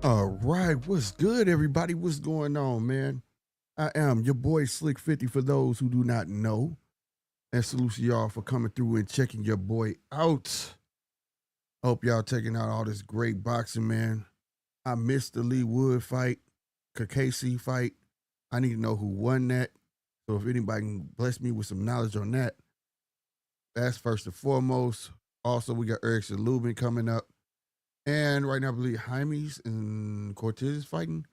All right, what's good, everybody? What's going on, man? I am your boy Slick 50 for those who do not know. And salute to y'all for coming through and checking your boy out. Hope y'all taking out all this great boxing, man. I missed the Lee Wood fight, Kakasi fight. I need to know who won that. So if anybody can bless me with some knowledge on that, that's first and foremost. Also, we got Erickson Lubin coming up. And right now, I believe Jaime's and Cortez is fighting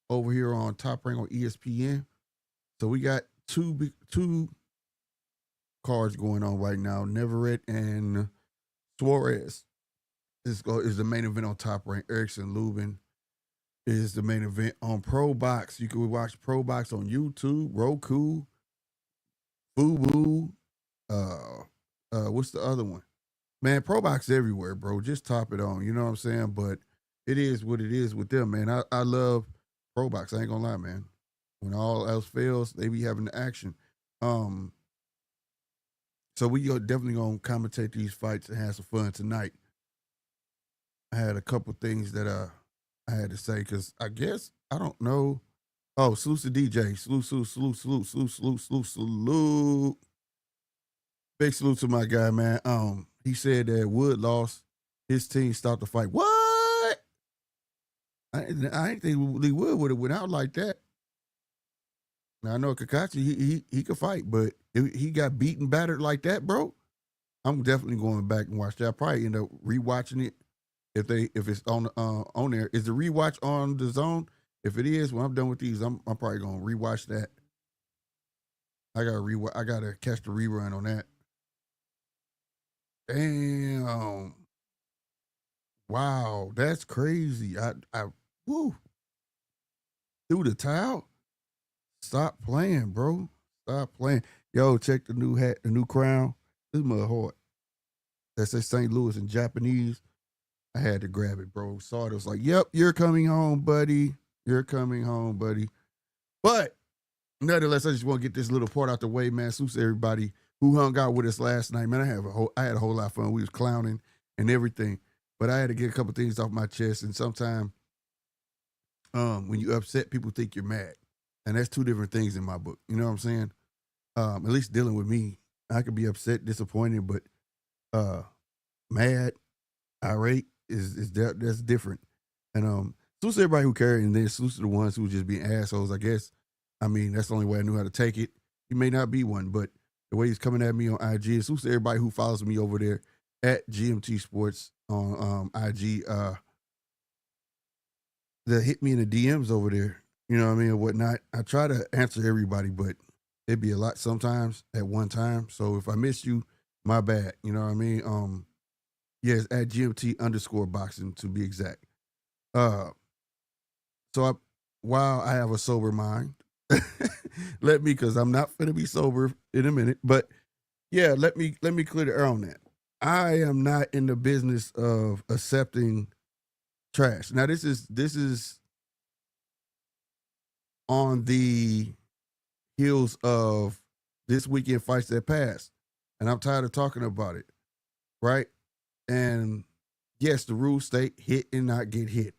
over here on Top Rank on ESPN. So we got two cards going on right now. Navarrete and Suarez is the main event on Top Rank. Erickson Luben is the main event on Pro Box. You can watch Pro Box on YouTube, Roku, Fubu. What's the other one? Man, Pro Box everywhere, bro. Just top it on. You know what I'm saying? But it is what it is with them, man. I love Pro Box. I ain't gonna lie, man. When all else fails, they be having the action. Um, so we are definitely gonna commentate these fights and have some fun tonight. I had a couple things that I had to say because I guess I don't know. Oh, salute to DJ. Salute. Big salute to my guy, man. He said that Wood lost. His team stopped the fight. What? I ain't think Lee Wood would have went out like that. Now I know Kakashi, he could fight, but if he got beaten, battered like that, bro, I'm definitely going back and watch that. I probably end up rewatching it if it's on there. Is the rewatch on the zone? If it is, when I'm done with these, I'm probably gonna rewatch that. I gotta catch the rerun on that. Damn. Wow, that's crazy. I woo threw the towel. Stop playing, bro. Stop playing. Yo, check the new hat, the new crown. This mother hard. That says St. Louis in Japanese. I had to grab it, bro. Saw it. It was like, yep, you're coming home, buddy. You're coming home, buddy. But nonetheless, I just want to get this little part out the way, man. Salute to everybody who hung out with us last night, man. I had a whole lot of fun. We was clowning and everything, but I had to get a couple things off my chest. And sometimes, when you upset, people think you're mad, and that's two different things in my book. You know what I'm saying? At least dealing with me, I could be upset, disappointed, but uh, mad, irate that's different. And salute to everybody who cared, and then salute to the ones who just being assholes. I guess. I mean, that's the only way I knew how to take it. He may not be one, but the way he's coming at me on IG, salute to everybody who follows me over there at GMT Sports on IG. That hit me in the DMs over there. You know what I mean, or whatnot. I try to answer everybody, but it'd be a lot sometimes at one time. So if I miss you, my bad. You know what I mean? Yes, at GMT underscore boxing to be exact. Uh, so while I have a sober mind, because I'm not gonna be sober in a minute, but yeah, let me clear the air on that. I am not in the business of accepting trash. Now this is on the heels of this weekend fights that passed, and I'm tired of talking about it, right? And yes, the rules state hit and not get hit.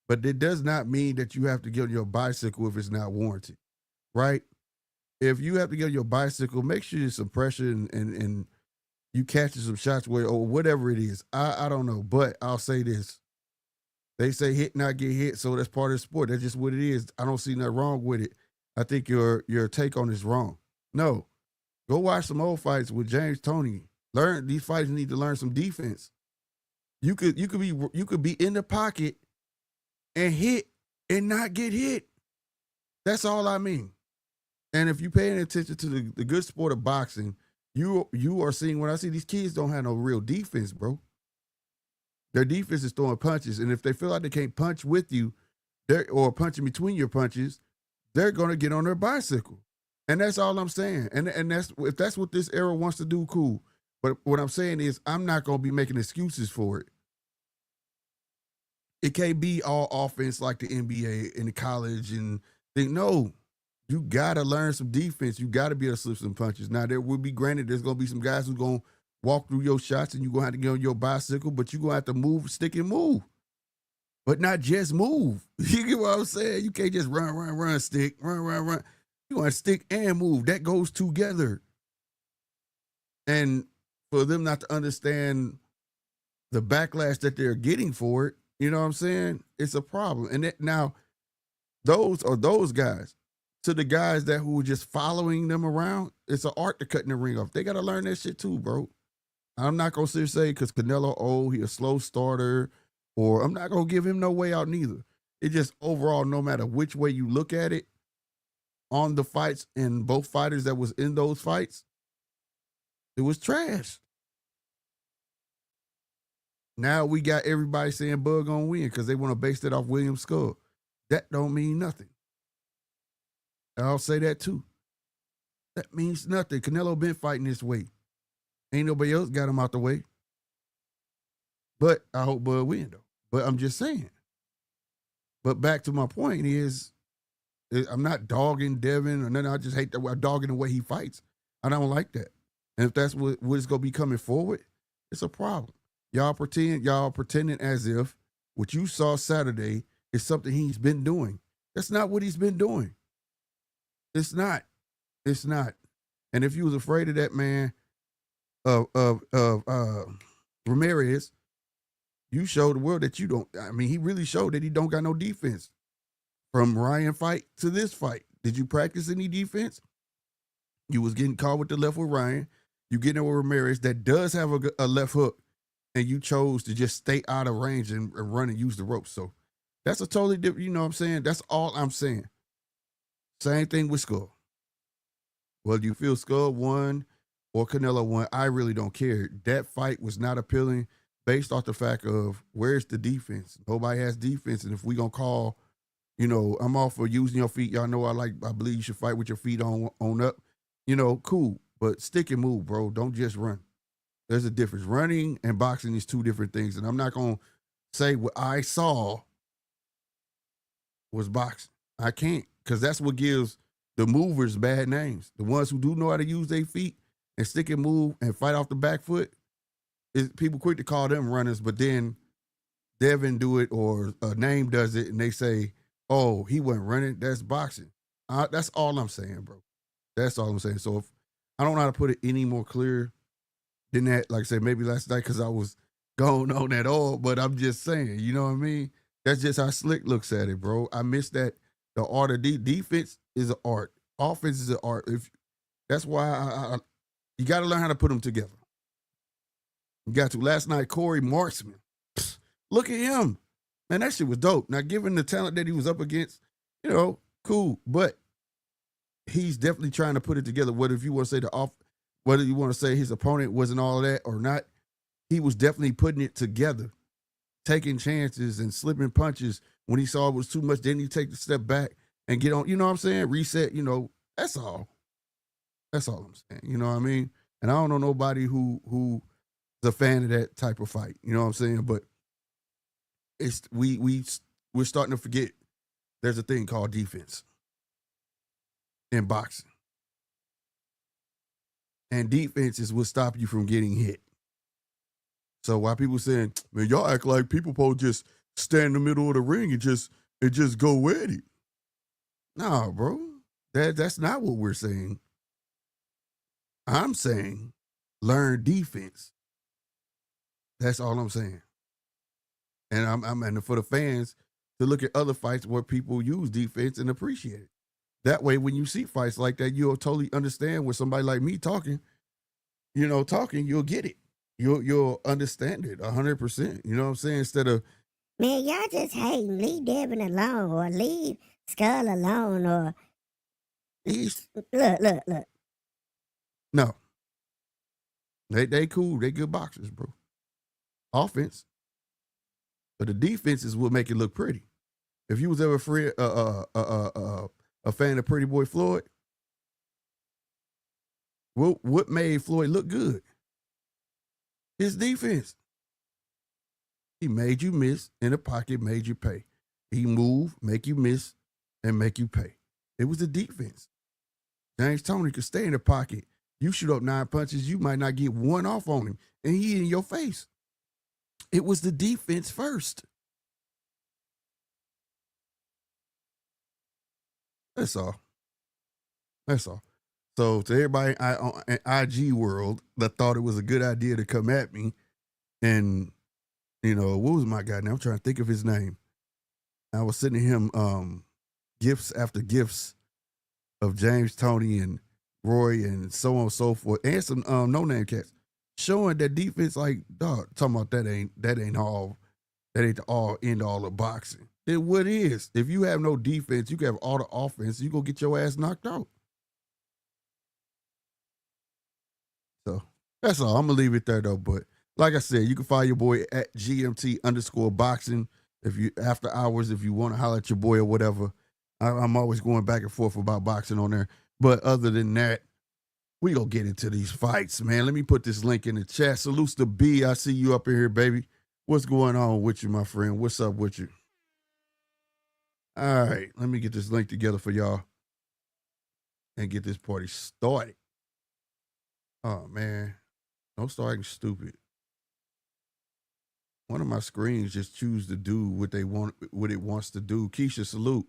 But it does not mean that you have to get on your bicycle if it's not warranted, right? If you have to get on your bicycle, make sure there's some pressure and you catching some shots where or whatever it is. I don't know, but I'll say this. They say hit not get hit, so that's part of the sport. That's just what it is. I don't see nothing wrong with it. I think your take on it's wrong. No. Go watch some old fights with James Toney. Learn these fighters need to learn some defense. You could be in the pocket and hit and not get hit. That's all I mean. And if you're paying attention to the good sport of boxing, you are seeing when I see these kids don't have no real defense, bro. Their defense is throwing punches, and if they feel like they can't punch with you, or punch in between your punches, they're gonna get on their bicycle. And that's all I'm saying. And that's if that's what this era wants to do, cool. But what I'm saying is I'm not gonna be making excuses for it. It can't be all offense like the NBA and the college and think no. You gotta learn some defense. You gotta be able to slip some punches. Now there will be granted there's gonna be some guys who's gonna walk through your shots and you're gonna have to get on your bicycle, but you're gonna have to move, stick and move. but not just move. You get what I'm saying? You can't just run, stick, run. You want to stick and move. That goes together. And for them not to understand the backlash that they're getting for it, you know what I'm saying? It's a problem. And now, those are those guys. To the guys that who are just following them around, it's an art to cutting the ring off. They got to learn that shit too, bro. I'm not going to say because Canelo, he a slow starter, or I'm not going to give him no way out neither. It just overall, no matter which way you look at it, on the fights and both fighters that was in those fights, it was trash. Now we got everybody saying Bud gonna win because they want to base it off Williams' skull. That don't mean nothing. I'll say that too. That means nothing. Canelo been fighting this way. Ain't nobody else got him out the way. But I hope Bud win though. But I'm just saying. But back to my point is, I'm not dogging Devin or nothing. I just hate that I'm dogging the way he fights. I don't like that. And if that's what is going to be coming forward, it's a problem. Y'all pretending as if what you saw Saturday is something he's been doing. That's not what he's been doing. It's not. It's not. And if you was afraid of that man, Ramirez, you showed the world that you don't. I mean, he really showed that he don't got no defense. From Ryan fight to this fight, did you practice any defense? You was getting caught with the left with Ryan. You getting it with Ramirez that does have a left hook, and you chose to just stay out of range and run and use the ropes. So that's a totally different, you know what I'm saying? That's all I'm saying. Same thing with Skull. Whether you feel Skull won or Canelo won, I really don't care. That fight was not appealing based off the fact of where's the defense? Nobody has defense, and if we gonna call, you know, I'm all for using your feet. Y'all know I believe you should fight with your feet on up. You know, cool. But stick and move, bro. Don't just run. There's a difference. Running and boxing is two different things. And I'm not going to say what I saw was boxing. I can't, because that's what gives the movers bad names. The ones who do know how to use their feet and stick and move and fight off the back foot, people quick to call them runners, but then Devin do it or a name does it and they say, oh, he wasn't running. That's boxing. That's all I'm saying, bro. That's all I'm saying. So if I don't know how to put it any more clear than that, like I said, maybe last night because I was going on at all, but I'm just saying, you know what I mean? That's just how Slick looks at it, bro. I miss that. The art of defense is an art. Offense is an art. That's why you got to learn how to put them together. You got to. Last night, Corey Marksman. Look at him. Man, that shit was dope. Now, given the talent that he was up against, you know, cool. But he's definitely trying to put it together. Whether if you want to say whether you want to say his opponent wasn't all of that or not, he was definitely putting it together, taking chances and slipping punches when he saw it was too much. Then he take the step back and get on, you know what I'm saying? Reset, you know, that's all. That's all I'm saying. You know what I mean? And I don't know nobody who's a fan of that type of fight. You know what I'm saying? But it's we're starting to forget there's a thing called defense in boxing. And defense is what stop you from getting hit. So while people saying, man, y'all act like people supposed to just stand in the middle of the ring and just go at it. No, bro. That's not what we're saying. I'm saying learn defense. That's all I'm saying. And and for the fans to look at other fights where people use defense and appreciate it. That way, when you see fights like that, you'll totally understand when somebody like me talking, you'll get it. You'll understand it 100%. You know what I'm saying? Instead of, man, y'all just hating. Leave Devin alone or leave Skull alone or look. No. They cool. They good boxers, bro. Offense. But the defense is what make it look pretty. If you was ever a fan of Pretty Boy Floyd, what made Floyd look good? His defense. He made you miss in the pocket, made you pay. He moved, make you miss, and make you pay. It was the defense. James Toney could stay in the pocket. You shoot up 9 punches, you might not get one off on him, and he in your face. It was the defense first. That's all. That's all. So to everybody in IG world that thought it was a good idea to come at me, and what was my guy now? I'm trying to think of his name. I was sending him gifts after gifts of James, Tony, and Roy, and so on and so forth, and some no name cats, showing that defense. Like, dog, talking about that ain't the all end all of boxing. Then what is? If you have no defense, you can have all the offense. You gonna get your ass knocked out. So that's all. I'm gonna leave it there though. But like I said, you can find your boy at GMT_boxing if you after hours if you want to holler at your boy or whatever. I'm always going back and forth about boxing on there. But other than that, we gonna get into these fights, man. Let me put this link in the chat. Salutes to B. I see you up in here, baby. What's going on with you, my friend? What's up with you? All right, let me get this link together for y'all and get this party started. Oh man, don't start acting stupid. One of my screens just choose to do what it wants to do. Keisha, salute.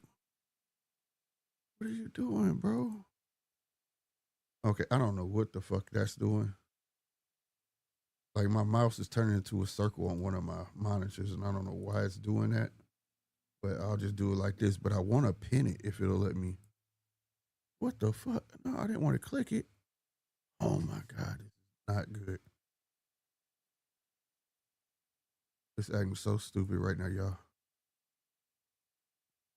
What are you doing, bro? Okay, I don't know what the fuck that's doing. Like my mouse is turning into a circle on one of my monitors, and I don't know why it's doing that. But I'll just do it like this. But I want to pin it if it'll let me. What the fuck? No, I didn't want to click it. Oh my God, it's not good. It's acting so stupid right now, y'all.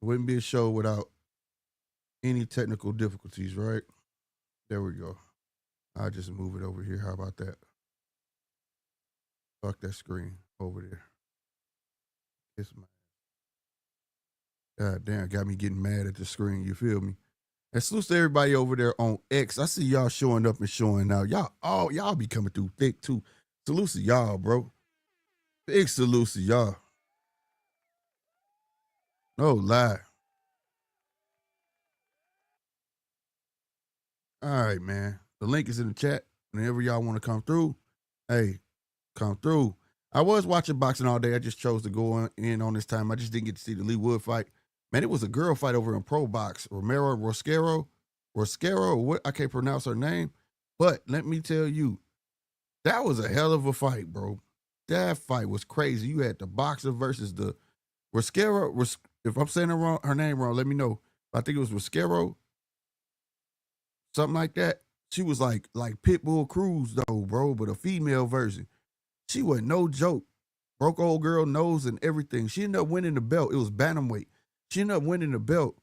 It wouldn't be a show without any technical difficulties, right? There we go. I'll just move it over here. How about that? Fuck that screen over there. Kiss my. God damn, got me getting mad at the screen. You feel me? And salute to everybody over there on X. I see y'all showing up and showing out. Y'all be coming through thick too. Salute to y'all, bro. Big salute to y'all. No lie. All right, man. The link is in the chat. Whenever y'all want to come through, hey, come through. I was watching boxing all day. I just chose to go in on this time. I just didn't get to see the Lee Wood fight. Man, it was a girl fight over in Pro Box. Romero Rosquero, what I can't pronounce her name. But let me tell you, that was a hell of a fight, bro. That fight was crazy. You had the boxer versus the Rosquero. If I'm saying her name wrong, let me know. I think it was Rosquero, something like that. She was like Pitbull Cruz though, bro, but a female version. She was no joke. Broke old girl nose and everything. She ended up winning the belt. It was bantamweight. She ended up winning the belt.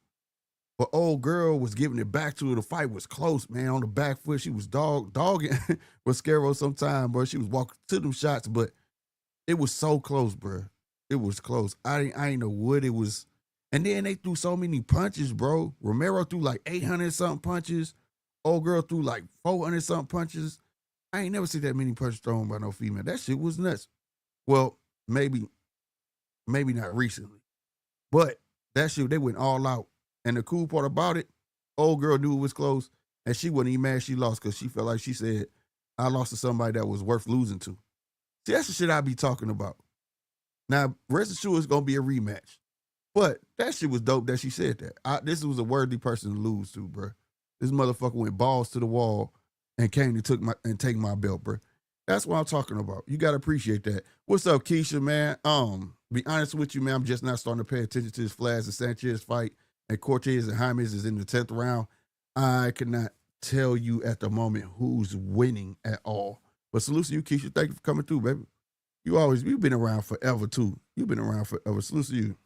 But old girl was giving it back to her. The fight was close, man. On the back foot, she was dogging Rosquero sometime, bro. She was walking to them shots, but it was so close, bro. It was close. I ain't know what it was. And then they threw so many punches, bro. Romero threw like 800 something punches. Old girl threw like 400 something punches. I ain't never seen that many punches thrown by no female. That shit was nuts. Well, maybe not recently. But that shit, they went all out. And the cool part about it, old girl knew it was close, and she wasn't even mad she lost because she felt like she said, I lost to somebody that was worth losing to. See, that's the shit I be talking about. Now, rest assured it's going to be a rematch. But that shit was dope that she said that. This was a worthy person to lose to, bro. This motherfucker went balls to the wall and came to take my belt, bro. That's what I'm talking about. You gotta appreciate that. What's up, Keisha, man? Be honest with you, man. I'm just not starting to pay attention to this Flash and Sanchez fight, and Cortez and James is in the 10th round. I cannot tell you at the moment who's winning at all. But salute to you, Keisha. Thank you for coming through, baby. You've been around forever too. You've been around forever. Salute to you.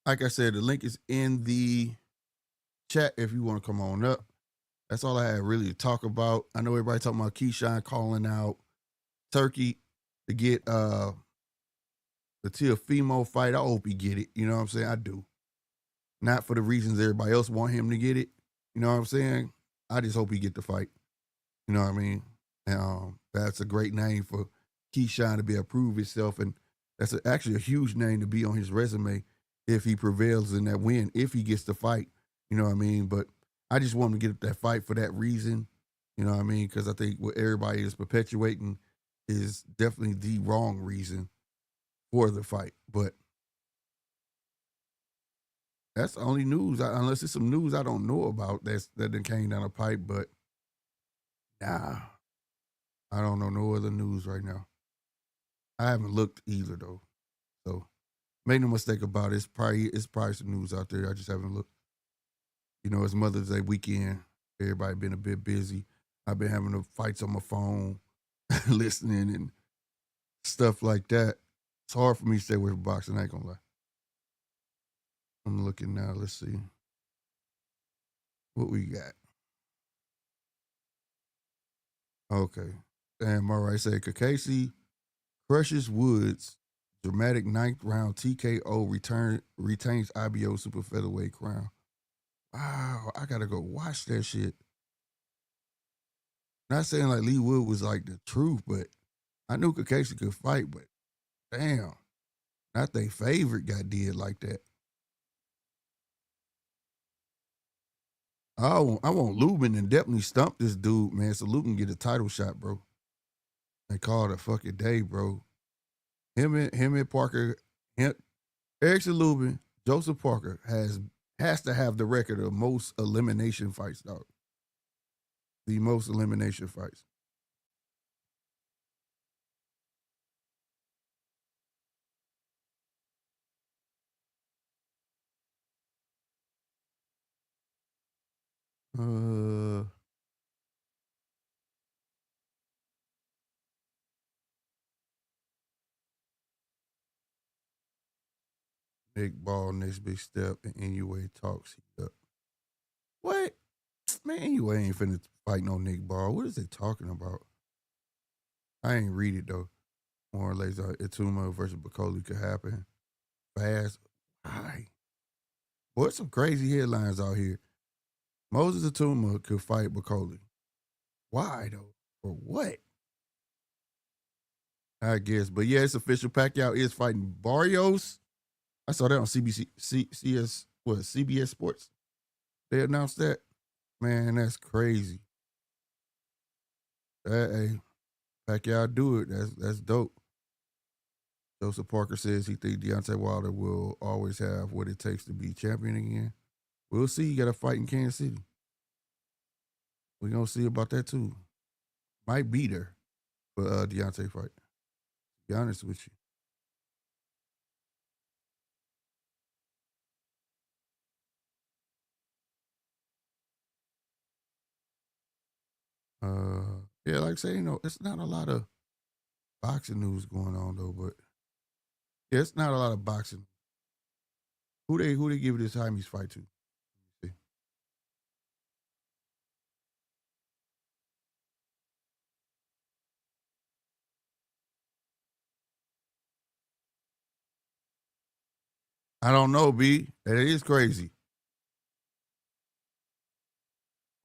Like I said, the link is in the chat if you want to come on up. That's all I had really to talk about. I know everybody talking about Keyshawn calling out Turkey to get the Teofimo fight. I hope he get it. You know what I'm saying? I do. Not for the reasons everybody else want him to get it. You know what I'm saying? I just hope he get the fight. You know what I mean? And, that's a great name for Keyshawn to be able to prove himself. And that's actually a huge name to be on his resume if he prevails in that win, if he gets the fight. You know what I mean? But I just want him to get that fight for that reason. You know what I mean? Because I think what everybody is perpetuating is definitely the wrong reason for the fight. But That's the only news, unless it's some news I don't know about that then came down the pipe. But nah, I don't know no other news right now. I haven't looked either though. So make no mistake about it. It's probably some news out there. I just haven't looked. It's Mother's Day weekend. Everybody been a bit busy. I've been having the fights on my phone, listening and stuff like that. It's hard for me to stay away from boxing. I ain't gonna lie. I'm looking now. Let's see what we got. Okay. Damn, all right. Say Kakasi crushes Woods. Dramatic ninth round TKO retains IBO super featherweight crown. Wow, I gotta go watch that shit. Not saying like Lee Wood was like the truth, but I knew Kakasi could fight, but damn, not their favorite got did like that. I want Luben and definitely stump this dude, man. So Luben get a title shot, bro. They call it a fucking day, bro. Him and Parker, Erickson Lubin, Joseph Parker has to have the record of most elimination fights, dog. The most elimination fights. Uh, Nick Ball next big step and NUA talks heat up. What? Man, NUA ain't finna fight no Nick Ball. What is they talking about? I ain't read it though. More or less, Ituma versus Bacoli could happen fast. Why? Boy, some crazy headlines out here. Moses Ituma could fight Bacoli. Why though? For what? I guess, but yeah, it's official. Pacquiao is fighting Barrios. I saw that on CBS Sports. They announced that. Man, that's crazy. Hey, Pacquiao do it. That's dope. Joseph Parker says he thinks Deontay Wilder will always have what it takes to be champion again. We'll see. You got to fight in Kansas City. We're gonna see about that too. Might be there for Deontay fight. To be honest with you. Yeah, like I say, it's not a lot of boxing news going on though, but yeah, it's not a lot of boxing. Who they give this Jaime's fight to? See. I don't know, B. That is crazy.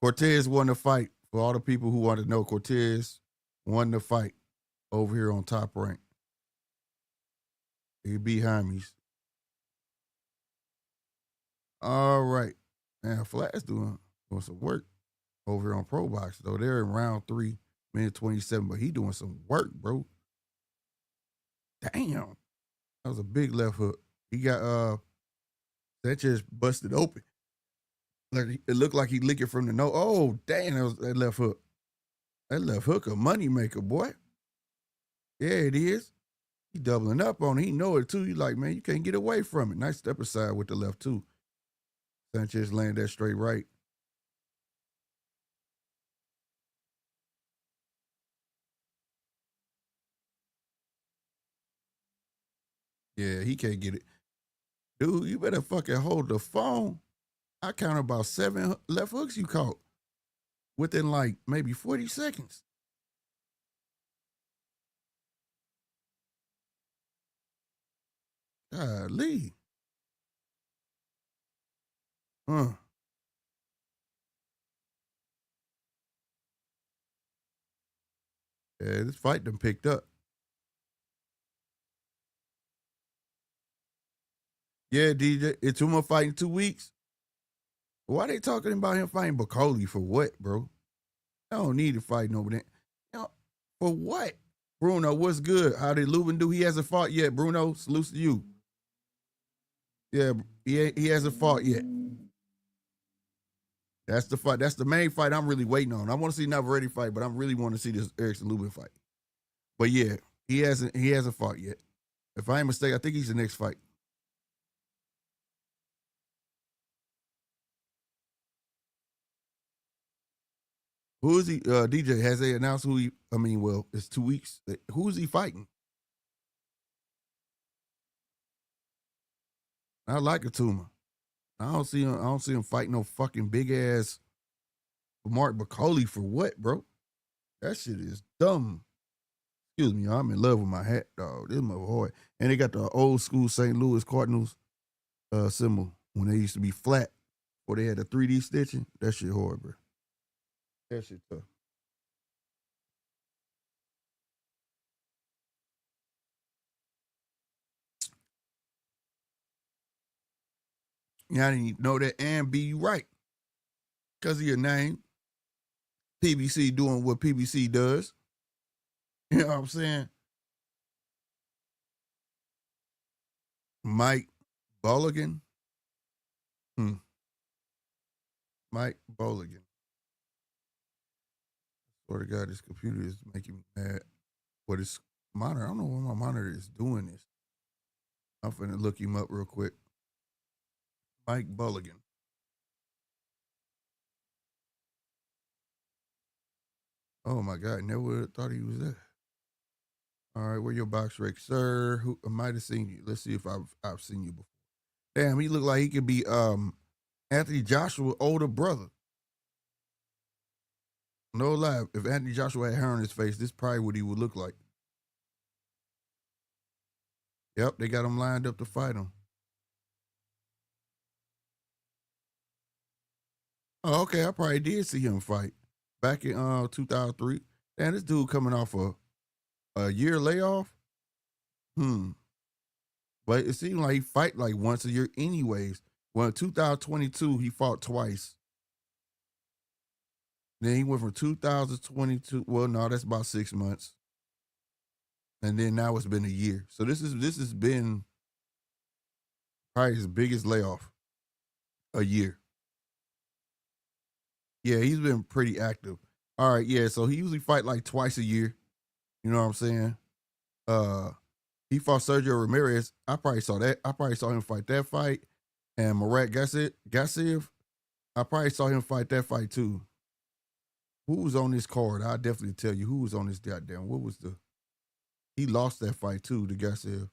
Cortez won the fight. For all the people who want to know, Cortez won the fight over here on Top Rank. He beat James. All right. Now Flash doing some work over here on Pro Box, though. They're in round 3, minute 27, but he doing some work, bro. Damn. That was a big left hook. He got Sanchez busted open. Like it looked like he licked it from the nose. Oh, damn, that left hook. That left hook a money maker, boy. Yeah, it is. He doubling up on it. He know it too. He like, man, you can't get away from it. Nice step aside with the left too. Sanchez landed that straight right. Yeah, he can't get it. Dude, you better fucking hold the phone. I counted about 7 left hooks you caught within like maybe 40 seconds. Golly. Huh. Yeah, this fight done picked up. Yeah, DJ, it's 2 more fighting 2 weeks. Why they talking about him fighting Bacoli for what, bro? I don't need to fight nobody. For what? Bruno, what's good? How did Luben do? He hasn't fought yet. Bruno, salutes to you. Yeah, he hasn't fought yet. That's the fight. That's the main fight I'm really waiting on. I want to see Navarrete fight, but I'm really want to see this Erickson Lubin fight. But yeah, he hasn't fought yet. If I ain't mistaken, I think he's the next fight. Who is he? DJ, has they announced who he? I mean, well, it's 2 weeks. Who is he fighting? I like Atuma. I don't see him. I don't see him fighting no fucking big ass Mark Bacoli for what, bro? That shit is dumb. Excuse me, I'm in love with my hat, dog. This mother hard. And they got the old school St. Louis Cardinals symbol when they used to be flat, or they had the 3D stitching. That shit hard, bro. That shit tough. Yeah, I didn't even know that and be right. Because of your name. PBC doing what PBC does. You know what I'm saying? Mike Bolligan. Hmm. Mike Bolligan. Swear to God, this computer is making me mad. But it's monitor. I don't know why my monitor is doing this. I'm finna look him up real quick. Mike Bolligan. Oh my God, never would have thought he was there. All right, where your box rec, sir? Who I might have seen you? Let's see if I've seen you before. Damn, he looked like he could be Anthony Joshua's older brother. No lie, if Anthony Joshua had hair on his face, this is probably what he would look like. Yep, they got him lined up to fight him. Oh, okay, I probably did see him fight back in 2003. Damn, this dude coming off a year layoff. Hmm. But it seemed like he fight like once a year anyways. Well, in 2022, he fought twice. Then he went from 2022. Well, no, that's about 6 months. And then now it's been a year. So this has been probably his biggest layoff. A year. Yeah, he's been pretty active. All right, yeah. So he usually fight like twice a year. You know what I'm saying? Uh he fought Sergio Ramirez. I probably saw that. I probably saw him fight that fight. And Murat Gassiev, I probably saw him fight that fight too. Who was on this card? I'll definitely tell you who was on this goddamn. What was the he lost that fight too, the Gassiev.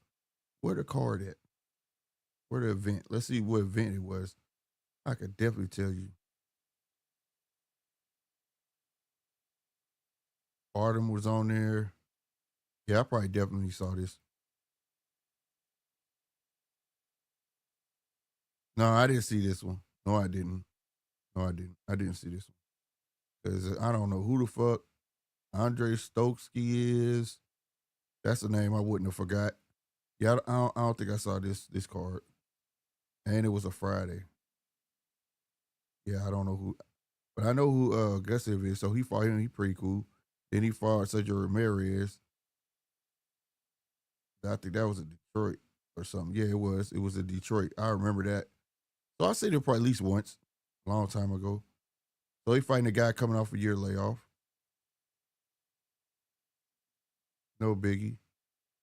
Where the card at? Where the event? Let's see what event it was. I could definitely tell you. Artem was on there. Yeah, I probably definitely saw this. No, I didn't see this one. No, I didn't. No, I didn't. I didn't see this one. Because I don't know who the fuck Andre Stokesky is. That's a name I wouldn't have forgot. Yeah, I don't think I saw this card. And it was a Friday. Yeah, I don't know who. But I know who Gusev is. So he fought him. He pretty cool. Then he fought Sergio Ramirez. I think that was in Detroit or something. Yeah, it was. It was in Detroit. I remember that. So I seen it probably at least once, a long time ago. So he fighting a guy coming off a year layoff. No biggie.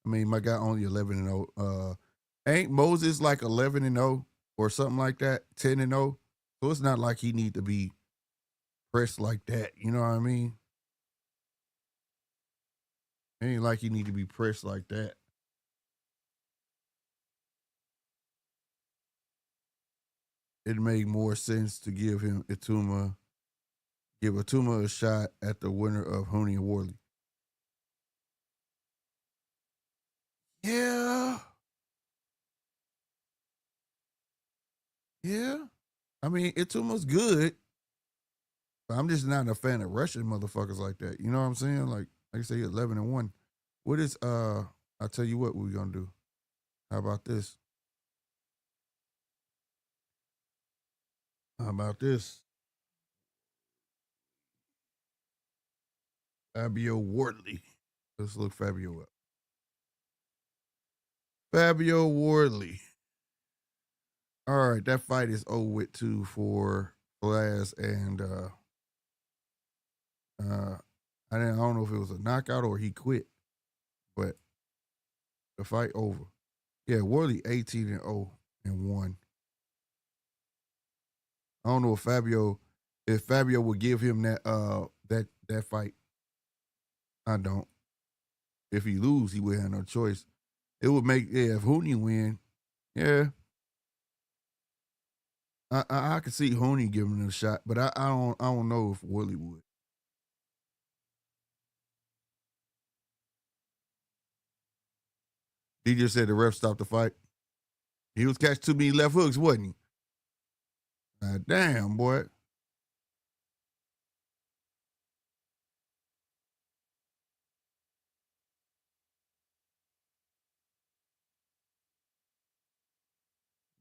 I mean, my guy only 11-0. Ain't Moses like 11-0 or something like that, 10-0? So it's not like he need to be pressed like that. You know what I mean? It ain't like he need to be pressed like that. It made more sense to give Atuma a shot at the winner of Honey and Warley. Yeah, yeah. I mean, Ituma's good, but I'm just not a fan of Russian motherfuckers like that. You know what I'm saying? Like I say, 11-1. What is I'll tell you what we're gonna do. How about this? How about this? Fabio Wardley. Let's look Fabio up. Fabio Wardley. All right, that fight is over with too for Suarez and I don't know if it was a knockout or he quit, but the fight over. Yeah, Worley 18-0 and 1. I don't know if Fabio would give him that fight. I don't. If he lose, he would have no choice. It would make if Hooney win, yeah. I could see Hooney giving him a shot, but I don't know if Worley would. He just said the ref stopped the fight. He was catching too many left hooks, wasn't he? Damn, boy.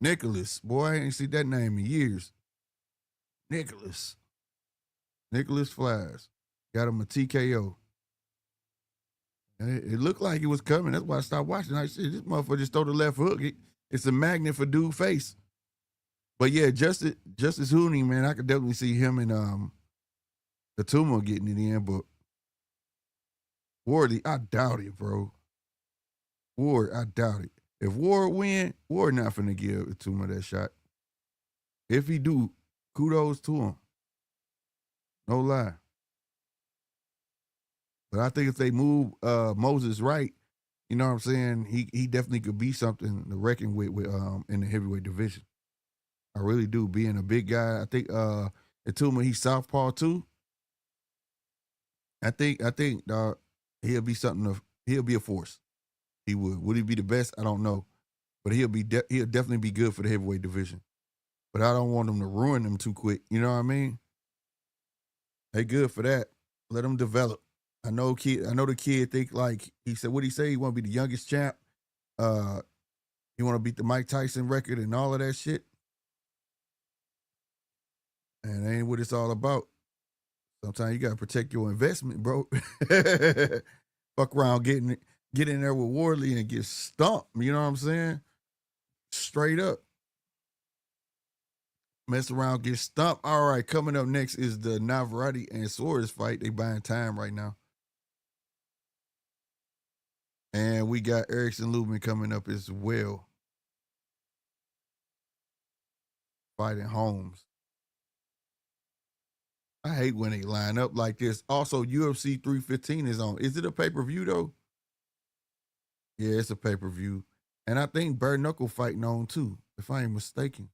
Nicholas, boy, I ain't seen that name in years. Nicholas Flies. Got him a TKO. It looked like it was coming. That's why I stopped watching. I said, this motherfucker just throw the left hook. It's a magnet for dude face. But yeah, Justice Hooney, man, I could definitely see him and Katuma getting it in, but Ward, I doubt it, bro. Ward, I doubt it. If Ward win, Ward not finna give Katuma that shot. If he do, kudos to him. No lie. But I think if they move Moses right, you know what I'm saying, he definitely could be something to reckon with in the heavyweight division. I really do. Being a big guy, I think Katuma, he's southpaw too. I think he'll be something. He'll be a force. He would. Would he be the best? I don't know, but he'll definitely be good for the heavyweight division. But I don't want him to ruin them too quick. You know what I mean? They good for that. Let them develop. I know the kid think like he said. What he say? He want to be the youngest champ. He want to beat the Mike Tyson record and all of that shit. And that ain't what it's all about. Sometimes you gotta protect your investment, bro. Fuck around, get in there with Wardley and get stumped. You know what I'm saying? Straight up. Mess around, get stumped. All right, coming up next is the Navarrete and Suarez fight. They buying time right now. And we got Erickson Lubin coming up as well. Fighting Holmes. I hate when they line up like this. Also, UFC 315 is on. Is it a pay-per-view though? Yeah, it's a pay-per-view. And I think Bare Knuckle fighting on too, if I ain't mistaken.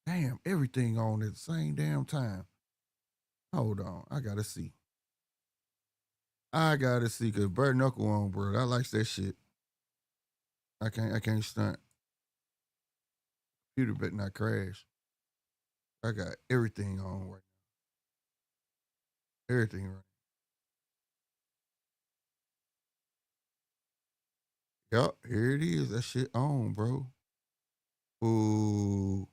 Damn, everything on at the same damn time. Hold on, I gotta see. Cause Bare Knuckle on, bro. I like that shit. I can't stunt. Computer better not crash. I got everything on right now. Everything right. Yup, here it is. That shit on, bro. Ooh.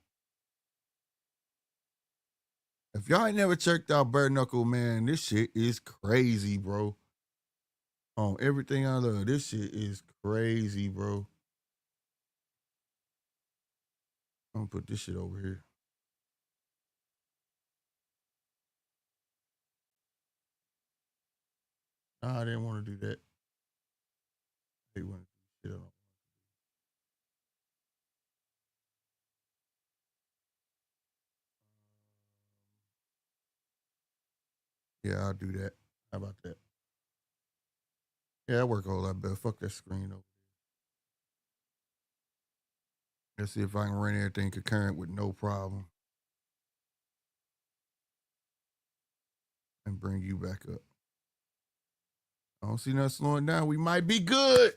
If y'all ain't never checked out Bare Knuckle, man, this shit is crazy, bro. On everything I love, this shit is crazy, bro. I'm gonna put this shit over here. Nah, I didn't want to do that. They want to do shit on. Yeah, I'll do that. How about that? Yeah, I work a whole lot better. Fuck that screen over. Let's see if I can run everything concurrent with no problem and bring you back up. I don't see nothing slowing down. We might be good.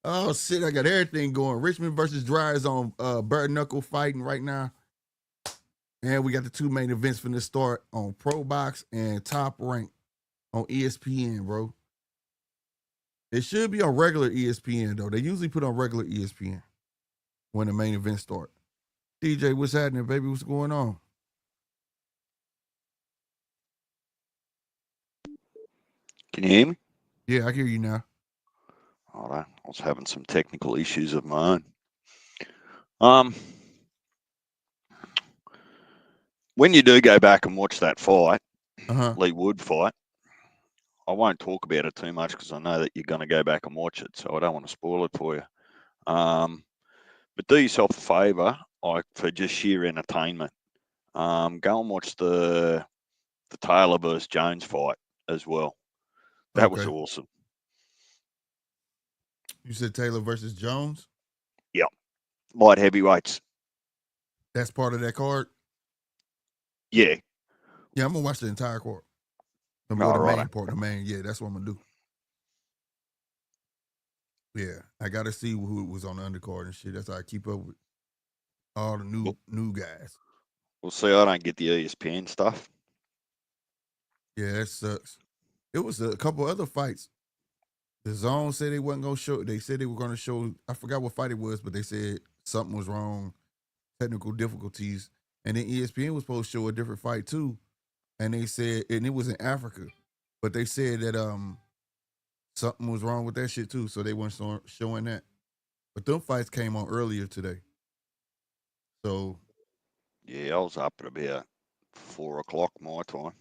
Oh shit, I got everything going. Richmond versus Dryers on Bare Knuckle fighting right now. And we got the two main events from the start on Pro Box and Top Rank on ESPN, bro. It should be on regular ESPN though. They usually put on regular ESPN when the main events start. DJ, what's happening, baby? What's going on? Can you hear me? Yeah, I hear you now. All right. I was having some technical issues of my own. Um, when you do go back and watch that fight, Lee Wood fight, I won't talk about it too much because I know that you're going to go back and watch it, so I don't want to spoil it for you. But do yourself a favour, like for just sheer entertainment, go and watch the Taylor versus Jones fight as well. That was awesome. You said Taylor versus Jones? Yep. Light heavyweights. That's part of that card? Yeah. Yeah, I'm going to watch the entire card. The main part, yeah, that's what I'm going to do. Yeah, I got to see who was on the undercard and shit. That's how I keep up with all the new guys. Well, see, I don't get the ESPN stuff. Yeah, that sucks. It was a couple other fights. The Zone said they wasn't going to show. They said they were going to show. I forgot what fight it was, but they said something was wrong, technical difficulties. And then ESPN was supposed to show a different fight too. And they said, and it was in Africa, but they said that something was wrong with that shit too. So they weren't showing that. But them fights came on earlier today. So yeah, I was up at about 4 o'clock my time,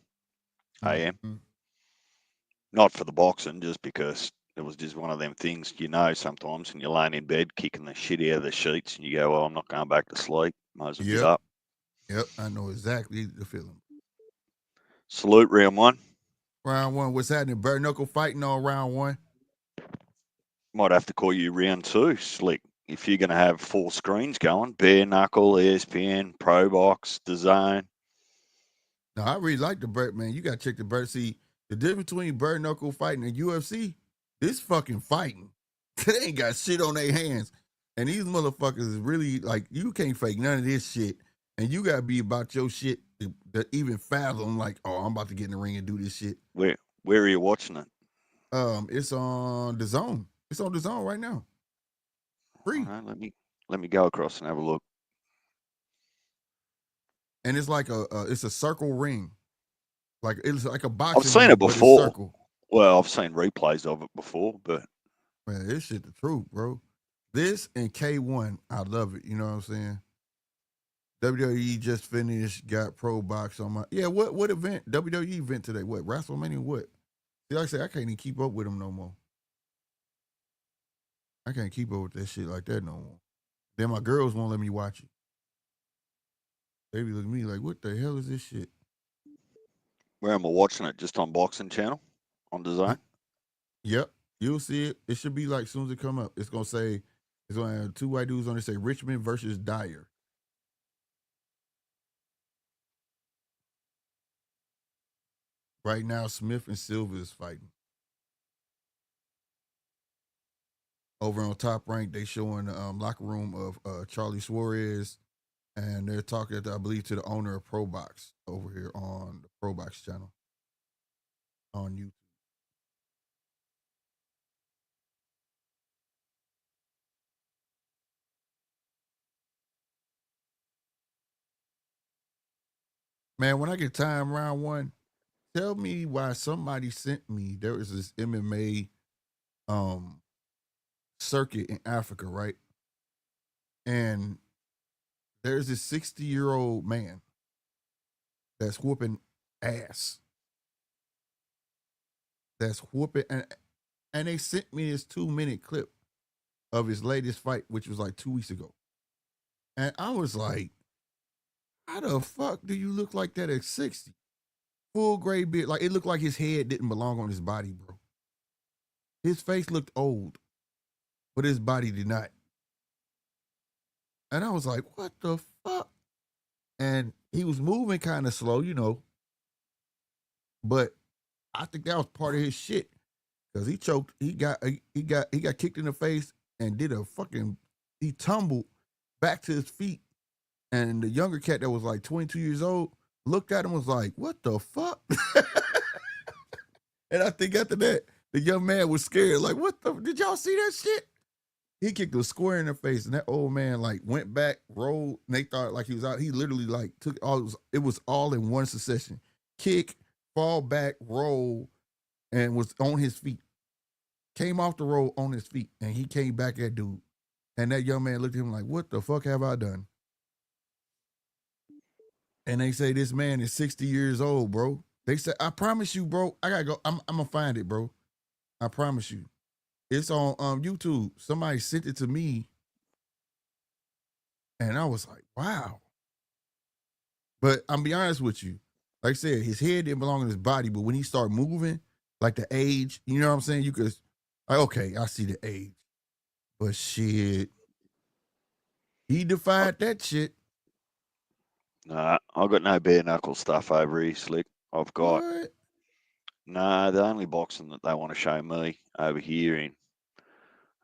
AM. Mm-hmm. Not for the boxing, just because it was just one of them things, sometimes, and you're laying in bed kicking the shit out of the sheets, and you go, well, I'm not going back to sleep. Might as well get up. Yep, I know exactly the feeling. Salute round one. Round one, what's happening? Bare knuckle fighting on round one. Might have to call you round two, Slick. If you're going to have 4 screens going, bare knuckle, ESPN, Pro Box, DAZN. No, I really like the Burt, man. You got to check the Burt. See, the difference between bare knuckle fighting and UFC, this fucking fighting. They ain't got shit on their hands. And these motherfuckers is really, like, you can't fake none of this shit. And you got to be about your shit to even fathom, like, oh, I'm about to get in the ring and do this shit. Where are you watching it? It's on DAZN. It's on DAZN right now. Free. Right, let me go across and have a look. And it's like it's a circle ring. Like it's like a boxing. I've seen ring, it before. But it's circle. Well, I've seen replays of it before, but man, this shit the truth, bro. This and K1, I love it. You know what I'm saying? WWE just finished, got Pro Box on my what event? WWE event today? What? WrestleMania? What? See, like I said, I can't even keep up with them no more. I can't keep up with that shit like that no more. Then my girls won't let me watch it. They be looking at me like, what the hell is this shit? Where am I watching it? Just on Boxing Channel? On DAZN? Yep. You'll see it. It should be like, as soon as it come up, it's going to have 2 white dudes on it, say Richmond versus Dyer. Right now, Smith and Silva is fighting. Over on Top Rank, they showing the locker room of Charlie Suarez, and they're talking, I believe, to the owner of Pro Box over here on the Pro Box channel on YouTube. Man, when I get time round one, tell me why somebody sent me. There was this MMA circuit in Africa, right? And there's this 60-year-old man that's whooping ass. That's whooping, and they sent me this 2-minute clip of his latest fight, which was like 2 weeks ago. And I was like, how the fuck do you look like that at 60? Full gray beard. Like, it looked like his head didn't belong on his body, bro. His face looked old, but his body did not. And I was like, what the fuck? And he was moving kind of slow, you know. But I think that was part of his shit. Cause he choked, he got kicked in the face and he tumbled back to his feet. And the younger cat that was like 22 years old looked at him and was like, what the fuck? And I think after that, the young man was scared. Like, did y'all see that shit? He kicked him square in the face, and that old man like went back, rolled, and they thought like he was out. He literally like took it was all in one succession. Kick, fall back, roll, and was on his feet. Came off the roll on his feet, and he came back at dude. And that young man looked at him like, what the fuck have I done? And they say this man is 60 years old, bro. They said, I promise you, bro. I gotta go. I'm gonna find it, bro. I promise you. It's on YouTube. Somebody sent it to me. And I was like, wow. But I'm be honest with you. Like I said, his head didn't belong in his body, but when he started moving, like the age, you know what I'm saying? You could, like, okay, I see the age. But shit, he defied that shit. Nah, I've got no bare knuckle stuff over here, Slick. I've got, What? nah, the only boxing that they want to show me over here in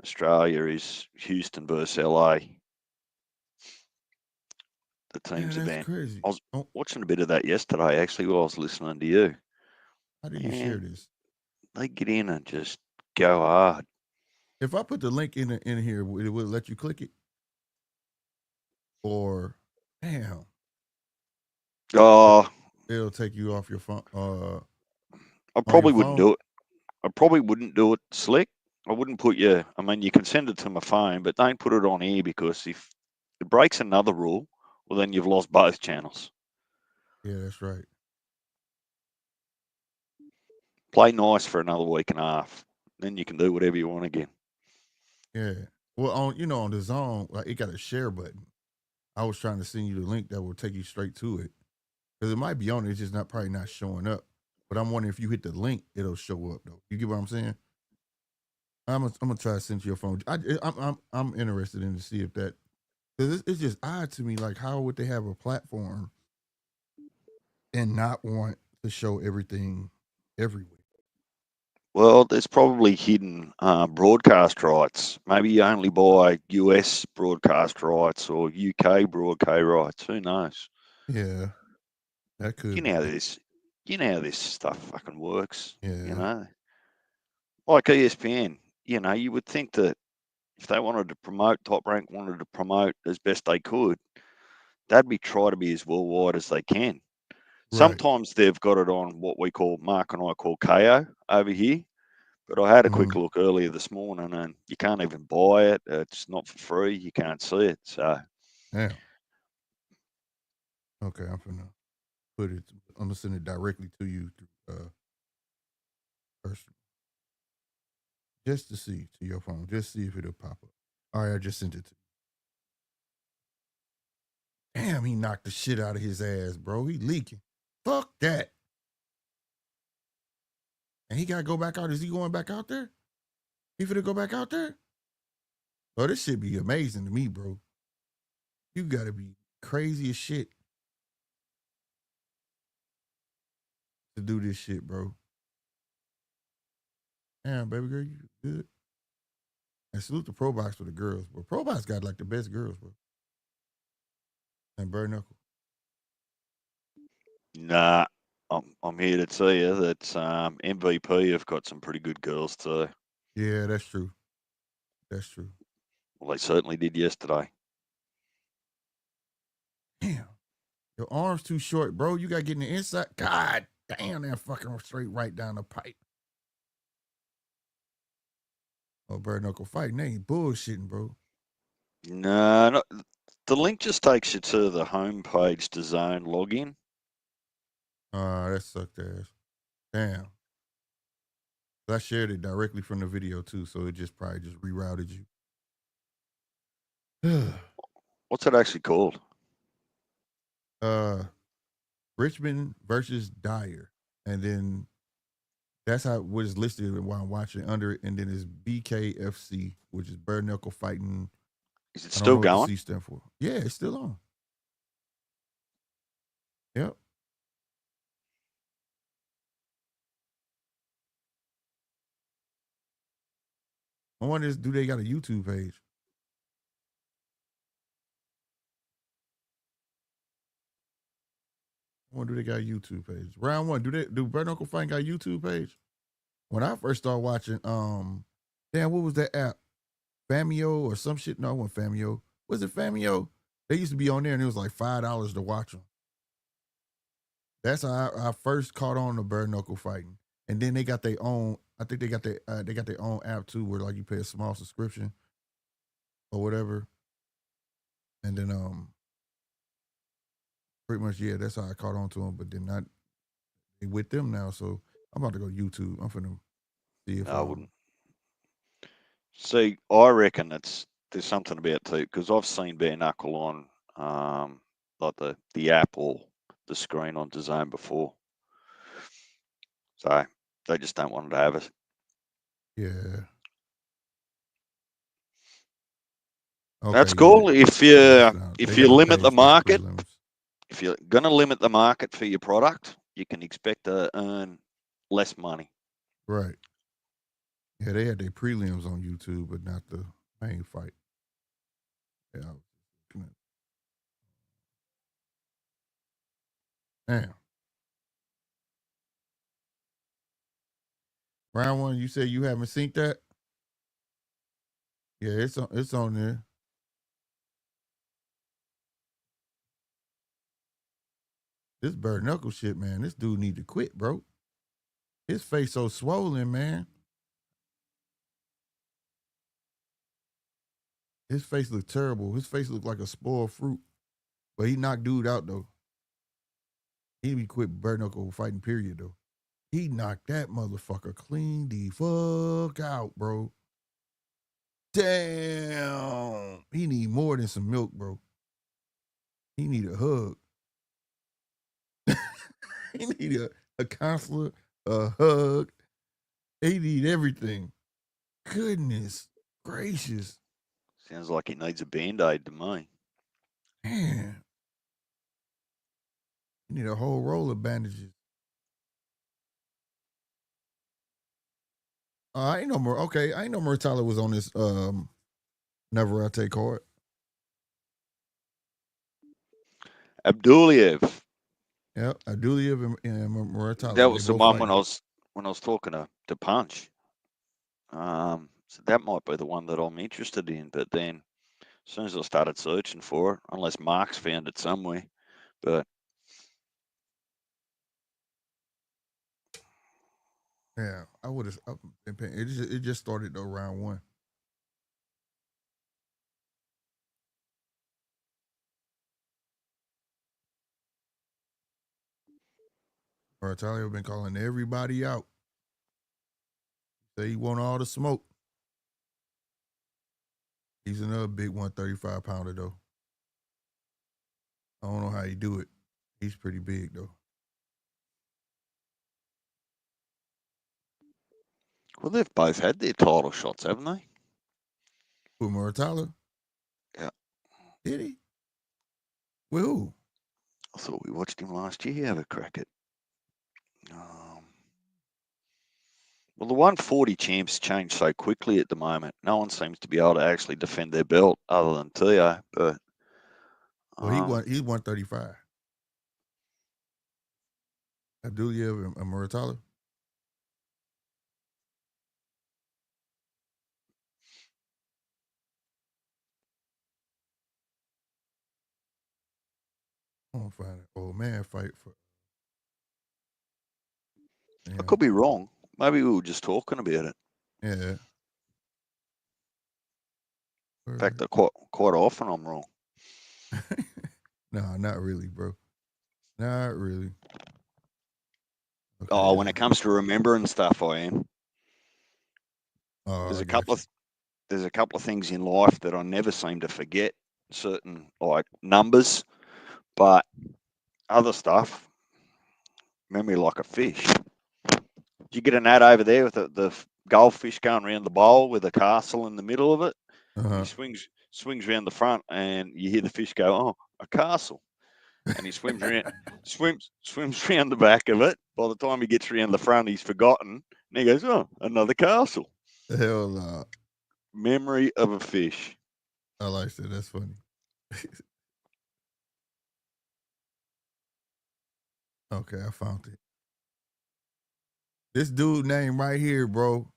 Australia is Houston versus LA. The team's Man, that's event. crazy. I was Oh, watching a bit of that yesterday, actually, while I was listening to you. how do you share Man, this? they get in and just go hard. If I put the link in here, it will let you click it? Or, damn, Oh, it'll take you off your phone, I on your probably wouldn't phone? do it. I probably wouldn't do it, Slick. I wouldn't put you. I mean, you can send it to my phone, but don't put it on here because if it breaks another rule, well, then you've lost both channels. Yeah, that's right. Play nice for another week and a half. Then you can do whatever you want again. Yeah. Well, on the zone, like it got a share button. I was trying to send you the link that will take you straight to it. Because it might be on it, it's just probably not showing up. But I'm wondering if you hit the link, it'll show up though. You get what I'm saying? I'm gonna try to send you your phone. I'm interested in to see if that, because it's just odd to me. Like, how would they have a platform and not want to show everything everywhere? Well, there's probably hidden broadcast rights. Maybe you only buy US broadcast rights or UK broadcast rights. Who knows? Yeah, that You could know be. how this, you know how this stuff fucking works. You Yeah, know, like ESPN. You know, you would think that if they wanted to promote, Top Rank wanted to promote as best they could, they'd try to be as worldwide as they can. right. Sometimes they've got it on what we call, Mark and I call KO over here. But I had a quick Mm, look earlier this morning, and you can't even buy it. It's not for free. You can't see it. So damn. Okay, I'm gonna put it. I'm gonna send it directly to you through personal, just to see to your phone, just see if it'll pop up. All right, I just sent it to you. Damn, he knocked the shit out of his ass, bro. He leaking. Fuck that. And he gotta go back out. Is he going back out there? He finna go back out there? Oh, this shit be amazing to me, bro. You gotta be crazy as shit to do this shit, bro. Damn, baby girl, you good. And salute the Pro Box for the girls, bro. Pro Box got like the best girls, bro. And Bare Knuckle. nah, I'm here to tell you that MVP have got some pretty good girls too. Yeah, that's true. That's true. Well, they certainly did yesterday. Damn. Your arm's too short, bro. You gotta get in the inside. God damn, that fucking straight right down the pipe. Oh, Bare Knuckle fighting. They ain't bullshitting, bro. No, no, the link just takes you to the homepage to Zone login. That sucked ass. Damn. I shared it directly from the video too, so it just probably just rerouted you. What's it actually called? Richmond versus Dyer. And then that's how what is listed while I'm watching under it. And then it's BKFC, which is Bare Knuckle Fighting. Is it I don't still know what the going? C stand for. Yeah, it's still on. Yep. I wonder do they got a YouTube page? I wonder do they got a YouTube page? Round one, do Bare Knuckle Fighting got a YouTube page? When I first started watching, damn, what was that app? Famio or some shit? No, it wasn't Famio. Was it Famio? They used to be on there and it was like $5 to watch them. That's how I first caught on to Bare Knuckle Fighting. And then they got their own, I think they got their own app too, where like you pay a small subscription. or whatever. And then pretty much that's how I caught on to him. But then not with them now, so I'm about to go to YouTube. I'm finna see if I wouldn't. See, I reckon there's something about too, because I've seen bare knuckle on like the app or the screen on DAZN before. So they just don't want to have it. Yeah. Okay, That's cool. If you limit the market, prelims. if you're going to limit the market for your product, you can expect to earn less money. Right. Yeah, they had their prelims on YouTube, but not the main fight. Yeah. Damn. Round one, you said you haven't seen that? Yeah, it's on there. This bare knuckle shit, man. This dude need to quit, bro. His face so swollen, man. His face look terrible. His face look like a spoiled fruit. But he knocked dude out though. He be quit bare knuckle fighting, period, though. He knocked that motherfucker clean the fuck out, bro. Damn. He need more than some milk, bro. He need a hug. He need a counselor, a hug. He need everything. Goodness gracious. Sounds like he needs a Band-Aid to me. Man. You need a whole roll of bandages. I ain't no more. Okay, I ain't no more. Tyler was on this Navarrete card. Abduliev. Yep, Abduliev and Muratalo. That was the one when I was talking to Punch. So that might be the one that I'm interested in. But then, as soon as I started searching for it, unless Mark's found it somewhere, but yeah, I would have been paying. It just started though, round one. Muratalo been calling everybody out. Say he want all the smoke. He's another big 135 pounder though. I don't know how he do it. He's pretty big though. well, they've both had their title shots, haven't they? With Muratalo? Yeah. Did he? With who? I thought we watched him last year have a crack at. Well, the 140 champs change so quickly at the moment. No one seems to be able to actually defend their belt other than Tio. But Well, he's 135. Abduliev and Muratalo. I'm gonna find an old man fight for. I could be wrong. Maybe we were just talking about it. Yeah. In fact, quite often I'm wrong. No, not really, bro. Not really. Okay, when it comes to remembering stuff, I am. There's a couple of things in life that I never seem to forget. Certain like numbers, but other stuff, memory like a fish. Did you get an ad over there with the goldfish going around the bowl with a castle in the middle of it? He swings around the front, and you hear the fish go, "Oh, a castle!" And he swims around, swims around the back of it. By the time he gets around the front, he's forgotten, and he goes, "Oh, another castle." Hell no. Memory of a fish. I like that. That's funny. Okay, I found it. This dude name right here, bro.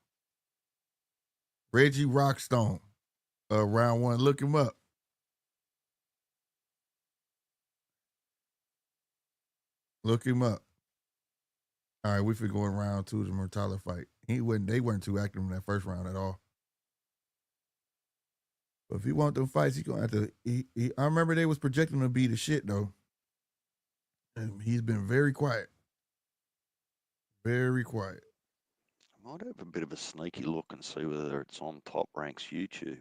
Reggie Rockstone. Round one. Look him up. Look him up. All right, we finna go in round two, the Murtala fight. They weren't too active in that first round at all. But if he want them fights, he gonna have to. I remember they was projecting him to be the shit though, and he's been very quiet, very quiet. I might have a bit of a sneaky look and see whether it's on Top Rank's YouTube.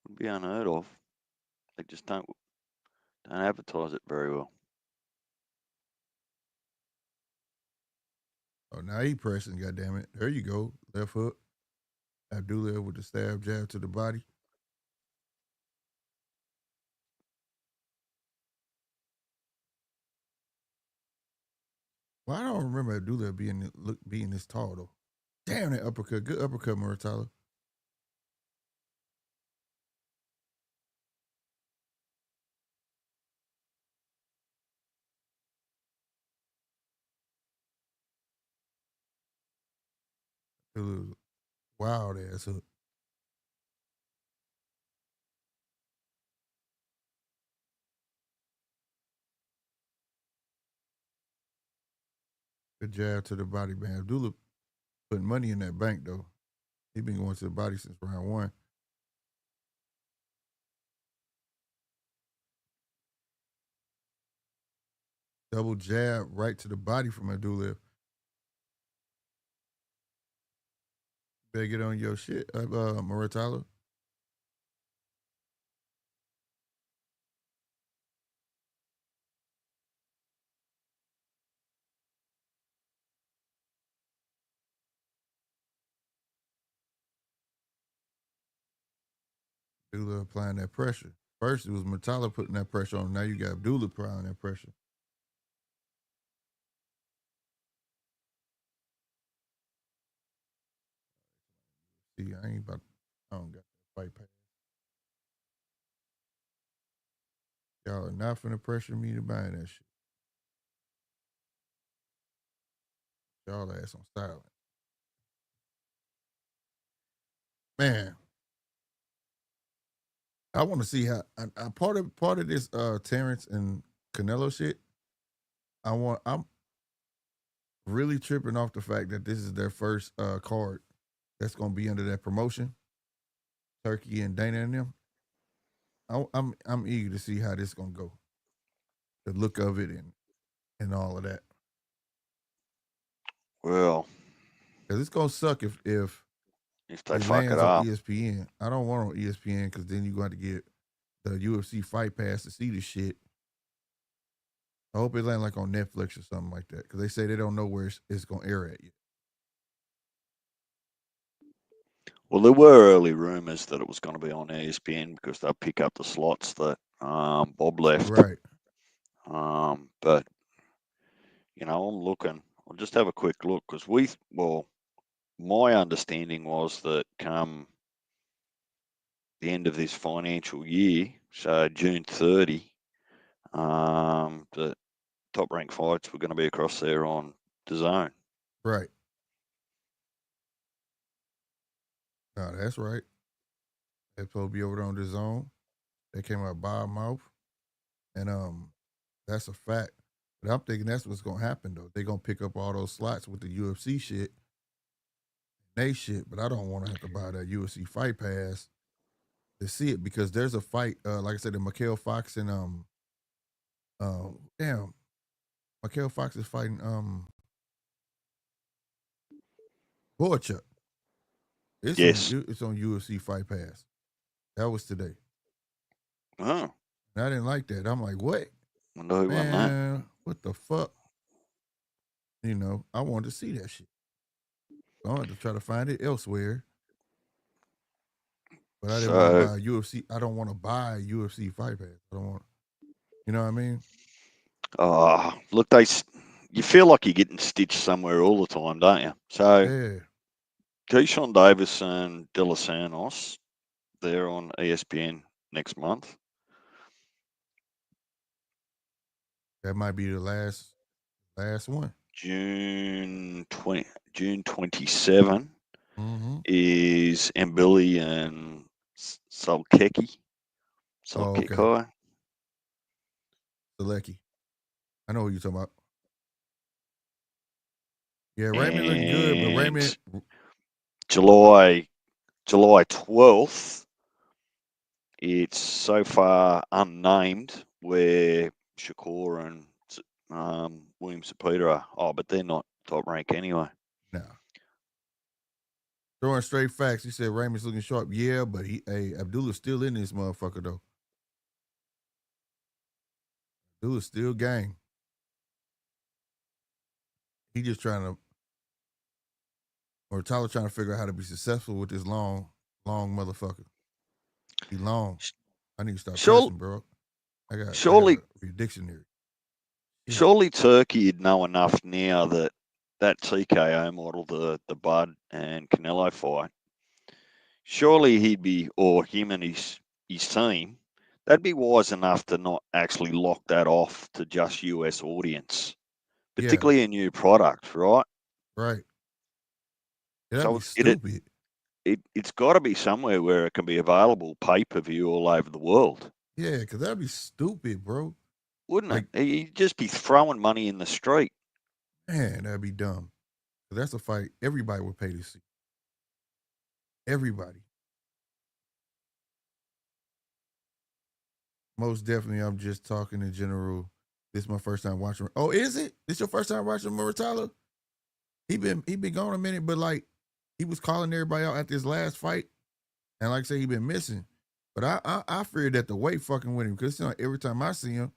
Would be unheard of. They just don't advertise it very well. Oh, now he pressing. Goddamn it! There you go, left hook. Abdullah with the stab jab to the body. Well, I don't remember Abdullah being this tall though. Damn that uppercut, good uppercut, Muratala. Abdullah, wild ass hook. Good jab to the body, man. Abdullah putting money in that bank though. He been going to the body since round one. Double jab right to the body from Abdullah. Better get on your shit, Muratala. Abdullah applying that pressure. First it was Muratala putting that pressure on. Now you got Abdullah applying that pressure. See, I ain't about. I don't got that fight pass. Y'all are not finna pressure me to buy that shit. Y'all ass on silent. Man, I want to see how part of this Terrence and Canelo shit. I'm really tripping off the fact that this is their first card that's gonna be under that promotion. Turkey and Dana and them. I'm eager to see how this gonna go. The look of it and all of that. Well, Cause it's gonna suck if they it fuck it lands on up. ESPN. I don't want it on ESPN because then you're going to get the UFC Fight Pass to see the shit. I hope it land like on Netflix or something like that because they say they don't know where it's going to air at yet. Well, there were early rumors that it was going to be on ESPN because they'll pick up the slots that Bob left. Right. But I'm looking. I'll just have a quick look because my understanding was that come the end of this financial year, so June 30, the Top Rank fights were going to be across there on DAZN. Right. No, that's right. They're supposed to be over there on the zone. They came out by mouth. And that's a fact. But I'm thinking that's what's gonna happen though. They're gonna pick up all those slots with the UFC shit, they shit, but I don't want to have to buy that UFC Fight Pass to see it because there's a fight, like I said, the Mikhail Fox and damn, Mikhail Fox is fighting Boychuk. Yes. It's on UFC Fight Pass. That was today. Oh, And I didn't like that. I'm like, what? wonder who won that. Man, what the fuck? I wanted to see that shit. So I had to try to find it elsewhere. But I didn't want to buy UFC. I don't want to buy UFC Fight Pass. I don't want. You know what I mean? Look, you feel like you're getting stitched somewhere all the time, don't you? So, Yeah. Keyshawn Davis and De Los Santos, they're on ESPN next month. That might be the last one. June 27 Mm-hmm. is Mbili and Salkeki. Oh, okay. Salkekai. Selecki. I know what you're talking about. Yeah, Raymond looked good, but Raymond. July 12th, it's so far unnamed where Shakur and William Sapita are. Oh, but they're not top rank anyway. Nah. Throwing straight facts. He said Raymond's looking sharp. Yeah, but Abdullah's still in this motherfucker though. Abdullah's still gang. He just trying to, or Tyler trying to figure out how to be successful with this long motherfucker. He long. I need to start cussing, bro. I got a dictionary. Yeah. Surely Turkey'd know enough now that TKO model, the Bud and Canelo fight, surely he'd be, or him and his team, they'd be wise enough to not actually lock that off to just US audience, particularly a new product, right? Right. That'd So be stupid. It's got to be somewhere where it can be available pay-per-view all over the world. Yeah, because that'd be stupid, bro. Wouldn't it? You'd just be throwing money in the street. Man, that'd be dumb. That's a fight everybody would pay to see. Everybody. Most definitely, I'm just talking in general. This is my first time watching. Oh, is it? This your first time watching Muratalla? He been gone a minute, but like he was calling everybody out after his last fight, and like I said, he been missing. But I feared that the weight fucking with him because every time I see him,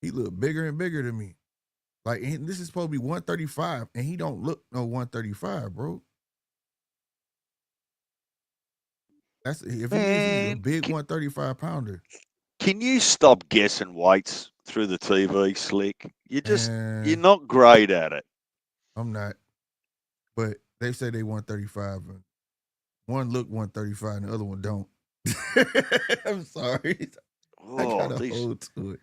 he look bigger and bigger than me. Like this is supposed to be 135, and he don't look no 135, bro. That's if he is, he's a big 135 pounder. Can you stop guessing weights through the TV, Slick? You're not great at it. I'm not. But they say they 135, and one look 135, and the other one don't. I'm sorry. I gotta hold to it.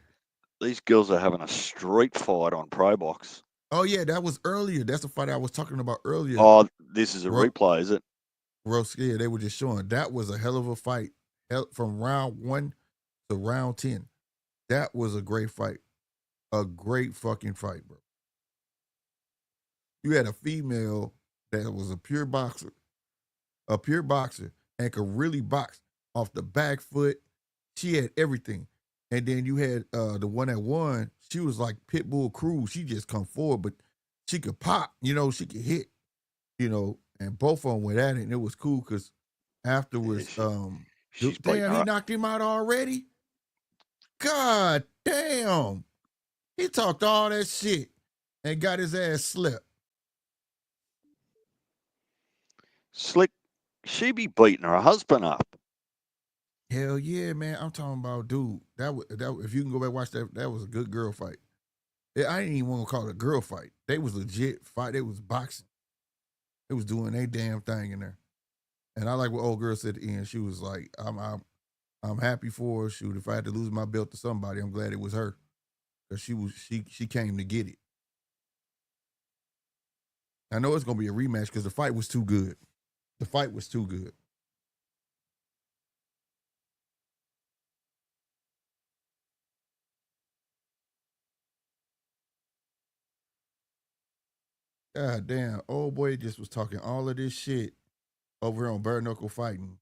These girls are having a street fight on Pro Box. Oh yeah, that was earlier. That's the fight I was talking about earlier. Oh, this is a replay, is it? Yeah, they were just showing. That was a hell of a fight. From round 1 to round 10. That was a great fight. A great fucking fight, bro. You had a female that was a pure boxer, and could really box off the back foot. She had everything. And then you had the one that won. She was like Pitbull Cruz. She just come forward, but she could pop, she could hit, and both of them went at it, and it was cool because afterwards, damn, he knocked him out already? God damn. He talked all that shit and got his ass slept. Slick, she be beating her husband up. Hell yeah, man. I'm talking about, dude. That if you can go back and watch that was a good girl fight. I didn't even want to call it a girl fight. They was legit fight. They was boxing. They was doing their damn thing in there. And I like what old girl said at the end. She was like, I'm happy for her. Shoot, if I had to lose my belt to somebody, I'm glad it was her. Because she came to get it. I know it's gonna be a rematch because the fight was too good. The fight was too good. God damn, old boy just was talking all of this shit over here on bare knuckle fighting.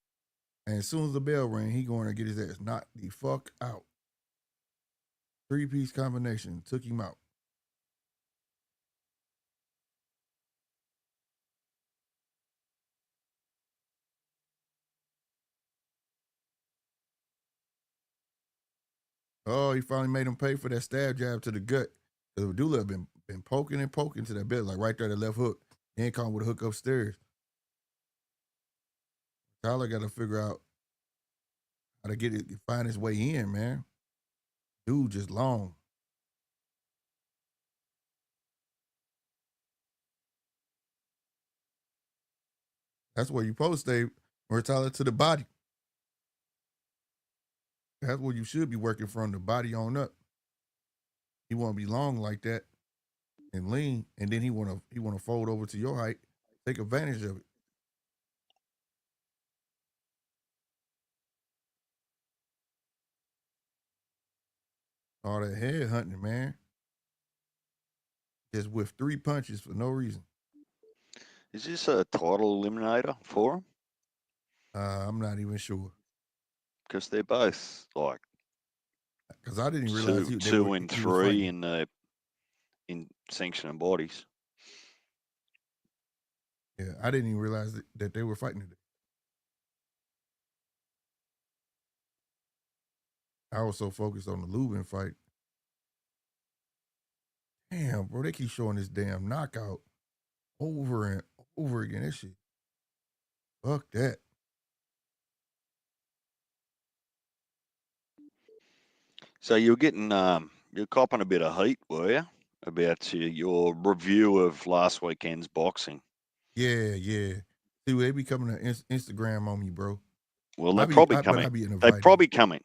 And as soon as the bell rang, he going to get his ass knocked the fuck out. 3-piece combination took him out. Oh, he finally made him pay for that stab jab to the gut. Because Abdullah been poking and poking to that belt, like right there, the left hook. He ain't caught with a hook upstairs. Tyler got to figure out how to find his way in, man. Dude just long. That's where you supposed to stay, or Tyler, to the body. That's where you should be working from, the body on up. He want to be long like that and lean, and then he want to fold over to your height, take advantage of it. All that head hunting, man. Just with 3 punches for no reason. Is this a title eliminator for them? I'm not even sure Because they're both like because I didn't realize two and he was three fighting. in sanctioning bodies. Yeah, I didn't even realize that they were fighting today. I was so focused on the Luben fight. Damn, bro, they keep showing this damn knockout over and over again. That shit, fuck that. So you're copping a bit of heat, were you, about your review of last weekend's boxing? Yeah, yeah. See, they be coming to Instagram on me, bro. Well, But I be They inviting. probably coming.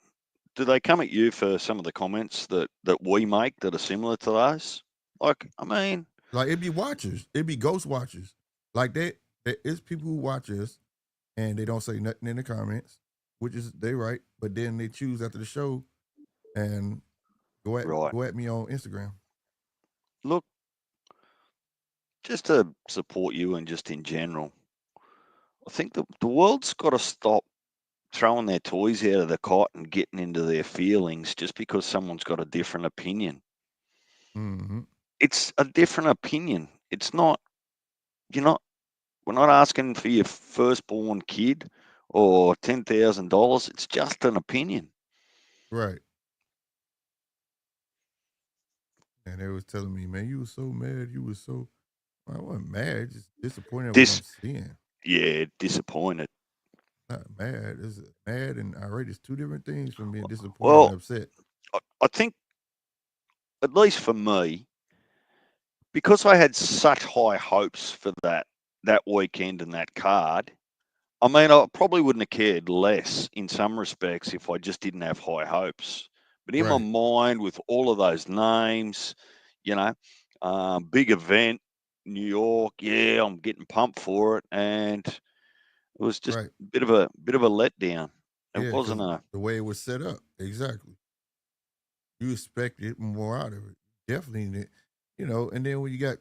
Do they come at you for some of the comments that we make that are similar to those? Like, I mean, Like it be watchers, it be ghost watchers. Like it's people who watch us and they don't say nothing in the comments, which is they right. But then they choose after the show and right. go at me on Instagram. Look, just to support you and just in general, I think the world's got to stop throwing their toys out of the cot and getting into their feelings just because someone's got a different opinion. Mm-hmm. It's a different opinion. It's not, you're not, we're not asking for your firstborn kid or $10,000. It's just an opinion. Right. And they was telling me, man, you was so mad. You was so I wasn't mad, just disappointed at what I'm This, seeing. yeah, disappointed. Not mad. It's mad and irate. It's two different things from being disappointed and Well, upset. I think, at least for me, because I had such high hopes for that weekend and that card. I mean, I probably wouldn't have cared less in some respects if I just didn't have high hopes. But in my Right. mind, with all of those names, you know, big event, New York, yeah, I'm getting pumped for it, and it was just Right. a bit of a letdown. It Yeah, wasn't because a the way it was set up. Exactly. You expected more out of it. Definitely. And then when you got,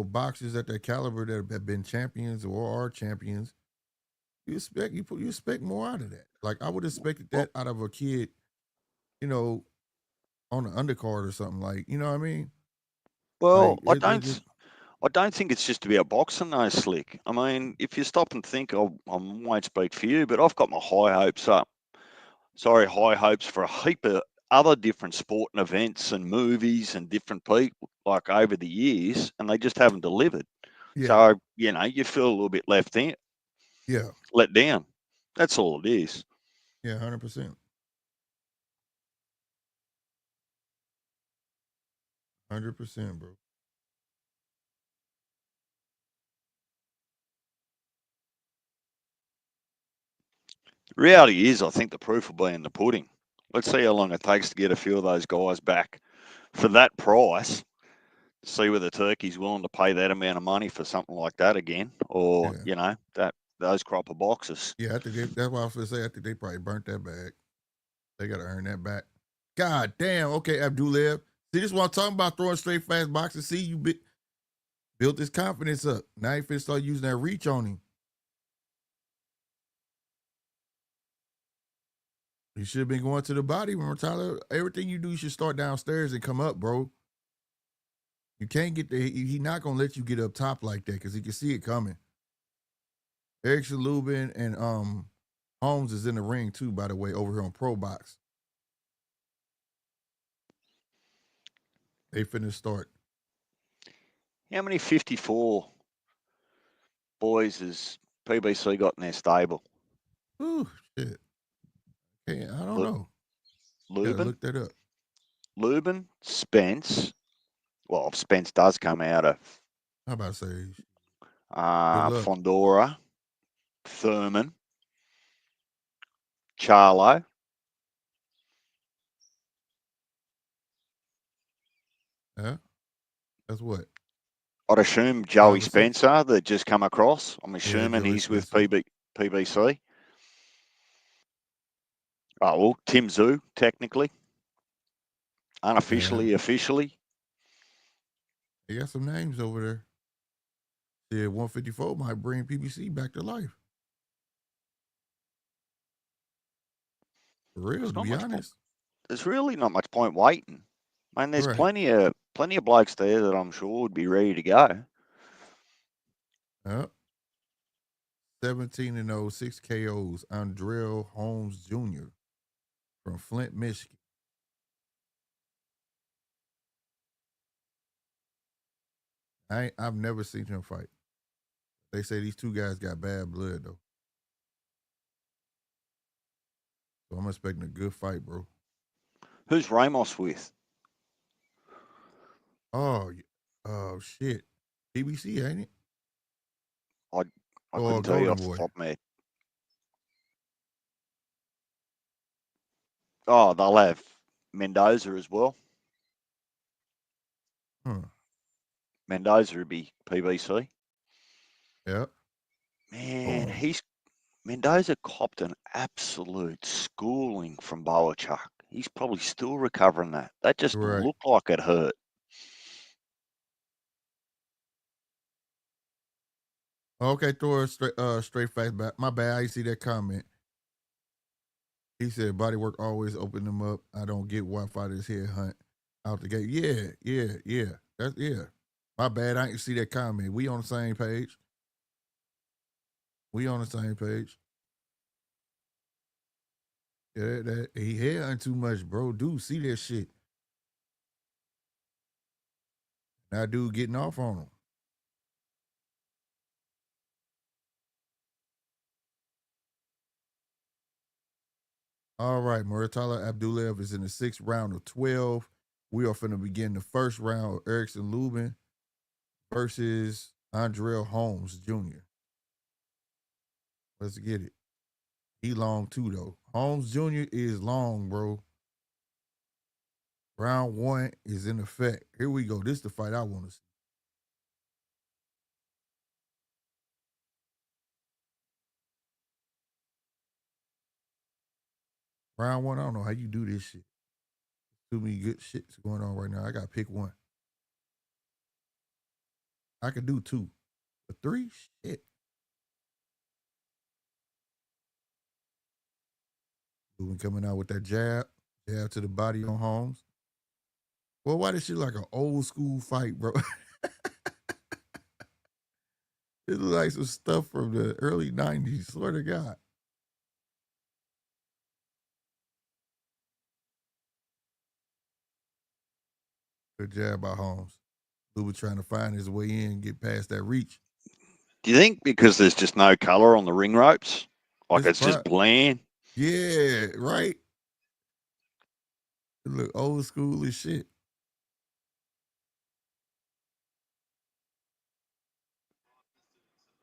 boxers at that caliber that have been champions or are champions, you expect more out of that. Like I would have expected well. that out of a kid, you know, on an undercard or something. Like, you know what I mean? Well, Like it just I don't think it's just about boxing though, Slick. I mean, if you stop and think, I won't speak for you, but I've got my high hopes up. Sorry, high hopes for a heap of other different sporting events and movies and different people like over the years, and they just haven't delivered. yeah, So you feel a little bit yeah, let down. That's all it is. yeah, 100%, 100%, bro. The reality is, I think the proof will be in the pudding. Let's see how long it takes to get a few of those guys back for that price. See whether Turkey's willing to pay that amount of money for something like that again, or Yeah, that those crop of boxes. yeah. I think that's why I was gonna say. I think they probably burnt that bag. They gotta earn that back. God damn. Okay, Abdullah. See, this is what I'm talking about. Throwing straight fast boxes. See, built his confidence up. Now he finna start using that reach on him. You should have been going to the body room, Tyler. Everything you do, you should start downstairs and come up, bro. You can't get there. He not gonna let you get up top like that because he can see it coming. Erickson, Lubin, and Holmes is in the ring too, by the way, over here on Pro Box. They finna start. How many 54 boys has PBC got in their stable? Ooh, shit. Hey, I don't Lu- know. Gotta Luben, look that up. Luben, Spence. Well, Spence does come out of How about to say good luck? Fondora, Thurman, Charlo. Yeah, that's what I'd assume five Joey or six. Spencer that just come across. I'm Yeah, assuming Joey he's with Spencer. PBC. Oh, well, Tim Zoo, technically, Yeah, unofficially, officially. they got some names over there. Yeah, 154 might bring PBC back to life. For real, There's to not be much point. honest. There's really not much point waiting. I mean, there's Right. plenty of blokes there that I'm sure would be ready to go. Yep. 17-0, 6 KOs. Andrell Holmes Jr. from Flint, Michigan. I've never seen him fight. They say these two guys got bad blood though. So I'm expecting a good fight, bro. Who's Ramos with? Oh, oh shit. PBC, ain't it? I I Or couldn't tell you Golden off the Boy. top of my head. Oh, they'll have Mendoza as well. Huh. Mendoza would be PBC. Yep. Man, Oh, Mendoza copped an absolute schooling from Boachuk. He's probably still recovering that. That just right. looked like it hurt. Okay, throw a straight face back. My bad. I see that comment. He said body work always open them up. I don't get why fighters head hunt out the gate. Yeah. That's yeah. My bad. I didn't see that comment. We on the same page. We on the same page. Yeah, that he head hunt too much, bro. Dude, see that shit. Now dude getting off on him. All right, Muratala Abdullayev is in the 6th round of 12. We are finna begin the first round of Erickson Lubin versus Andrell Holmes Jr. Let's get it. He long too though. Holmes Jr. is long, bro. Round 1 is in effect. Here we go. This is the fight I want to see. Round 1, I don't know how you do this shit. Too many good shit's going on right now. I gotta pick one. I could do 2. But 3, shit. Lubin coming out with that jab to the body on Holmes. Well, why this shit like an old school fight, bro? It looks like some stuff from the early 90s. Swear to God. Good jab by Holmes. Lubin trying to find his way in, get past that reach. Do you think because there's just no colour on the ring ropes? Like It's it's just bland? yeah, right. It look old school as shit.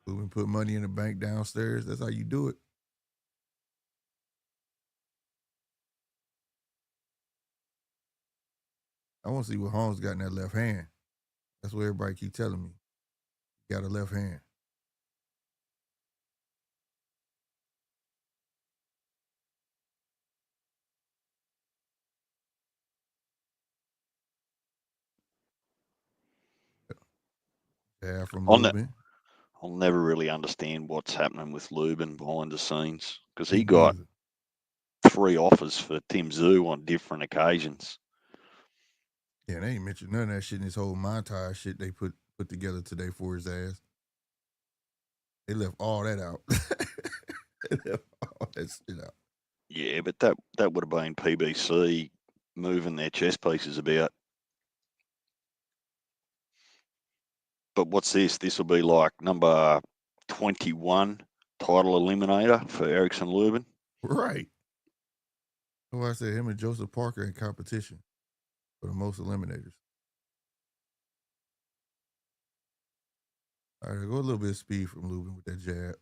Lubin put money in the bank downstairs. That's how you do it. I want to see what Holmes got in that left hand. That's what everybody keep telling me. He got a left hand. Yeah, from I'll, ne- Lubin. I'll never really understand what's happening with Luben behind the scenes because Me he got neither. 3 offers for Tim Zoo on different occasions. Yeah, they ain't mentioned none of that shit in this whole montage shit they put together today for his ass. They left all that out. They left all that shit out. Yeah, but that would have been PBC moving their chess pieces about. But what's this? This will be like number 21 title eliminator for Erickson Luben. Right. So I said him and Joseph Parker in competition for the most eliminators. All right, go a little bit of speed from Lubin with that jab.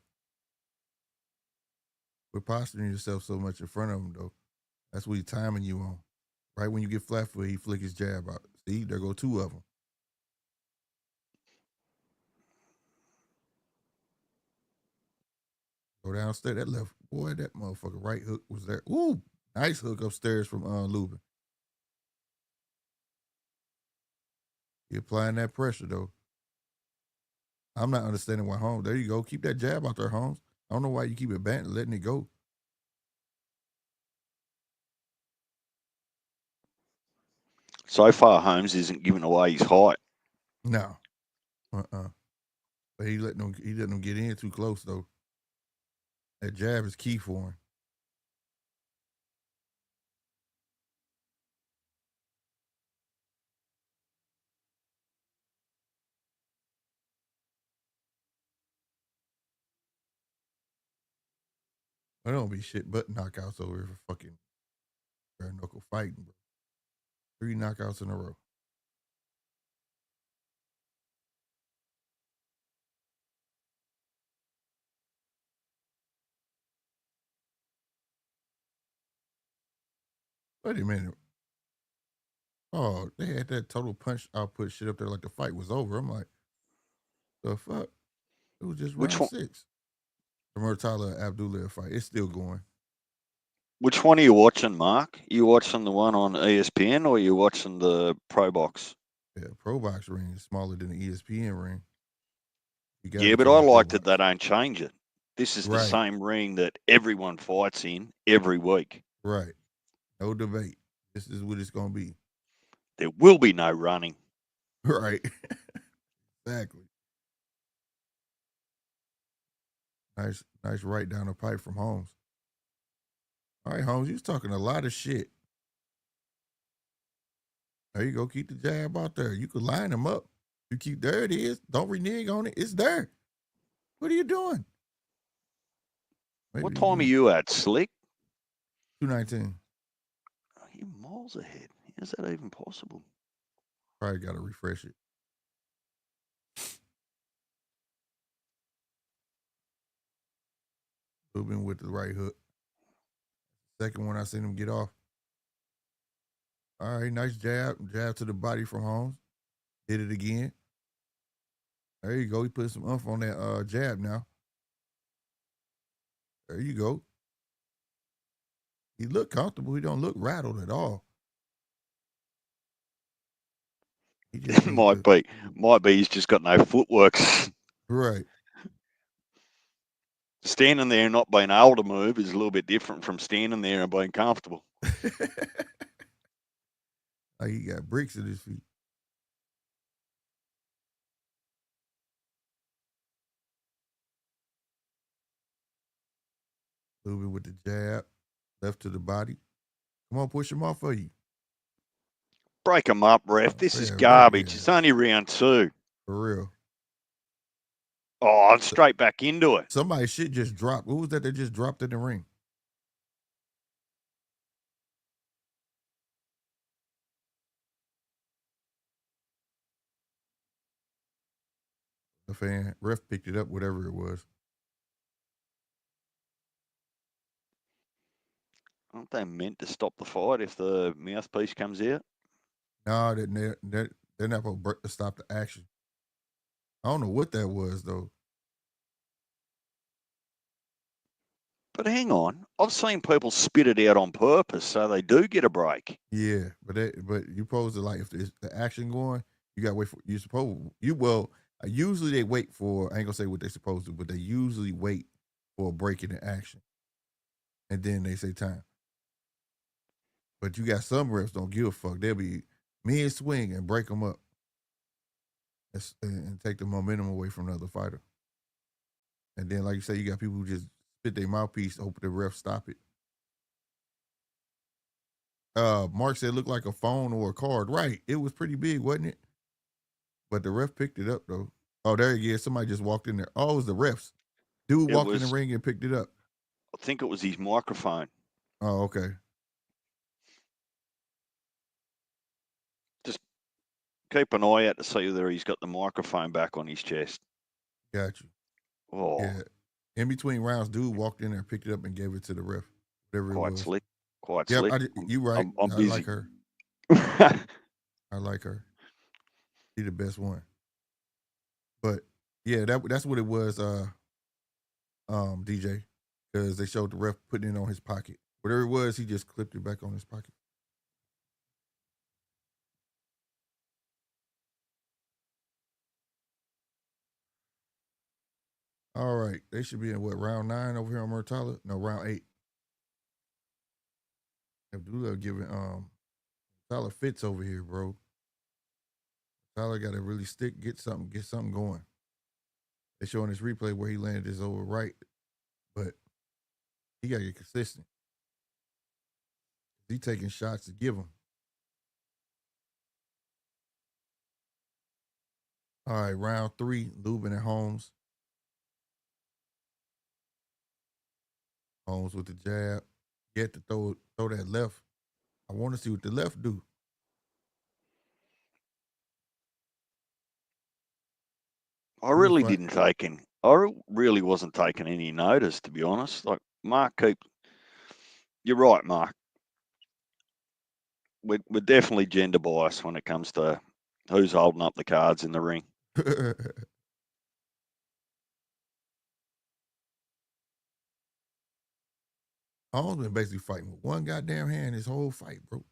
Quit posturing yourself so much in front of him, though. That's what he's timing you on. Right when you get flat footed, he flick his jab out. See, there go 2 of them. Go downstairs. That left, boy, that motherfucker right hook was there. Ooh, nice hook upstairs from Lubin. He applying that pressure, though. I'm not understanding why Holmes. There you go. Keep that jab out there, Holmes. I don't know why you keep it back, letting it go. So far, Holmes isn't giving away his height. No. But he letting them get in too close though. That jab is key for him. There don't be shit but knockouts over here for fucking bare knuckle fighting, bro. 3 knockouts in a row. Wait a minute. Oh, they had that total punch output shit up there like the fight was over. I'm like, the fuck? It was just Which round one? 6. The Murtala Abdullah fight. It's still going. Which one are you watching, Mark? Are you watching the one on ESPN or are you watching the Pro Box? Yeah, Pro Box ring is smaller than the ESPN ring. You got Yeah, to but turn I the Pro like that Box. they don't change it. This is the Right, same ring that everyone fights in every week. right. No debate. This is what it's gonna be. There will be no running. Right. Exactly. Nice right down the pipe from Holmes. All right, Holmes, you was talking a lot of shit. There you go. Keep the jab out there. You could line them up. You keep there it is. Don't renege on it. It's there. What are you doing? Maybe What you time are good. you at, Slick? 219. Oh, you're miles ahead. How's that even possible? Probably got to refresh it. Lubin with the right hook. Second one I seen him get off. All right, nice jab. Jab to the body from Holmes. Did it again. There you go. He put some oomph on that jab now. There you go. He looked comfortable. He don't look rattled at all. He just It needs to might be he's just got no footwork. right. Standing there and not being able to move is a little bit different from standing there and being comfortable. Like he got bricks at his feet. Lubin with the jab, left to the body. Come on, push him off for you. Break him up, ref. This is Yeah, right. garbage. Yeah, It's only round 2. for real. Oh, straight back into it. Somebody shit just dropped. Who was that just dropped in the ring? The fan. Ref picked it up, whatever it was. Aren't they meant to stop the fight if the mouthpiece comes out? No, they're not supposed to stop the action. I don't know what that was though. But hang on, I've seen people spit it out on purpose so they do get a break. Yeah, but you supposed to like if there's the action going, you gotta wait for usually they wait for I ain't gonna say what they supposed to, but they usually wait for a break in the action. And then they say time. But you got some refs don't give a fuck. They'll be mid swing and break them up and take the momentum away from the other fighter. And then, like you say, you got people who just spit their mouthpiece, hope the ref stop it. Mark said it looked like a phone or a card. Right. It was pretty big, wasn't it? But the ref picked it up though. Oh, there he is. Somebody just walked in there. Oh, it was the refs. Dude It walked in the was, ring and picked it up. I think it was his microphone. Oh, okay. Just keep an eye out to see whether he's got the microphone back on his chest. Got you. Oh, Yeah. In between rounds, dude walked in there, picked it up, and gave it to the ref. Whatever it quite was. slick. Quite Yep, slick. you right. I'm I busy. like her. I like her. She the best one. But yeah, that's what it was, DJ. Because they showed the ref putting it on his pocket. Whatever it was, he just clipped it back on his pocket. All right. They should be in what, round 9 over here on Murtala? No, round 8. Abdullah giving Tyler fits over here, bro. Tyler got to really get something going. They showing this replay where he landed his over right, but he got to get consistent. He taking shots to give him. All right, round 3, Luben and Holmes. Holmes with the jab. He had to throw that left. I want to see what the left do. I really wasn't taking any notice, to be honest. Like Mark, you're right, Mark. We're definitely gender biased when it comes to who's holding up the cards in the ring. Holmes been basically fighting with one goddamn hand his whole fight, bro.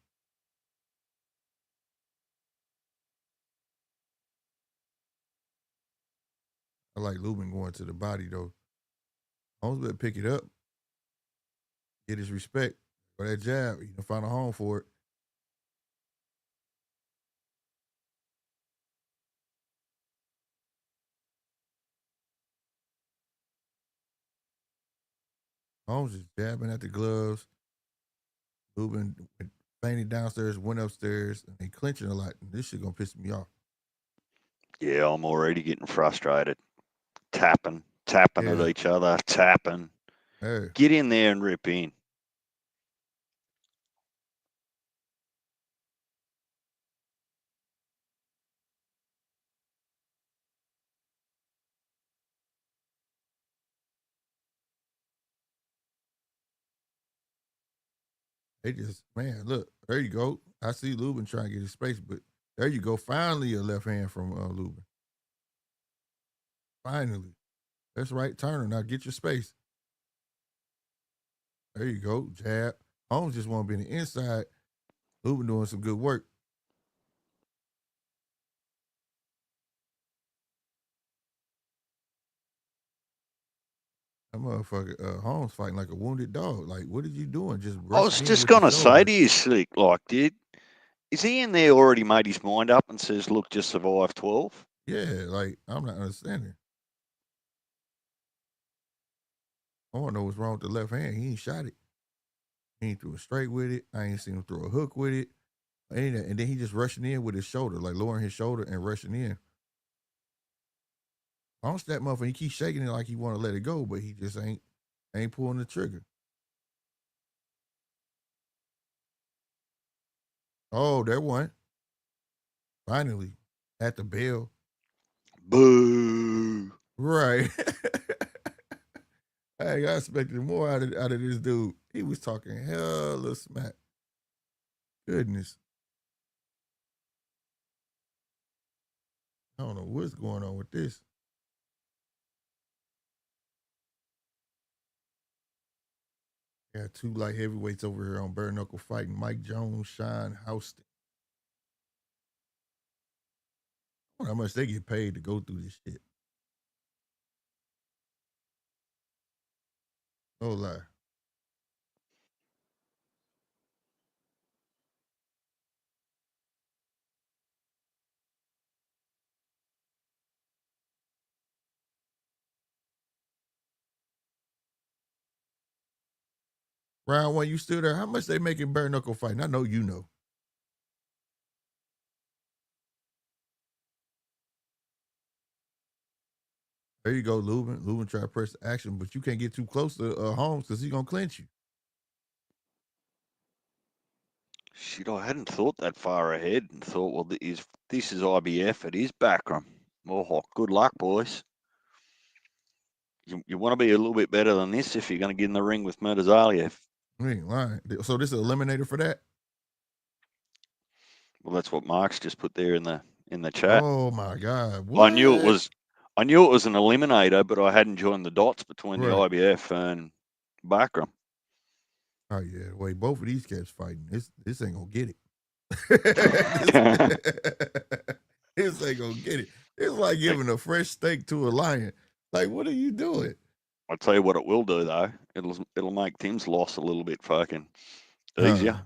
I like Luben going to the body, though. Holmes better pick it up. Get his respect for that jab. He can find a home for it. Holmes is jabbing at the gloves. Luben fainted downstairs, went upstairs, and they clinching a lot. This shit gonna piss me off. Yeah, I'm already getting frustrated. Tapping at each other, tapping. Hey. Get in there and rip in. They just, man, look, there you go. I see Luben trying to get his space, but there you go. Finally, a left hand from Luben. Finally. That's right, Turner. Now get your space. There you go. Jab. Holmes just want to be in the inside. Luben doing some good work. That motherfucker Holmes fighting like a wounded dog. Like, what are you doing? Just I was rushing in just with going the to say to shoulder. you, Slick, like, dude, is he in there already made his mind up and says, look, just survive 12? Yeah, like, I'm not understanding. I want to know what's wrong with the left hand. He ain't shot it. He ain't threw it straight with it. I ain't seen him throw a hook with it. And then he just rushing in with his shoulder, like lowering his shoulder and rushing in. Bounce that motherfucker. He keeps shaking it like he want to let it go, but he just ain't pulling the trigger. Oh, there one. Finally, at the bell. Boo. Right. Hey, I expected more out of this dude. He was talking hella smack. Goodness. I don't know what's going on with this. Got 2 light heavyweights over here on bare knuckle fighting. Mike Jones, Sean Houston. I wonder how much they get paid to go through this shit. No lie. Round 1, you still there? How much they making bare knuckle fighting? I know you know. There you go, Luben. Luben try to press the action, but you can't get too close to Holmes because he's going to clinch you. Shit, I hadn't thought that far ahead and thought, well, this is IBF. It is Backroom. Oh, good luck, boys. You want to be a little bit better than this if you're going to get in the ring with Murtazaliev. You ain't lying. So this is an eliminator for that? Well, that's what Mark's just put there in the chat. Oh my God! What? I knew it was an eliminator, but I hadn't joined the dots between the IBF and Backroom. Oh yeah, wait, both of these cats fighting. This ain't gonna get it. This ain't gonna get it. It's like giving a fresh steak to a lion. Like, what are you doing? I'll tell you what it will do though. It'll make Tim's loss a little bit fucking easier.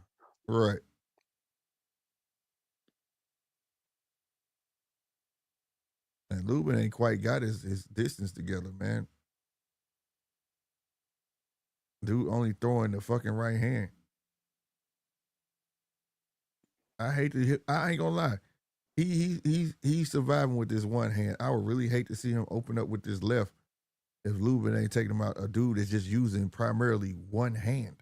Right. And Luben ain't quite got his distance together, man. Dude only throwing the fucking right hand. I hate to hit, I ain't gonna lie. He's surviving with this one hand. I would really hate to see him open up with this left if Luben ain't taking him out. A dude that's just using primarily one hand.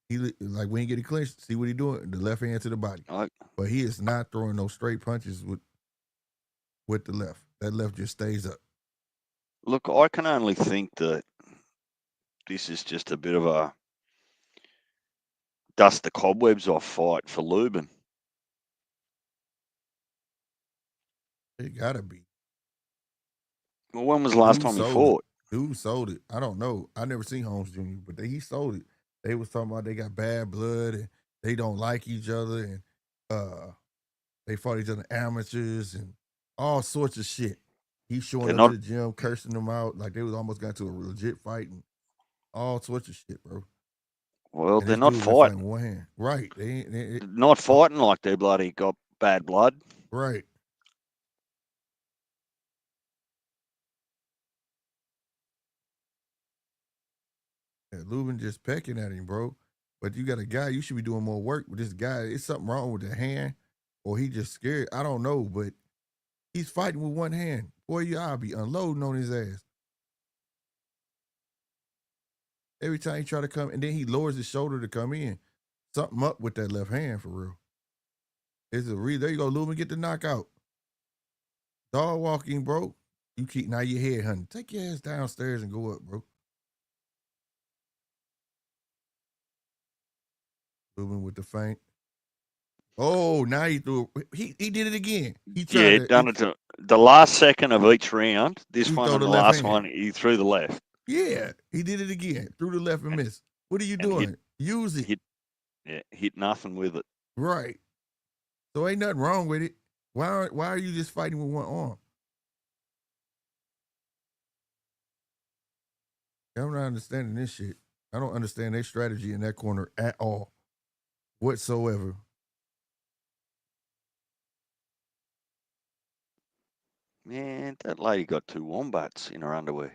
He like when he get it clinched, see what he doing? The left hand to the body. But he is not throwing no straight punches with the left. That left just stays up. Look, I can only think that this is just a bit of a dust the cobwebs off fight for Luben. It gotta be. Well, when was the last time he fought? Dude sold it. I don't know. I never seen Holmes Jr., but he sold it. They was talking about they got bad blood and they don't like each other and they fought each other amateurs and all sorts of shit. He's showing up to the gym, cursing them out like they was almost got to a legit fight and all sorts of shit, bro. Well, and they're not fighting. One hand. Right. They not fighting like they bloody got bad blood. Right. Yeah, Luben just pecking at him, bro. But you got a guy, you should be doing more work with this guy. It's something wrong with the hand, or he just scared. I don't know, but he's fighting with one hand. Boy, y'all be unloading on his ass. Every time he try to come, and then he lowers his shoulder to come in. Something up with that left hand for real. It's a there you go, Luben, get the knockout. Dog walking, bro. You keep now your head, honey. Take your ass downstairs and go up, bro. Luben with the feint. Oh, now he threw it. He did it again. He tried done it to the last second of each round. This one and the last one, he threw the left. Yeah, he did it again. Threw the left and missed. What are you doing? Use it. Hit nothing with it. Right. So ain't nothing wrong with it. Why are you just fighting with one arm? I'm not understanding this shit. I don't understand their strategy in that corner at all, whatsoever. Man, that lady got 2 wombats in her underwear.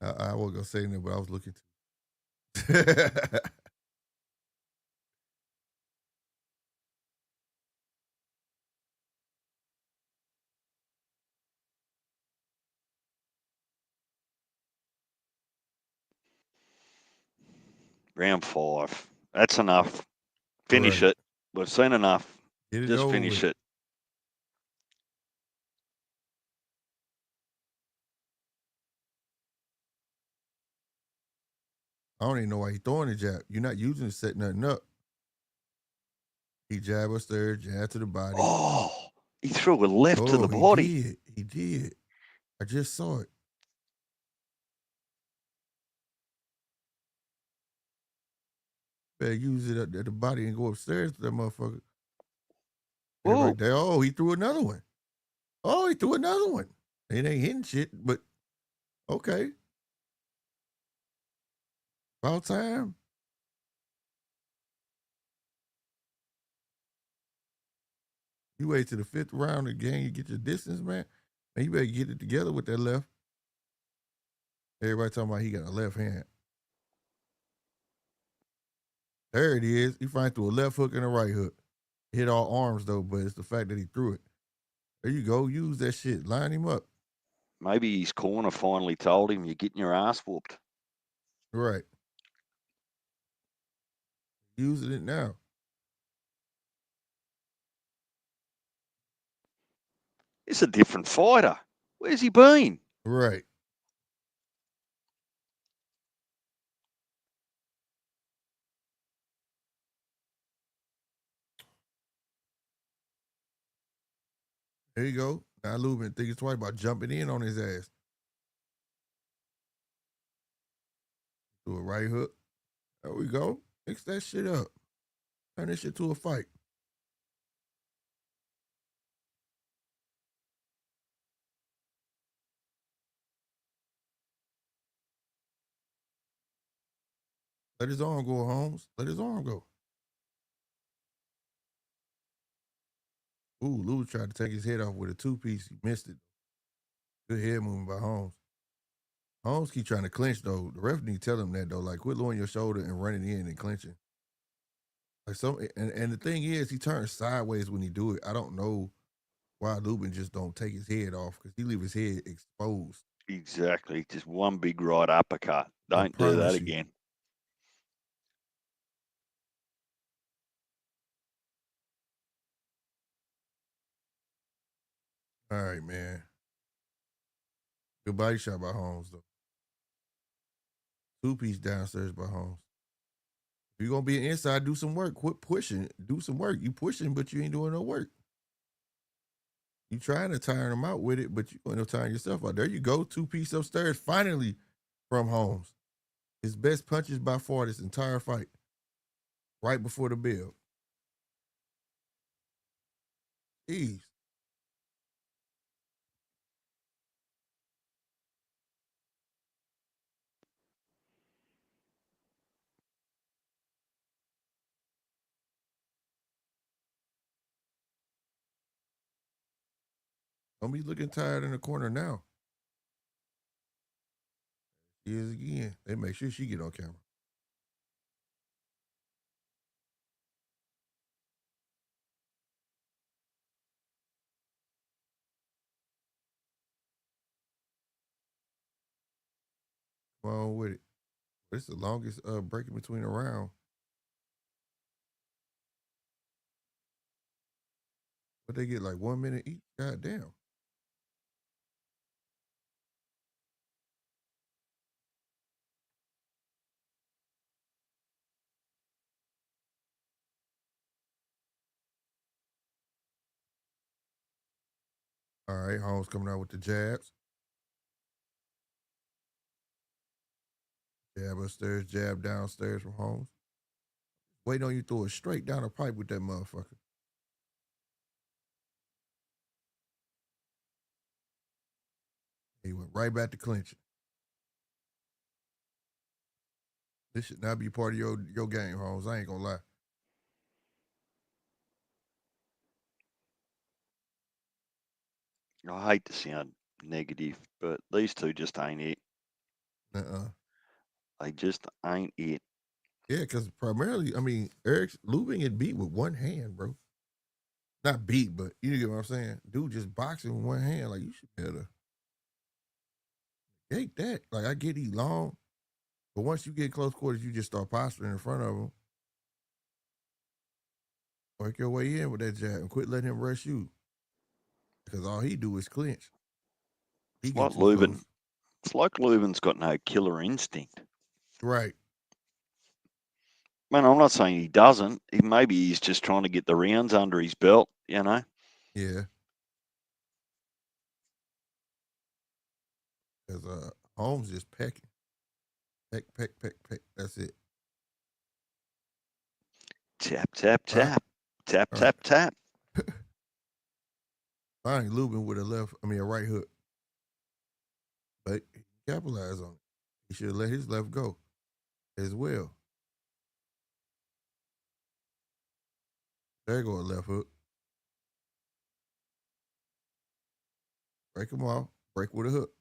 I wasn't gonna say anything, but I was looking to. Round 5. That's enough. Finish it. We've seen enough. Just finish it. I don't even know why he's throwing the jab. You're not using it to set nothing up. He jab us there, jab to the body. Oh, he threw a left to the body. He did. I just saw it. Better use it at the body and go upstairs to that motherfucker. Right there. Oh, he threw another one. Oh, he threw another one. It ain't hitting shit, but okay. About time. You wait to the 5th round of the game, you get your distance, man. Man, you better get it together with that left. Everybody talking about he got a left hand. There it is. He finally threw a left hook and a right hook. Hit all arms though, but it's the fact that he threw it. There you go. Use that shit. Line him up. Maybe his corner finally told him you're getting your ass whooped. Right. Using it now. It's a different fighter. Where's he been? Right. There you go. Now Luben thinking twice about jumping in on his ass. Do a right hook. There we go. Mix that shit up. Turn this shit to a fight. Let his arm go, Holmes. Let his arm go. Ooh, Lou tried to take his head off with a 2-piece. He missed it. Good head movement by Holmes. Holmes keep trying to clinch though. The ref need to tell him that though. Like quit lowering your shoulder and running in and clinching. Like and the thing is, he turns sideways when he do it. I don't know why Luben just don't take his head off because he leave his head exposed. Exactly. Just one big right uppercut. I Don't do that promise you. again. All right, man. Good body shot by Holmes though. 2-piece downstairs by Holmes. If you're gonna be inside, do some work. Quit pushing. Do some work. You pushing, but you ain't doing no work. You trying to tire him out with it, but you end up tiring yourself out. There you go. 2-piece upstairs. Finally from Holmes. His best punches by far this entire fight. Right before the bell. Jeez. Don't be looking tired in the corner now. She is again. They make sure she get on camera. Come on with it. It's the longest break in between a round. But they get like 1 minute each. God damn. All right, Holmes coming out with the jabs. Jab upstairs, jab downstairs from Holmes. Waiting on you to throw it straight down the pipe with that motherfucker. He went right back to clinching. This should not be part of your game, Holmes. I ain't gonna lie. I hate to sound negative, but these two just ain't it. Uh-uh. They just ain't it. Yeah, because primarily, I mean, Eric's Lubin get beat with one hand, bro. Not beat, but you get what I'm saying? Dude just boxing with one hand. Like, you should be able to gate that. Like, I get he long, but once you get close quarters, you just start posturing in front of him. Work your way in with that jab and quit letting him rush you. Because all he do is clinch. He It's get like too close. Luben. It's like Luben's got no killer instinct. Right. Man, I'm not saying he doesn't. Maybe he's just trying to get the rounds under his belt, you know? Yeah. Because Holmes just pecking. Peck, peck, peck, peck. That's it. Tap, tap, Right. tap. Tap, All tap, tap. Finally, Lubin with a right hook. But he capitalized on it. He should have let his left go as well. There go a left hook. Break him off. Break with a hook.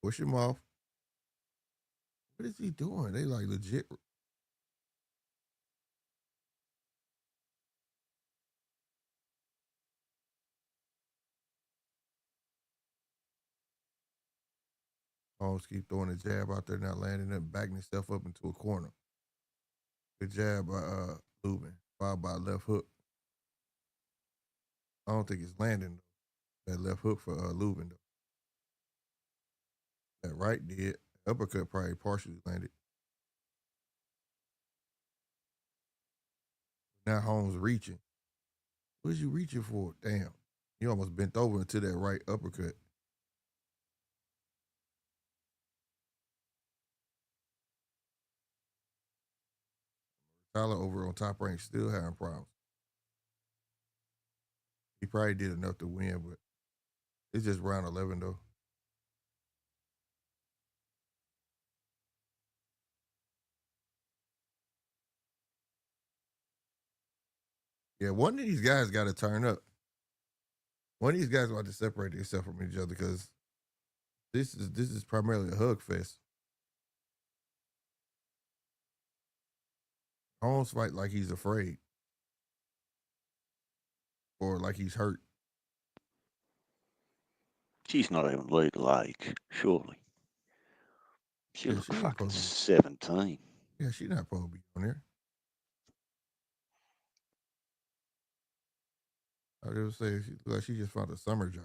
Push him off. What is he doing? They like legit. Holmes keep throwing a jab out there, not landing it, backing himself up into a corner. Good jab by Lubin, followed by a left hook. I don't think it's landing though. That left hook for Lubin though. That right did. Uppercut probably partially landed. Now Holmes reaching. What is you reaching for? Damn. You almost bent over into that right uppercut. Tyler over on Top Rank still having problems. He probably did enough to win, but it's just round 11 though. Yeah, one of these guys got to turn up. One of these guys got to separate themselves from each other because this is primarily a hug fest. Holmes fight like he's afraid or like he's hurt. She's not even legal age, surely. She Yeah, look she ain't fucking supposed to be. 17. Yeah, she not supposed to be on there. I was just say she like she just found a summer job.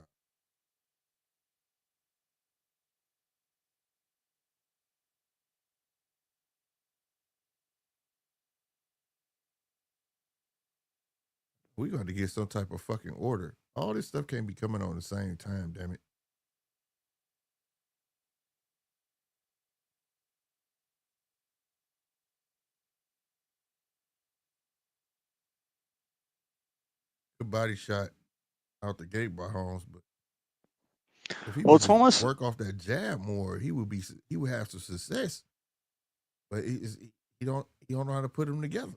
We got to get some type of fucking order. All this stuff can't be coming on the same time, damn it. Good body shot out the gate by Holmes, but if he Well, would it's just almost work off that jab more, he would have some success. But he don't know how to put them together.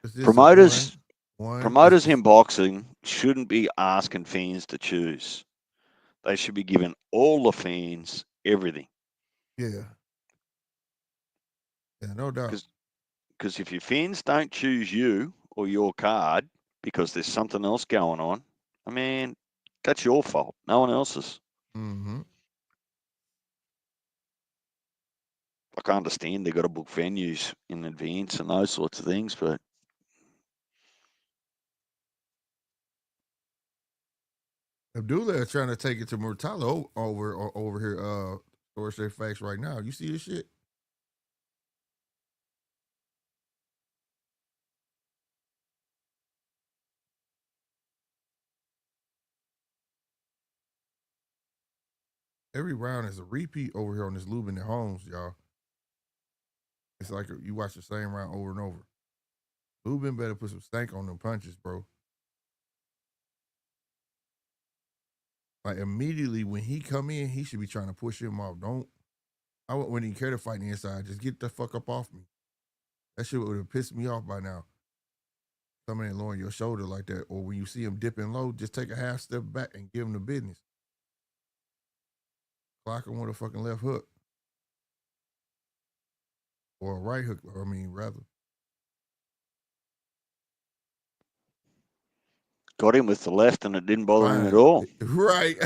This is promoters. one. Promoters in boxing shouldn't be asking fans to choose. They should be giving all the fans everything. Yeah, no doubt. Because if your fans don't choose you or your card because there's something else going on, I mean, that's your fault. No one else's. Mm-hmm. I can understand they've got to book venues in advance and those sorts of things, but Abdullah is trying to take it to Murtala over here. Source their facts right now. You see this shit? Every round is a repeat over here on this Luben and Holmes, y'all. It's like you watch the same round over and over. Luben better put some stank on them punches, bro. Like immediately when he come in, he should be trying to push him off. I wouldn't even care to fight the inside. Just get the fuck up off me. That shit would have pissed me off by now. Coming in lowering your shoulder like that, or when you see him dipping low, just take a half step back and give him the business. Clock him with a fucking left hook or a right hook. I mean, rather. got him with the left and it didn't bother him at Fine. all. Right.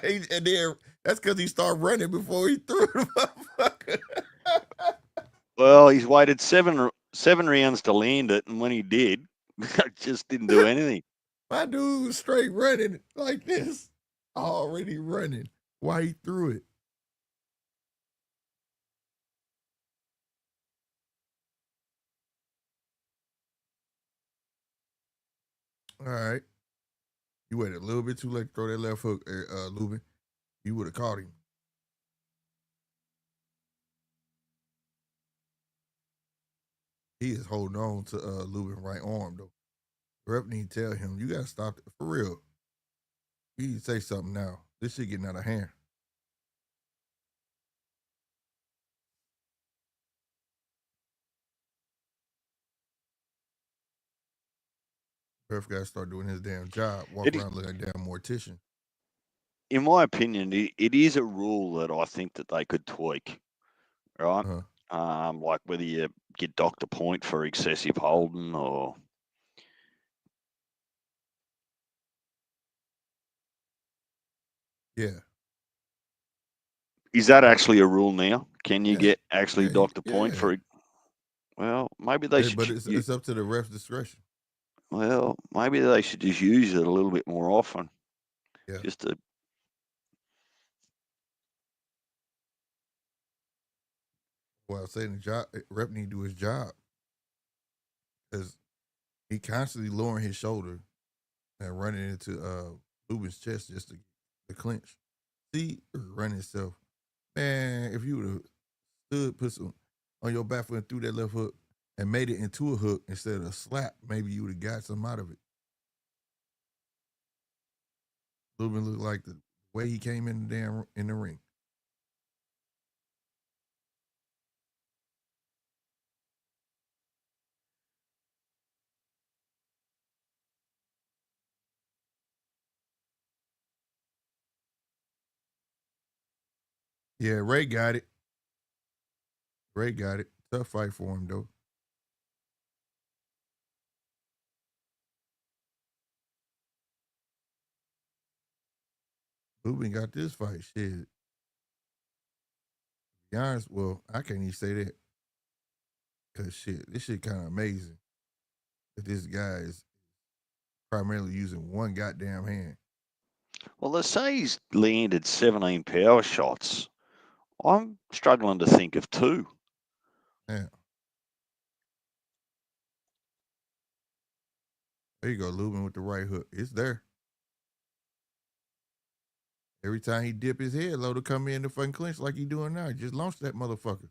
And then that's because he started running before he threw the motherfucker. Well, he's waited seven rounds to land it, and when he did, it just didn't do anything. My dude was straight running like this, already running while he threw it. All right. You waited a little bit too late to throw that left hook, Luben. You would have caught him. He is holding on to Luben right arm, though. Rep need to tell him, you got to stop it. For real. You need to say something now. This shit getting out of hand. Ref got to start doing his damn job. Walk It is, around looking like a damn mortician. in my opinion, it is a rule that I think that they could tweak, right? Uh-huh. Like whether you get docked a point for excessive holding or Yeah. is that actually a rule now? Can you Yeah. get actually Yeah. docked a point Yeah. for? Well, maybe they should. But it's up to the ref's discretion. Well, maybe they should just use it a little bit more often. Yeah. Just to Well, saying the job rep need to do his job because he constantly lowering his shoulder and running into Luben's chest just to clinch. See, run himself. Man, if you would have stood, put some on your back foot and threw that left hook and made it into a hook instead of a slap, maybe you would have got some out of it. Luben looked like the way he came in the ring. Yeah, Ray got it. Ray got it. Tough fight for him, though. Lubin got this fight. Shit. To be honest, well, I can't even say that. Because shit, this shit kind of amazing that this guy is primarily using one goddamn hand. Well, they say he's landed 17 power shots. I'm struggling to think of 2. Yeah. There you go, Lubin with the right hook. It's there. Every time he dip his head low to come in the fucking clinch like he doing now, just launch that motherfucker.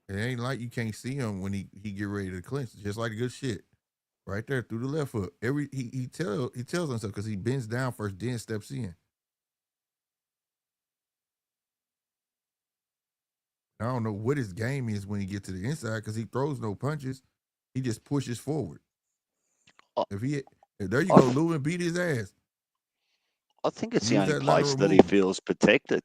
It ain't like you can't see him when he get ready to clinch. Just like good shit. Right there through the left hook. He tells himself because he bends down first, then steps in. I don't know what his game is when he gets to the inside because he throws no punches. He just pushes forward. I, If there you I, go, Luben beat his ass. I think it's the Use only that place lateral that he move. feels protected.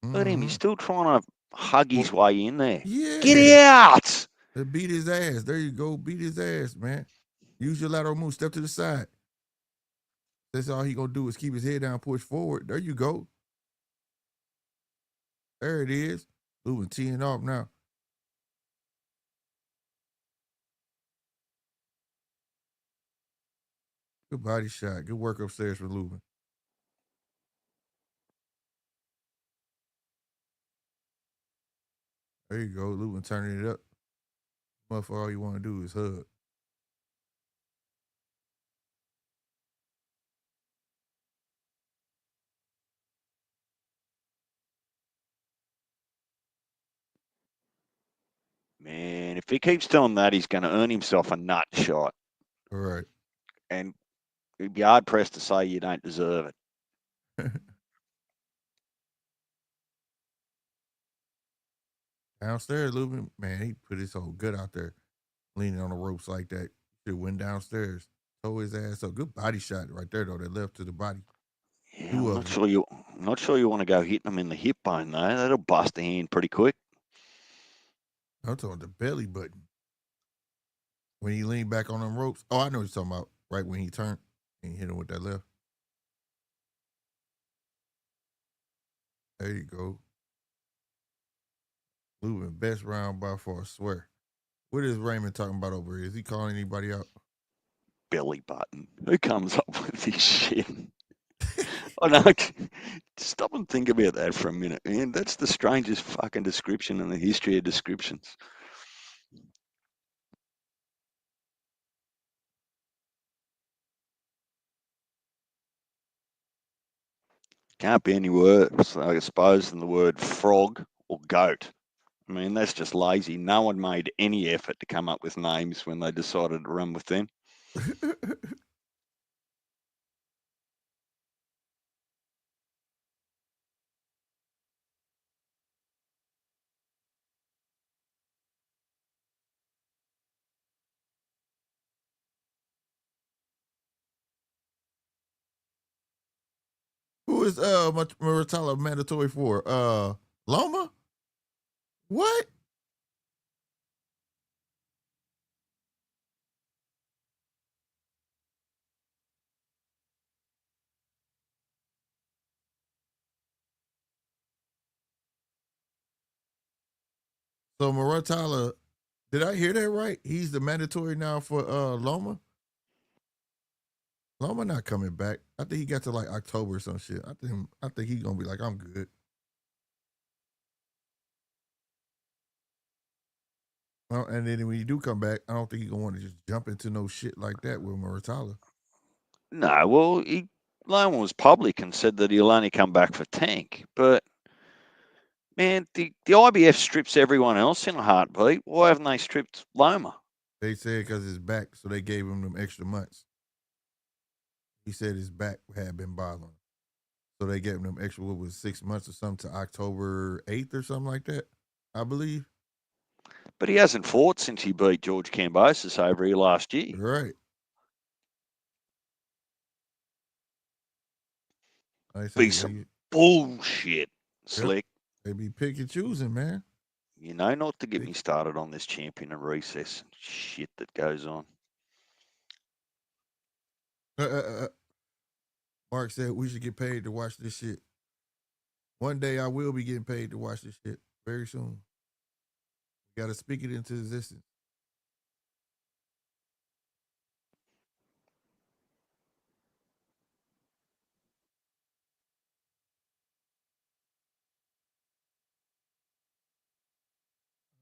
Look at him, he's still trying to hug his way in there. Yeah. Get out! Beat his ass. There you go. Beat his ass, man. Use your lateral move. Step to the side. That's all he gonna do is keep his head down, push forward. There you go. There it is. Luben teeing off now. Good body shot. Good work upstairs for Luben. There you go. Luben turning it up. Motherfucker, all you want to do is hug. Man, if he keeps doing that, he's going to earn himself a nut shot. All right. And he'd be hard pressed to say you don't deserve it. Downstairs, Luben, man, he put his whole gut out there, leaning on the ropes like that. Should went downstairs, tore his ass up. Good body shot right there, though. That left to the body. Yeah, Two I'm of them. not sure you want to go hitting him in the hip bone though. That'll bust the hand pretty quick. I'm talking the belly button. When he leaned back on them ropes. Oh, I know what you're talking about. Right when he turned and hit him with that left. There you go. Luben, best round by far, I swear. What is Raymond talking about over here? Is he calling anybody out? Belly button. Who comes up with this shit? Oh no, stop and think about that for a minute, man. That's the strangest fucking description in the history of descriptions. Can't be any worse, I suppose, than the word frog or goat. I mean, that's just lazy. No one made any effort to come up with names when they decided to run with them. Who is Muratala mandatory for? Loma? What? So Muratala, did I hear that right? He's the mandatory now for Loma? Loma not coming back. I think he got to like October or some shit. I think he's gonna be like, I'm good. Well, and then when you do come back, I don't think he's gonna want to just jump into no shit like that with Muratala. No, well, Loma was public and said that he'll only come back for Tank. But, man, the IBF strips everyone else in a heartbeat. Why haven't they stripped Loma? They said because his back, so they gave him them extra months. He said his back had been bothering. So they gave him them extra, what was 6 months or something to October 8th or something like that, I believe. But he hasn't fought since he beat George Kambosos over here last year. Right. I Be say some bullshit, Slick. they be pick and choosing, man. You know not to get me started on this champion and recess shit that goes on. Mark said we should get paid to watch this shit. One day I will be getting paid to watch this shit very soon. Got to speak it into existence.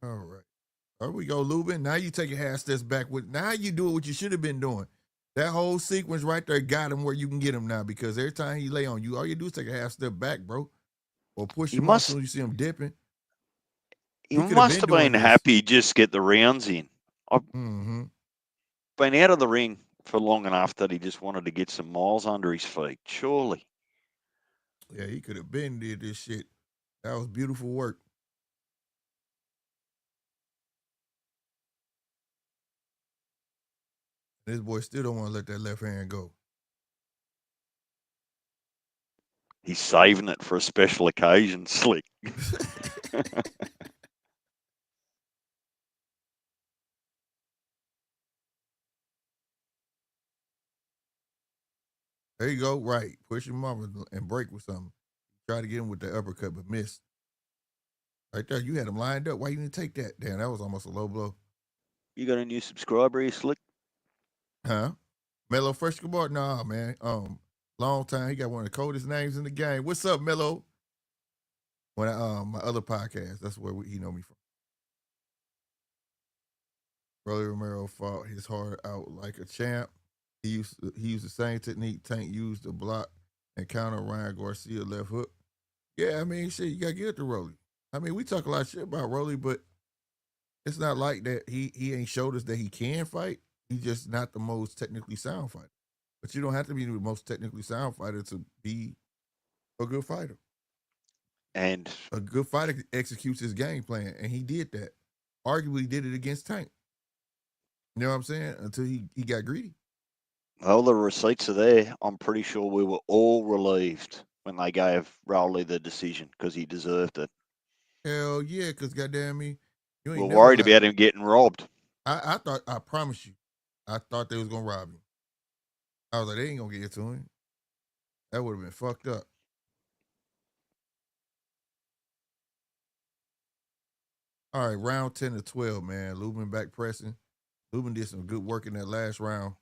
All right. There we go, Luben. Now you take a half steps back with. Now you do what you should have been doing. That whole sequence right there got him where you can get him now because every time he lay on you, all you do is take a half step back, bro, or push You him off as must soon as you see him dipping. you He could have must been have doing been this. happy just get the rounds in. I've Mm-hmm. been out of the ring for long enough that he just wanted to get some miles under his feet. Surely. Yeah, he could have been did this shit. That was beautiful work. This boy still don't want to let that left hand go. He's saving it for a special occasion, Slick. There you go. Right. Push him off and break with something. Try to get him with the uppercut, but missed. Right there. You had him lined up. Why you didn't take that? Damn, that was almost a low blow. You got a new subscriber here, Slick? Huh? Mello Fresh Kabart? Nah, man. Long time. He got one of the coldest names in the game. What's up, Mello? When my other podcast, that's where he know me from. Rolly Romero fought his heart out like a champ. He used the same technique Tank used to block and counter Ryan Garcia left hook. Yeah, I mean, shit, you gotta give it to Rolly. I mean, we talk a lot of shit about Rolly, but it's not like that. He ain't showed us that he can fight. He's just not the most technically sound fighter. But you don't have to be the most technically sound fighter to be a good fighter. And A good fighter executes his game plan, and he did that. Arguably did it against Tank. You know what I'm saying? Until he got greedy. all the receipts are there. I'm pretty sure we were all relieved when they gave Rowley the decision because he deserved it. Hell yeah, because goddamn me, you We're ain't never worried like. about him getting robbed. I thought, I promise you, I thought they was gonna rob him. I was like, they ain't gonna get it to him. That would have been fucked up. All right, round 10 to 12, man. Luben back pressing. Luben did some good work in that last round.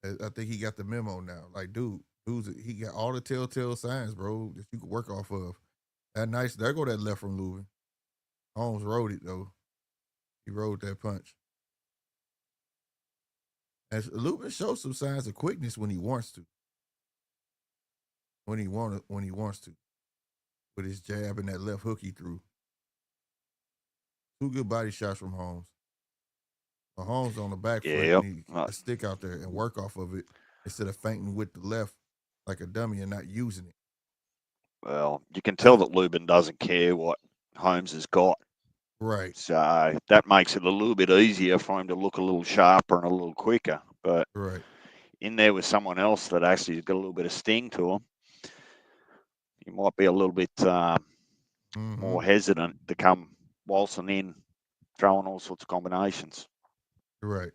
I think he got the memo now. Like, he got all the telltale signs, bro, that you could work off of. That nice, there go that left from Luben. Holmes rode it though. He rode that punch. And Luben shows some signs of quickness when he wants to. When he wants to. With his jab and that left hook he threw. Two good body shots from Holmes. But Holmes on the back foot Yeah. need a stick out there and work off of it instead of fainting with the left like a dummy and not using it. Well, you can tell that Luben doesn't care what Holmes has got. Right. So that makes it a little bit easier for him to look a little sharper and a little quicker. But Right. in there with someone else that actually has got a little bit of sting to him, he might be a little bit more hesitant to come waltzing in, throwing all sorts of combinations. Right.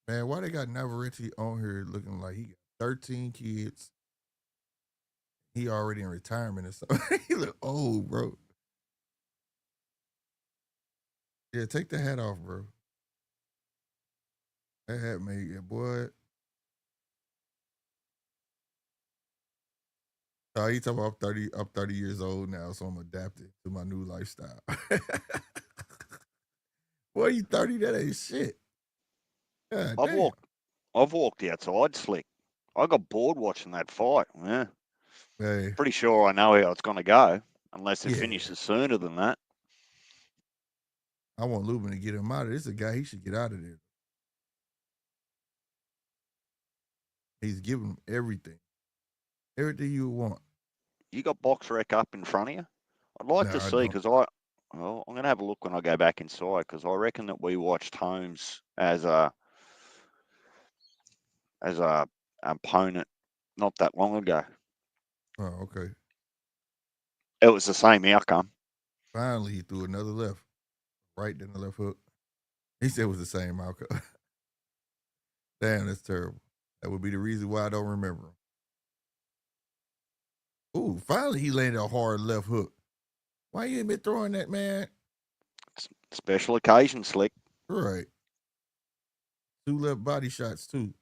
Man, why they got Navarrete on here looking like he got 13 kids? He already in retirement or something. He look old, bro. Yeah, take the hat off, bro. That hat made it, boy. Oh, he talking about I'm 30 years old now, so I'm adapted to my new lifestyle. Boy, you 30, that ain't shit. God damn. I've walked outside, Slick. I got bored watching that fight. Yeah. Hey, Pretty sure I know how it's going to go, unless it yeah. finishes sooner than that. I want Luben to get him out of this. Is a guy he should get out of there. He's giving him everything. Everything you want. You got box rec up in front of you? I'd like No, to I see don't. because I'm going to have a look when I go back inside because I reckon that we watched Holmes as a opponent not that long ago. Oh, okay. It was the same outcome. Finally, he threw another left, right, then the left hook. He said it was the same outcome. Damn, that's terrible. That would be the reason why I don't remember him. Ooh, finally he landed a hard left hook. Why you ain't been throwing that, man? Special occasion, Slick. Right. 2 left body shots, too.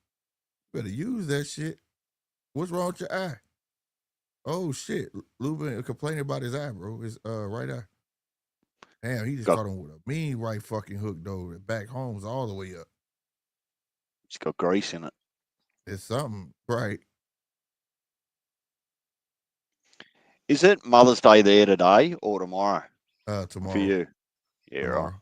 Better use that shit. What's wrong with your eye? Oh, shit. Luben complaining about his eye, bro. His right eye. Damn, he just caught him with a mean right fucking hook, though. Back Holmes all the way up. It's got grease in it. It's something, right? Is it Mother's Day there today or tomorrow? Tomorrow. For you? Yeah, tomorrow. right.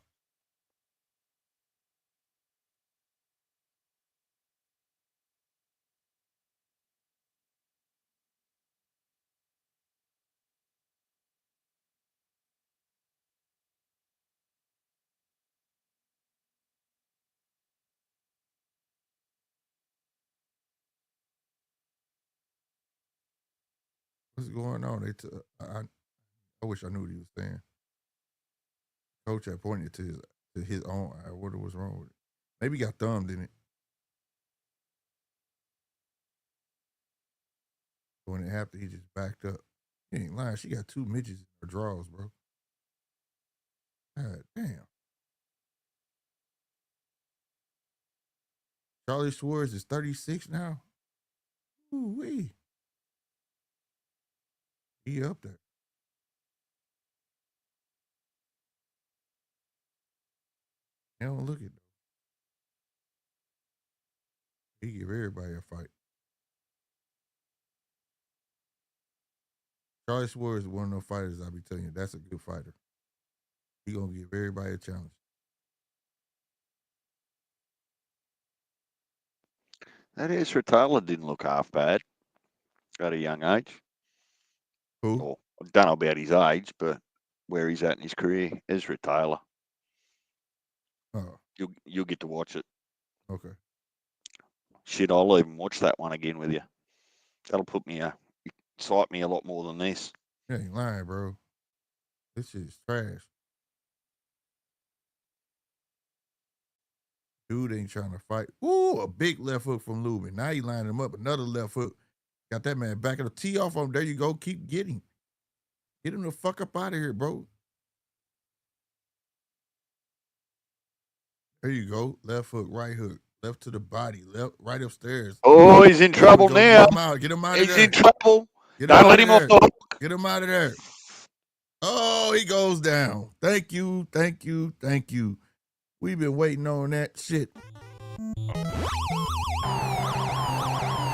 What's going on? I wish I knew what he was saying. Coach had pointed to his own eye. What was wrong with it? Maybe he got thumbed in it. When it happened, he just backed up. He ain't lying. She got 2 midgets in her drawers, bro. God damn. Charlie Suarez is 36 now. Ooh-wee. He up there. He don't look it, though. He give everybody a fight. Charlie Suarez is one of those fighters, I be telling you, that's a good fighter. He gonna give everybody a challenge. That Ezra Taylor didn't look half bad at a young age. Who? Or, I don't know about his age, but where he's at in his career, Ezra Taylor. Oh, You'll get to watch it. okay. Shit, I'll even watch that one again with you. That'll excite me a lot more than this. You ain't lying, bro. This shit is trash. Dude ain't trying to fight. Ooh, a big left hook from Luben. Now he lining him up. Another left hook. Got that man back of the tee off on him. There you go. Keep getting. Get him the fuck up out of here, bro. There you go. Left hook, right hook. Left to the body. Left, right upstairs. Oh, he's in trouble now. Get him out of there. He's in trouble. Don't let him off the hook. Get him out of there. Oh, he goes down. Thank you. We've been waiting on that shit.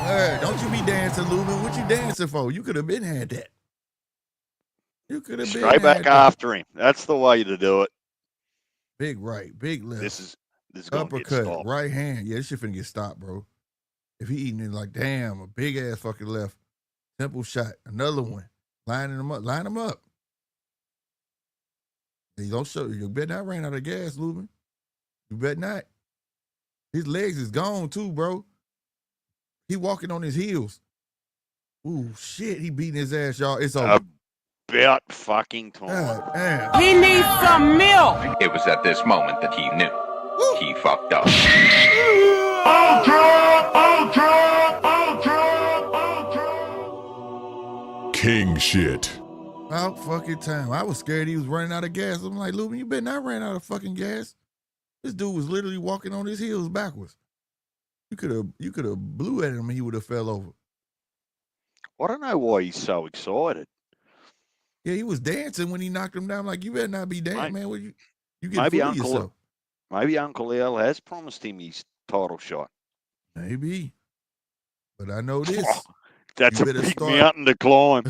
Hey, don't you be dancing, Luben. What you dancing for? You could have been had that. You could have been straight back after him. That's the way to do it. Big right, big left. This is going to get stopped. Right hand. Yeah, this shit finna get stopped, bro. If he eating it like, damn, a big ass fucking left. Simple shot. Another one. Lining him up. Line him up. You don't show. You better not ran out of gas, Luben. You better not. His legs is gone too, bro. He walking on his heels. Ooh, shit. He beating his ass, y'all. It's over. About fucking time. Damn. He needs some milk. It was at this moment that he knew. Woo. He fucked up. King shit. About fucking time. I was scared he was running out of gas. I'm like, Luben, you better not ran out of fucking gas. This dude was literally walking on his heels backwards. You could have blew at him and he would have fell over. I don't know why he's so excited. Yeah, he was dancing when he knocked him down. Like, you better not be dancing, man. What you get maybe fool yourself. Maybe Uncle Al has promised him his title shot. Maybe. But I know this. That's a big mountain to climb.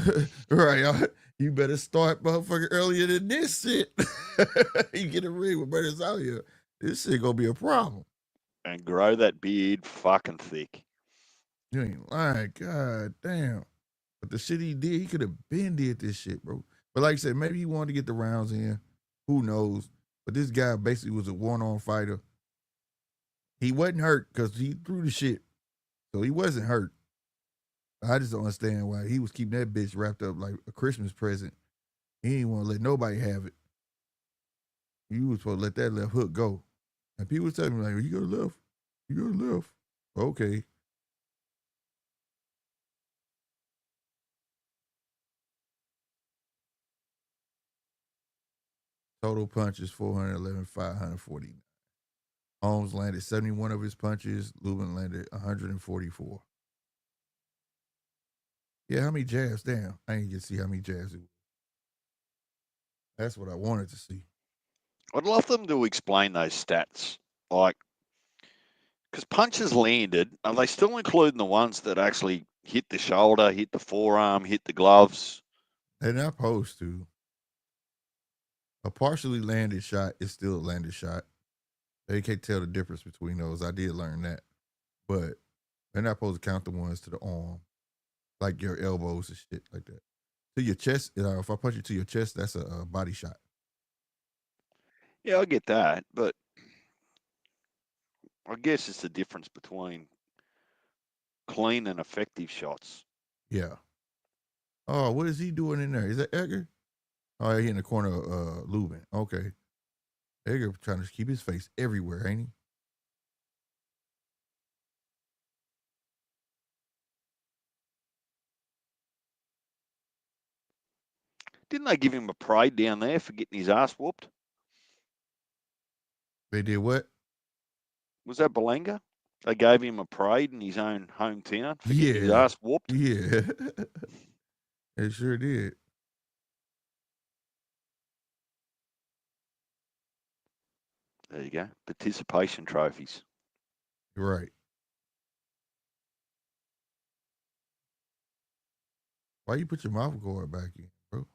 Right. You better start motherfucker earlier than this shit. You get a ring with brothers out here. This shit gonna be a problem. And grow that beard fucking thick. You ain't lying. God damn. But the shit he did, he could have been did this shit, bro. But like I said, maybe he wanted to get the rounds in. Who knows? But this guy basically was a one-on fighter. He wasn't hurt because he threw the shit. So he wasn't hurt. I just don't understand why he was keeping that bitch wrapped up like a Christmas present. He didn't want to let nobody have it. You was supposed to let that left hook go. And people was telling me, like, you go to left. You go to left. Okay. Total punches, 411, 549. Holmes landed 71 of his punches. Luben landed 144. Yeah, how many jabs? Damn. I ain't get to see how many jabs it was. That's what I wanted to see. I'd love them to explain those stats. Like, because punches landed, are they still including the ones that actually hit the shoulder, hit the forearm, hit the gloves? They're not supposed to. A partially landed shot is still a landed shot. They can't tell the difference between those. I did learn that. But they're not supposed to count the ones to the arm, like your elbows and shit like that. To your chest, if I punch you to your chest, that's a body shot. Yeah, I get that, but I guess it's the difference between clean and effective shots. Yeah. Oh, what is he doing in there? Is that Edgar? Oh, he in the corner of Luben. Okay. Edgar trying to keep his face everywhere, ain't he? Didn't they give him a parade down there for getting his ass whooped? They did what? Was that Belanga? They gave him a parade in his own hometown for getting his Yeah. ass whooped. Yeah. It sure did. There you go. Participation trophies. Right. Why you put your mouth guard back in, bro?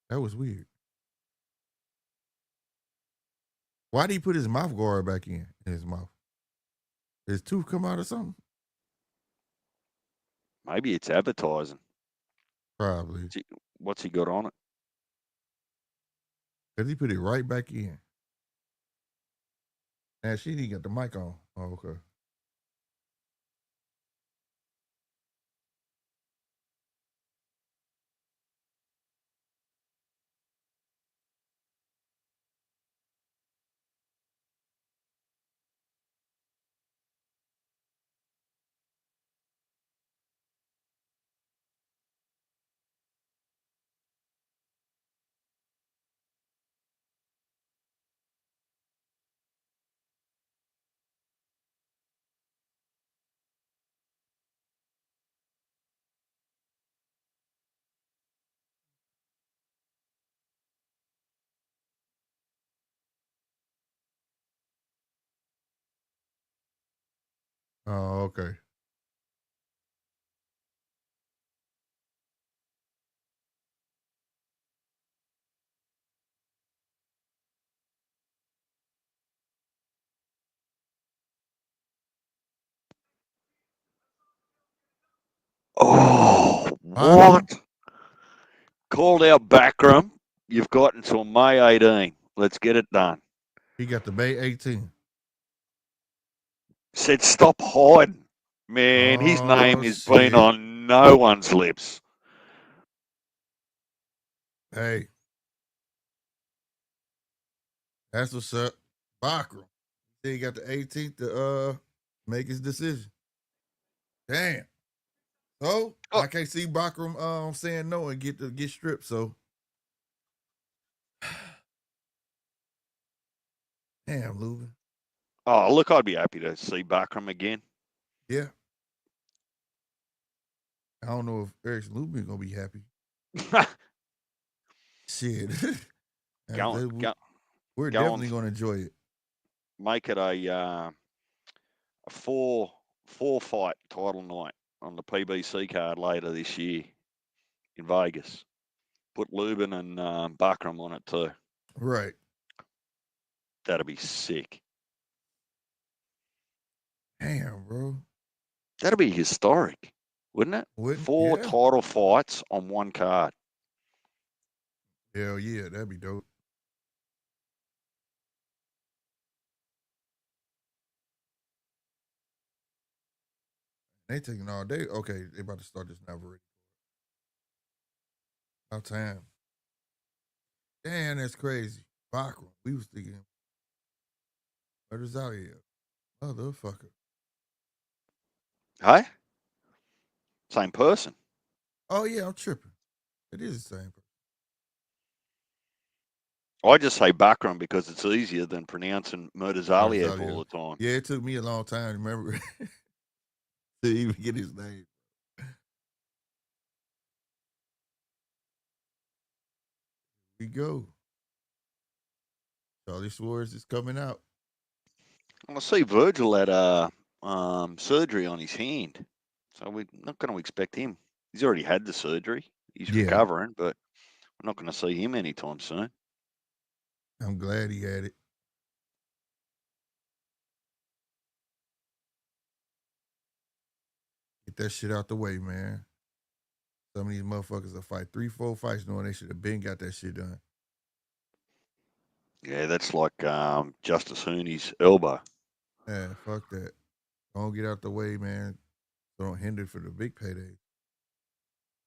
That was weird. Why did he put his mouth guard back in his mouth? His tooth come out or something? Maybe it's advertising. Probably. What's he got on it? Because he put it right back in. And she didn't get the mic on. Oh, okay. Oh, okay. Oh, what? Called out Backram. You've got until May 18. Let's get it done. He got the May 18. Said stop hiding. Man, his name Oh, has been shit. on no one's lips. Hey. That's what's up. Bakram. He got the 18th to make his decision. Damn. So Oh. I can't see Bakram saying no and get stripped. So damn, Luben. Oh, look, I'd be happy to see Backram again. Yeah. I don't know if Eric Luben gonna be happy. Shit. We're definitely gonna enjoy it. Make it a four fight title night on the PBC card later this year in Vegas. Put Luben and Backram on it too. Right. That'd be sick. Damn, bro. That'd be historic, wouldn't it? Four title fights on one card. Hell yeah, that'd be dope. They taking all day. Okay, they about to start this Navarrete. About time. Damn, that's crazy. Bakram. We was thinking, murders out here. Motherfucker. Hey? Same person. Oh, yeah, I'm tripping. It is the same person. I just say Bakram because it's easier than pronouncing Murdazaliev all the time. Yeah, it took me a long time to remember to even get his name. Here we go. Charlie Suarez is coming out. I see Virgil had surgery on his hand, so we're not going to expect him. He's already had the surgery. He's recovering, but we're not going to see him anytime soon. I'm glad he had it. Get that shit out the way, man. Some of these motherfuckers will fight 3-4 fights knowing they should have been got that shit done. Yeah, that's like Justice Hooney's elbow. Yeah, fuck that. Don't get out the way, man. Don't hinder for the big paydays.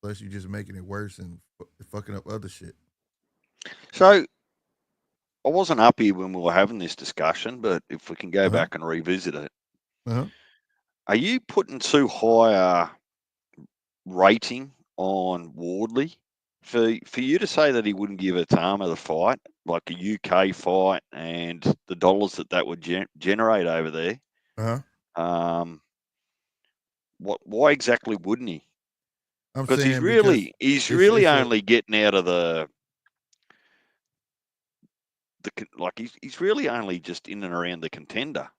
Plus, you just making it worse and fucking up other shit. So, I wasn't up here when we were having this discussion, but if we can go back and revisit it, are you putting too high a rating on Wardley? For you to say that he wouldn't give Atama the fight, like a UK fight, and the dollars that would generate over there, why exactly wouldn't he? Because he's really only getting out of he's really only just in and around the contender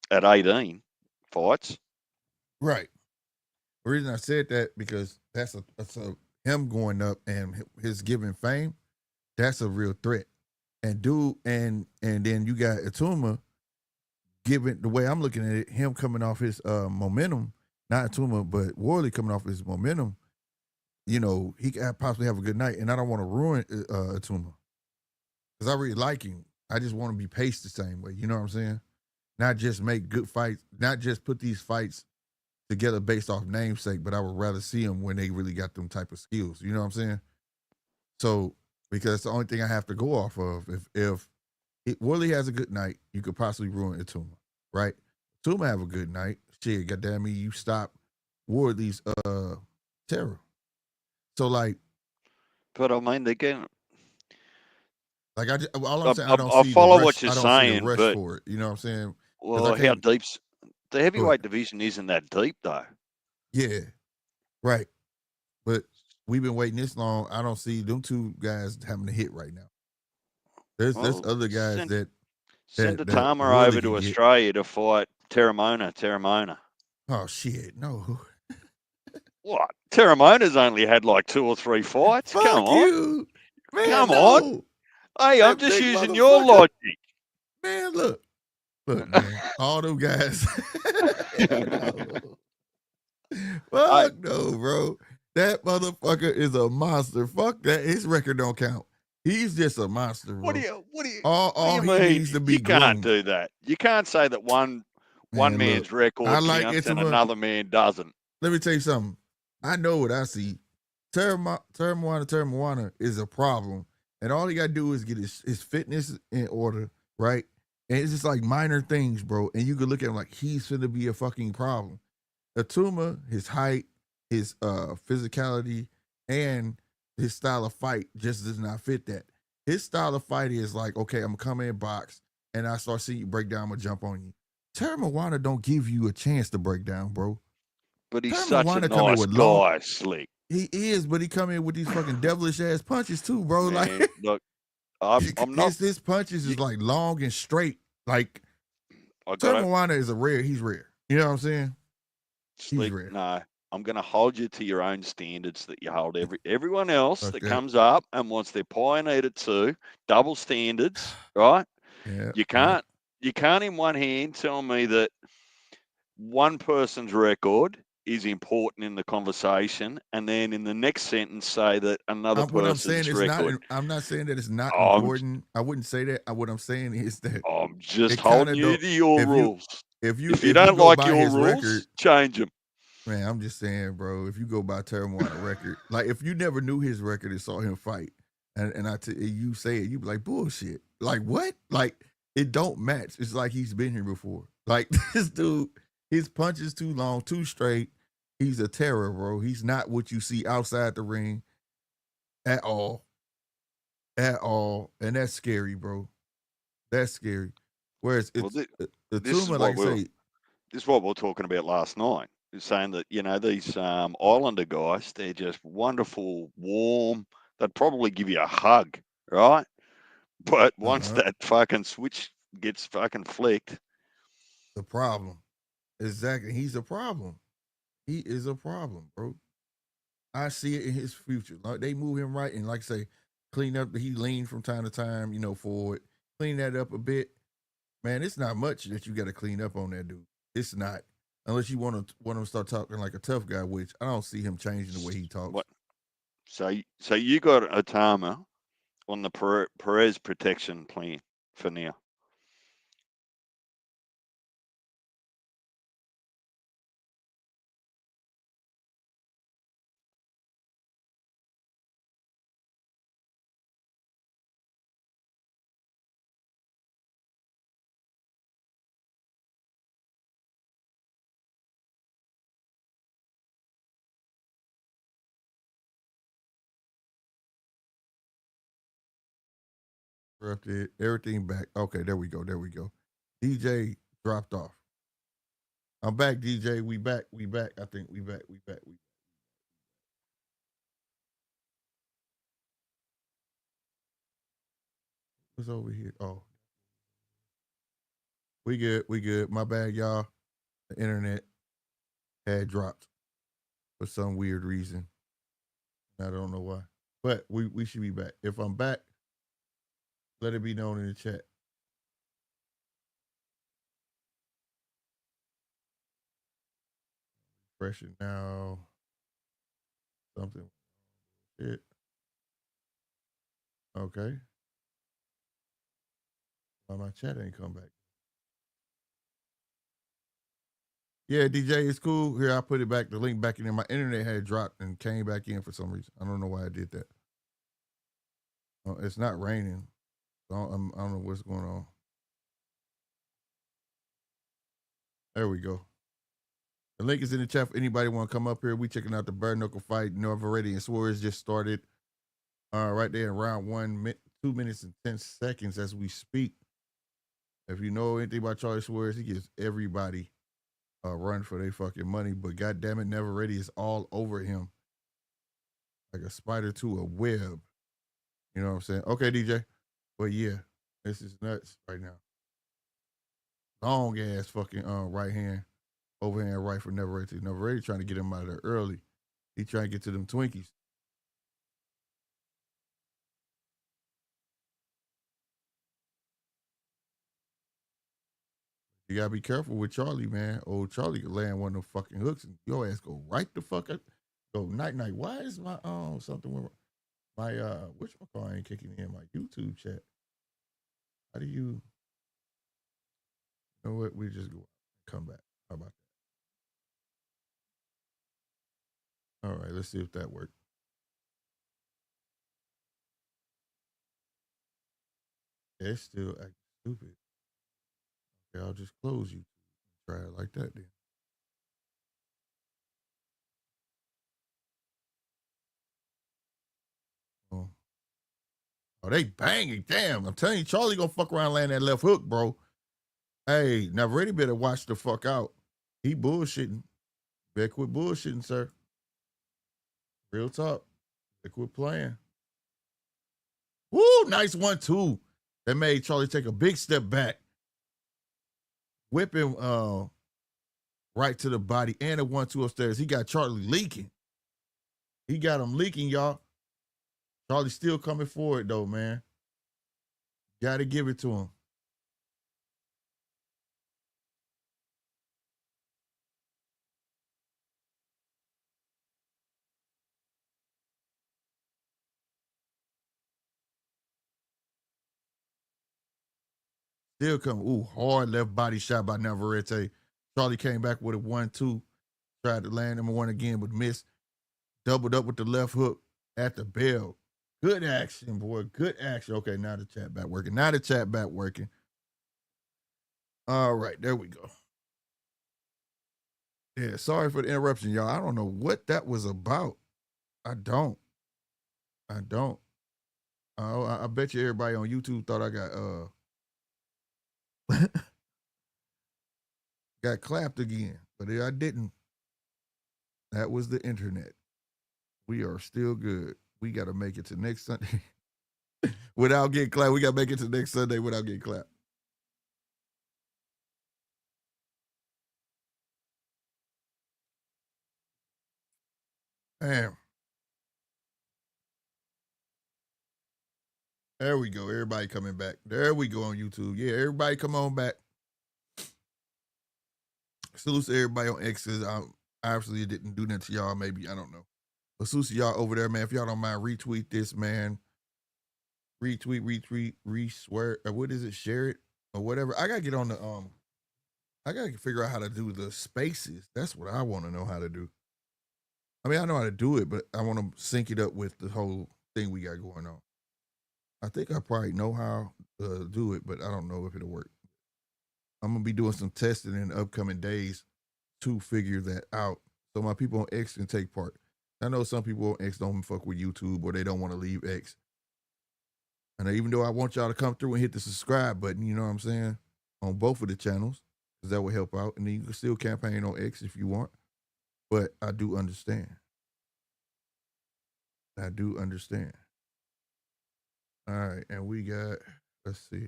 at 18 fights. Right. The reason I said that because that's him going up and his giving fame. That's a real threat. And then you got Atuma giving, the way I'm looking at it, him coming off his momentum, not Atuma, but Wardley coming off his momentum. You know, he could possibly have a good night, and I don't want to ruin Atuma because I really like him. I just want to be paced the same way. You know what I'm saying? Not just make good fights, not just put these fights together based off namesake, but I would rather see them when they really got them type of skills. You know what I'm saying? So, because it's the only thing I have to go off of. If Wardley has a good night, you could possibly ruin Atuma, right? Atuma have a good night. Shit, goddamn me, you stop Wardley's terror. So like, but I mean, they can. Like all I'm saying, I follow what you're saying, but for it. You know what I'm saying? Well, how deep's the heavyweight division? Isn't that deep though? Yeah, right. But we've been waiting this long. I don't see them two guys having a hit right now. There's other guys that send Atama over to Australia to fight Terramona. Oh shit, no. What? Terramona's only had like 2 or 3 fights. Fuck Come on, you. Man, come no. on. Hey, I'm just using your logic. Man, look, man, all them guys. Fuck no, bro. That motherfucker is a monster. Fuck that. His record don't count. He's just a monster, bro. What do you all he mean? needs to be You can't do that. You can't say that one man's record counts and another man doesn't. Let me tell you something. I know what I see. Terramona is a problem. And all he got to do is get his fitness in order, right? And it's just like minor things, bro. And you could look at him like he's finna be a fucking problem. Atuma, his height, his physicality, and his style of fight just does not fit that. His style of fight is like, okay, I'm gonna come in box, and I start seeing you break down, I'm gonna jump on you. Terramona don't give you a chance to break down, bro. But he's such a nice guy, Slick. He is, but he come in with these fucking devilish ass punches too, bro. Man, like, look, I'm not. His punches is like long and straight. Like, Terramona is he's rare. You know what I'm saying? Slick, he's rare. No, I'm going to hold you to your own standards that you hold everyone else that comes up and wants their pie and eat it too. Double standards, right? Yeah. You can't in one hand tell me that one person's record is important in the conversation, and then in the next sentence say that another What I'm saying person's is not. record. I'm not saying that it's not I'm, important. I wouldn't say that. What I'm saying is that I'm just it kind holding of you don't. to your If you rules. if you If you if you don't go like by your his rules, record, change them. man, I'm just saying, bro. If you go by Terramana record, like if you never knew his record and saw him fight, and you say it, you be like bullshit. Like what? Like it don't match. It's like he's been here before. Like this dude, his punch is too long, too straight. He's a terror, bro. He's not what you see outside the ring at all. At all. And that's scary, bro. That's scary. Whereas Well, it's the this is Tuma, what like I say, this is what we were talking about last night. Is saying that these Islander guys, they're just wonderful, warm. They'd probably give you a hug, right? But once that fucking switch gets fucking flicked, the problem. Exactly. He's a problem. He is a problem, bro. I see it in his future. Like they move him right and like I say, clean up. He lean from time to time, forward. Clean that up a bit. Man, it's not much that you got to clean up on that dude. It's not. Unless you want him to start talking like a tough guy, which I don't see him changing the way he talks. what? So you got Otama on the Perez protection plan for now. Interrupted. Everything back. Okay, there we go. There we go. DJ dropped off. I'm back, DJ. We back. We back. I think we back. We back. What's over here? Oh, we good. We good. My bad, y'all. The internet had dropped for some weird reason. I don't know why. But we should be back. If I'm back, let it be known in the chat. Refreshing now. Something. Shit. Okay. Why my chat ain't come back? Yeah, DJ, it's cool. Here, I put it back, the link back in there. My internet had dropped and came back in for some reason. I don't know why I did that. It's not raining. I don't know what's going on. There we go. The link is in the chat for anybody want to come up here. We checking out the bare knuckle fight. Navarrete and Suarez just started right there in round 2 minutes and 10 seconds as we speak. If you know anything about Charlie Suarez, he gives everybody a run for their fucking money. But goddamn it, Navarrete is all over him like a spider to a web. You know what I'm saying? Okay, DJ. But yeah, this is nuts right now. Long ass fucking right hand, overhand right for Navarrete. Navarrete trying to get him out of there early. He trying to get to them Twinkies. You gotta be careful with Charlie, man. Old Charlie could land one of them fucking hooks and your ass go right the fuck up. Go night night. Why is my something with my which my car ain't kicking in my YouTube chat? How do you know what? We just go come back. How about that? All right, let's see if that worked. It's still acting stupid. Okay, I'll just close you. Try it like that then. Oh, they banging. Damn, I'm telling you, Charlie gonna fuck around and land that left hook, bro. Hey, Navarrete better watch the fuck out. He bullshitting. Better quit bullshitting, sir. Real talk. Better quit playing. Woo, nice 1-2. That made Charlie take a big step back. Whip him right to the body and a 1-2 upstairs. He got Charlie leaking. He got him leaking, y'all. Charlie still coming forward, though, man. Got to give it to him. Still coming. Ooh, hard left body shot by Navarrete. Charlie came back with a 1-2. Tried to land number one again, but missed. Doubled up with the left hook at the bell. Good action, boy. Good action. Okay, now the chat back working. Now the chat back working. All right, there we go. Yeah, sorry for the interruption, y'all. I don't know what that was about. I don't. I bet you everybody on YouTube thought I got got clapped again, but I didn't. That was the internet. We are still good. We got to make it to next Sunday without getting clapped. We got to make it to next Sunday without getting clapped. Damn. There we go. Everybody coming back. There we go on YouTube. Yeah, everybody come on back. Salute to everybody on X's. I obviously didn't do that to y'all. Maybe, I don't know. But salute to y'all over there, man. If y'all don't mind, retweet this, man. Retweet, re-swear. What is it? Share it or whatever. I got to get on the, I got to figure out how to do the spaces. That's what I want to know how to do. I mean, I know how to do it, but I want to sync it up with the whole thing we got going on. I think I probably know how to do it, but I don't know if it'll work. I'm going to be doing some testing in the upcoming days to figure that out so my people on X can take part. I know some people on X don't fuck with YouTube or they don't want to leave X. And even though I want y'all to come through and hit the subscribe button, you know what I'm saying, on both of the channels, because that will help out. And then you can still campaign on X if you want. But I do understand. I do understand. All right, and we got, let's see.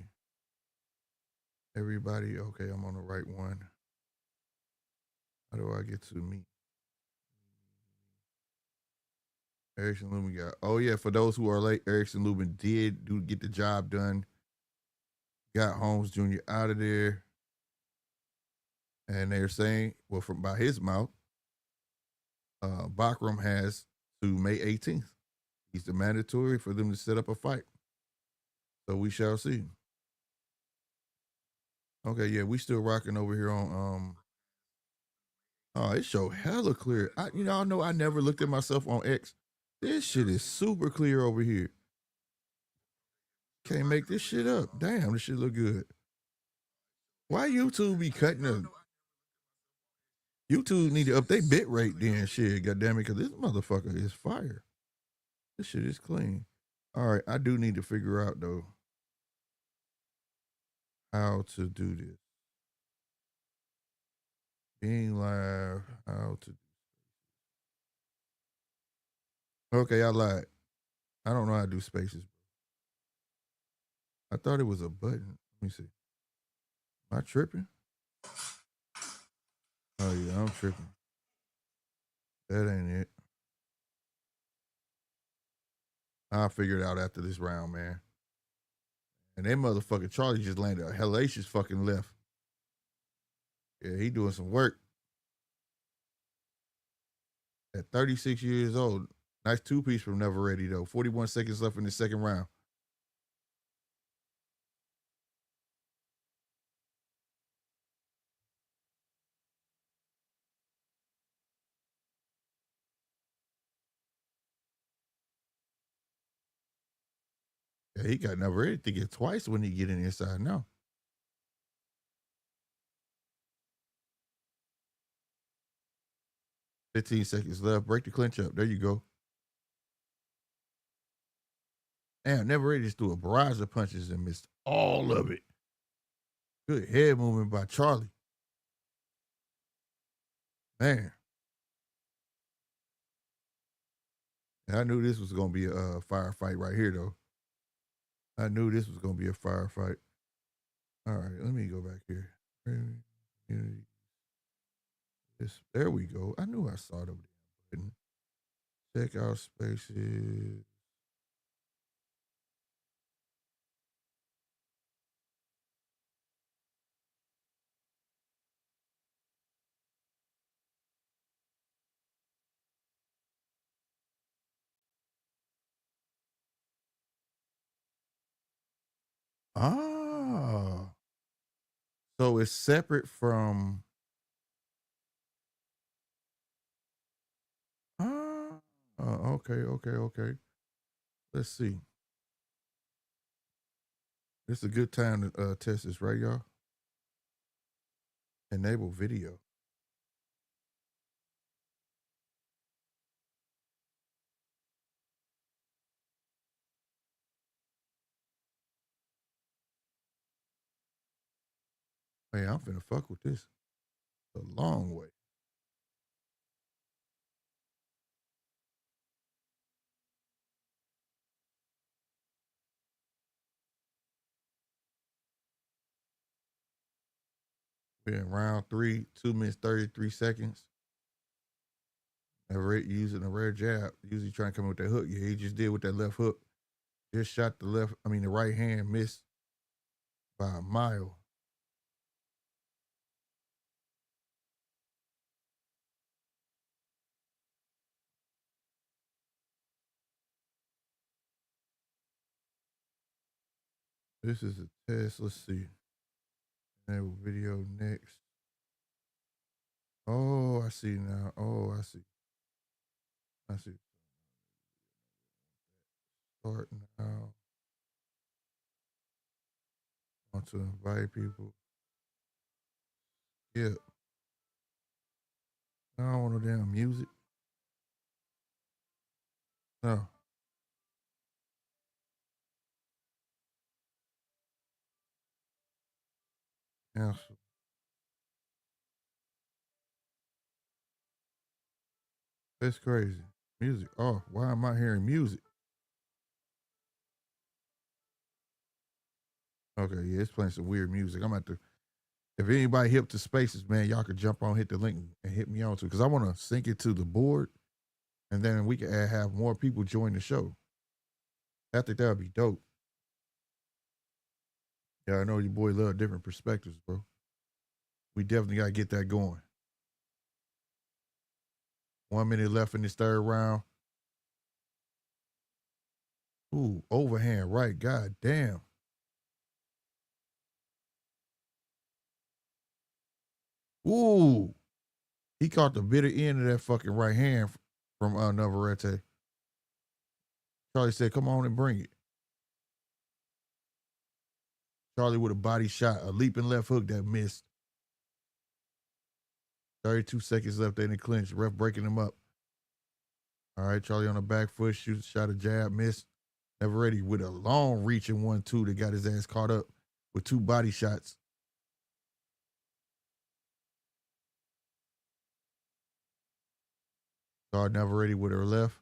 Everybody, okay, I'm on the right one. How do I get to me? Erickson Luben got, oh yeah, for those who are late, Erickson Luben did get the job done. Got Holmes Jr. out of there. And they're saying, well, from by his mouth, Bachram has to May 18th. He's the mandatory for them to set up a fight. So we shall see. Okay, yeah, we still rocking over here on oh, it show hella clear. I know I never looked at myself on X. This shit is super clear over here. Can't make this shit up. Damn, this shit look good. Why YouTube be cutting them? YouTube need to update bit rate then shit, goddamn it, because this motherfucker is fire. This shit is clean. All right, I do need to figure out though how to do this. Being live, how to. Okay, I lied. I don't know how to do spaces. I thought it was a button. Let me see. Am I tripping? Oh yeah, I'm tripping. That ain't it. I'll figure it out after this round, man. And that motherfucker Charlie just landed a hellacious fucking left. Yeah, he doing some work. At 36 years old. Nice two-piece from Navarrete, though. 41 seconds left in the second round. Yeah, he got Navarrete to get twice when he get in inside now. $15 seconds left. Break the clinch up. There you go. Damn, Navarrete just threw a barrage of punches and missed all of it. Good head movement by Charlie. Man. And I knew this was going to be a firefight right here, though. I knew this was going to be a firefight. All right, let me go back here. There we go. I knew I saw the button. Check out spaces. Ah. So it's separate from. Okay. Let's see. This is a good time to test this, right, y'all? Enable video. Hey, I'm finna fuck with this a long way. We're in round 3, 2 minutes 33 seconds. Navarrete using a rare jab, usually trying to come with that hook. Yeah, he just did with that left hook. Just shot the right hand, missed by a mile. This is a test. Let's see. Enable video next. Oh, I see now. Oh, I see. Start now. Want to invite people. Yeah. I don't want no damn music. No. Cancel. That's crazy. Music off. Why am I hearing music? Okay, yeah, it's playing some weird music. I'm at the. If anybody hip to spaces, man, y'all could jump on, hit the link, and hit me on too, because I want to sync it to the board, and then we can have more people join the show. I think that would be dope. Yeah, I know your boy love different perspectives, bro. We definitely got to get that going. 1 minute left in this third round. Ooh, overhand right. God damn. Ooh. He caught the bitter end of that fucking right hand from Navarrete. Charlie said, come on and bring it. Charlie with a body shot, a leaping left hook that missed. 32 seconds left in the clinch. Ref breaking him up. All right, Charlie on the back foot, shoots, shot a jab, missed. Navarrete with a long reaching 1-2 that got his ass caught up with 2 body shots. Guard Navarrete with her left.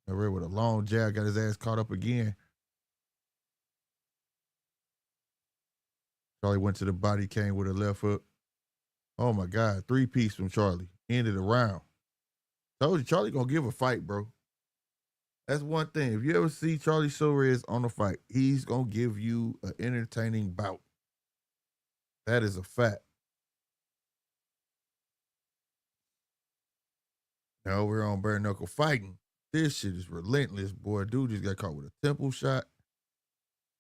Navarrete with a long jab, got his ass caught up again. Charlie went to the body, came with a left hook. Oh my God, 3-piece from Charlie. Ended the round. Told you, Charlie gonna give a fight, bro. That's one thing. If you ever see Charlie Suarez on a fight, he's gonna give you an entertaining bout. That is a fact. Now we're on bare knuckle fighting. This shit is relentless, boy. Dude just got caught with a temple shot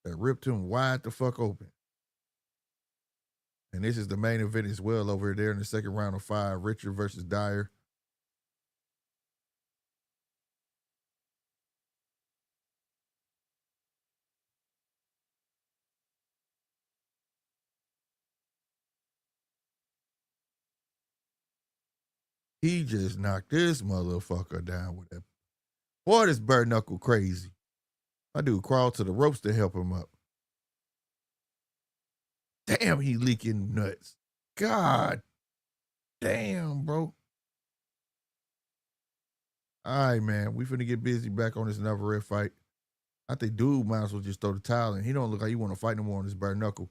that ripped him wide the fuck open. And this is the main event as well over there in the second round of 5. Richard versus Dyer. He just knocked this motherfucker down with that. Boy, this bare knuckle crazy. My dude crawled to the ropes to help him up. Damn, he leaking nuts. God damn, bro. All right, man. We finna get busy back on this Navarrete fight. I think dude might as well just throw the towel in. He don't look like he want to fight no more on this bare knuckle.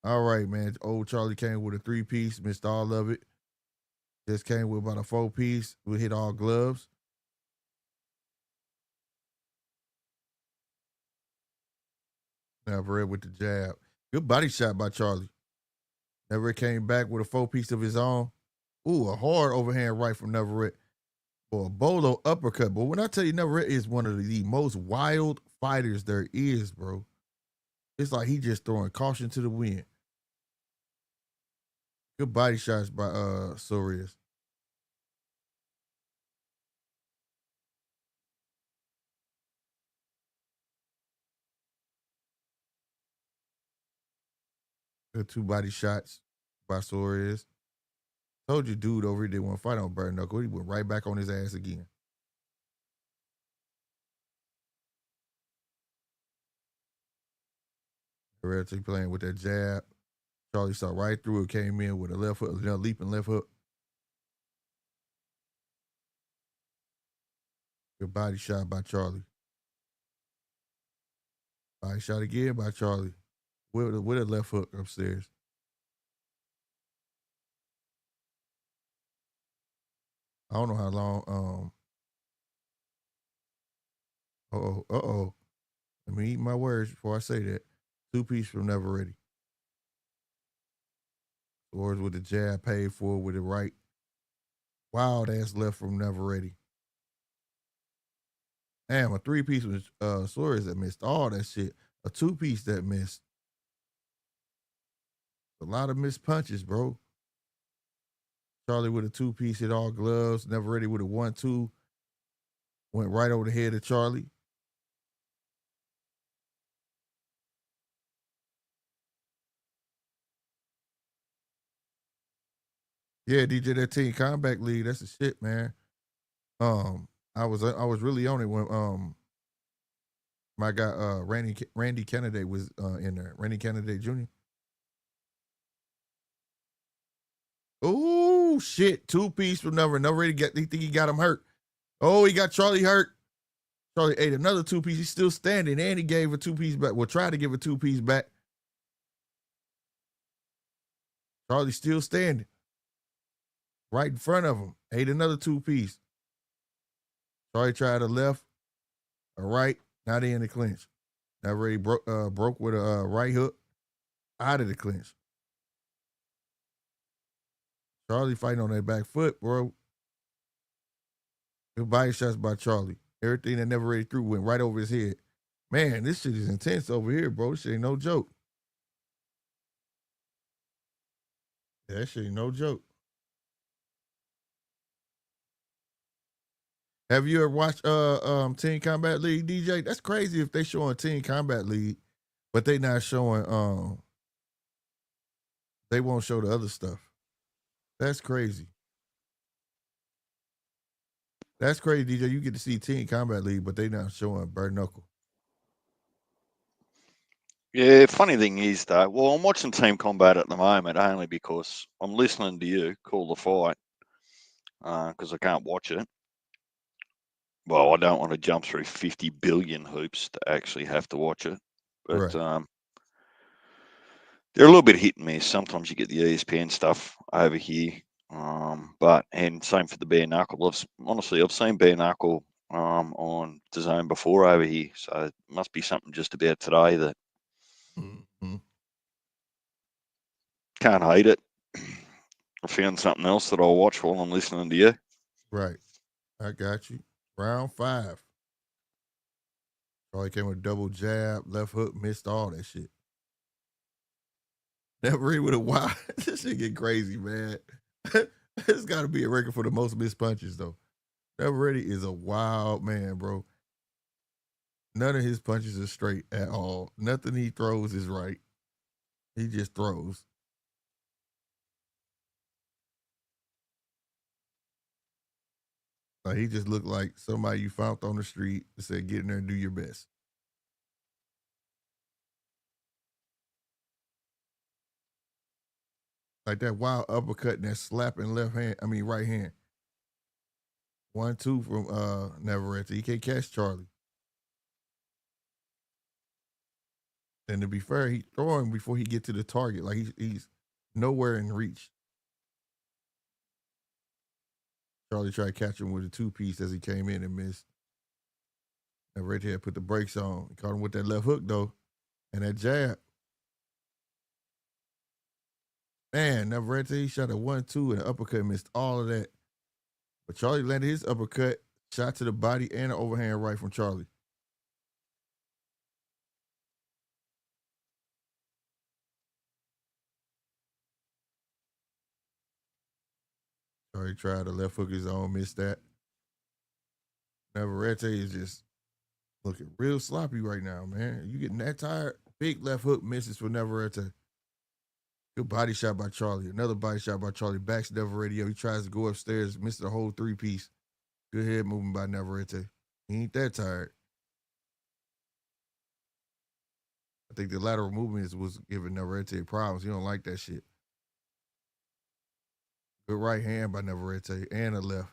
All right, man. Old Charlie came with a 3-piece, missed all of it. Just came with about a 4-piece. We hit all gloves. Navarrete with the jab. Good body shot by Charlie. Navarrete came back with a 4-piece of his own. Ooh, a hard overhand right from Navarrete. Or a bolo uppercut. But when I tell you Navarrete is one of the most wild fighters there is, bro. It's like he just throwing caution to the wind. Good body shots by Suarez. Good 2 body shots by Suarez. Told you, dude over here didn't want to fight on bare knuckle. He went right back on his ass again. Navarrete playing with that jab. Charlie saw right through it, came in with a left hook, a leaping left hook. Good body shot by Charlie. Body shot again by Charlie with a left hook upstairs. I don't know how long. Uh-oh. Let me eat my words before I say that. 2-piece from Navarrete. Suarez with the jab, paid for with the right. Wild ass left from Navarrete. Damn, a 3-piece was Suarez that missed all that shit. A 2-piece that missed. A lot of missed punches, bro. Charlie with a 2-piece, hit all gloves. Navarrete with a 1-2. Went right over the head of Charlie. Yeah, DJ, that Team Combat League, that's the shit, man. I was really on it when my guy Randy Kennedy was in there. Randy Kennedy Jr. Oh shit! 2-piece from Navarrete. He think he got him hurt. Oh, he got Charlie hurt. Charlie ate another 2-piece. He's still standing, and he gave a 2-piece back. Well, tried to give a 2-piece back. Charlie still standing, right in front of him. Ate another 2-piece. Charlie tried a left, a right. Now they in the clinch. Navarrete broke with a right hook out of the clinch. Charlie fighting on that back foot, bro. Good body shots by Charlie. Everything that Navarrete threw went right over his head. Man, this shit is intense over here, bro. This shit ain't no joke. That shit ain't no joke. Have you ever watched Team Combat League, DJ? That's crazy if they showing Team Combat League, but they not showing they won't show the other stuff. That's crazy. That's crazy, DJ. You get to see Team Combat League, but they not showing bare knuckle. Yeah, funny thing is though, well, I'm watching Team Combat at the moment only because I'm listening to you call the fight because I can't watch it. Well, I don't want to jump through 50 billion hoops to actually have to watch it, but Right. they're a little bit hit and miss. Sometimes you get the ESPN stuff over here, and same for the bare knuckle. I've seen bare knuckle on DAZN before over here, so it must be something just about today that Mm-hmm. can't hate it. I found something else that I'll watch while I'm listening to you. Right. I got you. Round 5. Charlie came with double jab, left hook, missed all that shit. Navarrete with a wild. This shit get crazy, man. It's got to be a record for the most missed punches, though. Navarrete is a wild man, bro. None of his punches are straight at all. Nothing he throws is right. He just throws. Like he just looked like somebody you found on the street and said, get in there and do your best. Like that wild uppercut and that slapping right hand. 1-2 from Navarrete. He can't catch Charlie. And to be fair, he throwing before he get to the target. Like he's nowhere in reach. Charlie tried to catch him with a 2-piece as he came in and missed. Navarrete had put the brakes on. He caught him with that left hook though, and that jab. Man, Navarrete, he shot a 1-2 and an uppercut, missed all of that. But Charlie landed his uppercut, shot to the body, and an overhand right from Charlie. Navarrete tried to left hook his own, missed that. Navarrete is just looking real sloppy right now, man. You getting that tired? Big left hook misses for Navarrete. Good body shot by Charlie. Another body shot by Charlie. Backs Navarrete. He tries to go upstairs, misses the whole 3-piece. Good head movement by Navarrete. He ain't that tired. I think the lateral movements was giving Navarrete problems. He don't like that shit. Good right hand by Navarrete and a left.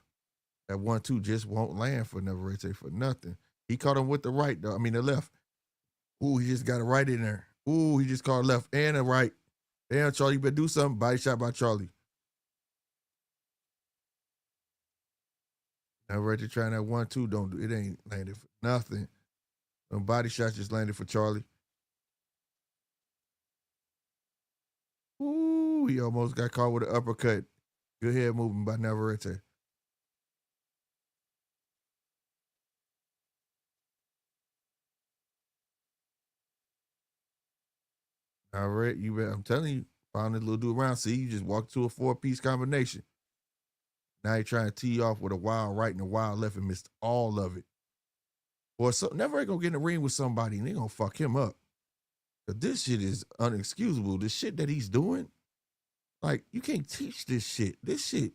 That 1-2 just won't land for Navarrete for nothing. He caught him with the right, though. I mean, the left. Ooh, he just got it right in there. Ooh, he just caught left and a right. Damn, Charlie, you better do something. Body shot by Charlie. Navarrete trying that 1-2. Don't do it. Ain't landed for nothing. Them body shots just landed for Charlie. Ooh, he almost got caught with an uppercut. Good head movement by Navarrete. Navarrete, I'm telling you, found this little dude around. See, you just walked to a 4-piece combination. Now he trying to tee off with a wild right and a wild left and missed all of it. Or so Navarrete gonna get in the ring with somebody and they gonna fuck him up. But this shit is unexcusable. The shit that he's doing, like, you can't teach this shit. This shit,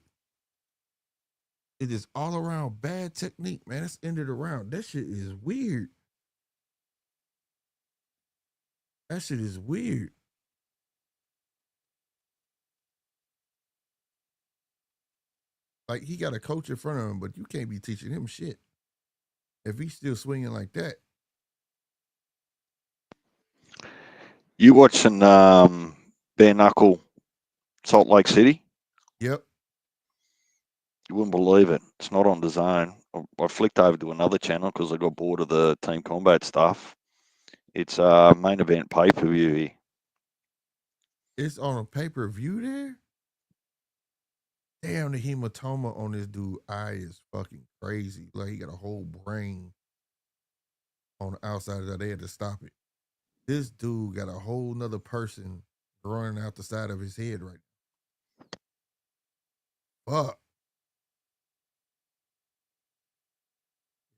it is all around bad technique, man. It's ended around. That shit is weird. That shit is weird. Like, he got a coach in front of him, but you can't be teaching him shit. If he's still swinging like that. You watching bare knuckle Salt Lake City? Yep. You wouldn't believe it. It's not on the zone. I flicked over to another channel because I got bored of the Team Combat stuff. It's main event pay-per-view here. It's on a pay-per-view there? Damn, the hematoma on this dude's eye is fucking crazy. Like, he got a whole brain on the outside of that. They had to stop it. This dude got a whole nother person growing out the side of his head right now. Fuck.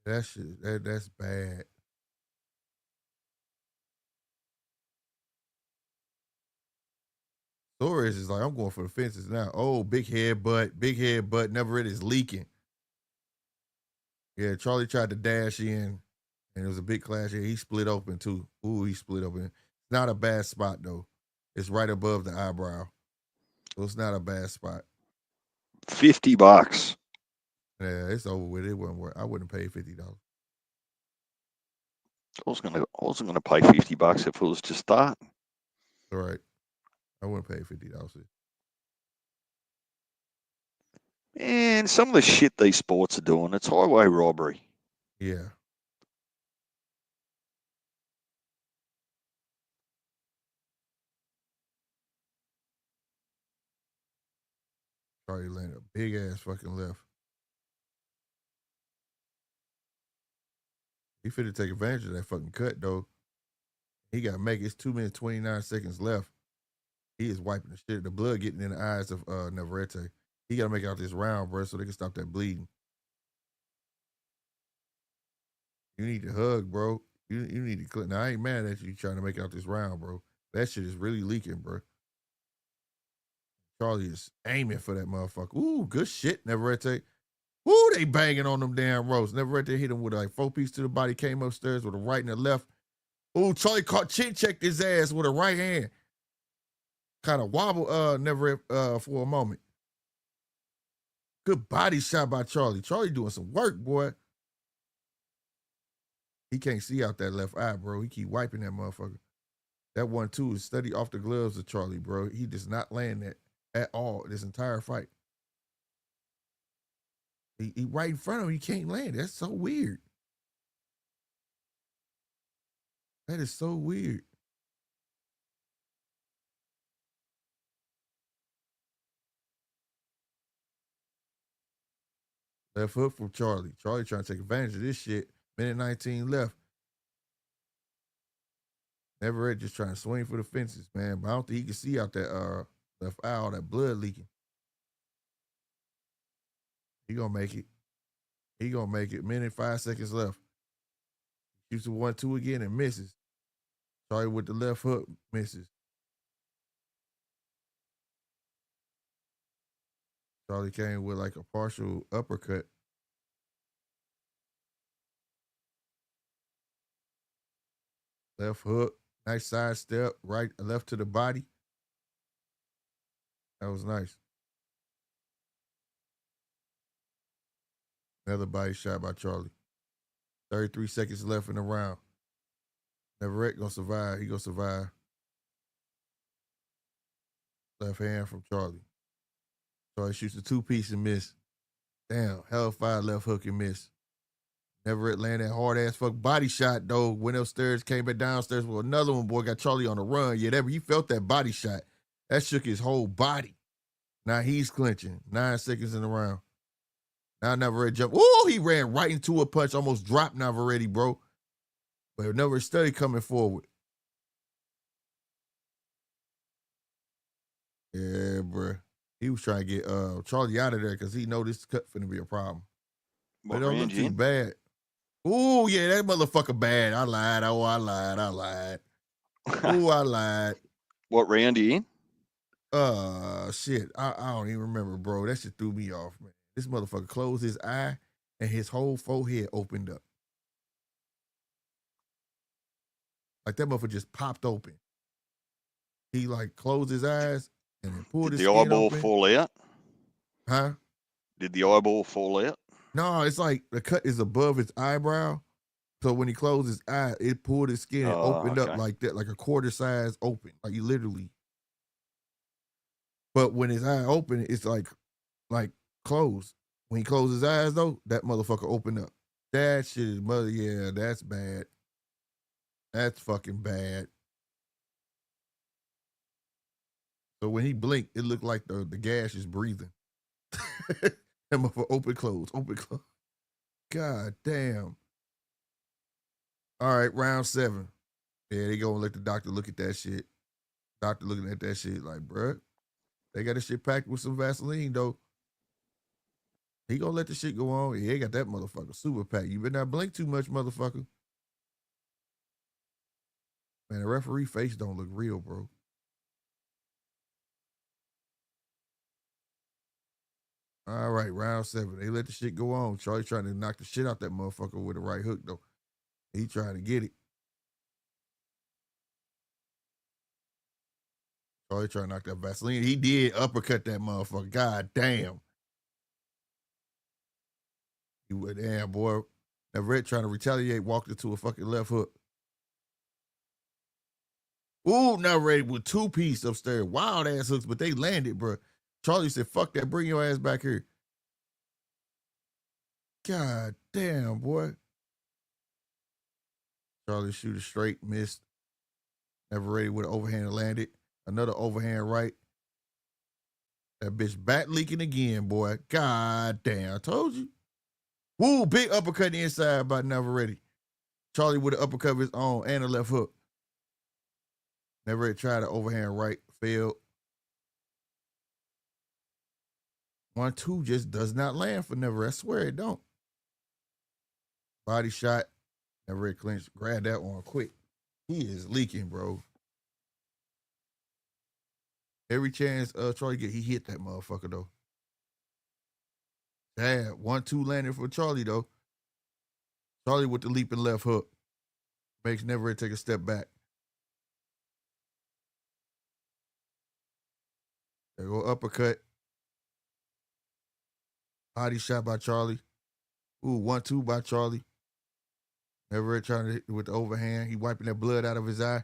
That shit, that's bad. Suarez is like, I'm going for the fences now. Oh, big head butt, Navarrete is leaking. Yeah, Charlie tried to dash in, and it was a big clash here. He split open too. Ooh, he split open. Not a bad spot though. It's right above the eyebrow, so it's not a bad spot. $50. Yeah, it's over with. It wasn't worth. I wouldn't pay $50. I wasn't gonna pay $50 if it was just that. All right, I wouldn't pay $50. And some of the shit these sports are doing, it's highway robbery. Yeah. Charlie landed a big ass fucking left. He finna take advantage of that fucking cut though. He got to make it. It's 2 minutes 29 seconds left. He is wiping the shit. The blood getting in the eyes of Navarrete. He got to make out this round, bro, so they can stop that bleeding. You need to hug, bro. You need to click. Now, I ain't mad at you trying to make out this round, bro. That shit is really leaking, bro. Charlie is aiming for that motherfucker. Ooh, good shit, Navarrete. Ooh, they banging on them damn ropes. Navarrete hit him with like 4-piece to the body, came upstairs with a right and a left. Ooh, Charlie chin checked his ass with a right hand. Kind of wobble Navarrete for a moment. Good body shot by Charlie. Charlie doing some work, boy. He can't see out that left eye, bro. He keep wiping that motherfucker. That 1-2 is steady off the gloves of Charlie, bro. He does not land that at all this entire fight. He right in front of him. He can't land. That's so weird. That is so weird. Left hook from Charlie. Charlie trying to take advantage of this shit. Minute 19 left. Navarrete just trying to swing for the fences, man. But I don't think he can see out that left eye, all that blood leaking. He gonna make it. He gonna make it. Minute 5 seconds left. Shoots the 1-2 again and misses. Charlie with the left hook misses. Charlie came with like a partial uppercut. Left hook, nice side step, right, left to the body. That was nice. Another body shot by Charlie. 33 seconds left in the round. Navarrete gonna survive. He gonna survive. Left hand from Charlie. Charlie shoots a 2-piece and miss. Damn, hellfire left hook and miss. Navarrete landed that hard ass fuck body shot though. Went upstairs, came back downstairs with another one. Boy, got Charlie on the run. Yeah, he felt that body shot. That shook his whole body. Now he's clinching. 9 seconds in the round. Now Navarrete jumped. Ooh, he ran right into a punch. Almost dropped Navarrete, bro. But Navarrete steady coming forward. Yeah, bro. He was trying to get Charlie out of there because he know this cut finna be a problem. But it don't look too bad. Ooh, yeah, that motherfucker bad. I lied. Oh, I lied. Ooh, I lied. What round are you in? Shit. I don't even remember, bro. That shit threw me off, man. This motherfucker closed his eye and his whole forehead opened up. Like that motherfucker just popped open. He like closed his eyes and then pulled his skin open. Did the eyeball fall out? Huh? Did the eyeball fall out? No, it's like the cut is above his eyebrow. So when he closed his eye, it pulled his skin and opened up like that, like a quarter size open. Like he literally. But when his eye opened, it's like closed. When he closed his eyes though, that motherfucker opened up. That shit is yeah, that's bad. That's fucking bad. So when he blinked, it looked like the gas is breathing. That motherfucker open, close. God damn. All right, round 7. Yeah, they gonna let the doctor look at that shit. Doctor looking at that shit like, bruh, they got this shit packed with some Vaseline, though. He gonna let the shit go on. Yeah, they got that motherfucker super packed. You better not blink too much, motherfucker. Man, the referee face don't look real, bro. All right, round 7. They let the shit go on. Charlie trying to knock the shit out that motherfucker with the right hook, though. He trying to get it. Charlie trying to knock that Vaseline. He did uppercut that motherfucker. God damn. He went, damn, boy. Navarrete trying to retaliate, walked into a fucking left hook. Ooh, Navarrete with 2-piece upstairs. Wild ass hooks, but they landed, bro. Charlie said, fuck that, bring your ass back here. God damn, boy. Charlie shooter straight, missed. Navarrete with an overhand landed. Another overhand right. That bitch back leaking again, boy. God damn, I told you. Woo, big uppercut inside by Navarrete. Charlie with an uppercut of his own and a left hook. Navarrete tried an overhand right, failed. 1-2 just does not land for Navarrete. I swear it don't. Body shot. Navarrete clinched. Grab that one quick. He is leaking, bro. Every chance Charlie get, he hit that motherfucker, though. Damn, 1-2 landed for Charlie, though. Charlie with the leaping left hook. Makes Navarrete take a step back. There go uppercut. Body shot by Charlie. Ooh, 1-2 by Charlie. Navarrete trying to hit with the overhand. He wiping that blood out of his eye.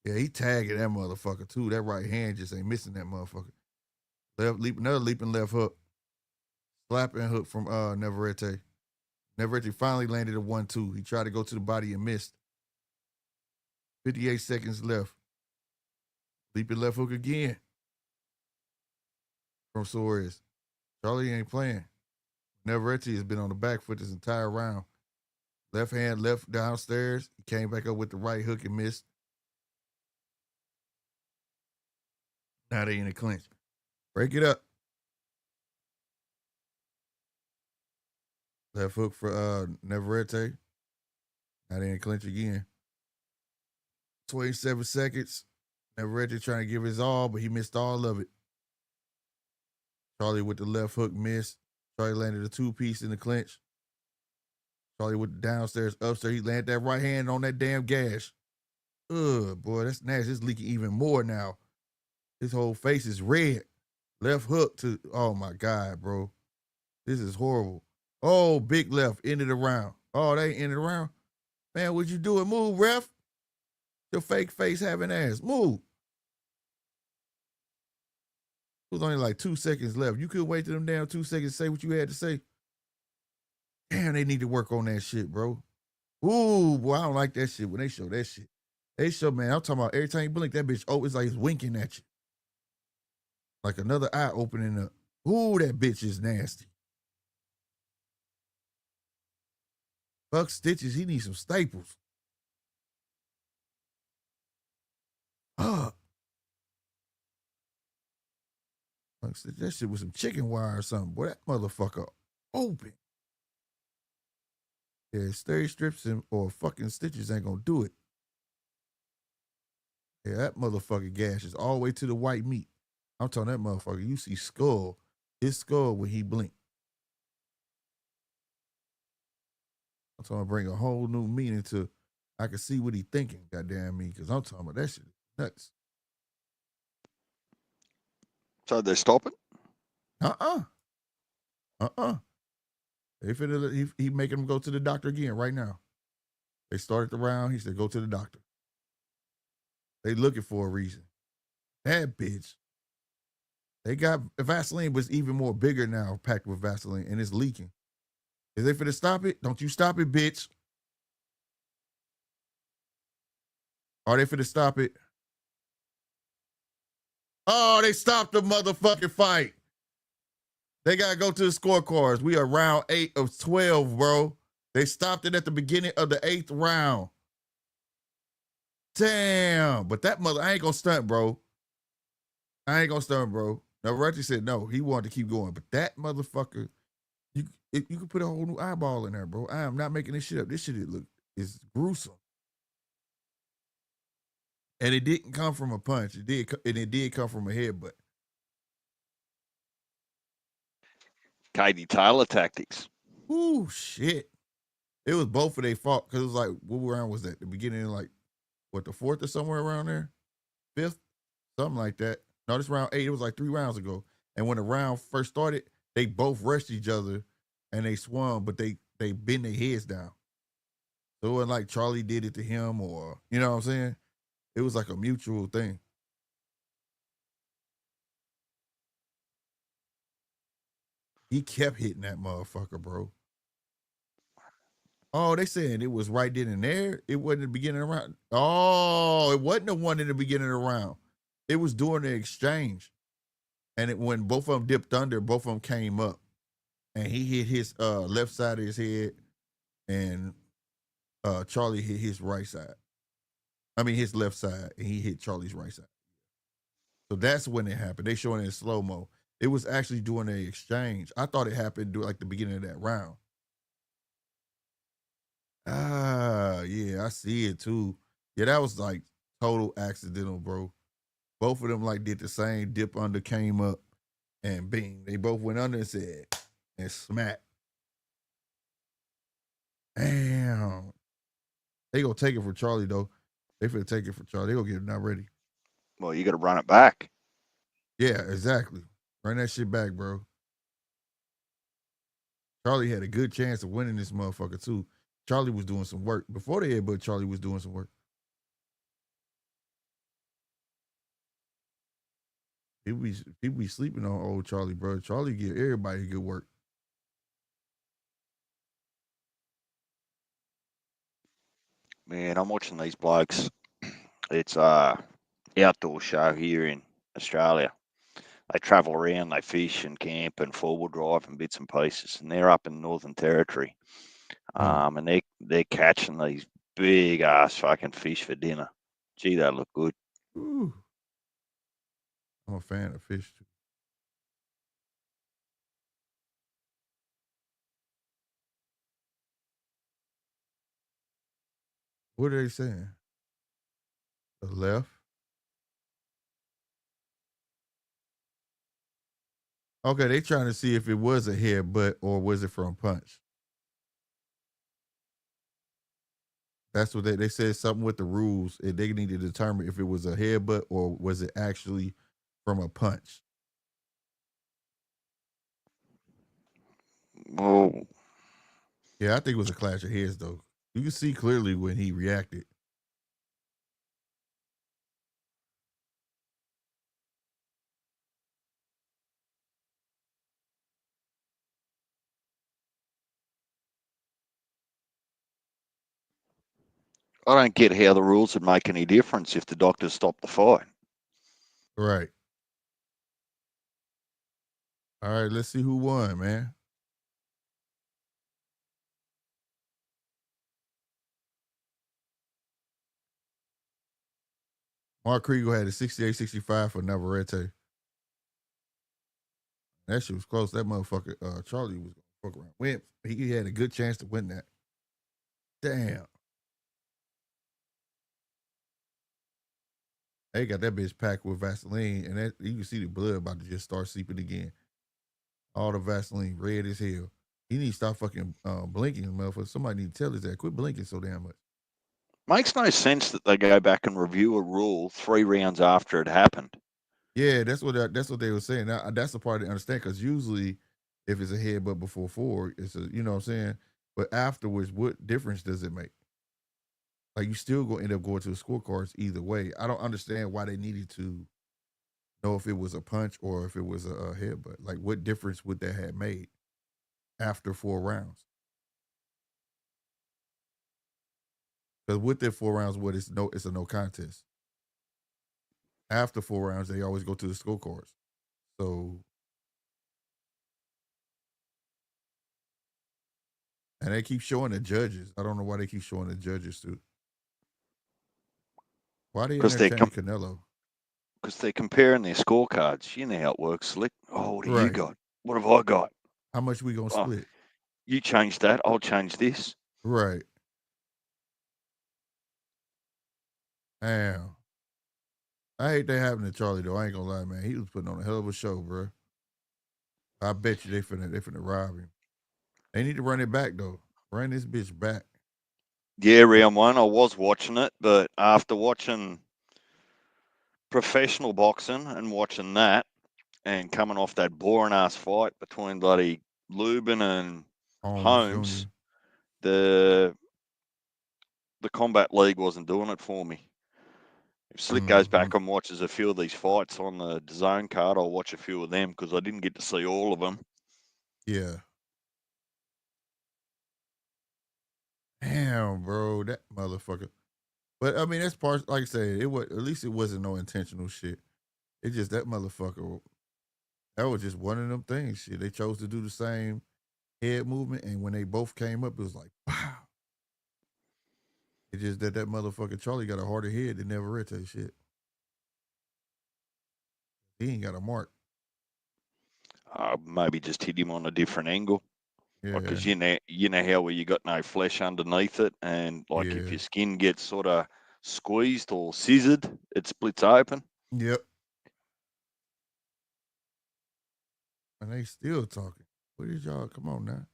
Yeah, he tagging that motherfucker, too. That right hand just ain't missing that motherfucker. Another leaping left hook. Slapping hook from Navarrete. Navarrete finally landed a 1-2. He tried to go to the body and missed. 58 seconds left. Leaping left hook again from Suarez. Charlie ain't playing. Navarrete has been on the back foot this entire round. Left hand, left downstairs. He came back up with the right hook and missed. Now they in a clinch. Break it up. Left hook for Navarrete. Now they didn't clinch again. 27 seconds. Navarrete trying to give his all, but he missed all of it. Charlie with the left hook missed. Charlie landed a two-piece in the clinch. Charlie with the downstairs, upstairs. He landed that right hand on that damn gash. Ugh, boy, that's nasty. It's leaking even more now. His whole face is red. Left hook to, oh my God, bro. This is horrible. Oh, big left, ended the round. Oh, they ended the round. Man, what you doing? Move, ref. Your fake face having ass. Move. It was only like 2 seconds left. You couldn't wait till them damn 2 seconds to say what you had to say. Damn, they need to work on that shit, bro. Ooh, boy, I don't like that shit when they show that shit. They show, man, I'm talking about every time you blink, that bitch, oh, it's like it's winking at you. Like another eye opening up. Ooh, that bitch is nasty. Fuck stitches, he needs some staples. Fuck. That shit was some chicken wire or something. Boy, that motherfucker open. Yeah, steri strips or fucking stitches ain't gonna do it. Yeah, that motherfucker gash is all the way to the white meat. I'm telling that motherfucker, you see his skull when he blink. I'm talking bring a whole new meaning to, I can see what he thinking, goddamn me, because I'm talking about that shit nuts. So they're stopping? They finna, he making him go to the doctor again right now. They started the round. He said, go to the doctor. They looking for a reason. That bitch. They got Vaseline, but it's even more bigger now, packed with Vaseline, and it's leaking. Is they finna stop it? Don't you stop it, bitch. Are they finna stop it? Oh, they stopped the motherfucking fight. They gotta go to the scorecards. We are round 8 of 12, bro. They stopped it at the beginning of the 8th round. Damn. But that mother, I ain't gonna stunt, bro. I ain't gonna stunt, bro. Now, Reggie said no. He wanted to keep going. But that motherfucker, you could put a whole new eyeball in there, bro. I am not making this shit up. This shit is gruesome. And it didn't come from a punch. It did come from a headbutt. Katie Taylor tactics. Ooh, shit. It was both of their fault because it was like, what round was that? The beginning, like, what, the 4th or somewhere around there? 5th? Something like that. No, this round 8. It was like 3 rounds ago. And when the round first started, they both rushed each other and they swung, but they bent their heads down. So it wasn't like Charlie did it to him or, you know what I'm saying? It was like a mutual thing. He kept hitting that motherfucker, bro. Oh, they saying it was right then and there. It wasn't the beginning of the round. Oh, it wasn't the one in the beginning of the round. It was during the exchange. And when both of them dipped under, both of them came up. And he hit his left side of his head. And Charlie hit his right side. I mean, his left side. And he hit Charlie's right side. So that's when it happened. They showing it in slow-mo. It was actually during the exchange. I thought it happened during like the beginning of that round. Ah, yeah, I see it too. Yeah, that was like total accidental, bro. Both of them like did the same dip under, came up, and bing. They both went under and said, and smack. Damn. They gonna take it for Charlie though. They finna take it for Charlie. They gonna get it not ready. Well, you got to run it back. Yeah, exactly. Run that shit back, bro. Charlie had a good chance of winning this motherfucker too. Charlie was doing some work. Before they had, but Charlie was doing some work. People be sleeping on old Charlie, bro. Charlie give everybody good work. Man, I'm watching these blokes. It's outdoor show here in Australia. They travel around, they fish and camp and four-wheel drive and bits and pieces, and they're up in the Northern Territory. And they're catching these big ass fucking fish for dinner. Gee, they look good. Ooh. I'm a fan of fish too. What are they saying? The left. Okay, they trying to see if it was a headbutt or was it from a punch. That's what they said something with the rules. And they need to determine if it was a headbutt or was it actually from a punch. Well, Yeah, I think it was a clash of heads though. You can see clearly when he reacted. I don't get how the rules would make any difference if the doctors stopped the fight. Right. All right, let's see who won, man. Mark Kriegel had a 68-65 for Navarrete. That shit was close. That motherfucker, Charlie was gonna fuck around. He had a good chance to win that. Damn. They got that bitch packed with Vaseline, and that you can see the blood about to just start seeping again. All the Vaseline, red as hell. He needs to stop fucking blinking, motherfucker. Somebody need to tell his that. Quit blinking so damn much. Makes no sense that they go back and review a rule 3 rounds after it happened. Yeah, that's what they were saying. Now that's the part I understand because usually, if it's a headbutt before 4, it's a you know what I'm saying. But afterwards, what difference does it make? Like you still gonna end up going to the scorecards either way. I don't understand why they needed to know if it was a punch or if it was a headbutt. Like what difference would that have made after 4 rounds? Because with their 4 rounds, it's a no contest. After 4 rounds, they always go to the scorecards. So, and they keep showing the judges. I don't know why they keep showing the judges too. Why they entertaining Canelo? Because they're comparing their scorecards. You know how it works, Slick. Oh, what do you Right. got? What have I got? How much we gonna split? You change that, I'll change this. Right. Damn. I hate that happened to Charlie though. I ain't gonna lie, man. He was putting on a hell of a show, bro. I bet you they finna rob him. They need to run it back though. Run this bitch back. Yeah, round 1, I was watching it, but after watching professional boxing and watching that and coming off that boring ass fight between bloody Luben and Holmes, the Combat League wasn't doing it for me. If Slick goes back and watches a few of these fights on the zone card, I'll watch a few of them because I didn't get to see all of them. Yeah. Damn, bro, that motherfucker. But I mean, that's part. Like I said, it was at least it wasn't no intentional shit. It just that motherfucker. That was just one of them things. Shit, they chose to do the same head movement, and when they both came up, it was like, wow. It just that motherfucker Charlie got a harder head than Navarrete. Shit, he ain't got a mark. Maybe just hit him on a different angle. Yeah, because you know how where you got no flesh underneath it, and like if your skin gets sort of squeezed or scissored, it splits open. Yep. And they still talking. What is y'all? Come on now.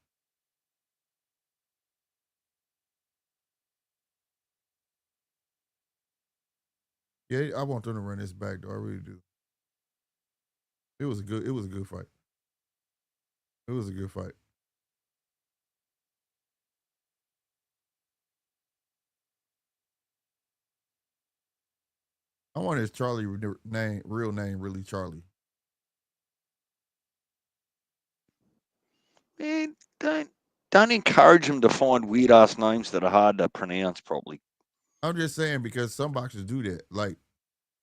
Yeah, I want them to run this back though. I really do. It was a good fight. It was a good fight. I wonder is Charlie real name really Charlie? Man, don't encourage them to find weird ass names that are hard to pronounce properly. I'm just saying because some boxers do that. Like,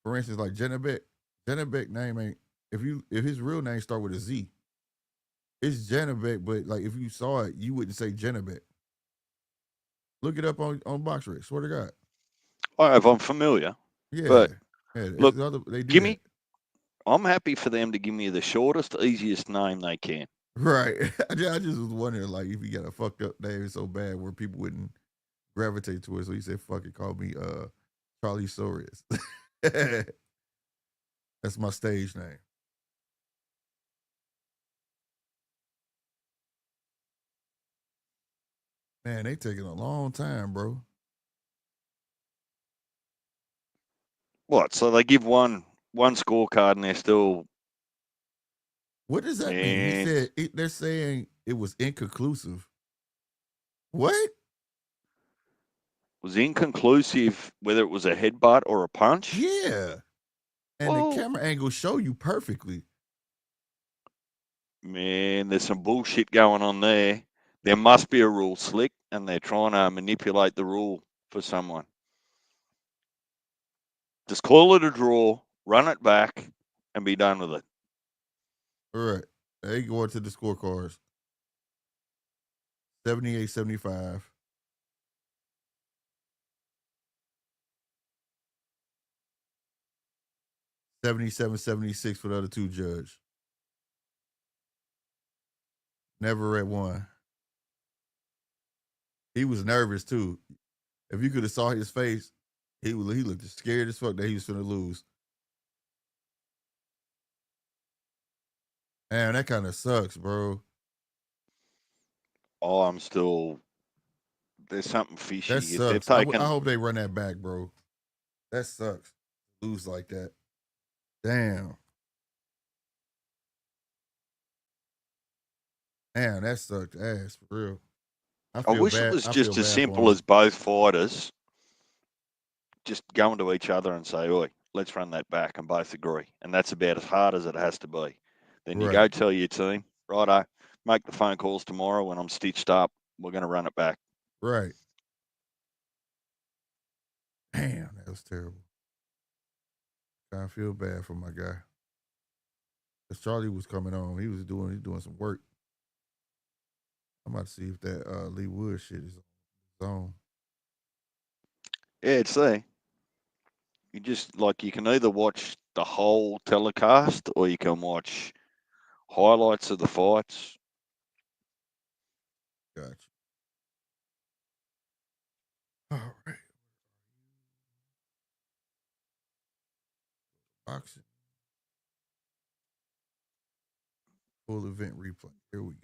for instance, like Janabek. Janabek name ain't if his real name start with a Z, it's Janabek, but like if you saw it, you wouldn't say Janabek. Look it up on BoxRec. Swear to God. I'm familiar. Yeah. But look, they do that. I'm happy for them to give me the shortest, easiest name they can. Right. I just was wondering, like, if you got a fucked up name so bad where people wouldn't gravitate towards. So he said, "Fuck it, call me Charlie Suarez." That's my stage name. Man, they taking a long time, bro. What? So they give one scorecard and they're still. What does that mean? He Man, said they're saying it was inconclusive. What? was inconclusive whether it was a headbutt or a punch. Yeah. And the Well, camera angles show you perfectly. man, there's some bullshit going on there. There must be a rule, Slick, and they're trying to manipulate the rule for someone. Just call it a draw, run it back, and be done with it. All right. They go into the scorecards. 78-75. 77-76 for the other two judge. Navarrete won. He was nervous too. If you could have saw his face, he looked scared as fuck that he was gonna lose. Man, that kind of sucks, bro. Oh, I'm still. There's something fishy. That If they've sucks. I taken. hope they run that back, bro. That sucks. Lose like that. Damn. Damn, that sucked ass for real. I wish it was just as simple as both fighters just going to each other and say, "Oi, let's run that back," and both agree. And that's about as hard as it has to be. Then you go tell your team, righto, make the phone calls tomorrow when I'm stitched up. We're going to run it back. Right. Damn, that was terrible. I feel bad for my guy. Cause Charlie was coming on. He's doing some work. I'm about to see if that Lee Wood shit is on. Yeah, it's there. You just like you can either watch the whole telecast or you can watch highlights of the fights. Gotcha. All right. Boxing. Full event replay. Here we go.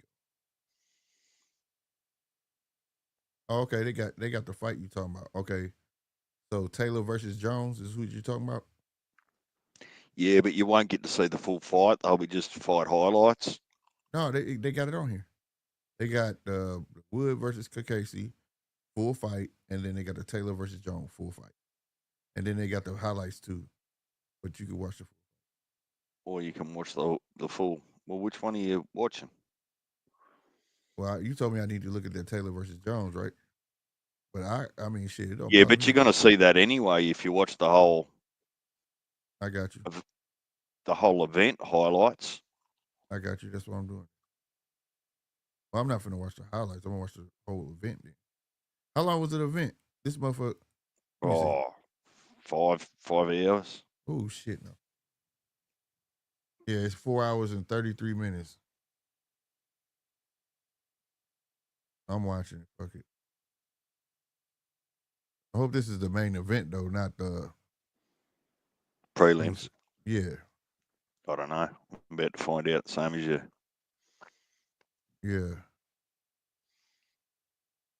Oh, okay, they got the fight you talking about. Okay. So Taylor versus Jones is who you talking about? Yeah, but you won't get to see the full fight. They'll be just fight highlights. No, they got it on here. They got Wood versus Casey, full fight, and then they got the Taylor versus Jones full fight. And then they got the highlights too. But you can watch the full. Or you can watch the full. Well, which one are you watching? Well, you told me I need to look at that Taylor versus Jones, right? But I mean, shit, it don't Yeah, bother but me. you're going to see that anyway if you watch the whole I got you. event highlights. I got you. That's what I'm doing. Well, I'm not finna watch the highlights. I'm gonna watch the whole event then. How long was the event? This motherfucker. Let me see. Oh, 5 hours. Oh shit, no. Yeah, it's 4 hours and 33 minutes. I'm watching it. Fuck it. I hope this is the main event though, not the Prelims. Yeah, I don't know. I'm about to find out the same as you. yeah.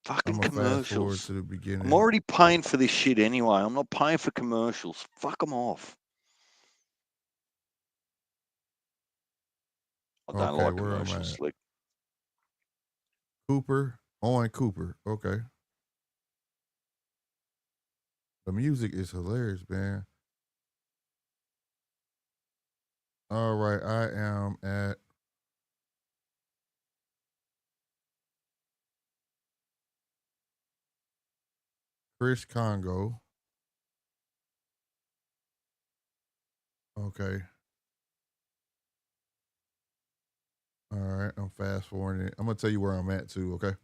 Fucking I'm gonna fast forward commercials. to the beginning. I'm already paying for this shit anyway. I'm not paying for commercials. Fuck them off. I don't Okay, like where am I commercials, at? Slick. Cooper, Owen Cooper. Okay. The music is hilarious, man. All right, I am at Chris Congo. Okay. All right, I'm fast forwarding it. I'm gonna tell you where I'm at too, okay?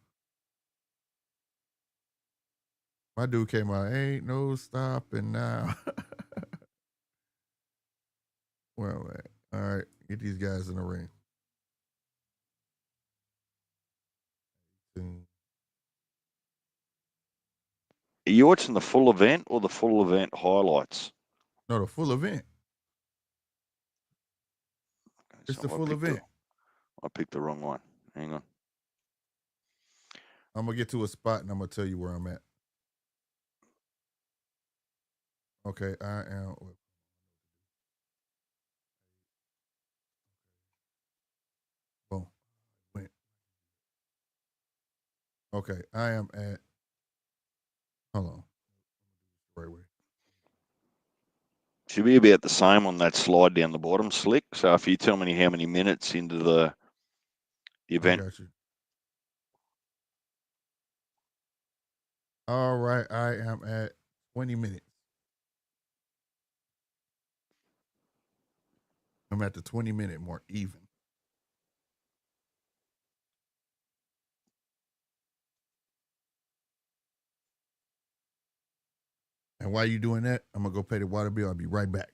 My dude came out, ain't no stopping now. Where am I at? All right, get these guys in the ring. Are you watching the full event or the full event highlights? No, the full event. It's the full event. I picked the wrong one. Hang on. I'm gonna get to a spot and I'm gonna tell you where I'm at. Okay, I am. Boom. Went. Okay, I am at. Hold on. Right way. Should be about the same on that slide down the bottom, Slick. So if you tell me how many minutes into the event. I got you. All right, I am at 20 minutes. I'm at the 20-minute mark, even. And while you doing that, I'm gonna go pay the water bill. I'll be right back.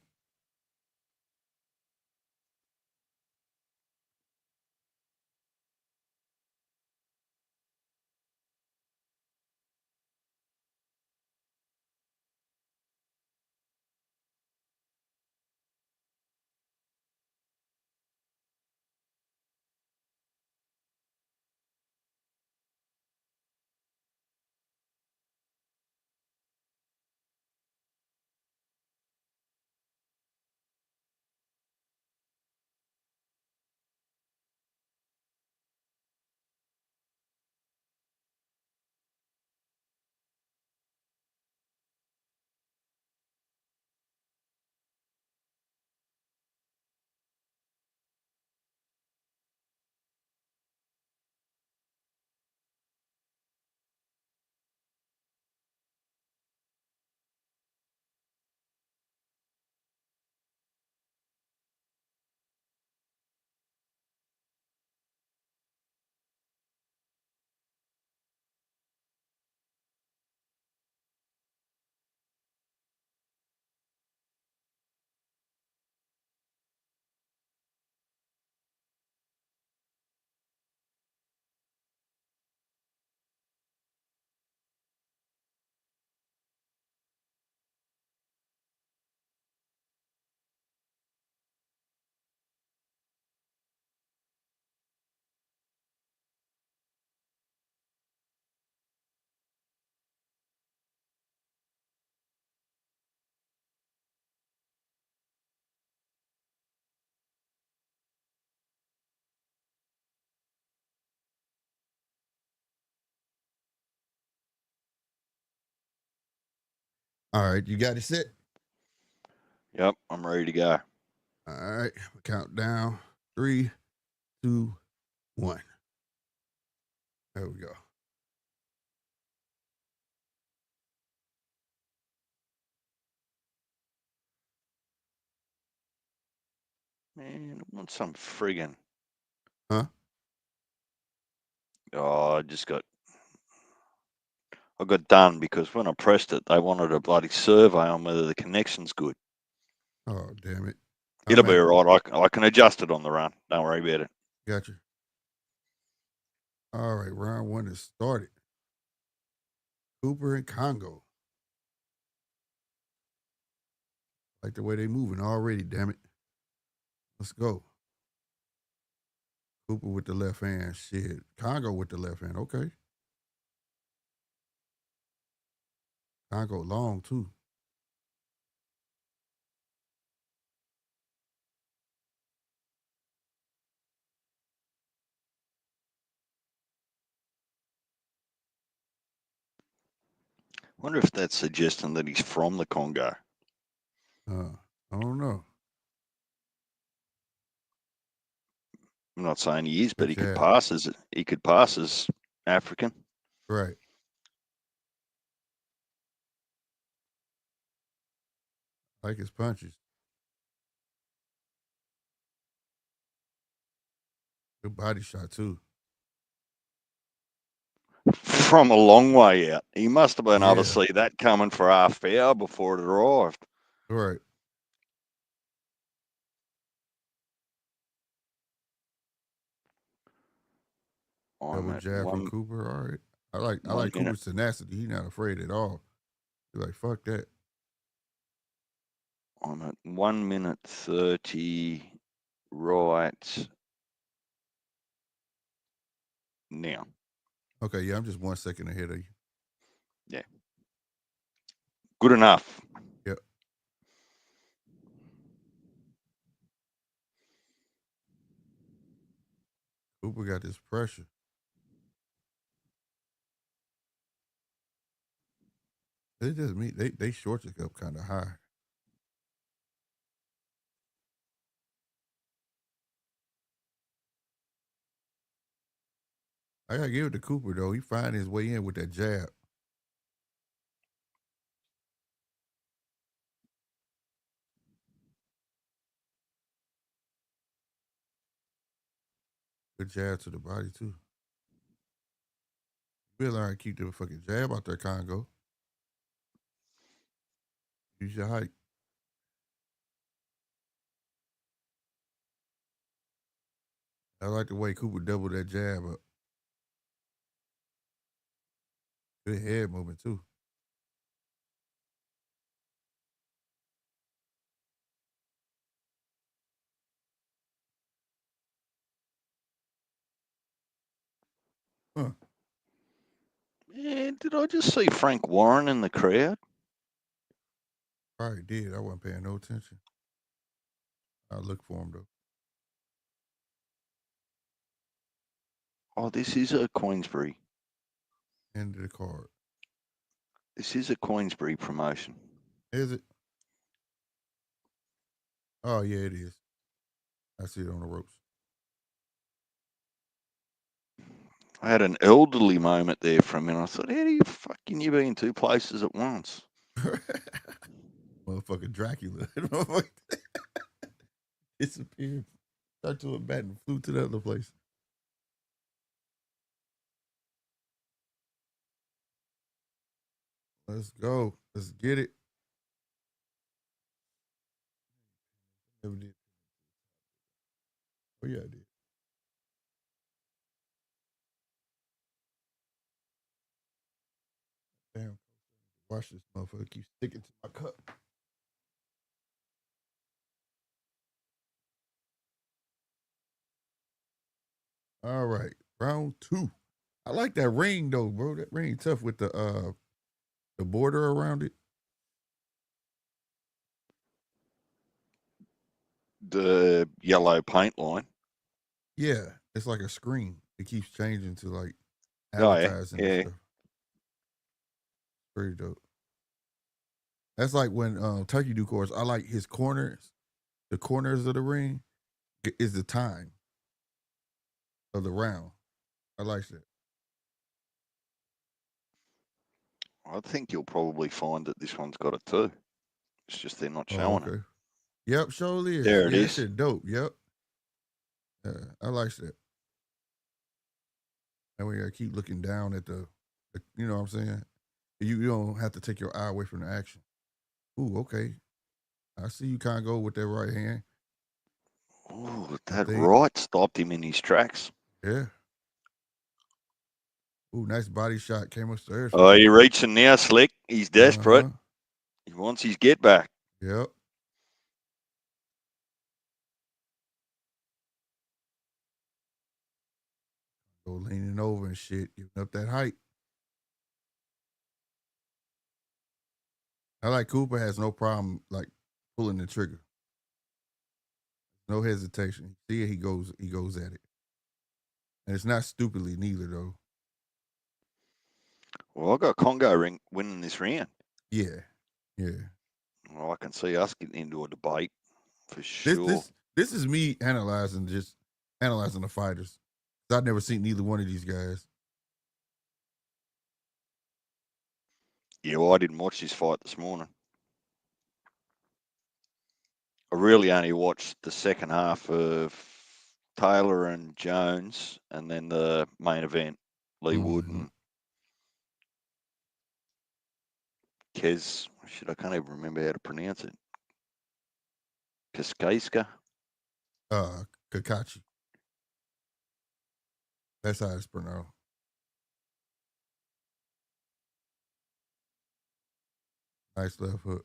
All right, you got it set? Yep, I'm ready to go. All right, count down. 3, 2, 1. There we go. Man, I want some friggin'. Huh? Oh, I got done because when I pressed it, they wanted a bloody survey on whether the connection's good. Oh, damn it. It'll be all right. I can adjust it on the run. Don't worry about it. Gotcha. All right, round 1 is started. Cooper and Congo. Like the way they moving already, damn it. Let's go. Cooper with the left hand. Shit. Congo with the left hand. Okay. Congo long, too. Wonder if that's suggesting that he's from the Congo. I don't know. I'm not saying he is, but he could Good pass as African. Right. Like his punches. Good body shot, too. From a long way out. He must have been able Yeah. to see that coming for half hour before it arrived. Right. I'm Double at jab from one Cooper. All right. I like minute. Cooper's tenacity. He's not afraid at all. You're like, fuck that. I'm at 1 minute 30 right now. Okay, yeah, I'm just 1 second ahead of you. Yeah. Good enough. Yep. Cooper got this pressure. It just me. They shorts it up kind of high. I gotta give it to Cooper though. He find his way in with that jab. Good jab to the body too. You better learn to keep the fucking jab out there, Congo. Use your height. I like the way Cooper doubled that jab up. Good head movement too. Huh. Yeah, did I just see Frank Warren in the crowd? Probably did. I wasn't paying no attention. I'll look for him though. Oh, this is a Queensbury. End of the card. This is a Queensbury promotion. Is it? Oh yeah, it is. I see it on the ropes. I had an elderly moment there for a minute. I thought, how do you fucking you be in two places at once? Motherfucking Dracula. Disappeared. Stuck to a bat and flew to the other place. Let's go. Let's get it. Never did. Oh yeah, I did. Damn. Watch this motherfucker keep sticking to my cup. All right. Round 2. I like that ring though, bro. That ring tough with the border around it. The yellow paint line. Yeah. It's like a screen. It keeps changing to like Oh, yeah. advertising and Yeah. stuff. Pretty dope. That's like when Turkey do course. I like his corners. The corners of the ring is the time of the round. I like that. I think you'll probably find that this one's got it too. It's just they're not Oh, showing okay. it. Yep, surely is. There it Yeah, that is. shit dope. Yep. Yeah, I like that. And we gotta keep looking down at the you know what I'm saying? You don't have to take your eye away from the action. Ooh, okay. I see you kind of go with that right hand. Oh, I that think. right stopped him in his tracks. Yeah. Ooh, nice body shot came upstairs. Oh, you're reaching now, Slick. He's desperate. Uh-huh. He wants his get back. Yep. Go leaning over and shit, giving up that height. I like Cooper has no problem like pulling the trigger. No hesitation. See it, he goes at it. And it's not stupidly neither though. Well, I got Congo ring winning this round. Yeah. Yeah. Well, I can see us getting into a debate for This sure. this is me analyzing the fighters. I've never seen neither one of these guys. Yeah, well, I didn't watch this fight this morning. I really only watched the second half of Taylor and Jones, and then the main event, Lee Wood Mm-hmm. and Kez. Shit, I can't even remember how to pronounce it. Kaskaiska. Kakachi. That's how it's pronounced. Nice left hook.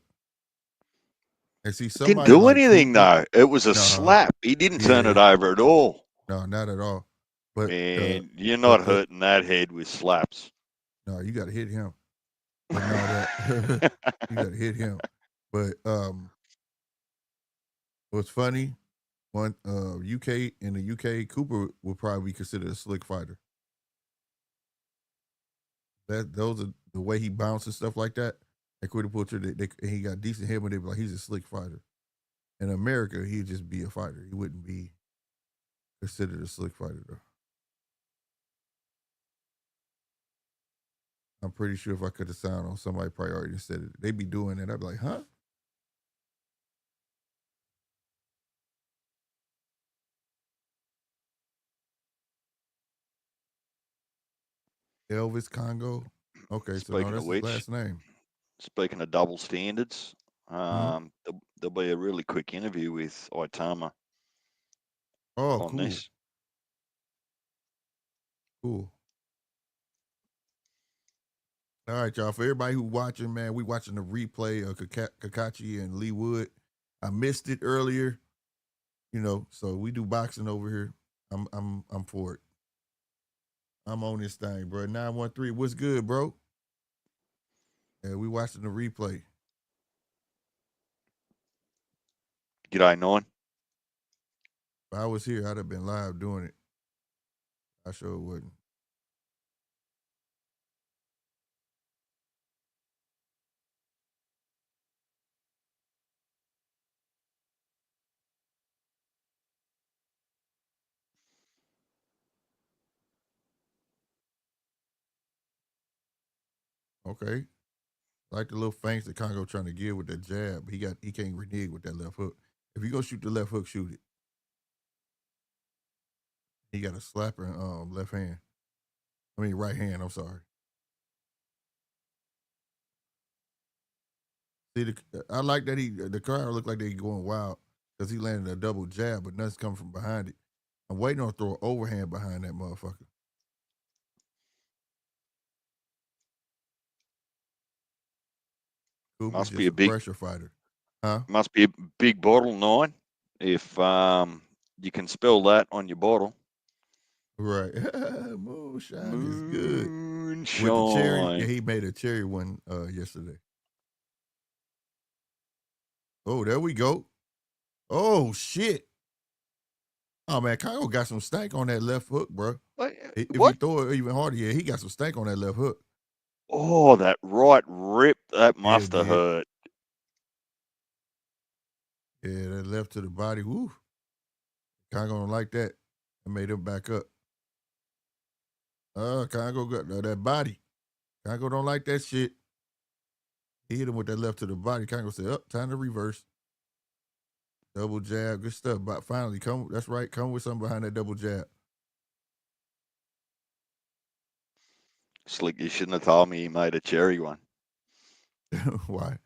And see, Didn't somebody do like anything Cooper, though. It was a no, slap. He didn't turn yeah, it over at all. no, not at all. But Man, you're but not hurting that head with slaps. no, you got to hit him. But no, that you got to hit him. But what's funny? One UK in the UK, Cooper would probably be considered a slick fighter. Those are the way he bounced and stuff like that. They could have put he got decent head, but they be like he's a slick fighter. In America, he'd just be a fighter. He wouldn't be considered a slick fighter though. I'm pretty sure if I cut the sound on somebody probably already said it. They'd be doing it. I'd be like, huh? Elvis Congo. Okay, so no, Speaking of that's his which, last name. speaking of double standards, Mm-hmm. there'll be a really quick interview with Itama Oh, on cool. this. Cool. All right, y'all. For everybody who watching, man, we watching the replay of Kakachi and Lee Wood. I missed it earlier, so we do boxing over here. I'm for it. I'm on this thing, bro. 913. What's good, bro? Yeah, we watching the replay. G'day, Nine. If I was here, I'd have been live doing it. I sure wouldn't. Okay. Like the little feints that Congo trying to give with that jab. He can't renege with that left hook. If you go shoot the left hook, shoot it. He got a slapper left hand. I mean right hand, I'm sorry. See, I like that the crowd looked like they going wild because he landed a double jab, but nothing's coming from behind it. I'm waiting on to throw an overhand behind that motherfucker. Cooper's Must be just a a big, pressure fighter. Huh? must be a big bottle, Nine. If you can spell that on your bottle. Right. Moonshine is good. Moonshine. With the cherry, yeah, he made a cherry one yesterday. Oh, there we go. Oh, shit. Oh, man, Kyle got some stank on that left hook, bro. If you What? throw it even harder, yeah, he got some stank on that left hook. Oh, that right rip. That Yeah, must have man. hurt. Yeah, that left to the body. Woo. Congo don't like that. I made him back up. Congo got that body. Congo don't like that shit. He hit him with that left to the body. Congo said, time to reverse. Double jab. Good stuff. But finally, that's right. Come with something behind that double jab. Slick, you shouldn't have told me he made a cherry one. Why?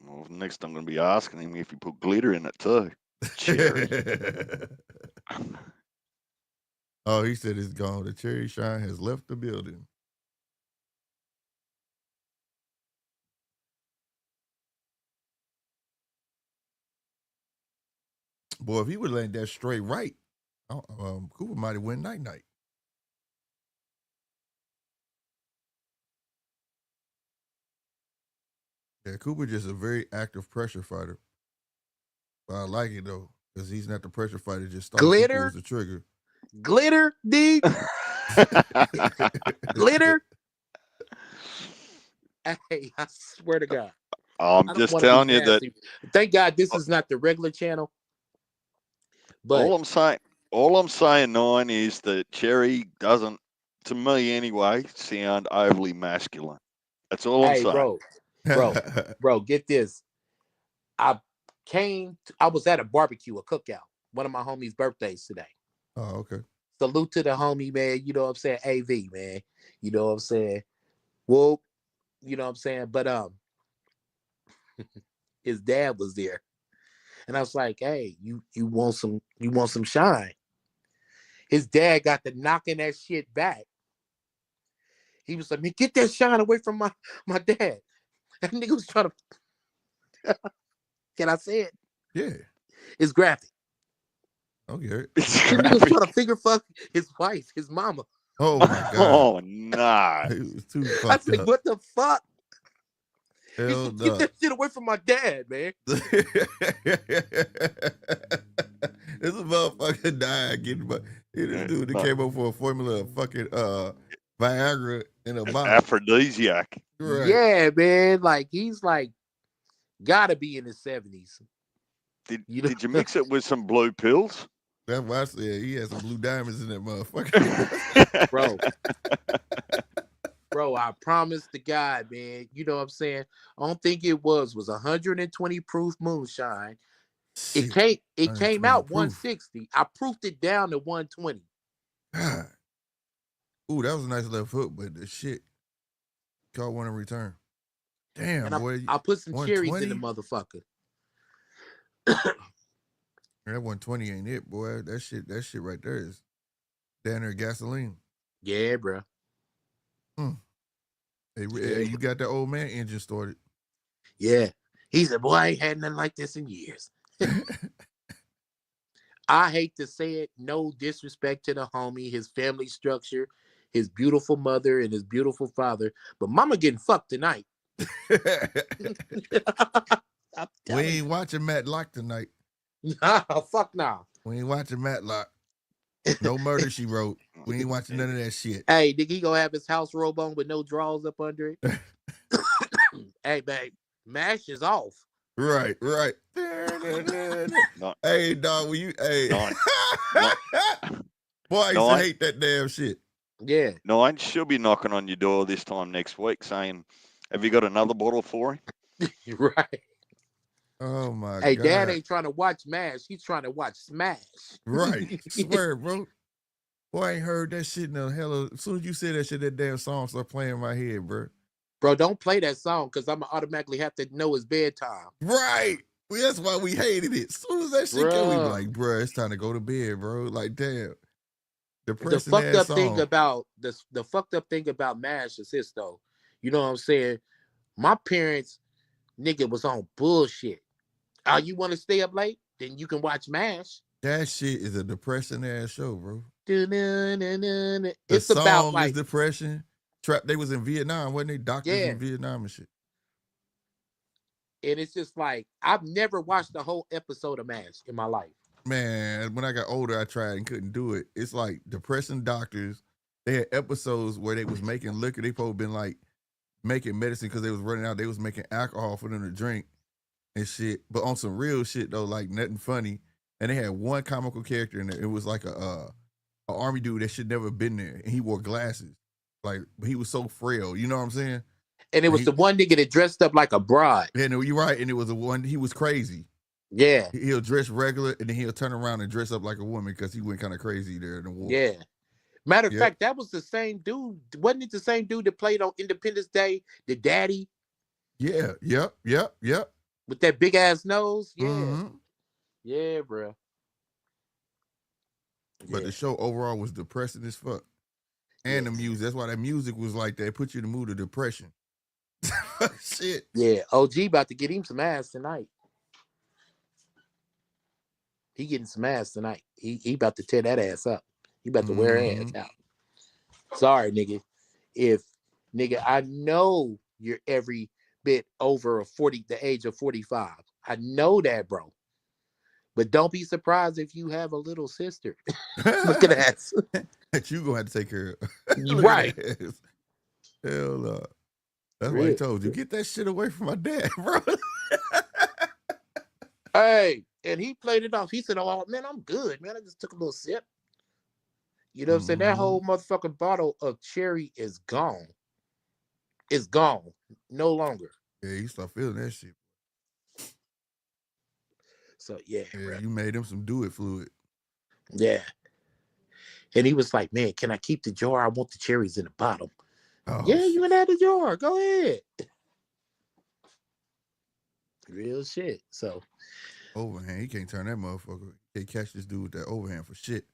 Well, next I'm going to be asking him if he put glitter in it too. Cherry. Oh, he said it's gone. The cherry shine has left the building. Boy, if he would land that straight right, Cooper might have win night. Yeah, Cooper just a very active pressure fighter. But I like it though, because he's not the pressure fighter. Just starts. He pulls the trigger. Glitter, D. Glitter. Hey, I swear to God. I'm just telling you that. Thank God this is not the regular channel. But all I'm saying, Nine, is that cherry doesn't, to me anyway, sound overly masculine. That's all I'm saying. Bro, get this. I was at a barbecue, a cookout, one of my homies' birthdays today. Oh, okay. Salute to the homie, man. You know what I'm saying? AV, man. You know what I'm saying? Whoop. You know what I'm saying? But his dad was there. And I was like, hey, you want some shine? His dad got to knocking that shit back. He was like, man, get that shine away from my dad. That nigga was trying to. Can I say it? Yeah. It's graphic. Okay. That nigga was trying to finger fuck his wife, his mama. Oh my God. Oh no! It was too I fucked said, up. what the fuck? He Hell said, no. get that shit away from my dad, man. This a motherfucker died getting my this dude that came up for a formula of fucking Viagra in a bottle. Aphrodisiac. Right. Yeah, man. Like he's like gotta be in his 70s. Did You know- you mix it with some blue pills? That's why I said he had some blue diamonds in that motherfucker. Bro, I promise to God, man. You know what I'm saying? I don't think it was 120 proof moonshine. Shit, It came out proof. 160. I proofed it down to 120. God. Ooh, that was a nice left hook, but the shit caught one in return. Damn, And boy. I put some cherries in the 120? motherfucker. That 120 ain't it, boy. That shit right there is down there gasoline. Yeah, bro. Hey, you got that old man engine started. Yeah. He said, boy, I ain't had nothing like this in years. I hate to say it, no disrespect to the homie, his family structure, his beautiful mother and his beautiful father, but mama getting fucked tonight. We ain't watching Matlock tonight. Fuck nah. We ain't watching Matlock. No Murder, She Wrote. We ain't watching none of that shit. Hey, nigga, he gonna have his house robe on with no drawers up under it. Hey, babe, MASH is off. Right. No. Hey, dog, you boy, I used to hate that damn shit. Yeah. No, she'll be knocking on your door this time next week saying, have you got another bottle for him? Right. Oh my Hey, God. Dad ain't trying to watch MASH. He's trying to watch Smash. Right. Swear, bro. Boy, I ain't heard that shit in the hell of, as soon as you said that shit, that damn song started playing in my head, bro. Bro, don't play that song because I'm going to automatically have to know it's bedtime. Right. Well, that's why we hated it. As soon as that shit came, we be like, bro, it's time to go to bed, bro. Like, damn. The fucked up thing about the fucked up thing about MASH is this though. You know what I'm saying? My parents, nigga, was on bullshit. Oh, you want to stay up late? Then you can watch MASH. That shit is a depressing ass show, bro. It's the about song like is depression. They was in Vietnam, wasn't they? Doctors in Vietnam and shit. And it's just like I've never watched the whole episode of MASH in my life. Man, when I got older, I tried and couldn't do it. It's like depressing doctors. They had episodes where they was making liquor. They probably been like making medicine because they was running out. They was making alcohol for them to drink and shit. But on some real shit though, like nothing funny. And they had one comical character in there. It was like a army dude that should never been there, and he wore glasses. Like he was so frail. You know what I'm saying? And it was the one nigga that dressed up like a bride. Yeah, no, you're right. And it was the one. He was crazy. Yeah. He'll dress regular, and then he'll turn around and dress up like a woman because he went kind of crazy there in the war. Yeah. Matter of fact, that was the same dude. Wasn't it the same dude that played on Independence Day, the daddy? Yeah. Yep. With that big ass nose? Yeah. Mm-hmm. Yeah, bro. But the show overall was depressing as fuck. And the music. That's why that music was like that. It put you in the mood of depression. Shit. Yeah. OG about to get him some ass tonight. He getting some ass tonight. He about to tear that ass up. He about to wear ass out. Sorry, nigga. If nigga, I know you're every bit over the age of 45. I know that, bro. But don't be surprised if you have a little sister. Look at that. That you gonna have to take care of. Right. Hell no. That's why I told you, get that shit away from my dad, bro. Hey, and he played it off. He said, oh, man, I'm good, man. I just took a little sip. You know what I'm saying? That whole motherfucking bottle of cherry is gone. It's gone. No longer. Yeah, you start feeling that shit. So, yeah. You made him some do it fluid. Yeah. And he was like, man, can I keep the jar? I want the cherries in the bottom. Oh, yeah, you can have the jar. Go ahead. Real shit. So. Overhand. He can't turn that motherfucker. He can't catch this dude with that overhand for shit.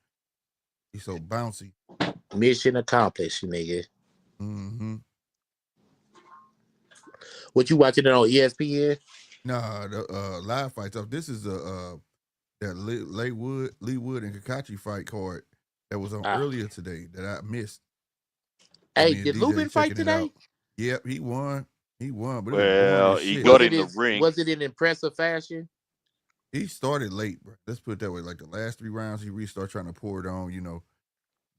He's so bouncy. Mission accomplished, nigga. Mm-hmm. What you watching it on ESPN? Nah, the live fight stuff. This is that Lee Wood and Kakachi fight card that was on earlier today that I missed. Hey, did Luben fight today? Yep, he won. He won, but well, he got in the ring. Was it in impressive fashion? He started late, bro. Let's put it that way. Like the last 3 rounds, he restarted trying to pour it on, you know.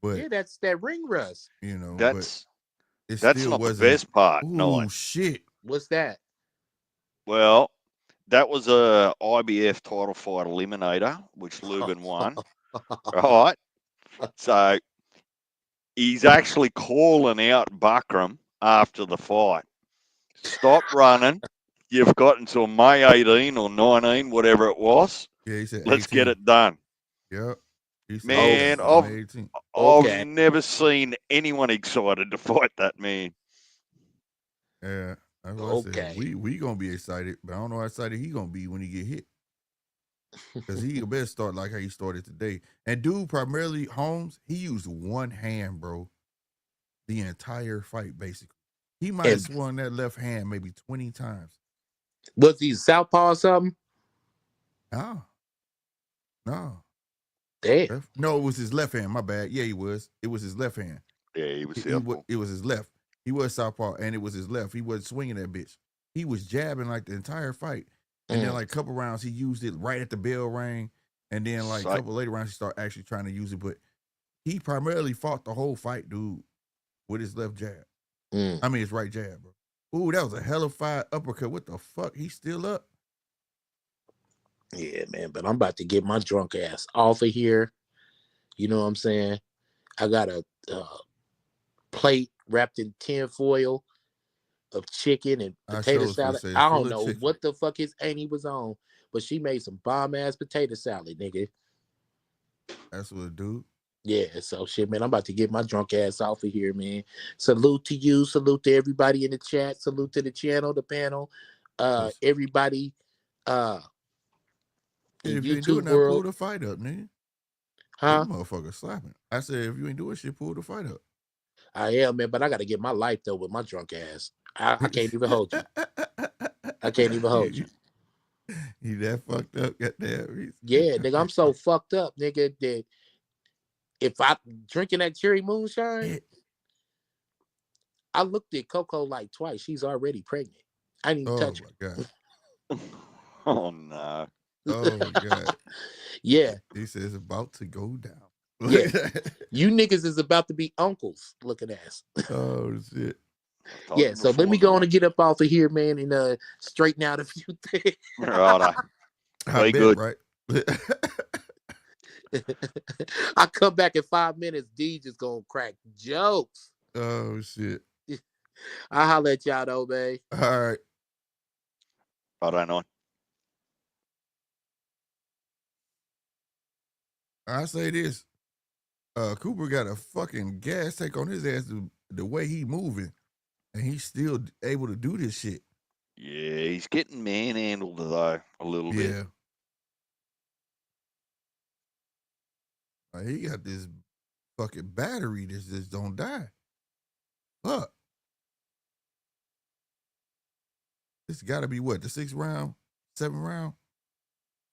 But yeah, that's that ring rust. You know, that's still not wasn't the best part. Oh shit! What's that? Well, that was a IBF title fight eliminator, which Luben won. Right. So he's actually calling out Buckram after the fight. Stop running. You've got until May 18 or 19, whatever it was. Yeah, he said let's 18. get it done. Yep. Man, I've never seen anyone excited to fight that man. Yeah. That's what I said. We gonna be excited, but I don't know how excited he gonna be when he get hit. Because he better start like how he started today. And dude, primarily Holmes, he used one hand, bro. The entire fight, basically. He might have swung that left hand maybe 20 times. Was he southpaw or something? No. Damn. No, it was his left hand. My bad. Yeah, he was. It was his left hand. Yeah, he was southpaw. It was his left. He was southpaw, and it was his left. He wasn't swinging that bitch. He was jabbing like the entire fight. And then like a couple rounds, he used it right at the bell rang. And then like a couple later rounds, he started actually trying to use it. But he primarily fought the whole fight, dude, with his left jab. I mean, his right jab, bro. Ooh, that was a hell of a fight uppercut. What the fuck? He's still up. Yeah, man, but I'm about to get my drunk ass off of here. You know what I'm saying? I got a plate wrapped in tin foil of chicken and potato salad. I don't know what the fuck his auntie was on, but she made some bomb-ass potato salad, nigga. That's what it do. Yeah, so shit, man, I'm about to get my drunk ass off of here, man. Salute to you. Salute to everybody in the chat. Salute to the channel, the panel. Everybody in if you YouTube ain't doing that, world. pull the fight up, nigga. Huh? That motherfucker slapping. I said, if you ain't doing shit, pull the fight up. I am, man, but I got to get my life, though, with my drunk ass. I can't even hold you. I can't even hold you. You that fucked up, goddamn. Yeah, nigga, I'm so fucked up, nigga, that if I drinking that cherry moonshine, I looked at Coco like twice. She's already pregnant. I didn't even touch her. Oh, my God. Oh, no. Oh, my God. Yeah. He says about to go down. Yeah. You niggas is about to be uncles looking ass. Oh, shit. Yeah, so let me go on and get up off of here, man, and straighten out a few things. Right. Be good. Right? I come back in 5 minutes. D just gonna crack jokes. Oh, shit. I'll holler at y'all, though, man. All right. Right on. I say this. Cooper got a fucking gas tank on his ass the way he moving. And he's still able to do this shit. Yeah, he's getting manhandled, though, a little bit. Yeah. He got this fucking battery that just don't die. Fuck. This got to be what? The 6th round? 7th round?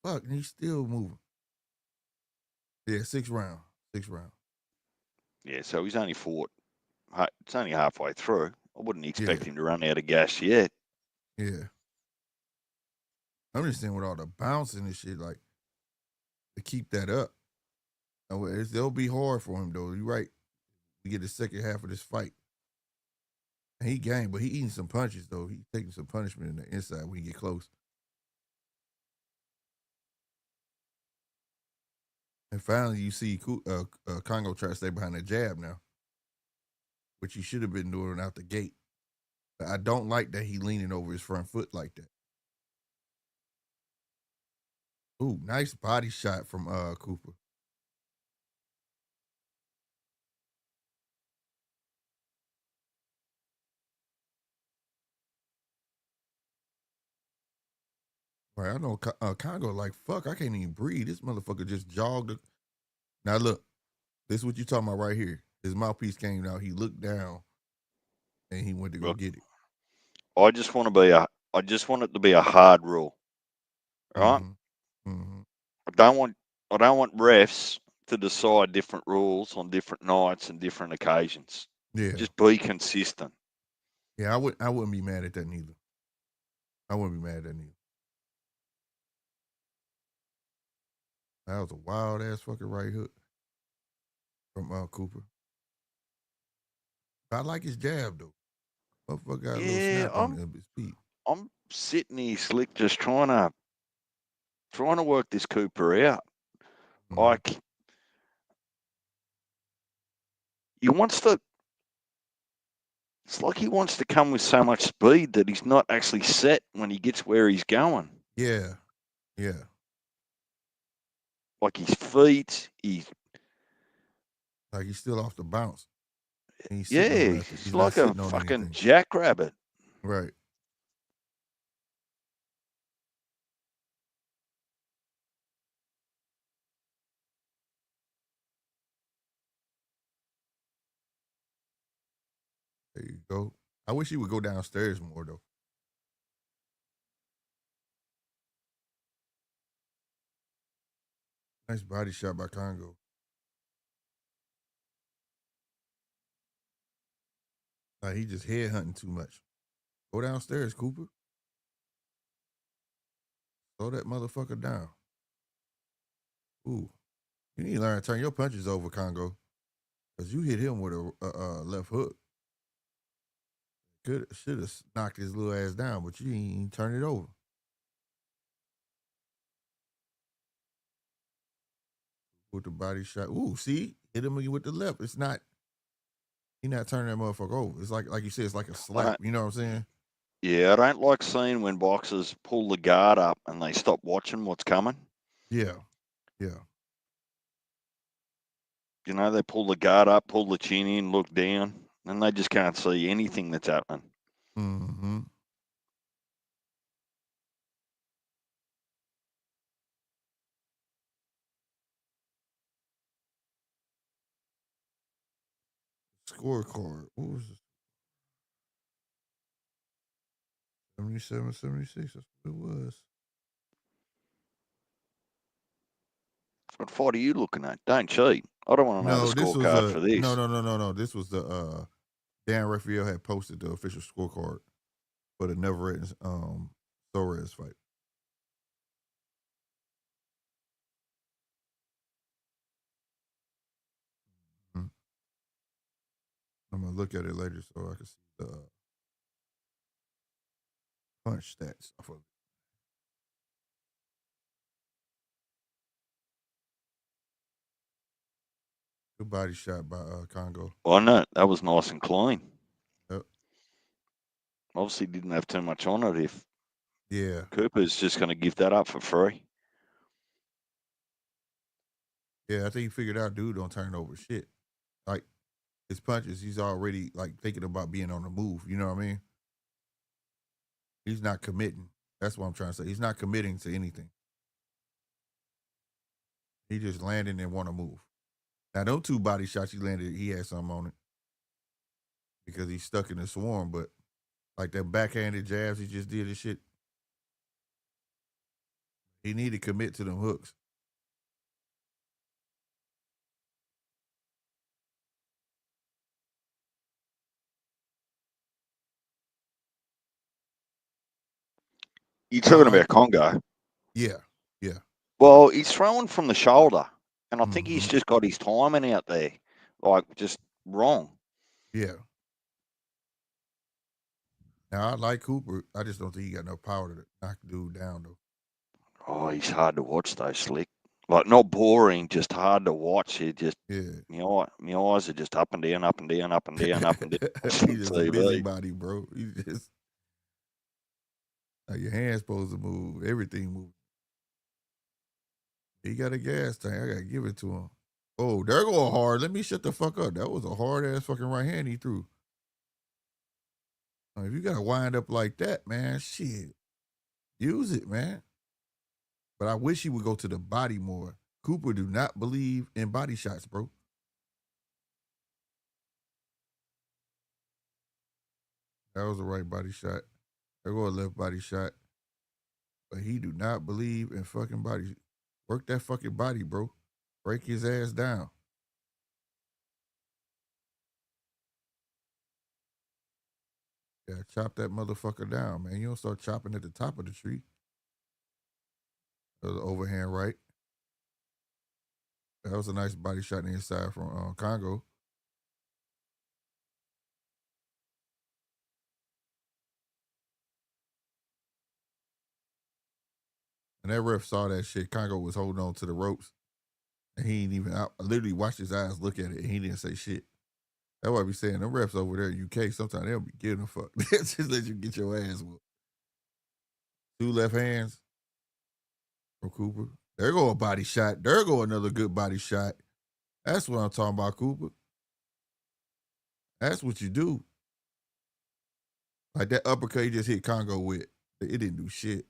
Fuck, and he's still moving. Yeah, 6th round. 6th round. Yeah, so he's only fought. It's only halfway through. I wouldn't expect him to run out of gas yet. Yeah. I'm just saying with all the bouncing and shit, like, to keep that up. It'll be hard for him, though. You're right. We get the second half of this fight. And he gained, but he eating some punches, though. He's taking some punishment in the inside when he get close. And finally, you see Congo try to stay behind the jab now, which he should have been doing out the gate. But I don't like that he leaning over his front foot like that. Ooh, nice body shot from Cooper. Right, I know Congo like, fuck, I can't even breathe. This motherfucker just jogged. Now look, this is what you talking about right here. His mouthpiece came out. He looked down, and he went to go get it. I just want it to be a hard rule, right? Mm-hmm. I don't want refs to decide different rules on different nights and different occasions. Yeah. Just be consistent. Yeah, I wouldn't be mad at that neither. I wouldn't be mad at that neither. That was a wild ass fucking right hook from Cooper. I like his jab though. Motherfucker got a little Yeah, snap on his feet. I'm sitting here slick, just trying to work this Cooper out. Mhm. Like he wants to. It's like he wants to come with so much speed that he's not actually set when he gets where he's going. Yeah. Like his feet, he's Like he's still off the bounce. And he's yeah, sitting on nothing. he's He's not like a sitting on fucking anything. jackrabbit. Right. There you go. I wish he would go downstairs more though. Nice body shot by Congo. Like he just head hunting too much. Go downstairs, Cooper. Slow that motherfucker down. Ooh. You need to learn to turn your punches over, Congo. Because you hit him with a left hook. Should have knocked his little ass down, but you ain't turn it over. With the body shot. Ooh, see? Hit him with the left. It's not, he not turning that motherfucker over. It's like you said, it's like a slap. You know what I'm saying? Yeah, I don't like seeing when boxers pull the guard up and they stop watching what's coming. Yeah. You know, they pull the guard up, pull the chin in, look down, and they just can't see anything that's happening. Mm-hmm. Scorecard. What was it? 77, 76. That's what it was. What fight are you looking at? Don't cheat. I don't want to know the No, this was scorecard for this. no. This was the Dan Raphael had posted the official scorecard for the Navarrete Suarez fight. Mhm. I'm gonna look at it later so I can see the punch stats off of it. Good body shot by Congo. I know that was nice and clean. Yep. Obviously, didn't have too much on it. If Yeah. Cooper's just going to give that up for free. Yeah, I think he figured out dude don't turn over shit. Like his punches, he's already like thinking about being on the move. You know what I mean? He's not committing. That's what I'm trying to say. He's not committing to anything. He just landing and want to move. Now, those two body shots he landed, he had something on it because he's stuck in the swarm. But like that backhanded jabs he just did and shit, he need to commit to them hooks. You're talking like about Congo. Yeah. Well, he's throwing from the shoulder, and I think he's Mhm. just got his timing out there, like just wrong. Yeah. Now I like Cooper. I just don't think he got enough power to knock the dude down though. Oh, he's hard to watch though, Slick. Like not boring, just hard to watch. He just my eyes are just up and down, up and down, up and down, up and down. He's just a busybody, bro. He's just like your hand's supposed to move, everything moves. He got a gas tank. I gotta give it to him. Oh, they're going hard. Let me shut the fuck up. That was a hard ass fucking right hand he threw. If you gotta wind up like that, man, shit, use it, man. But I wish he would go to the body more. Cooper do not believe in body shots, bro. That was the right body shot. There go a left body shot. But he do not believe in fucking body. Work that fucking body, bro. Break his ass down. Yeah, chop that motherfucker down, man. You don't start chopping at the top of the tree. The overhand right. That was a nice body shot on the inside from Congo. And that ref saw that shit. Congo was holding on to the ropes. And he ain't even out. I literally watched his eyes look at it and he didn't say shit. That's why I be saying, the refs over there in UK, sometimes they'll be giving a fuck. Just let you get your ass whooped. 2 left hands from Cooper. There go a body shot. There go another good body shot. That's what I'm talking about, Cooper. That's what you do. Like that uppercut he just hit Congo with. It didn't do shit.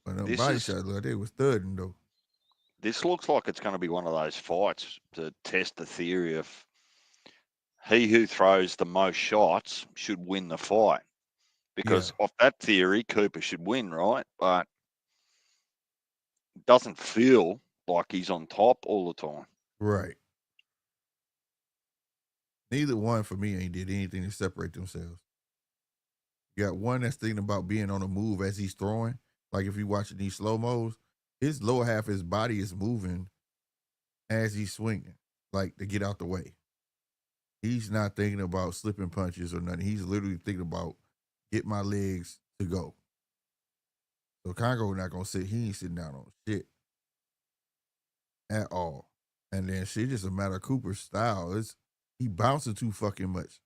But them body shots, like they was thudding though. This looks like it's going to be one of those fights to test the theory of he who throws the most shots should win the fight. Because off that theory, Cooper should win, right? But it doesn't feel like he's on top all the time. Right. Neither one for me ain't did anything to separate themselves. You got one that's thinking about being on a move as he's throwing. Like if you're watching these slow-mos, his lower half of his body is moving as he's swinging, like to get out the way. He's not thinking about slipping punches or nothing. He's literally thinking about get my legs to go. So Congo not going to sit. He ain't sitting down on shit at all. And then shit, just a matter of Cooper's style. He bouncing too fucking much.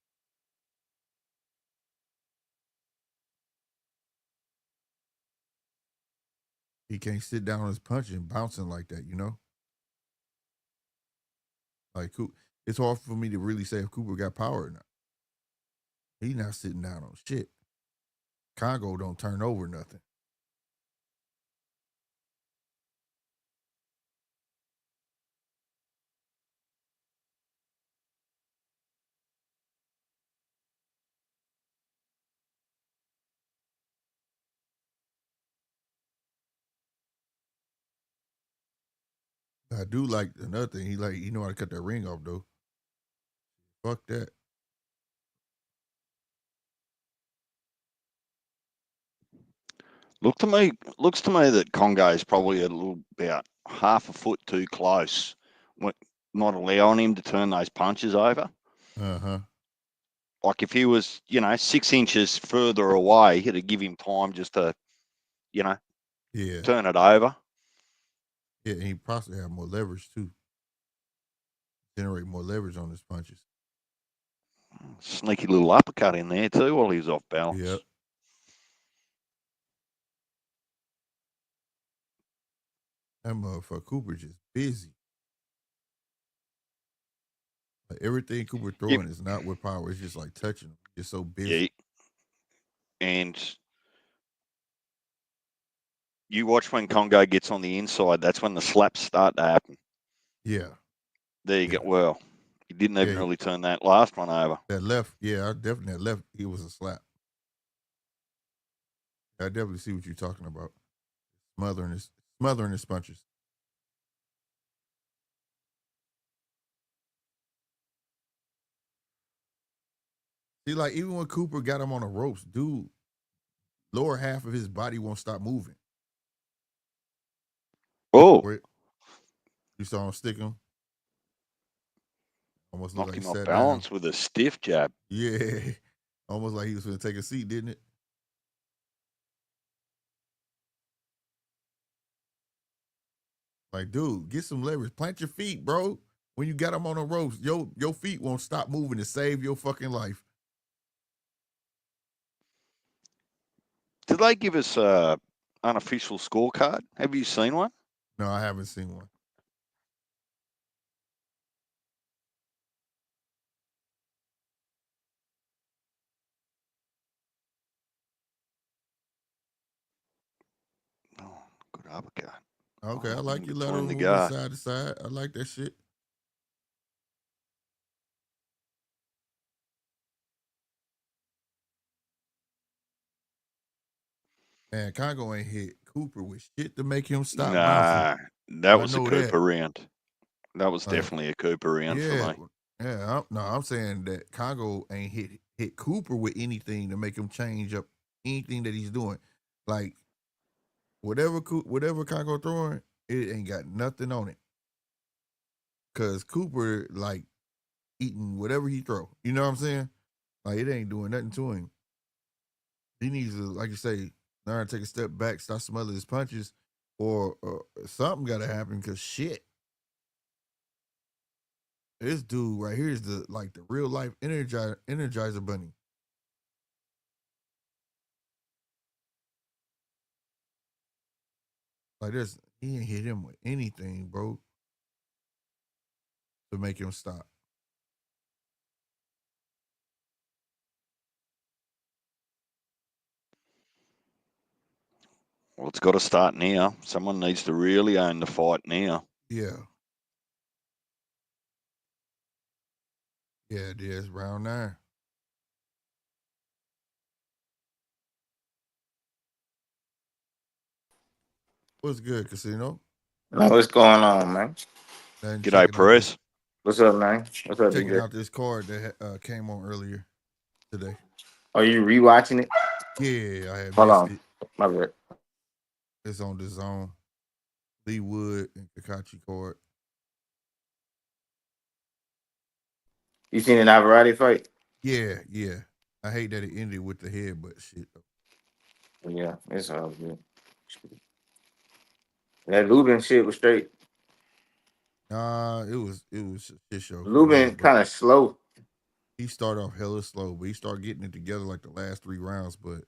He can't sit down on his punching, bouncing like that, you know? Like, it's hard for me to really say if Cooper got power or not. He's not sitting down on shit. Congo don't turn over nothing. I do like another thing. He know how to cut that ring off though. Fuck that. Looks to me that Congo is probably a little about half a foot too close, not allowing him to turn those punches over. Uh-huh. Like if he was, 6 inches further away, it'd give him time just to, turn it over. Yeah, and he possibly have more leverage too. Generate more leverage on his punches. Sneaky little uppercut in there too while he's off balance. Yep. That motherfucker Cooper just busy. Like everything Cooper throwing is not with power. It's just like touching him. Just so busy. Yeah. And you watch when Congo gets on the inside, that's when the slaps start to happen. Yeah. There you go. Well, he didn't even really turn that last one over. That left, that left, it was a slap. I definitely see what you're talking about. Smothering his punches. See, like even when Cooper got him on the ropes, dude, lower half of his body won't stop moving. Oh. You saw him stick him? Almost knock like him he off sat balance down with a stiff jab. Yeah. Almost like he was going to take a seat, didn't it? Like, dude, get some leverage. Plant your feet, bro. When you got them on the ropes, your feet won't stop moving to save your fucking life. Did they give us an unofficial scorecard? Have you seen one? No, I haven't seen one. Oh, good uppercut. Okay, I like your lateral moving side to side. I like that shit. Man, Congo ain't hit Cooper with shit to make him stop bouncing. Nah, that I was a know Cooper that. round. That was Like, definitely a Cooper round for yeah, me. yeah. I'm saying that Congo ain't hit Cooper with anything to make him change up anything that he's doing. Like whatever Congo throwing, it ain't got nothing on it. Cause Cooper like eating whatever he throw. You know what I'm saying? Like it ain't doing nothing to him. He needs to, like you say, learn to take a step back, stop smelling his punches, or something got to happen. Cause shit, this dude right here is the real life energizer bunny. Like this, he ain't hit him with anything, bro, to make him stop. Well, it's got to start now. Someone needs to really own the fight now. Yeah. Yeah, it is. Round 9. What's good, Casino? What's going on, man? And G'day, Perez. What's up, man? What's up, checking DJ? out this card that came on earlier today. Are you rewatching it? Yeah, I had Hold missed on. it. My bad. It's on the zone. Lee Wood and Kakachi card. You seen the Navarrete fight? Yeah. I hate that it ended with the head, but shit. Yeah, it's all good. That Luben shit was straight. It was a shit show. Luben kind of slow. He started off hella slow, but he started getting it together like the last 3 rounds. But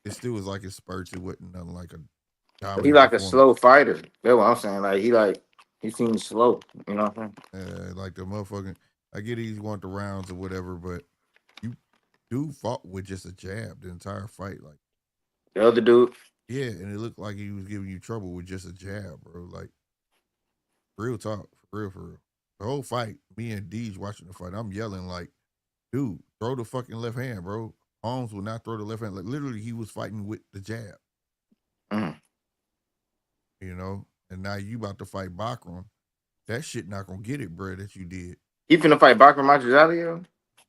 it still was like it spurts. It wasn't nothing like a dominant He like a performance. slow fighter. That's what I'm saying. He seems slow. You know what I'm saying? Like the motherfucking, I get he's want the rounds or whatever, but you dude fought with just a jab the entire fight. Like The other dude. yeah, and it looked like he was giving you trouble with just a jab, bro. Like real talk, for real. The whole fight, me and Deej watching the fight, I'm yelling like, dude, throw the fucking left hand, bro. Holmes would not throw the left hand. Like literally, he was fighting with the jab. Mm. You know, and now you about to fight Bakram. That shit not gonna get it, bro. That you did. He finna fight Bakram Machiavelli?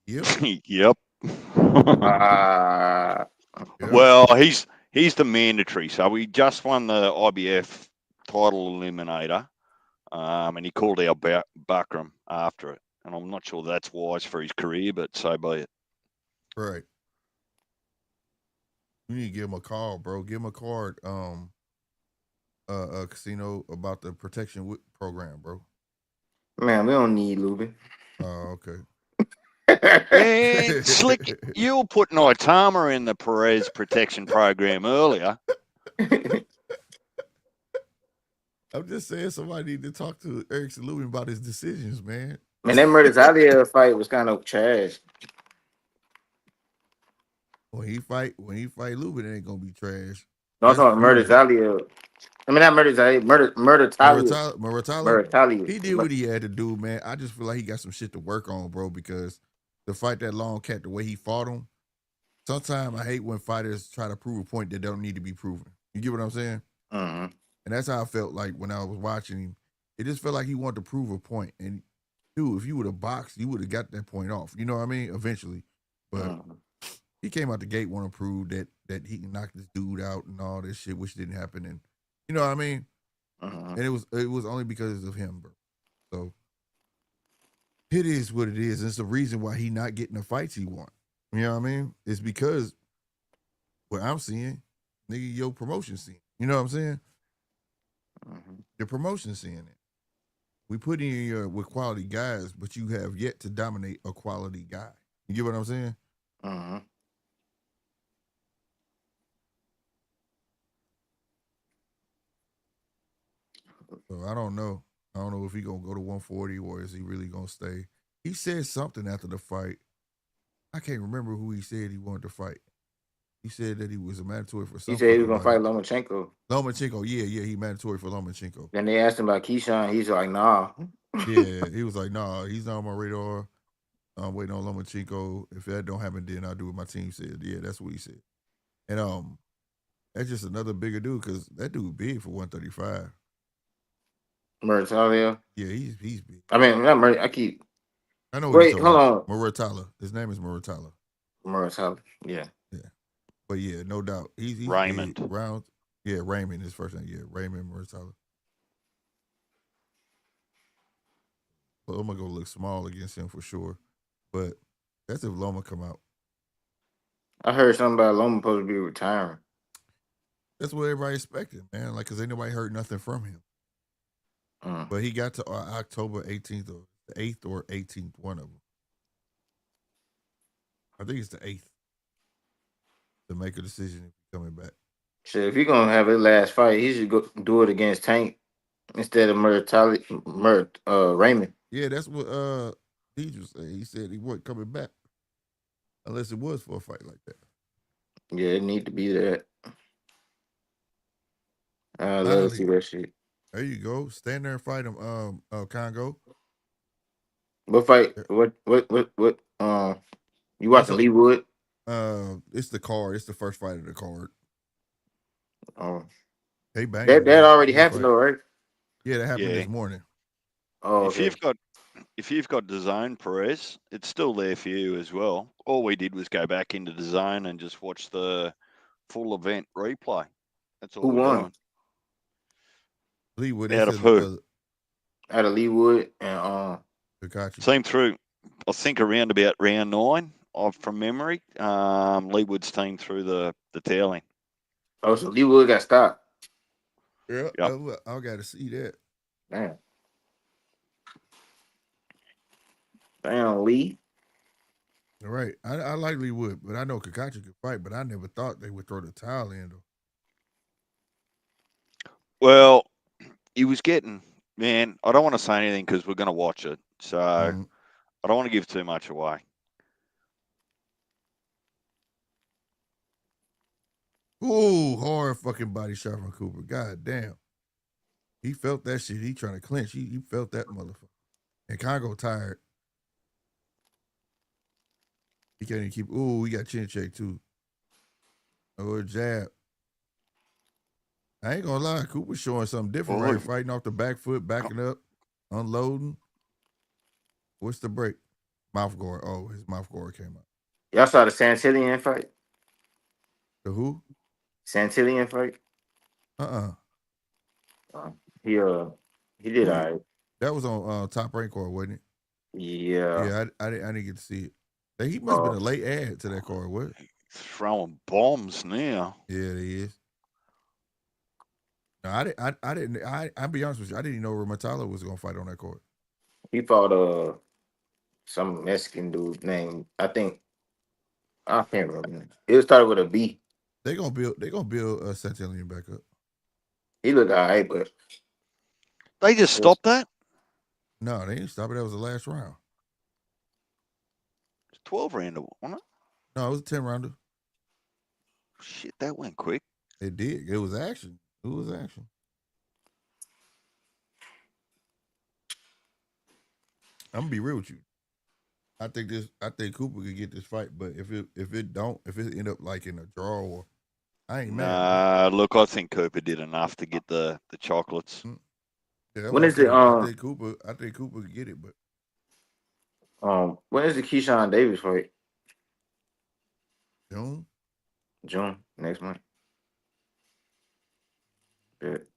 Yep. Yep. Well, he's the mandatory. So we just won the IBF title eliminator, and he called out Bakram after it. And I'm not sure that's wise for his career, but so be it. Right. You need to give him a call, bro. Give him a card, Casino, about the protection program, bro. Man, we don't need Luben. Oh, okay. Yeah, Slick, you were putting Itama in the Perez protection program earlier. I'm just saying somebody need to talk to Erickson Lubin about his decisions, man. Man, that Murtazalia fight was kind of trash. When he fight Lubin, it ain't gonna be trash. No, I'm talking Murtazalia. I mean, not Murtazalia. Murtazalia. He did what he had to do, man. I just feel like he got some shit to work on, bro, because to fight that long cat the way he fought him, sometimes I hate when fighters try to prove a point that don't need to be proven. You get what I'm saying? Mm-hmm. And that's how I felt like when I was watching him. It just felt like he wanted to prove a point. And dude, if you would have boxed, you would have got that point off. You know what I mean? Eventually. But he came out the gate wanting to prove that he can knock this dude out and all this shit, which didn't happen. And you know what I mean? And it was only because of him, bro. So it is what it is. And it's the reason why he not getting the fights he want. You know what I mean? It's because what I'm seeing, nigga, your promotion scene. You know what I'm saying? The promotion seeing it. We put in here with quality guys, but you have yet to dominate a quality guy. You get what I'm saying? So I don't know. I don't know if he gonna go to 140 or is he really gonna stay. He said something after the fight. I can't remember who he said he wanted to fight. He said that he was a mandatory for something. He said he was gonna fight Lomachenko. Lomachenko, yeah, he mandatory for Lomachenko. Then they asked him about Keyshawn. He's like, nah. Yeah, he was like, nah, he's not on my radar. I'm waiting on Lomachenko. If that don't happen, then I'll do what my team said. Yeah, that's what he said. And that's just another bigger dude because that dude big for 135. Murtalia. Yeah, he's big. I mean, not Murray. I know what Wait, you're hold talking on. about. Muratala. His name is Muratala. Murtalia. Yeah. Yeah. But yeah, no doubt. He's Raymond. big, round. Yeah, Raymond, his first name. Yeah, Raymond Muratala. Loma gonna look small against him for sure. But that's if Loma come out. I heard something about Loma supposed to be retiring. That's what everybody expected, man. Like, cause ain't nobody heard nothing from him. But he got to October 18th or the 8th or 18th, one of them. I think it's the 8th to make a decision if he's coming back. Shit, if he gonna have his last fight, he should go do it against Tank instead of Raymond. Yeah, that's what Deidre said. He said he wasn't coming back unless it was for a fight like that. Yeah, it need to be that. I love to see that shit. There you go. Stand there and fight him, Congo. What fight? What? You watching Lee Wood? It's the card. It's the first fight of the card. Oh, Hey, bang. that already happened though, right? Yeah, that happened this morning. Oh, okay. If you've got the zone, Perez, it's still there for you as well. All we did was go back into the zone and just watch the full event replay. That's all. Who won? Doing. Leewood. Out of who? Out of Leewood and Same through. I think around about round 9, from memory. Leewood's team through the tailing. Oh, so Leewood got stopped. Yeah, yep. I got to see that. Damn, Lee. All right, I like Leewood, but I know Kakachi could fight, but I never thought they would throw the towel in though. Well, he was getting, man, I don't want to say anything because we're going to watch it. So I don't want to give too much away. Ooh, hard fucking body shot from Cooper. God damn. He felt that shit. He trying to clinch. He felt that motherfucker. And Congo tired. He can't even keep. Ooh, he got chin check too. Oh, jab. I ain't gonna lie. Cooper's showing something different, right? Fighting off the back foot, backing up, unloading. What's the break? Mouth guard. Oh, his mouth guard came out. Y'all saw the Santillian fight? The who? Santillian fight? He did all right. That was on Top Rank card, wasn't it? Yeah. Yeah, I didn't get to see it. He must have been a late ad to that card, what? Throwing bombs now. Yeah, he is. No, I'll be honest with you, I didn't even know Ramatala was gonna fight on that card. He fought some Mexican dude named, I can't remember. It started with a B. They're gonna build Santillian back up. He looked all right, but they just stopped that? No, they didn't stop it. That was the last round. It's 12 rounder, wasn't it? No, it was a 10 rounder. Shit, that went quick. It did. It was action. It was action. I'm gonna be real with you. I think Cooper could get this fight, but if it end up like in a draw, or I ain't mad. Mm-hmm. Look, I think Cooper did enough to get the chocolates. Yeah, when is it? I think Cooper could get it, but when is the Keyshawn Davis fight? June next month. Good.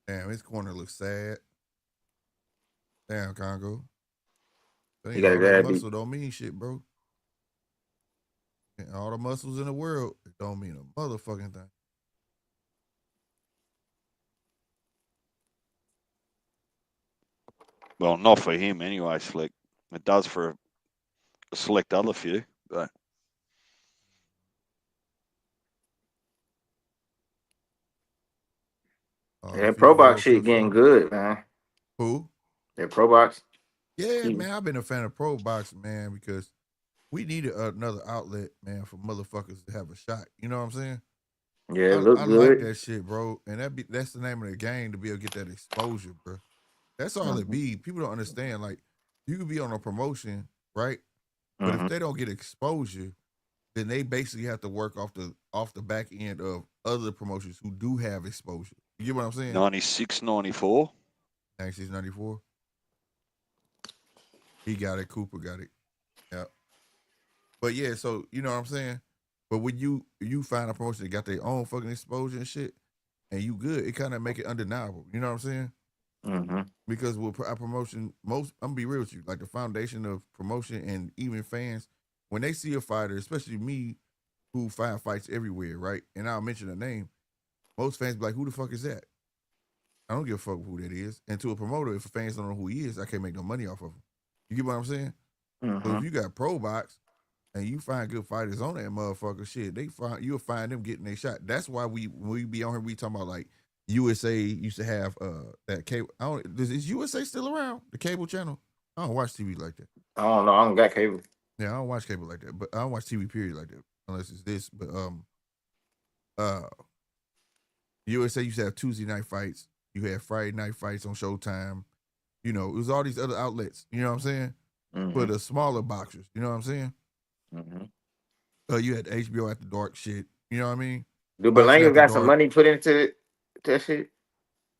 Damn, his corner looks sad. Damn, Congo. You got that muscle don't mean shit, bro. And all the muscles in the world, it don't mean a motherfucking thing. Well, not for him anyway, Slick. It does for a select other few, but. That Pro Box shit getting good, man. Who? That Pro Box. Yeah, man, I've been a fan of Pro Box, man, because we needed another outlet, man, for motherfuckers to have a shot. You know what I'm saying? Yeah, it look good. I like that shit, bro. And that's the name of the game, to be able to get that exposure, bro. That's all it be. People don't understand. Like, you could be on a promotion, right? But if they don't get exposure, then they basically have to work off the back end of other promotions who do have exposure. You get what I'm saying? 96, 94. 96, 94. He got it. Cooper got it. Yeah. But yeah, so you know what I'm saying? But when you find a promotion that got their own fucking exposure and shit, and you good, it kind of make it undeniable. You know what I'm saying? Mm-hmm. Because with our promotion, I'm gonna be real with you, like the foundation of promotion and even fans, when they see a fighter, especially me, who find fights everywhere, right? And I'll mention a name. Most fans be like, "Who the fuck is that?" I don't give a fuck who that is. And to a promoter, if fans don't know who he is, I can't make no money off of him. You get what I'm saying? So if you got Pro Box and you find good fighters on that motherfucker, shit, you'll find them getting their shot. That's why when we be on here, we talking about like USA used to have that cable. Is USA still around? The cable channel? I don't watch TV like that. I don't know. I don't got cable. Yeah, I don't watch cable like that. But I don't watch TV period like that unless it's this. But USA used to have Tuesday night fights. You had Friday night fights on Showtime. You know, it was all these other outlets. You know what I'm saying? For the smaller boxers. You know what I'm saying? You had HBO After Dark shit. You know what I mean? Do Berlanga got some money put into that shit?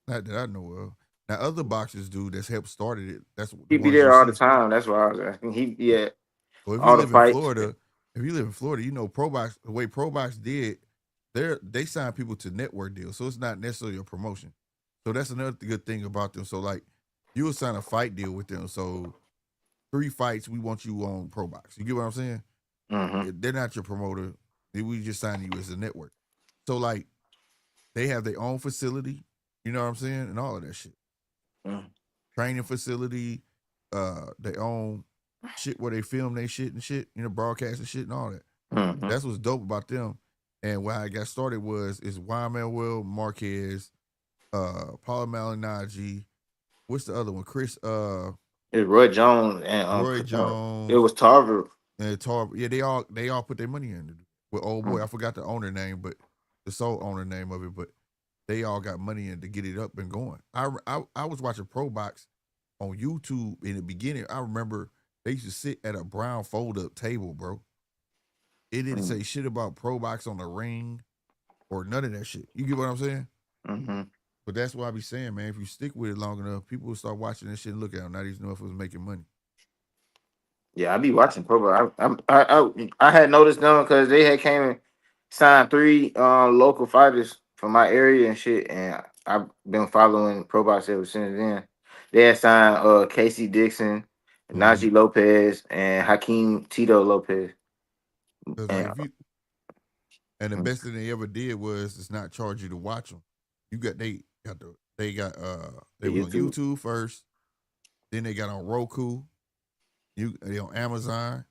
Not that I know of. Now other boxers do that's helped started it. That's He be there all the time. That's why I was asking. Well, if all you the live fights. in Florida, you know Pro Box, the way Pro Box did, they sign people to network deals, so it's not necessarily a promotion. So that's another good thing about them. So like, you will sign a fight deal with them. So 3 fights, we want you on Pro Box. You get what I'm saying? They're not your promoter. We just sign you as a network. So like, they have their own facility. You know what I'm saying? And all of that shit. Training facility, their own shit where they film their shit and shit, you know, broadcasting shit and all that. That's what's dope about them. And why I got started is Juan Manuel Marquez, Paul Malignaggi. What's the other one? Chris. It's Roy Jones and Roy Jones. It was Tarver. And Tarver. Yeah, they all put their money in with old boy. I forgot the owner name, but the sole owner name of it. But they all got money in to get it up and going. I was watching Pro Box on YouTube in the beginning. I remember they used to sit at a brown fold-up table, bro. It didn't say shit about Pro Box on the ring or none of that shit. You get what I'm saying? But that's why I be saying, man, if you stick with it long enough, people will start watching this shit and look at them. Now these know if it was making money. Yeah, I be watching Pro Box. I had noticed them because they had came and signed 3 local fighters from my area and shit, and I've been following Pro Box ever since then. They had signed Casey Dixon, Najee Lopez, and Hakeem Tito Lopez. Like and the best thing they ever did was it's not charge you to watch them. They were on YouTube first, then they got on Roku. They on Amazon.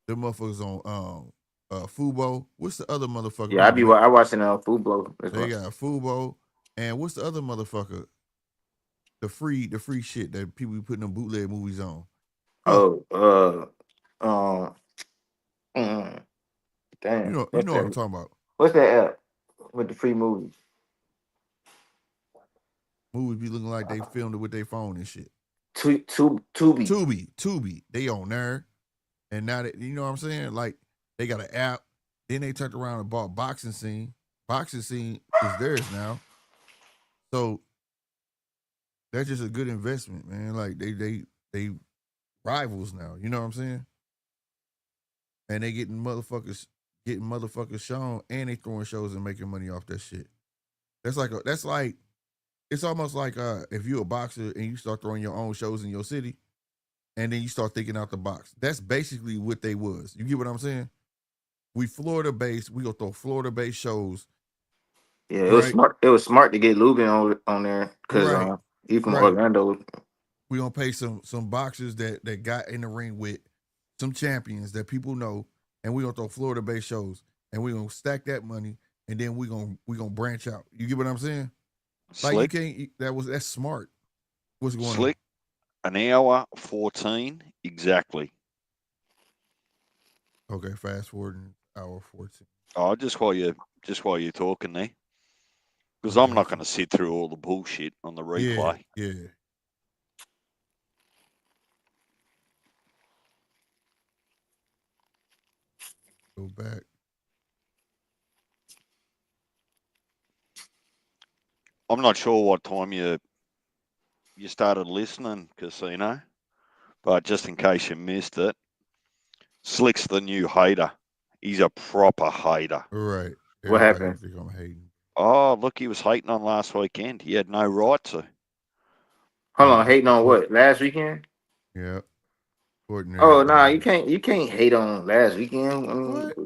The motherfuckers on Fubo. What's the other motherfucker? Yeah, I watching Fubo. They got Fubo, and what's the other motherfucker? The free shit that people be putting them bootleg movies on. Damn. You know what I'm talking about. What's that app with the free movies? Movies be looking like they filmed it with their phone and shit. Tubi. They on there. And now that, you know what I'm saying? Like, they got an app. Then they turned around and bought Boxing Scene. Boxing Scene is theirs now. So that's just a good investment, man. Like, they rivals now. You know what I'm saying? And they getting motherfuckers shown, and they throwing shows and making money off that shit. It's almost like if you're a boxer and you start throwing your own shows in your city, and then you start thinking out the box. That's basically what they was. You get what I'm saying? We Florida-based. We gonna throw Florida-based shows. Yeah, it was smart. It was smart to get Luben on there because he from Orlando. We gonna pay some boxers that got in the ring with some champions that people know, and we gonna throw Florida-based shows, and we gonna stack that money, and then we gonna branch out. You get what I'm saying? Slick. Like you can't. That's smart. What's going Slick. An hour 14 exactly. Okay, fast forward an hour 14. Oh, just while you're talking there, because I'm not going to sit through all the bullshit on the replay. Yeah. Go back. I'm not sure what time you started listening, Casino, but just in case you missed it, Slick's the new hater. He's a proper hater. All right. What Everybody happened? think I'm hating. Oh, look, he was hating on last weekend. He had no right to. Hold on, hating on what? Last weekend? Yeah. Oh nah, you can't hate on last weekend. I mean, What?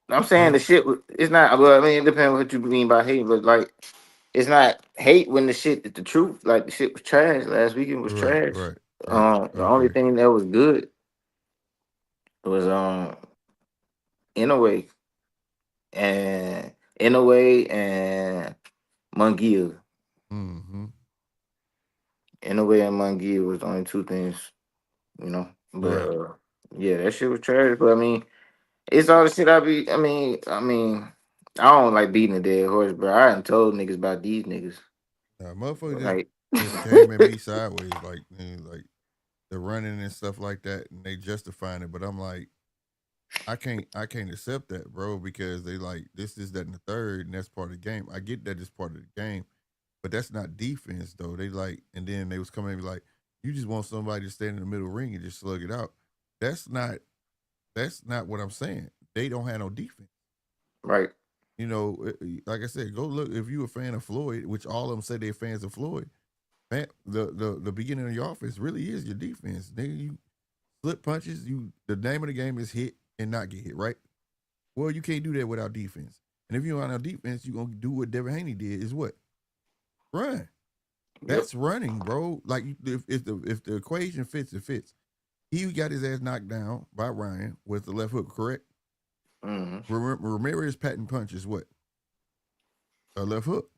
I'm saying the shit. It's not. Well, I mean, it depends what you mean by hate, but like, it's not hate when the shit is the truth. Like the shit was trash last weekend. Was Right, trash. right. The only Okay. thing that was good was in a way and Mungia. Mm-hmm. In a way and Mungia was the only two things, you know. But Right. yeah, that shit was trash. But I mean, it's all the shit I be. I don't like beating a dead horse, bro. I done told niggas about these niggas. Motherfuckers Like, just came at me sideways, like the running and stuff like that, and they justifying it. But I'm like, I can't accept that, bro, because they like this, that, and the third, and that's part of the game. I get that it's part of the game, but that's not defense though. They like, and then they was coming at me like, you just want somebody to stand in the middle ring and just slug it out. That's not what I'm saying. They don't have no defense. right. You know, like I said, go look if you a fan of Floyd, which all of them say they're fans of Floyd. Man, the beginning of your offense really is your defense. Nigga, you slip punches. The name of the game is hit and not get hit, right? Well, you can't do that without defense. And if you don't have defense, you're gonna do what Devin Haney did is what? Run. That's running, bro. Like if the equation fits, it fits. He got his ass knocked down by Ryan with the left hook, correct? Mm-hmm. Ramirez patent punch is what? A left hook.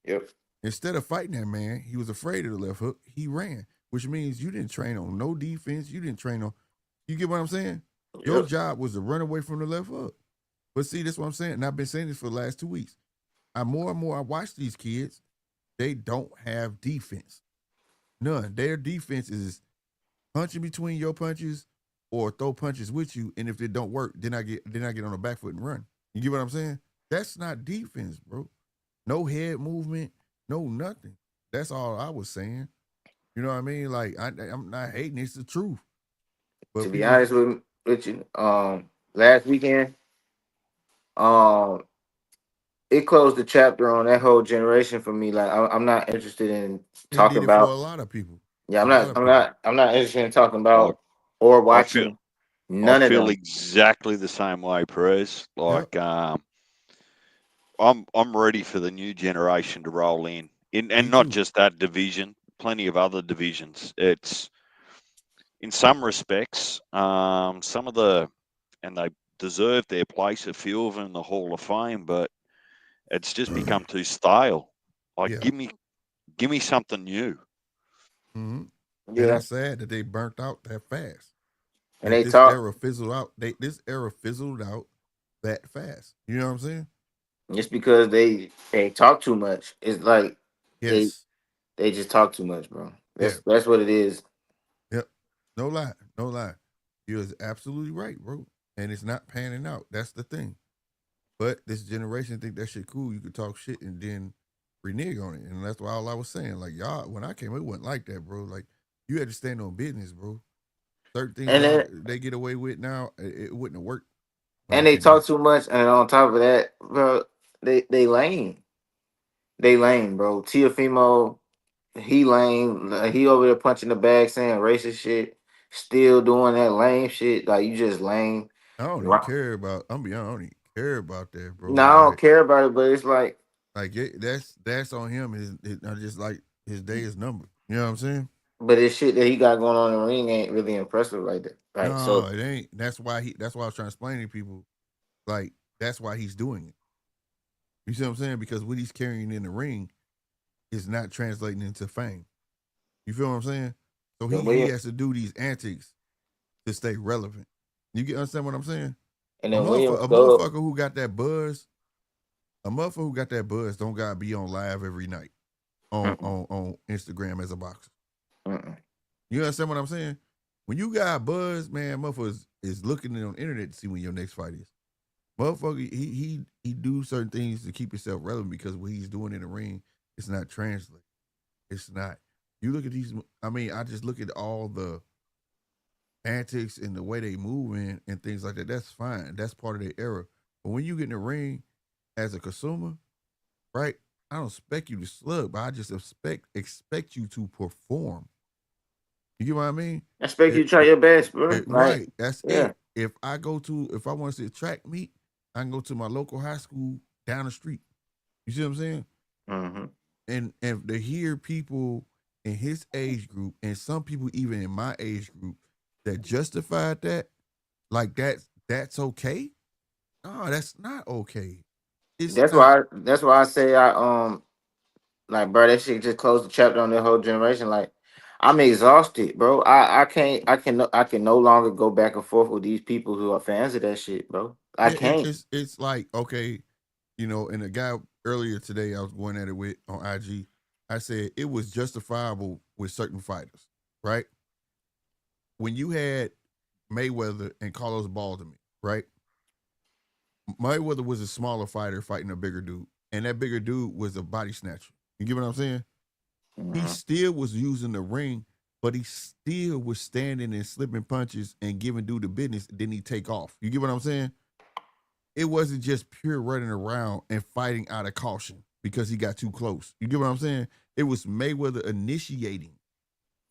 Yep. Instead of fighting that man, he was afraid of the left hook. He ran, which means you didn't train on no defense. You didn't train on. You get what I'm saying? Yep. Your job was to run away from the left hook. But see, that's what I'm saying. And I've been saying this for the last 2 weeks. More and more I watch these kids, they don't have defense. None. Their defense is punching between your punches or throw punches with you. And if it don't work, then I get on the back foot and run. You get what I'm saying? That's not defense, bro. No head movement, no nothing. That's all I was saying. You know what I mean? Like I'm not hating. It's the truth. But To be honest with you, last weekend, it closed the chapter on that whole generation for me. Like, I'm not interested in it talking did it for a about. lot of people. Yeah, A lot of people. I'm not interested in talking I, about or I feel watching none of them. exactly the same way, Perez. Like, Yep. I'm ready for the new generation to roll in and not too. just that division, plenty of other divisions. It's in some respects, some of and they deserve their place, a few of them in the Hall of Fame, but it's just become too stale. Like, Yeah. give me something new. Mm-hmm. Yeah, And it's sad that they burnt out that fast. and That they this talk. era fizzled out. This era fizzled out that fast. You know what I'm saying? It's because they talk too much. It's like Yes. they just talk too much, bro. Yeah. That's what it is. Yep. No lie. No lie. You're absolutely right, bro. And it's not panning out. That's the thing. But this generation think that shit cool. You could talk shit and then renege on it. And that's why all I was saying. Like, y'all, when I came, it wasn't like that, bro. Like, you had to stand on business, bro. Certain things And then they get away with now, it wouldn't have worked. and they talk too much, and on top of that, bro, they lame. They lame, bro. Tiafimo, he lame. Like, he over there punching the bag, saying racist shit. Still doing that lame shit. Like, you just lame. I don't even Right. care about. I'm be honest, I don't even care about that, bro. No, I don't care about it, but it's like, That's on him. I just like his day is numbered. You know what I'm saying? but this shit that he got going on in the ring ain't really impressive like that. Right. No, So it ain't. That's why I was trying to explain to people. Like, that's why he's doing it. You see what I'm saying? Because what he's carrying in the ring is not translating into fame. You feel what I'm saying? So he has to do these antics to stay relevant. You understand what I'm saying? and A then William motherfucker who got that buzz, don't gotta be on live every night on Instagram as a boxer. You understand what I'm saying? When you got buzz, man, motherfuckers is looking on the internet to see when your next fight is. Motherfucker, he do certain things to keep himself relevant because what he's doing in the ring, it's not translated. It's not. You look at these. I mean, I just look at all the antics and the way they move and things like that. That's fine. That's part of their era. But when you get in the ring as a consumer, right? I don't expect you to slug, but I just expect you to perform. You get what I mean? I expect you to try your best, bro. Like, Right. That's yeah. it. If I want to see a track meet, I can go to my local high school down the street. You see what I'm saying? Mm-hmm. And to hear people in his age group and some people even in my age group that justified that, like that's okay. No, that's not okay. It's That's not. why I say like, bro, that shit just closed the chapter on the whole generation. Like, I'm exhausted, bro. I can no longer go back and forth with these people who are fans of that shit, bro. I Yeah, can't. it's like, okay, and a guy earlier today I was going at it with on IG, I said it was justifiable with certain fighters, right? When you had Mayweather and Carlos Baldomir, right? Mayweather was a smaller fighter fighting a bigger dude, and that bigger dude was a body snatcher. You get what I'm saying? He still was using the ring, but he still was standing and slipping punches and giving dude the business. Then he take off. You get what I'm saying? It wasn't just pure running around and fighting out of caution because he got too close. You get what I'm saying? It was Mayweather initiating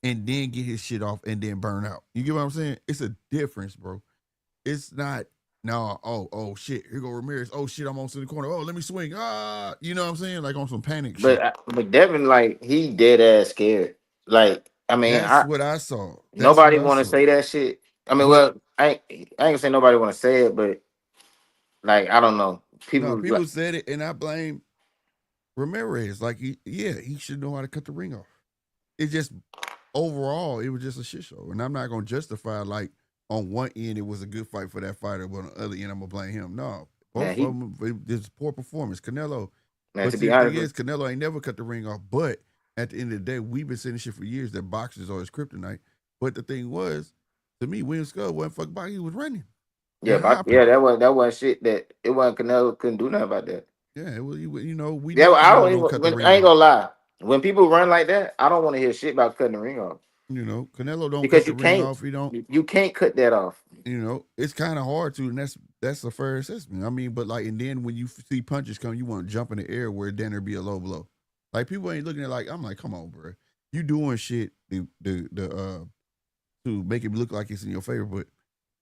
and then get his shit off and then burn out. You get what I'm saying? It's a difference, bro. It's not, no, oh shit, here go Ramirez. Oh shit, I'm on to the corner. Oh, let me swing. Ah, you know what I'm saying? Like on some panic shit. But Devin, like, he dead ass scared. Like, I mean, That's what I saw. Nobody want to say that shit. I mean, well, I ain't gonna say nobody want to say it, but like, I don't know. People said it, and I blame Ramirez. Like, he should know how to cut the ring off. It just overall, it was just a shit show, and I'm not gonna justify like on one end it was a good fight for that fighter, but on the other end I'm gonna blame him. No, both of them, it's poor performance. Canelo, but to the be thing honest, is, Canelo ain't never cut the ring off. But at the end of the day, we've been saying this shit for years that boxers are his kryptonite. But the thing was, to me, William Skull wasn't fucking boxing; he was running. yeah, that was shit that it wasn't. Canelo couldn't do nothing about that. Yeah, well, we know I Canelo don't cut the ring ain't off. gonna lie. When people run like that, I don't want to hear shit about cutting the ring off. Canelo don't Because cut the ring off. He don't. You can't cut that off. It's kind of hard to, and that's a fair assessment. I mean, but like, and then when you see punches come, you want to jump in the air where then there be a low blow. Like people ain't looking at like, I'm like, come on, bro, you doing shit to make it look like it's in your favor, but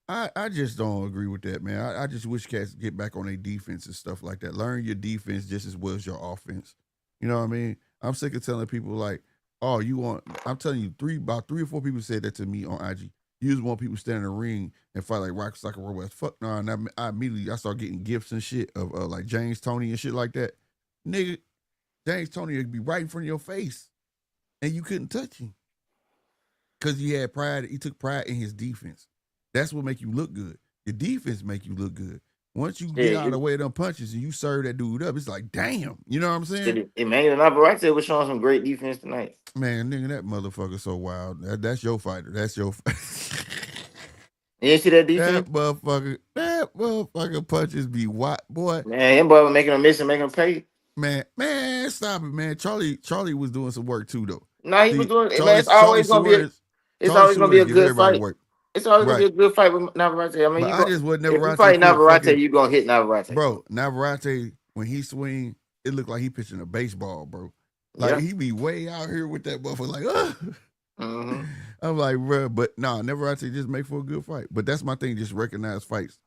I just don't agree with that, man. I just wish cats get back on their defense and stuff like that. Learn your defense just as well as your offense. You know what I mean? I'm sick of telling people like, oh, I'm telling you, about three or four people said that to me on IG. You just want people to stand in the ring and fight like rock, soccer, robot. Fuck no. And I immediately started getting gifts and shit of like James Toney and shit like that. Nigga, James Toney would be right in front of your face and you couldn't touch him. Because he had pride. He took pride in his defense. That's what make you look good. Your defense make you look good. Once you get out of the way of them punches and you serve that dude up, it's like, damn. You know what I'm saying? Emmanuel Navarrete was showing some great defense tonight. Man, nigga, that motherfucker so wild. That's your fighter. That's your You didn't see that defense? That motherfucker punches be what, boy? Man, him boy was making a miss and making him pay. Man, stop it, man. Charlie was doing some work too, though. No, he was doing it, man. It's always gonna be a good fight. Work. It's always gonna be a good fight with Navarrete. I mean, I just would Navarrete. If you fight Navarrete, you gonna hit Navarrete. Bro, Navarrete, when he swing, it looked like he pitching a baseball, bro. Like he be way out here with that motherfucker, like, I'm like, bro, but nah, Navarrete just make for a good fight. But that's my thing, just recognize fights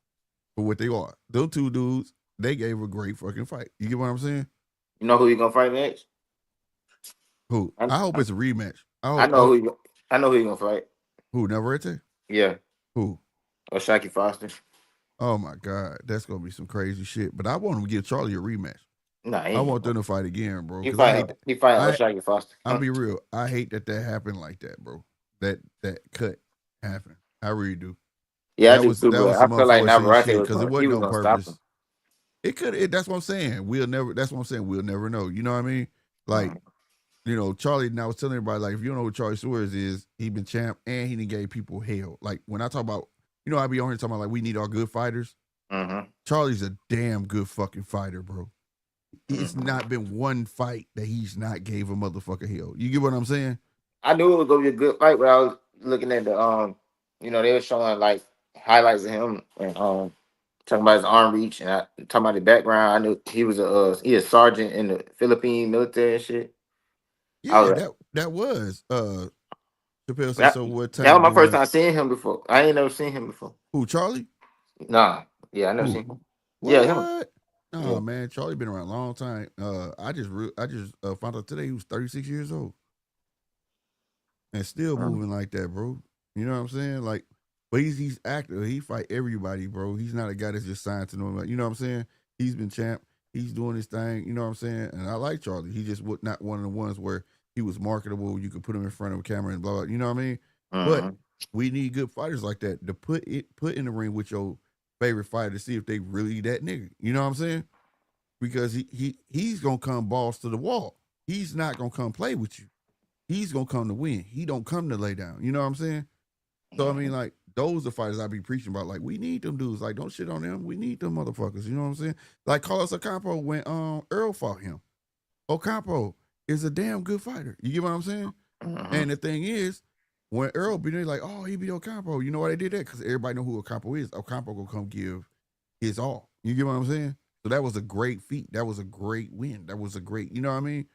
for what they are. Those two dudes, they gave a great fucking fight. You get what I'm saying? You know who you gonna fight next? Who? I hope it's a rematch. I know who you gonna fight. Who, Navarrete? Yeah. Who? Shaki Foster. Oh my God, that's gonna be some crazy shit. But I want him to give Charlie a rematch. Nah, I want them to fight again, bro. He fight Shaki Foster. I'll be real. I hate that happened like that, bro. That cut happened. I really do. Yeah, I feel like Navarrete because it wasn't on purpose. It could. That's what I'm saying. That's what I'm saying. We'll never know. You know what I mean? Like, Charlie. And I was telling everybody, like, if you don't know who Charlie Suarez is, he been champ and he done gave people hell. Like when I talk about, I be on here talking about like we need our good fighters. Charlie's a damn good fucking fighter, bro. It's not been one fight that he's not gave a motherfucker hell. You get what I'm saying? I knew it was gonna be a good fight, but I was looking at the they were showing like highlights of him and talking about his arm reach and talking about the background. I knew he was a sergeant in the Philippine military and shit. Yeah, that was Chappelle said. So what that was Tank my first doing? time seeing him before. I ain't never seen him before. Who, Charlie? Nah, yeah, I never Who? seen him. What? Yeah, him. No, man, Charlie been around a long time. I just found out today he was 36 years old and still moving like that, bro. You know what I'm saying? Like, but he's active. He fight everybody, bro. He's not a guy that's just signed to no. You know what I'm saying? He's been champ. He's doing his thing. You know what I'm saying? And I like Charlie. He just was not one of the ones where he was marketable. You could put him in front of a camera and blah, blah. You know what I mean? But we need good fighters like that to put in the ring with your favorite fighter to see if they really that nigga. You know what I'm saying? Because he's gonna come balls to the wall. He's not gonna come play with you. He's gonna come to win. He don't come to lay down. You know what I'm saying? So I mean, like, those are fighters I be preaching about. Like, we need them dudes. Like, don't shit on them. We need them motherfuckers. You know what I'm saying? Like Carlos Ocampo when Earl fought him. Ocampo is a damn good fighter. You get what I'm saying? And the thing is, when Earl beat him, like, oh, he beat Ocampo. You know why they did that? Because everybody know who Ocampo is. Ocampo gonna come give his all. You get what I'm saying? So that was a great feat. That was a great win. That was a great, you know what I mean?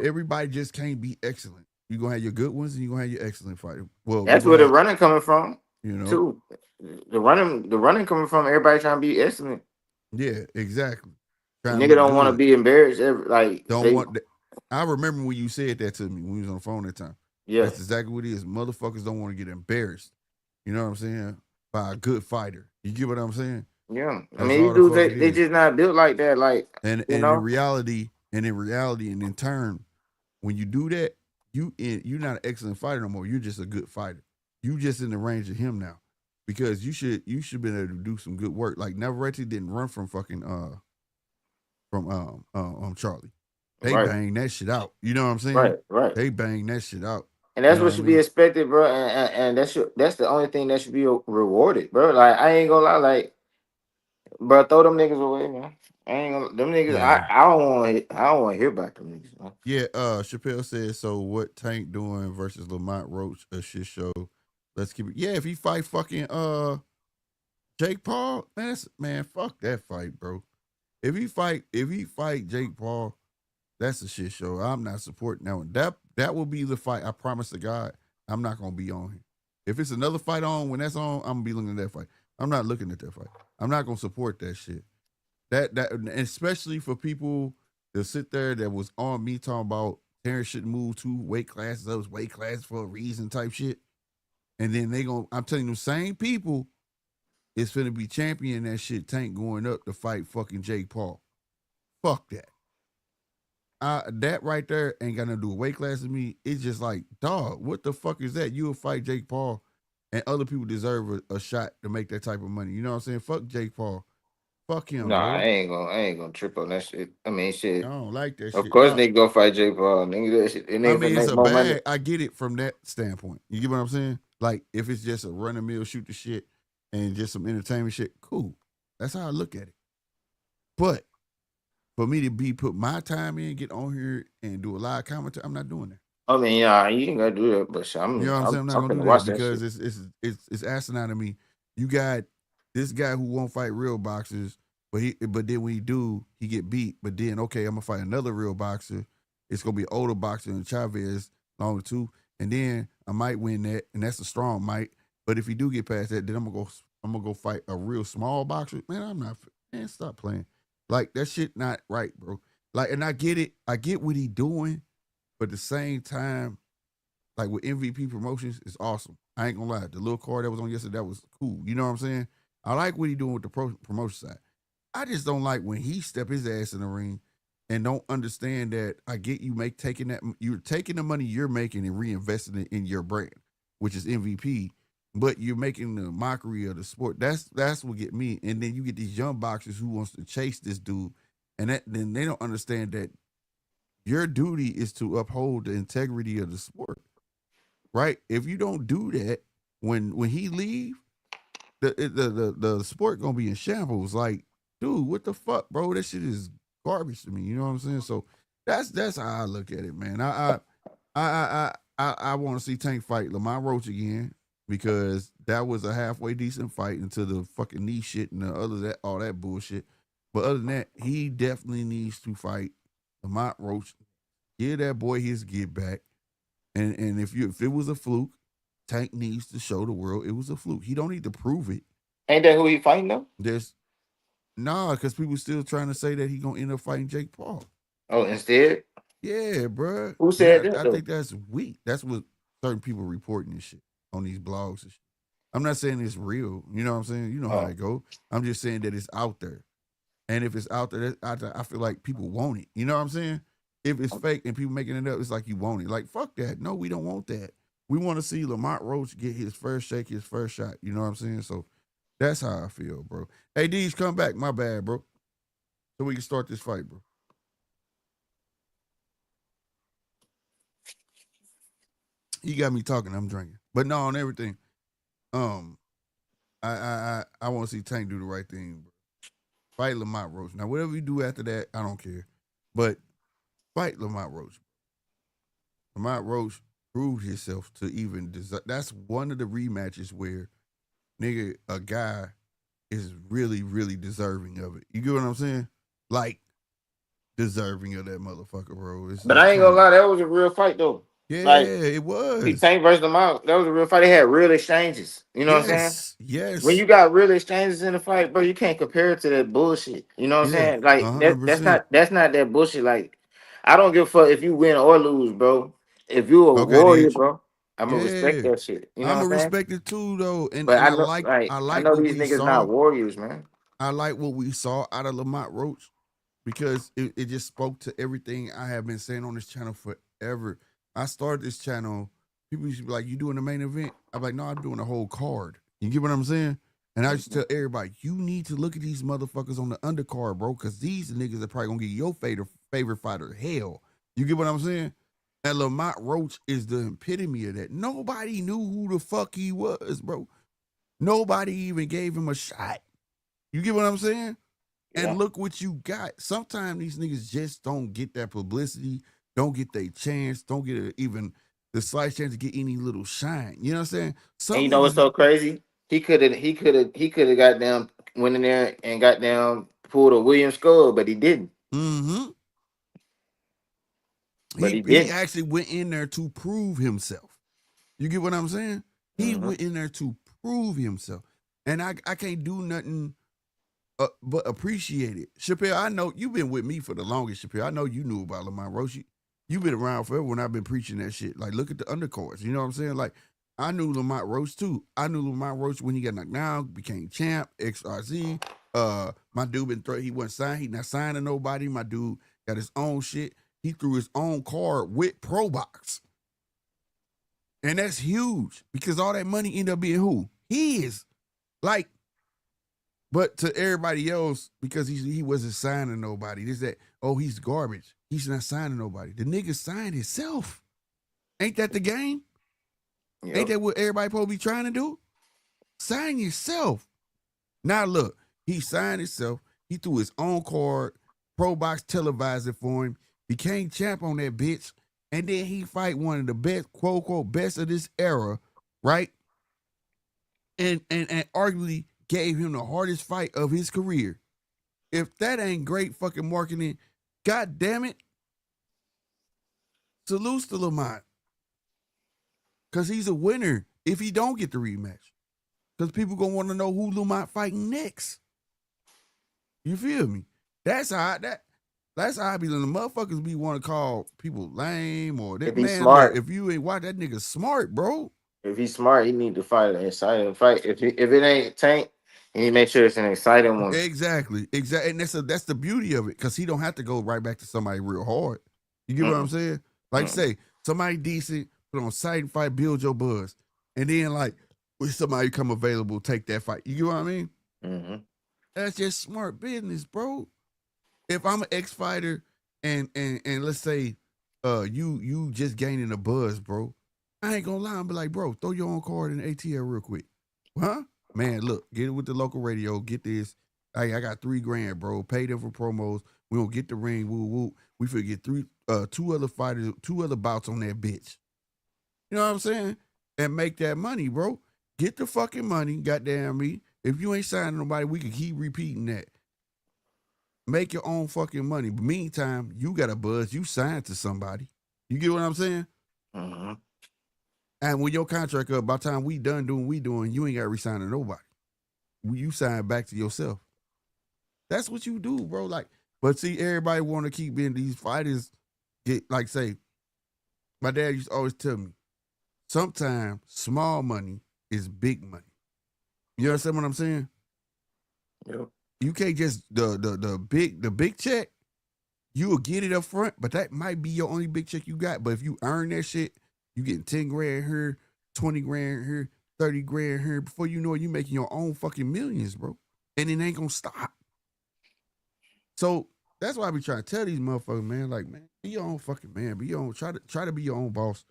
Everybody just can't be excellent. You're gonna have your good ones and you're gonna have your excellent fighter. Well, that's where the running coming from. You know, too. The running coming from everybody trying to be excellent. Yeah, exactly. Nigga don't want to be embarrassed. I remember when you said that to me when we was on the phone that time. Yeah, that's exactly what it is. Motherfuckers don't want to get embarrassed. You know what I'm saying? By a good fighter. You get what I'm saying? Yeah, I mean, these dudes they just not built like that. Like, and in reality, and in turn, when you do that, you're not an excellent fighter no more. You're just a good fighter. You just in the range of him now, because you should be able to do some good work. Like Navarrete didn't run from fucking Charlie. They banged that shit out. You know what I'm saying? Right. They banged that shit out. And that's what should be expected, bro. And that's the only thing that should be rewarded, bro. Like, I ain't gonna lie, like, bro, throw them niggas away, man. I ain't gonna them niggas. Yeah. I don't want to hear about them niggas, man. Yeah. Chappelle said, so what Tank doing versus Lamont Roach, a shit show. Let's keep it. Yeah, if he fight fucking Jake Paul, man, fuck that fight, bro. If he fight Jake Paul, that's a shit show. I'm not supporting that one. That will be the fight. I promise to God, I'm not gonna be on here. If it's another fight on, when that's on, I'm gonna be looking at that fight. I'm not looking at that fight. I'm not gonna support that shit. That especially for people that sit there that was on me talking about Terrence shouldn't move 2 weight classes, those weight classes for a reason type shit. And then I'm telling you, the same people is finna be championing that shit, Tank going up to fight fucking Jake Paul. Fuck that. That right there ain't got nothing to do with weight class with me. It's just like, dog, what the fuck is that? You'll fight Jake Paul and other people deserve a shot to make that type of money. You know what I'm saying? Fuck Jake Paul. Fuck him. Nah, bro. I ain't gonna trip on that shit. I mean, shit. I don't like that shit. Of course, they go fight Jake Paul. Nigga, that shit. I mean, it's a bag. Money. I get it from that standpoint. You get what I'm saying? Like, if it's just a run of mill, shoot the shit, and just some entertainment shit, cool. That's how I look at it. But for me to put my time in, get on here and do a live commentary, I'm not doing that. I mean, yeah, you ain't gotta do that, but you know what I'm saying? I'm not gonna do that because it's asinine to me. You got this guy who won't fight real boxers, but then when he do, he get beat. But then, okay, I'm gonna fight another real boxer. It's gonna be an older boxer and Chavez, longer too, and then I might win that, and that's a strong might. But if he do get past that, then I'm gonna go fight a real small boxer. Man, stop playing. Like, that shit not right, bro. Like, and I get it. I get what he doing, but at the same time, like with MVP Promotions, it's awesome. I ain't gonna lie. The little card that was on yesterday, that was cool. You know what I'm saying? I like what he doing with the promotion side. I just don't like when he step his ass in the ring and don't understand that I get you're taking the money you're making and reinvesting it in your brand, which is MVP, but you're making the mockery of the sport. That's what get me. And then you get these young boxers who wants to chase this dude, and then they don't understand that your duty is to uphold the integrity of the sport, right? If you don't do that, when he leave, the sport gonna be in shambles. Like, dude, what the fuck, bro? That shit is garbage to me. You know what I'm saying? So that's how I look at it, man. I want to see Tank fight Lamont Roach again because that was a halfway decent fight until the fucking knee shit and all that bullshit. But other than that, he definitely needs to fight Lamont Roach. Give that boy his get back. And if it was a fluke, Tank needs to show the world it was a fluke. He don't need to prove it. Ain't that who he fighting though? Because people still trying to say that he gonna end up fighting Jake Paul. Oh, instead? Yeah, bro. Who said that? I think that's weak. That's what certain people reporting this shit on these blogs and shit. I'm not saying it's real. You know what I'm saying? You know how it go. I'm just saying that it's out there. And if it's out there, I feel like people want it. You know what I'm saying? If it's fake and people making it up, it's like you want it. Like, fuck that. No, we don't want that. We want to see Lamont Roach get his first shake, his first shot. You know what I'm saying? So that's how I feel, bro. Hey, D's, come back. My bad, bro. So we can start this fight, bro. He got me talking. I'm drinking. But no, on everything. I want to see Tank do the right thing, bro. Fight Lamont Roach. Now, whatever you do after that, I don't care. But fight Lamont Roach. Lamont Roach proved himself to even deserve. That's one of the rematches where, nigga, a guy is really, really deserving of it. You get what I'm saying? Like, deserving of that motherfucker, bro. But I ain't gonna lie, that was a real fight though. Yeah, like, it was. Tank versus Lamont, that was a real fight. They had real exchanges. You know what I'm saying? Yes. When you got real exchanges in the fight, bro, you can't compare it to that bullshit. You know what I'm saying? Like that's not that bullshit. Like, I don't give a fuck if you win or lose, bro. If you a warrior, bro, I'm gonna respect that shit. You know I'm gonna respect it too, though. And but I know, like I know these niggas not warriors, man. I like what we saw out of Lamont Roach because it just spoke to everything I have been saying on this channel forever. I started this channel. People used to be like, "You doing the main event?" I'm like, "No, I'm doing the whole card." You get what I'm saying? And I used to tell everybody, "You need to look at these motherfuckers on the undercard, bro, because these niggas are probably gonna get your favorite fighter hell." You get what I'm saying? And Lamont Roach is the epitome of that. Nobody knew who the fuck he was, bro. Nobody even gave him a shot. You get what I'm saying? Yeah. And look what you got. Sometimes these niggas just don't get that publicity, don't get their chance, don't get even the slight chance to get any little shine. You know what I'm saying? And you know what's so crazy? He could have got down, went in there and got down, pulled a Williams skull, but he didn't. Mm-hmm. But he actually went in there to prove himself. You get what I'm saying? He went in there to prove himself. And I can't do nothing but appreciate it. Chappelle, I know you've been with me for the longest, Chappelle. I know you knew about Lamont Roach. You've been around forever when I've been preaching that shit. Like, look at the undercards. You know what I'm saying? Like, I knew Lamont Roach too. I knew Lamont Roach when he got knocked down, became champ, XRZ. My dude he wasn't signed. He not signed to nobody. My dude got his own shit. He threw his own card with Pro Box. And that's huge because all that money ended up being who? His. Like, but to everybody else, because he wasn't signing nobody, this, that, oh, he's garbage. He's not signing nobody. The nigga signed himself. Ain't that the game? Yep. Ain't that what everybody supposed to be trying to do? Sign yourself. Now look, he signed himself. He threw his own card. Pro Box televised it for him. Became champ on that bitch. And then he fight one of the best, quote unquote, best of this era, right? And arguably gave him the hardest fight of his career. If that ain't great fucking marketing, god damn it. Salute to Lamont. Because he's a winner if he don't get the rematch. Because people gonna want to know who Lamont fighting next. You feel me? That's how I be. The motherfuckers be want to call people lame or that man. Smart. If you ain't watch that nigga smart, bro. If he's smart, he need to fight an exciting fight. If it ain't Tank, he need to make sure it's an exciting one. Exactly. And that's the beauty of it, because he don't have to go right back to somebody real hard. You get what I'm saying? Like say somebody decent, put on sight and fight, build your buzz, and then like when somebody come available, take that fight. You get what I mean? Mm-hmm. That's just smart business, bro. If I'm an ex-fighter and let's say you just gaining a buzz, bro, I ain't gonna lie and be like, bro, throw your own card in the ATL real quick. Huh? man, look, get it with the local radio. Get this. Hey, I got $3,000, bro. Pay them for promos. We don't get the ring. Woo woo. We forget two other fighters, 2 other bouts on that bitch. You know what I'm saying? And make that money, bro. Get the fucking money, goddamn me. If you ain't signing nobody, we can keep repeating that. Make your own fucking money. But meantime, you got a buzz. You signed to somebody. You get what I'm saying? Mm-hmm. And when your contract up, by the time we done doing we doing, you ain't got to resign to nobody. You sign back to yourself. That's what you do, bro. Like, but see, everybody want to keep being these fighters. Get like, say, my dad used to always tell me, sometimes small money is big money. You understand what I'm saying? Yep. You can't just the big check. You will get it up front, but that might be your only big check you got. But if you earn that shit, you getting 10 grand here, 20 grand here, 30 grand here. Before you know it, you making your own fucking millions, bro. And it ain't gonna stop. So that's why I be trying to tell these motherfuckers, man, like, man, be your own fucking man. Be your own, try to be your own boss.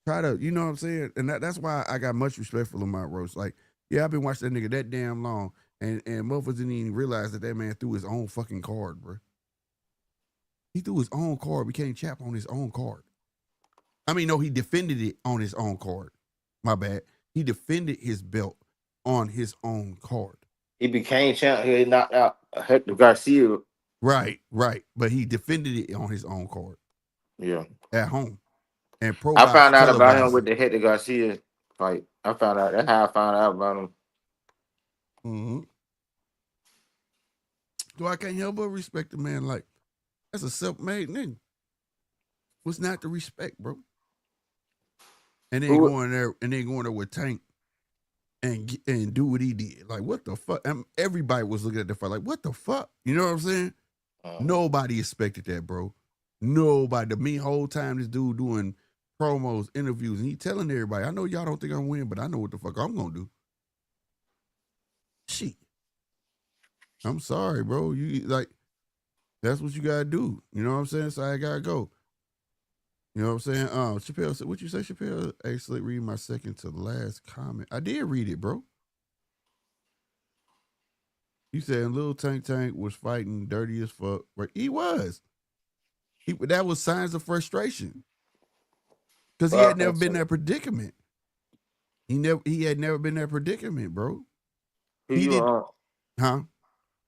Try to, you know what I'm saying? And that's why I got much respect for Lamont Roach. Like, yeah, I've been watching that nigga that damn long, and motherfuckers didn't even realize that man threw his own fucking card, bro. He threw his own card, became champ on his own card. I mean, no, he defended it on his own card. My bad. He defended his belt on his own card. He became champ. He knocked out Hector Garcia. Right. But he defended it on his own card. Yeah. At home. And I found out about him televised with the Hector Garcia fight. I found out. That's how I found out about him. Mm-hmm. So I can't help but respect the man. Like, that's a self-made nigga. What's not to respect, bro? And then going there with Tank and do what he did. Like, what the fuck? Everybody was looking at the fight like, what the fuck? You know what I'm saying? Nobody expected that, bro. Nobody. The whole time this dude doing promos, interviews, and he telling everybody, I know y'all don't think I'm winning, but I know what the fuck I'm gonna do. Shit. I'm sorry, bro. You like, that's what you gotta do. You know what I'm saying? So I gotta go. You know what I'm saying? Chappelle said, what you say, Chappelle? Actually, read my second to last comment. I did read it, bro. You said Lil Tank was fighting dirty as fuck. Right? He was. That was signs of frustration. Because he had never been in that predicament. He had never been in that predicament, bro. Huh?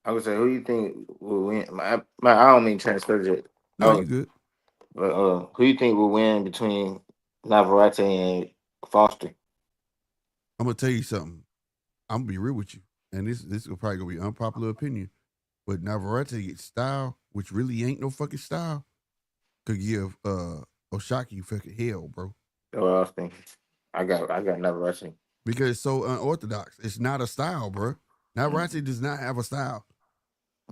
I would say, who you think will win? I don't mean transfer it. No, you good. But who you think will win between Navarrete and Foster? I'm gonna tell you something. I'm gonna be real with you, and this is probably gonna be unpopular opinion, but Navarrete style, which really ain't no fucking style, could give Oshaki fucking hell, bro. That's what I was thinking. I got Navarrete because it's so unorthodox. It's not a style, bro. Navarrete does not have a style.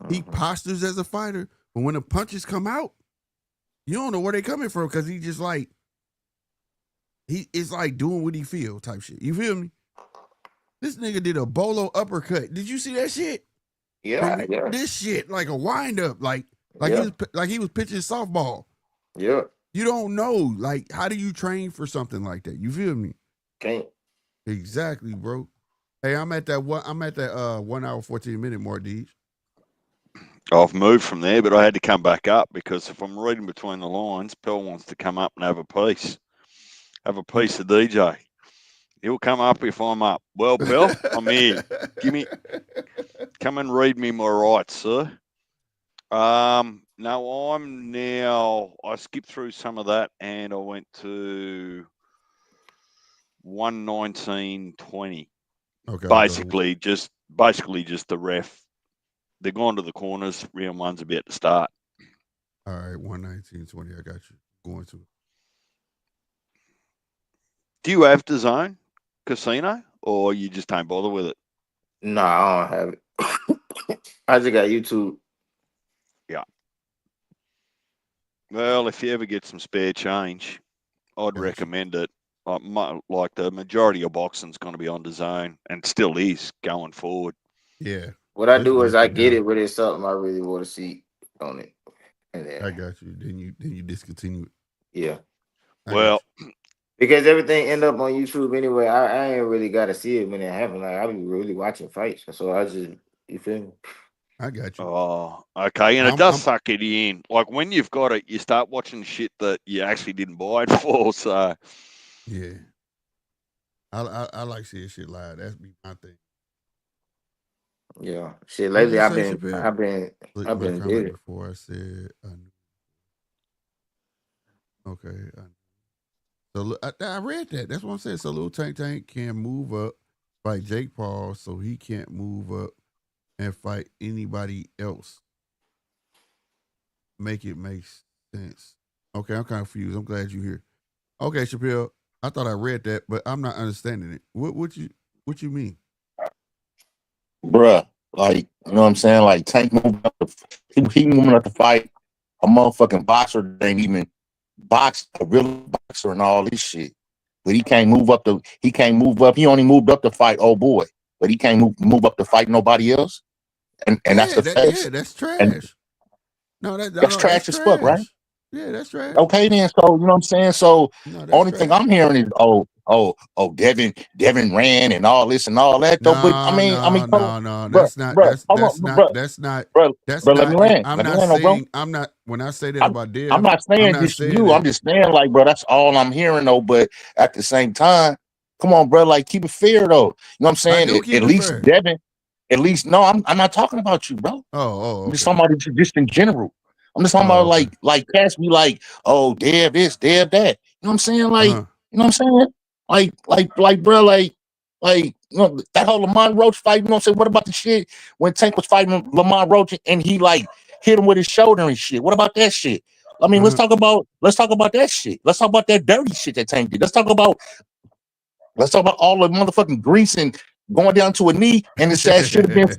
He postures as a fighter, but when the punches come out, you don't know where they coming from because he just like it's like doing what he feel type shit. You feel me? This nigga did a bolo uppercut. Did you see that shit? Yeah. This shit like a wind up, like he was pitching softball. Yeah. You don't know, like, how do you train for something like that? You feel me? Can't. Exactly, bro. Hey, I'm at that 1 hour 14 minute mark, Deej. I've moved from there, but I had to come back up because if I'm reading between the lines, Pell wants to come up and have a piece of DJ. He'll come up if I'm up. Well, Pell, I'm here. Come and read me my rights, sir. No, I skipped through some of that and I went to 119.20. Okay. Basically just the ref. They're going to the corners. Round one's about to start. All right, 119.20. I got you. Going to. Do you have DAZN Casino, or you just don't bother with it? No, I don't have it. I just got YouTube. Yeah. Well, if you ever get some spare change, I'd recommend it. Like the majority of boxing's going to be on DAZN, and still is going forward. Yeah. What I do is I get it when it's something I really want to see on it. And then, I got you. Then you discontinue it. Yeah. Well, because everything end up on YouTube anyway. I ain't really got to see it when it happen. Like I be really watching fights, so I just you feel me. I got you. Oh, okay. And it does suck it in. Like when you've got it, you start watching shit that you actually didn't buy it for. So yeah, I like seeing shit live. That's be my thing. Yeah, shit. What did Lately, you I've say, been Chappelle? Look, I've you better been comment dead. before I said. Okay. So look, I read that. That's what I'm saying. So Lil Tank can move up, fight Jake Paul, so he can't move up and fight anybody else. Make it make sense. Okay, I'm kind of confused. I'm glad you're here. Okay, Chappelle. I thought I read that, but I'm not understanding it. What you mean? Bruh, like, you know what I'm saying? Like, Tank moving up he moving up to fight a motherfucking boxer that ain't even box a real boxer and all this shit. But he can't move up. He only moved up to fight old boy, but he can't move up to fight nobody else. And that's the face. That's And trash. No, that's trash as fuck, right? Yeah, that's trash. Okay, then. So, you know what I'm saying? So, No, only thing I'm hearing is, Devin ran and all this and all that, though. But I mean, No. bro, That's not. bro, That's hold that's on, not. bro, That's not. bro, That's bro, not. I'm let me not land, bro. saying. I'm not. When I say that about Dev, I'm not saying I'm not just saying you. that. I'm just saying, like, bro, that's all I'm hearing, though. But at the same time, come on, bro, like, keep it fair, though. You know what I'm I saying? do keep At it least fair. Devin, no, I'm not talking about you, bro. Oh, I'm just okay. talking about it just in general. I'm just talking about Okay. like cats be like, oh, Dev this, Dev that. You know what I'm saying? Like, Uh-huh. you know what I'm saying? Like, bro, like, you know, that whole Lamont Roach fight, you know what I'm saying? What about the shit when Tank was fighting Lamont Roach and he like hit him with his shoulder and shit? What about that shit? I mean, let's talk about that shit. Let's talk about that dirty shit that Tank did. Let's talk about all the motherfucking grease and going down to a knee and his ass should have been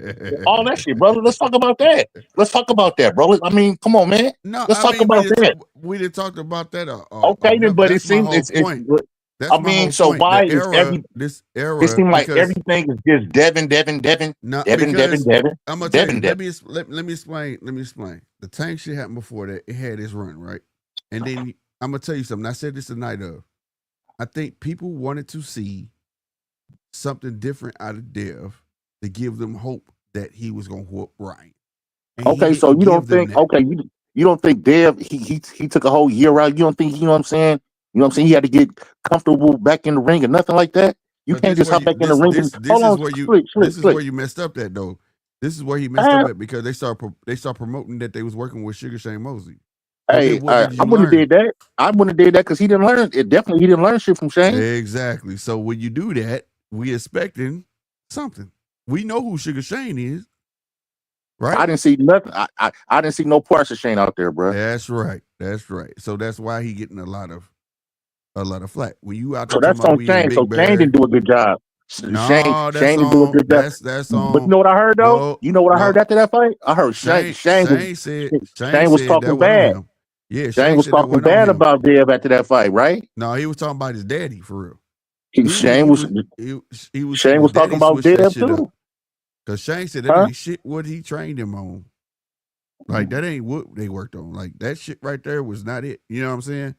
all that shit, brother. Let's talk about that. Let's talk about that, bro. I mean, come on, man. No, Let's I talk mean about that. we didn't talk about that. Okay, then, but it That's my seems whole it's point. I That's my mean, whole so point. why The is this it era, seems like because everything is just Devin, not because I'm gonna tell you. Devin. Let me explain. Let me explain. The Tank shit happened before that. It had its run, right? And then I'm gonna tell you something. I said this the night of. I think people wanted to see something different out of Dev to give them hope that he was gonna whoop Ryan. And he Okay, so didn't you don't give them think that. you don't think Dev he took a whole year out. You don't think, you know what I'm saying? You know what I'm saying? He had to get comfortable back in the ring or nothing like that. You But can't this just where hop you back in the ring and this hold is on, where you slick. messed up at though. This is where he messed up at because they start promoting that they was working with Sugar Shane Mosley. So then Hey, what did I you wouldn't have learn? did that. I wouldn't have did that because he didn't learn it. Definitely, he didn't learn shit from Shane. Exactly. So when you do that, we expecting something. We know who Sugar Shane is, right? I didn't see nothing. I didn't see no parts of Shane out there, bro. That's right. That's right. So that's why he getting a lot of flack. When you out there So talking that's about on we in Shane. So Big Shane Bear, didn't do a good job. Shane no, that's didn't do a on. good job. That's But on. you know what I heard though? No, You know what I heard no. after that fight? I heard Shane Shane was said that talking wasn't bad. him. Yeah, Shane Shane was said that talking wasn't on bad him. about Dev after that fight, right? No, he was talking about his daddy for real. Shane was Saying his talking daddy about switched that Dev shit up. too. Cause Shane said that ain't shit what he trained him on. Like that ain't what they worked on. Like that shit right there was not it. You know what I'm saying?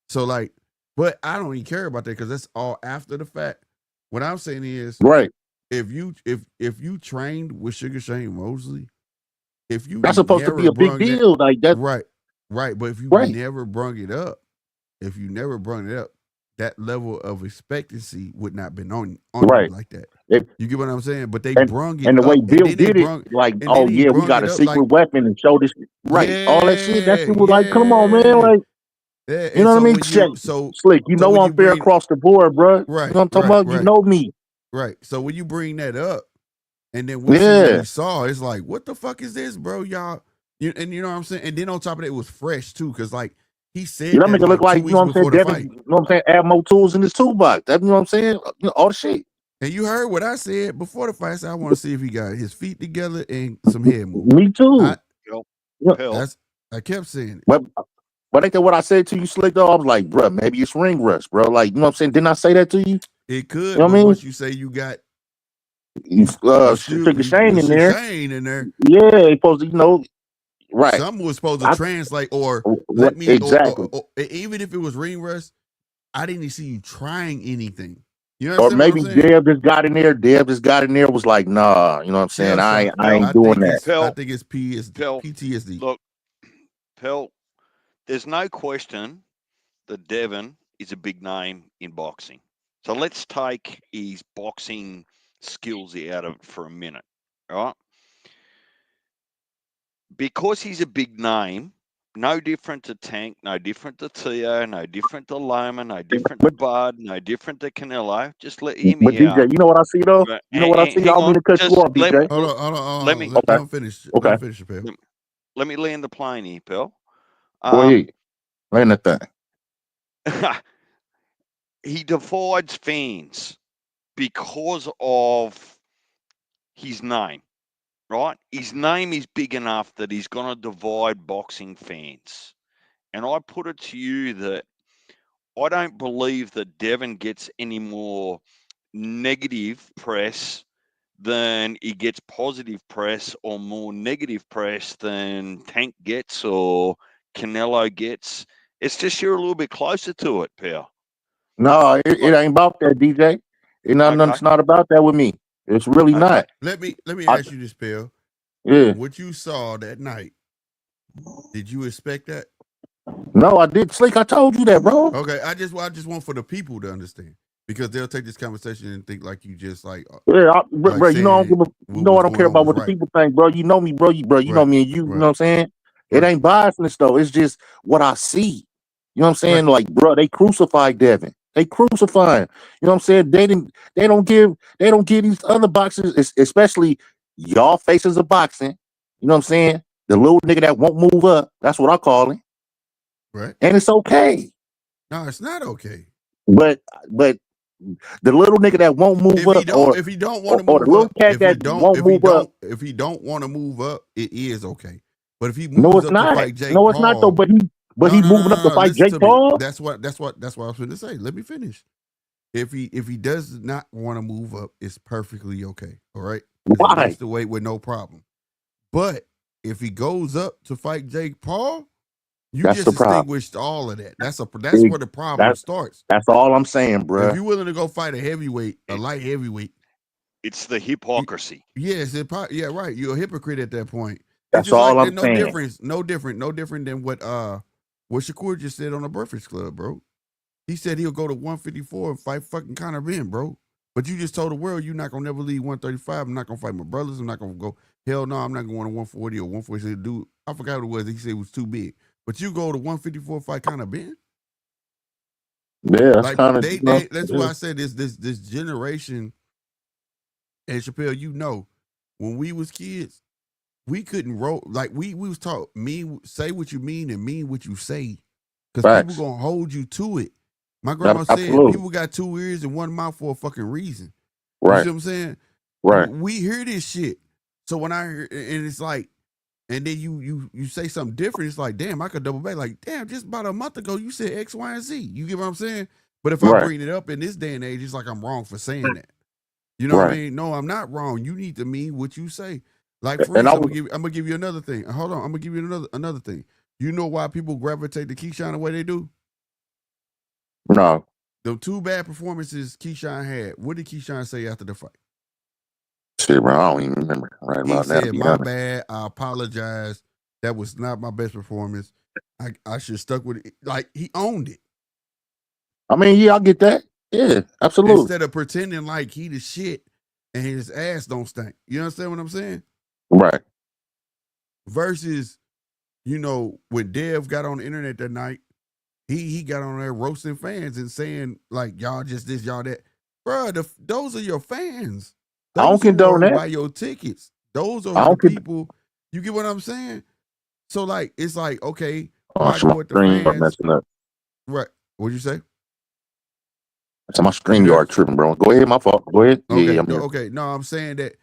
So like, but I don't even care about that because that's all after the fact. What I'm saying is, Right. if you trained with Sugar Shane Mosley, if you That's supposed to be never a big brung that deal. Like that, right, but if you right. never brung it up, that level of expectancy would not been on Right. you like that. If, You get what I'm saying? But they and brung it and the way up, and Bill then they did it, brung, like, and oh then he yeah, we brung got it a up like, secret weapon and show this, right? All that shit was like, come on, man, like, yeah. you And know what I so mean? when you so Slick, you know when I'm you fair bring across the board, bro. You know right, what I'm talking right, about? You right, know me. right. So when you bring that up, and then we see what Yeah. we saw, it's like, what the fuck is this, bro? Y'all, and you know what I'm saying? And then on top of that, it was fresh too, because like he said That that make it look like 2 like, you know weeks what I'm saying, before the Devin, fight. you know what I'm saying, add more tools in his toolbox. That, you know what I'm saying? You know, all the shit. And you heard what I said before the fight. I said I want to see if he got his feet together and some head movement. Me too. I kept saying it. But ain't that what I said to you, Slick, though? I was like, bro, maybe it's ring rust, bro. Like, you know what I'm saying? Didn't I say that to you? It could, You know but what I mean? once you say you got Sugar Shane in there. Shane in there, yeah, he supposed to, you know, right. something was supposed to translate or What, let me, exactly. or even if it was ring rust, I didn't see you trying anything. You Or understand what maybe I'm saying? Deb just got in there. Deb just got in there. Was like, nah. You know what I'm saying? Tell I something. ain't doing that. Pell, I think it's Pell, PTSD. look, Pell, there's no question that Devon is a big name in boxing. So let's take his boxing skills out of it for a minute, right? Because he's a big name, no different to Tank, no different to Tio, no different to Loma, no different to Bud, no different to Canelo. Just hear But me out. DJ, you know what I see though? Right, You know what I see? I hang don't mean to on, cut you just off, DJ. Hold on. let me Let him finish. Let Okay. him finish, Chappelle. let me land the plane here, Pell. Go ahead. Land that thing. He divides fans because of his name, right? His name is big enough that he's going to divide boxing fans. And I put it to you that I don't believe that Devon gets any more negative press than he gets positive press, or more negative press than Tank gets or Canelo gets. It's just you're a little bit closer to it, pal. No, it ain't about that, DJ. It's not about that with me. It's really not. Let me I- ask you this, Pell. Yeah. What you saw that night, did you expect that? No, I did. Slick, I told you that, bro. Okay, I just want for the people to understand, because they'll take this conversation and think like you just like Yeah, like bro. You know, I don't give a, you know, I don't care about what the right. people think, bro. You know me, bro. You know Right, me, and you. You right. know what I'm saying? It Right. ain't biasness though. It's just what I see. You know what I'm saying? Right. Like, bro, they crucified Devin. They crucify him. You know what I'm saying? They don't give these other boxers, especially y'all faces of boxing. You know what I'm saying? The little nigga that won't move up. That's what I call him. Right. And it's okay. No, it's not okay. But the little nigga that won't move up, if he don't want to or the move little up, cat that won't move up. if he don't want to move up, it is okay. But if he No, moves it's up to not. fight Jake No, Paul, it's not though. But he moving up to fight listen Jake to me. Paul. That's what I was going to say. Let me finish. If he does not want to move up, it's perfectly okay. All right. Why? That's the weight with no problem. But if he goes up to fight Jake Paul, you That's just the problem. extinguished all of that. That's where the problem starts. That's all I'm saying, bro. If you're willing to go fight a heavyweight, a light heavyweight, it's the hypocrisy. Yes, yeah, right. You're a hypocrite at that point. That's It's just all like I'm no saying. difference, no different than what Shakur just said on the Breakfast Club, bro. He said he'll go to 154 and fight fucking Conor Ben, bro. But you just told the world you're not gonna never leave 135. I'm not gonna fight my brothers. I'm not gonna go. Hell no, I'm not going to 140 or 140. Dude, I forgot what it was. He said it was too big. But you go to 154 fight Conor Ben. Yeah, that's like kind of. that's why I said this generation. And Chappelle, you know, when we was kids, we couldn't roll like we was taught say what you mean and mean what you say, because people gonna hold you to it. My grandma said people got two ears and one mouth for a fucking reason. You Right. see what I'm saying? Right. We hear this shit. So when I hear, and it's like, and then you say something different, it's like, damn, I could double back. Like, damn, just about a month ago you said X, Y, and Z. You get what I'm saying? But if I bring it up in this day and age, it's like I'm wrong for saying that. You know what I mean? No, I'm not wrong. You need to mean what you say. Like, for instance, I'm gonna give you another thing. Hold on, I'm gonna give you another thing. You know why people gravitate to Keyshawn the way they do? No. The two bad performances Keyshawn had. What did Keyshawn say after the fight? Shit, bro, I don't even remember. Right He about that. said, "My bad. I apologize. That was not my best performance. I should have stuck with it." Like, he owned it. I mean, yeah, I get that. Yeah, absolutely. Instead of pretending like he the shit and his ass don't stink. You understand what I'm saying? Right. Versus, you know, when Dev got on the internet that night, he got on there roasting fans and saying, like, y'all just this, y'all that. Bruh, those are your fans. Those I don't condone that. Buy your tickets. Those are the people. You get what I'm saying? So, like, it's like, okay, why go with the fans? Messing up. Right. What'd you say? That's my StreamYard tripping, bro. Go ahead, my fault. Go ahead. Okay, yeah, okay. No, I'm saying that.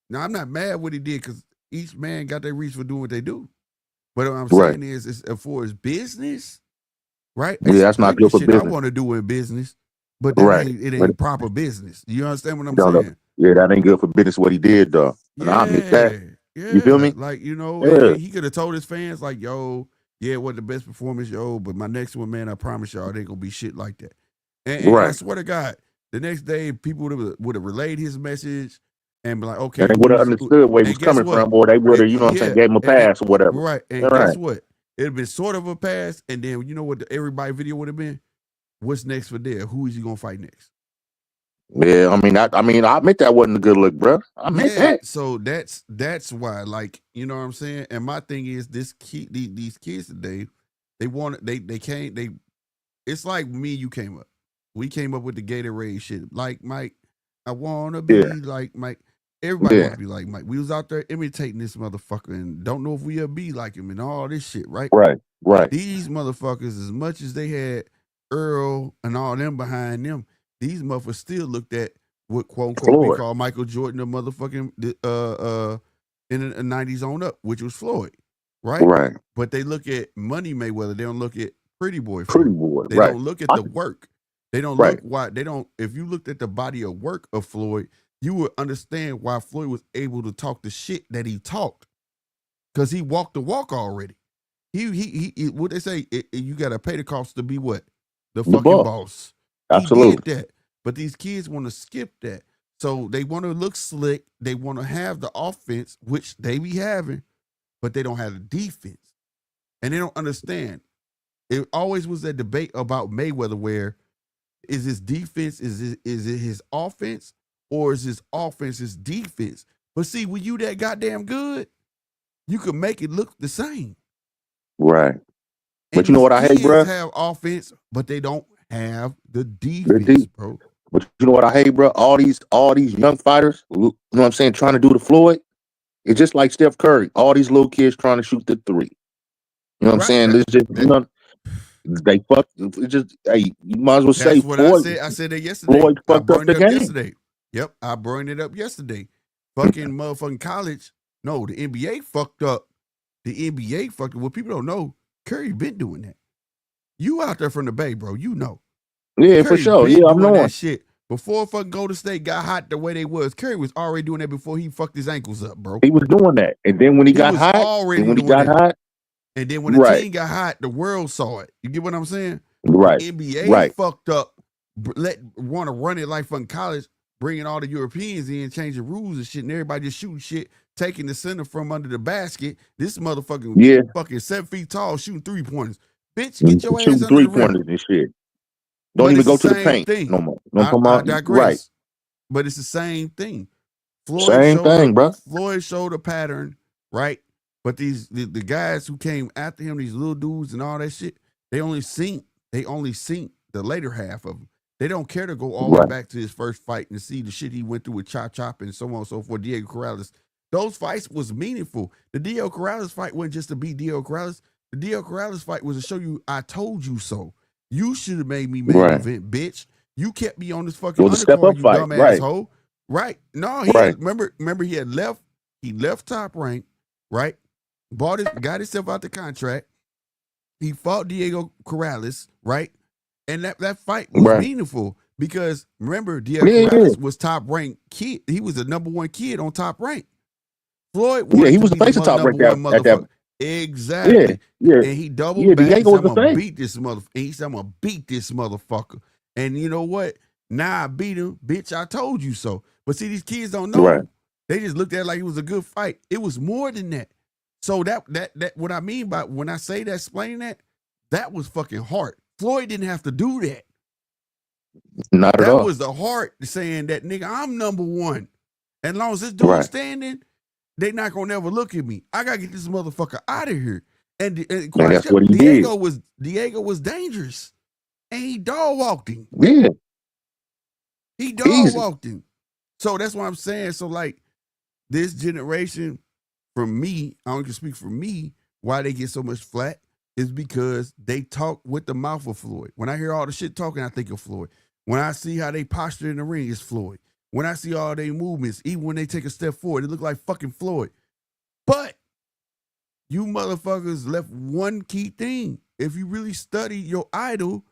Now, I'm not mad what he did, because each man got their reach for doing what they do. But what I'm saying is for his business, right? Yeah, that's not good for business. I want to do in business, but it ain't proper business. You understand what I'm saying? Yeah, that ain't good for business what he did, though. Yeah, I admit that. Yeah. You feel me? Like, you know, he could have told his fans, like, yo, yeah, it wasn't the best performance, yo, but my next one, man, I promise y'all, it ain't gonna be shit like that. And I swear to God, the next day people would have relayed his message and be like, okay, And they would have understood where he was coming from, or they would have, you know what I'm saying, gave him a pass or whatever. Right. And All guess right. what? It'd have been sort of a pass, and then you know what everybody video would have been? What's next for Dare? Who is he gonna fight next? Yeah, I admit that wasn't a good look, bro. I admit that. So that's why, like, you know what I'm saying? And my thing is these kids today, it's like me and you came up. We came up with the Gatorade shit. Like Mike, I wanna be like Mike. Everybody wants to be like Mike. We was out there imitating this motherfucker and don't know if we'll be like him and all this shit, right? Right. These motherfuckers, as much as they had Earl and all them behind them, these motherfuckers still looked at what quote unquote we call Michael Jordan, the motherfucking in the 90s on up, which was Floyd, right? Right. But they look at Money Mayweather. They don't look at Pretty Boy. They don't look at the work. They don't look why they don't. If you looked at the body of work of Floyd, you would understand why Floyd was able to talk the shit that he talked, because he walked the walk already. He what they say, you got to pay the cost to be what? The fucking boss. Absolutely. He did that. But these kids want to skip that. So they want to look slick. They want to have the offense, which they be having, but they don't have the defense. And they don't understand. It always was that debate about Mayweather where is his defense, is it his offense, or is his offense his defense? But see, when you that goddamn good, you can make it look the same. Right. But and you know what I hate, bro? Kids have offense, but they don't have the defense, bro. But you know what I hate, bro? All these young fighters, you know what I'm saying, trying to do the Floyd. It's just like Steph Curry. All these little kids trying to shoot the three. You know what I'm saying? It's just, you know, they fuck. It's just, hey, you might as well say what Floyd. I said that yesterday. Floyd fucked up the game. Yesterday. Yep, I brought it up yesterday. Fucking motherfucking college. No, the NBA fucked up. The NBA fucked up. What people don't know, Curry been doing that. You out there from the Bay, bro. You know. Yeah, Curry for sure. Yeah, I'm knowing that shit. Before fucking Golden State got hot the way they was, Curry was already doing that before he fucked his ankles up, bro. He was doing that. And then when he got hot, and then when the team got hot, the world saw it. You get what I'm saying? Right. The NBA fucked up, want to run it like fucking college, bringing all the Europeans in, changing rules and shit, and everybody just shooting shit, taking the center from under the basket. This motherfucking fucking 7 feet tall shooting 3-pointers. Bitch, get your ass under the rim. And shit. Don't even go to the paint no more. I digress. Right. But it's the same thing. Bro. Floyd showed a pattern, right? But the guys who came after him, these little dudes and all that shit, they only seen the later half of him. They don't care to go all the way back to his first fight and see the shit he went through with Chop and so on and so forth. Diego Corrales. Those fights was meaningful. The Diego Corrales fight wasn't just to beat Diego Corrales. The Diego Corrales fight was to show you, I told you so. You should have made me main event, bitch. You kept me on this fucking undercard, you dumb asshole. Right. No, remember he had left. He left Top Rank, right? Got himself out the contract. He fought Diego Corrales, right? And that fight was meaningful because remember, Diego Corrales was Top Rank kid. He was the number one kid on Top Rank. Floyd he was the face of Top Rank at that. Exactly. Yeah. And he doubled back. Diego was I'm gonna beat this motherfucker. He said, I'm gonna beat this motherfucker. And you know what? Now I beat him, bitch. I told you so. But see, these kids don't know. Right. They just looked at it like it was a good fight. It was more than that. So that what I mean by when I say that, explaining that was fucking hard. Floyd didn't have to do that. Not at all. That was the heart saying that, nigga, I'm number one. And as long as this dude standing, they not gonna never look at me. I gotta get this motherfucker out of here. And that's what he did. Diego was dangerous. And he dog walked him. Yeah. He dog walked him. So that's what I'm saying. So like this generation, from me, I only can speak for me, why they get so much flack is because they talk with the mouth of Floyd. When I hear all the shit talking, I think of Floyd. When I see how they posture in the ring, it's Floyd. When I see all their movements, even when they take a step forward, it look like fucking Floyd. But you motherfuckers left one key thing. If you really study your idol,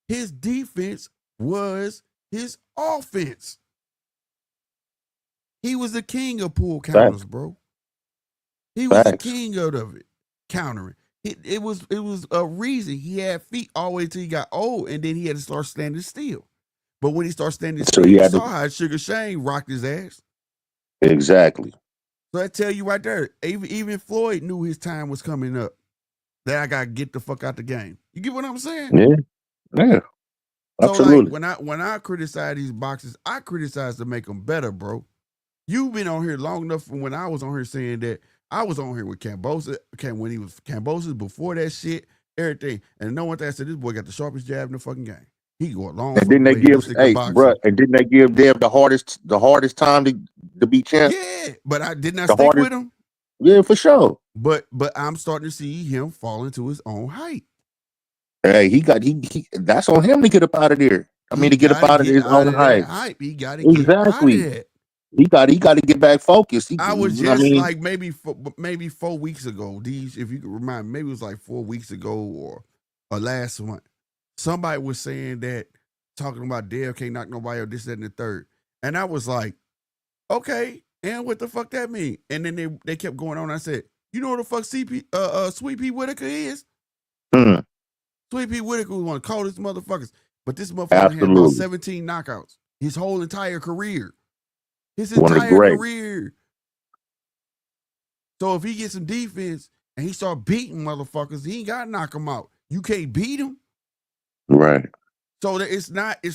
his defense was his offense. He was the king of pull counters, bro. He was the king of it, countering. It was a reason. He had feet all the way till he got old, and then he had to start standing still. But when he started standing So still, he you had saw to how Sugar Shane rocked his ass. exactly. So I tell you right there, even Floyd knew his time was coming up. That I gotta get the fuck out the game. You get what I'm saying? Yeah, yeah, So like absolutely. when I criticize these boxes, I criticize to make them better, bro. You've been on here long enough from when I was on here saying that I was on here with Cambosa, when he was Cambosa before that shit, everything. And no one thing I said, this boy got the sharpest jab in the fucking game. He go a long And then fucking they way in give, this nigga hey, boxing. bro, and didn't they give Dev the hardest time to be champ? Yeah, but I did not The stick hardest, with him. yeah, for sure. But I'm starting to see him fall into his own height. Hey, he that's on him to get up out of there. I mean, He to get up got to out of get his out own of that height. hype. He got to get out of Exactly. that. He got to get back focused. I was I just mean, like maybe 4 weeks ago. These, if you could remind me, maybe it was like 4 weeks ago or last month. Somebody was saying that, talking about Dev can't knock nobody out, this, that, and the third. And I was like, okay, and what the fuck that mean? And then they kept going on. I said, you know what the fuck Sweet Pea Whitaker is? Sweet Pea Whitaker was one of the coldest motherfuckers. But this motherfucker had about absolutely. 17 knockouts his whole entire career. His One of the entire great. career. So if he gets some defense and he start beating motherfuckers, he ain't got to knock them out. You can't beat him. Right. So that it's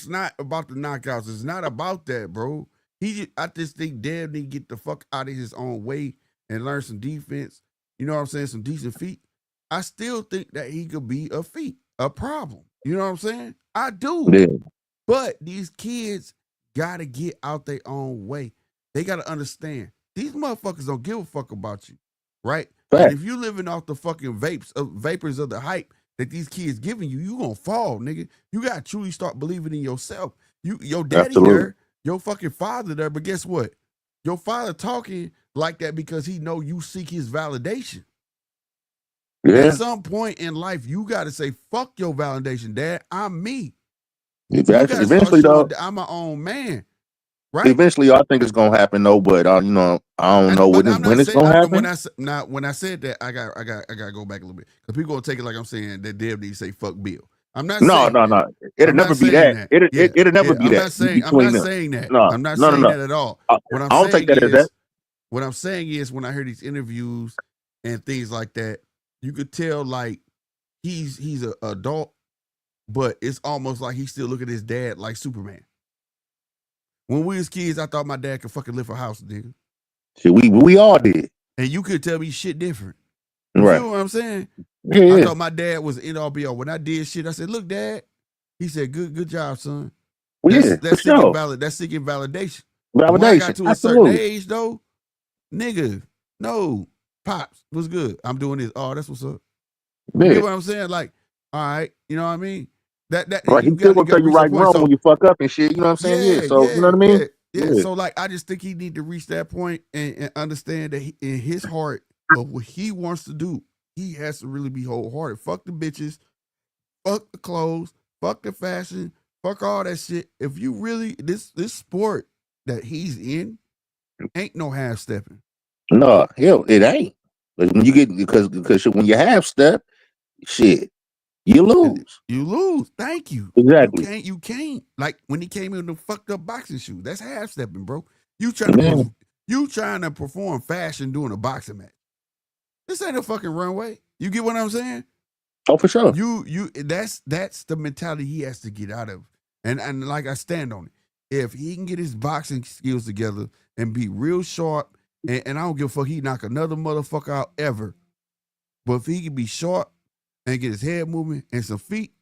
not about the knockouts. It's not about that, bro. I just think Dev need to get the fuck out of his own way and learn some defense. You know what I'm saying? Some decent feet. I still think that he could be a problem. You know what I'm saying? I do. Yeah. But these kids gotta get out their own way. They gotta understand these motherfuckers don't give a fuck about you, right? Fact. And if you living off the fucking vapors of the hype that these kids giving you, you gonna fall, nigga. You gotta truly start believing in yourself. Your daddy Absolutely. there, your fucking father there, but guess what? Your father talking like that because he know you seek his validation. Yeah. At some point in life, you gotta say, fuck your validation, Dad. I'm me. Eventually, though, I'm my own man, right? eventually, I think it's gonna happen though. But I don't know But I'm when not it's saying gonna happen. when I said that, I got to go back a little bit because people gonna take it like I'm saying that Dev needs to say fuck Bill. I'm not saying No. It'll I'm never not be saying that. It'll never be I'm that. not saying Between them. saying that. No, I'm not no, saying no. that at all. I What I'm don't saying take that as is that. what I'm saying is when I hear these interviews and things like that, you could tell like he's an adult, but it's almost like he still look at his dad like Superman. When we was kids, I thought my dad could fucking lift a house, nigga. Shit, we all did. And you could tell me shit different. You Right. feel what I'm saying? Yeah. I thought my dad was in all be all. When I did shit, I said, "Look, Dad." He said, "Good job, son." Well, That's yeah, for seeking sure. that's seeking validation. But when I got Validation. to a certain Absolutely. age, though, nigga, no, pops, what's good? I'm doing this. Oh, that's what's up. You Yeah. get what I'm saying? Like, all right, you know what I mean? That Right. He you still got gonna tell you reach that right and point. wrong So when you fuck up and shit. You know what I'm saying? Yeah. So you know what I mean? yeah. So like, I just think he need to reach that point and understand that in his heart of what he wants to do, he has to really be wholehearted. Fuck the bitches, fuck the clothes, fuck the fashion, fuck all that shit. If you really this sport that he's in ain't no half stepping. No, hell, it ain't. But when you get because when you half step, shit, you lose. You lose. Thank you. Exactly. You can't. Like when he came in the fucked up boxing shoe. That's half stepping, bro. You Man. trying to perform fashion doing a boxing match. This ain't a fucking runway. You get what I'm saying? Oh, for sure. That's the mentality he has to get out of. And like I stand on it. If he can get his boxing skills together and be real sharp, and I don't give a fuck, he knock another motherfucker out ever. But if he can be sharp and get his head moving and some feet,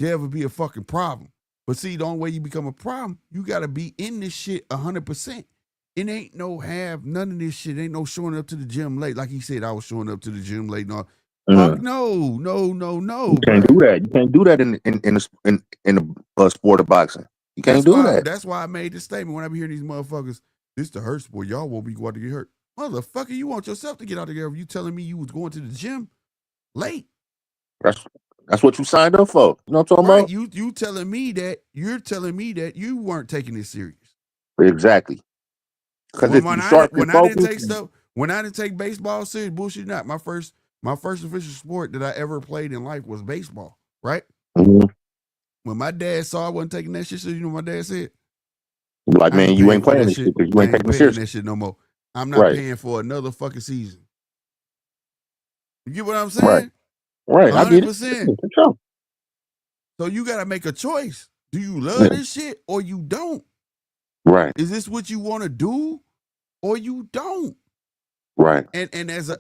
there would be a fucking problem. But see, the only way you become a problem, you gotta be in this shit 100%. It ain't no none of this shit. Ain't no showing up to the gym late. Like he said, I was showing up to the gym late and all. Fuck no. You can't do that. You can't do that in a sport of boxing. You can't do that. That's why I made this statement when I be hearing these motherfuckers, this the hurt sport. Y'all won't be going to get hurt. Motherfucker, you want yourself to get out of there. You telling me you was going to the gym late. That's what you signed up for. You know what I'm talking Right. about? You're telling me that you weren't taking this serious. Exactly. Because if you sharp and focused, when I didn't take baseball serious, bullshit not. My first my first official sport that I ever played in life was baseball, right? Mhm. When my dad saw I wasn't taking that shit, so you know what my dad said? Like, I man, ain't you paying ain't for playing that this shit. shit because you I ain't ain't taking it paying seriously. that shit no more. I'm not Right. paying for another fucking season. You get what I'm Right. saying? Right. I get it. 100%. For sure. So you gotta make a choice. Do you love Yeah. this shit or you don't? Right. Is this what you want to do or you don't? Right. And as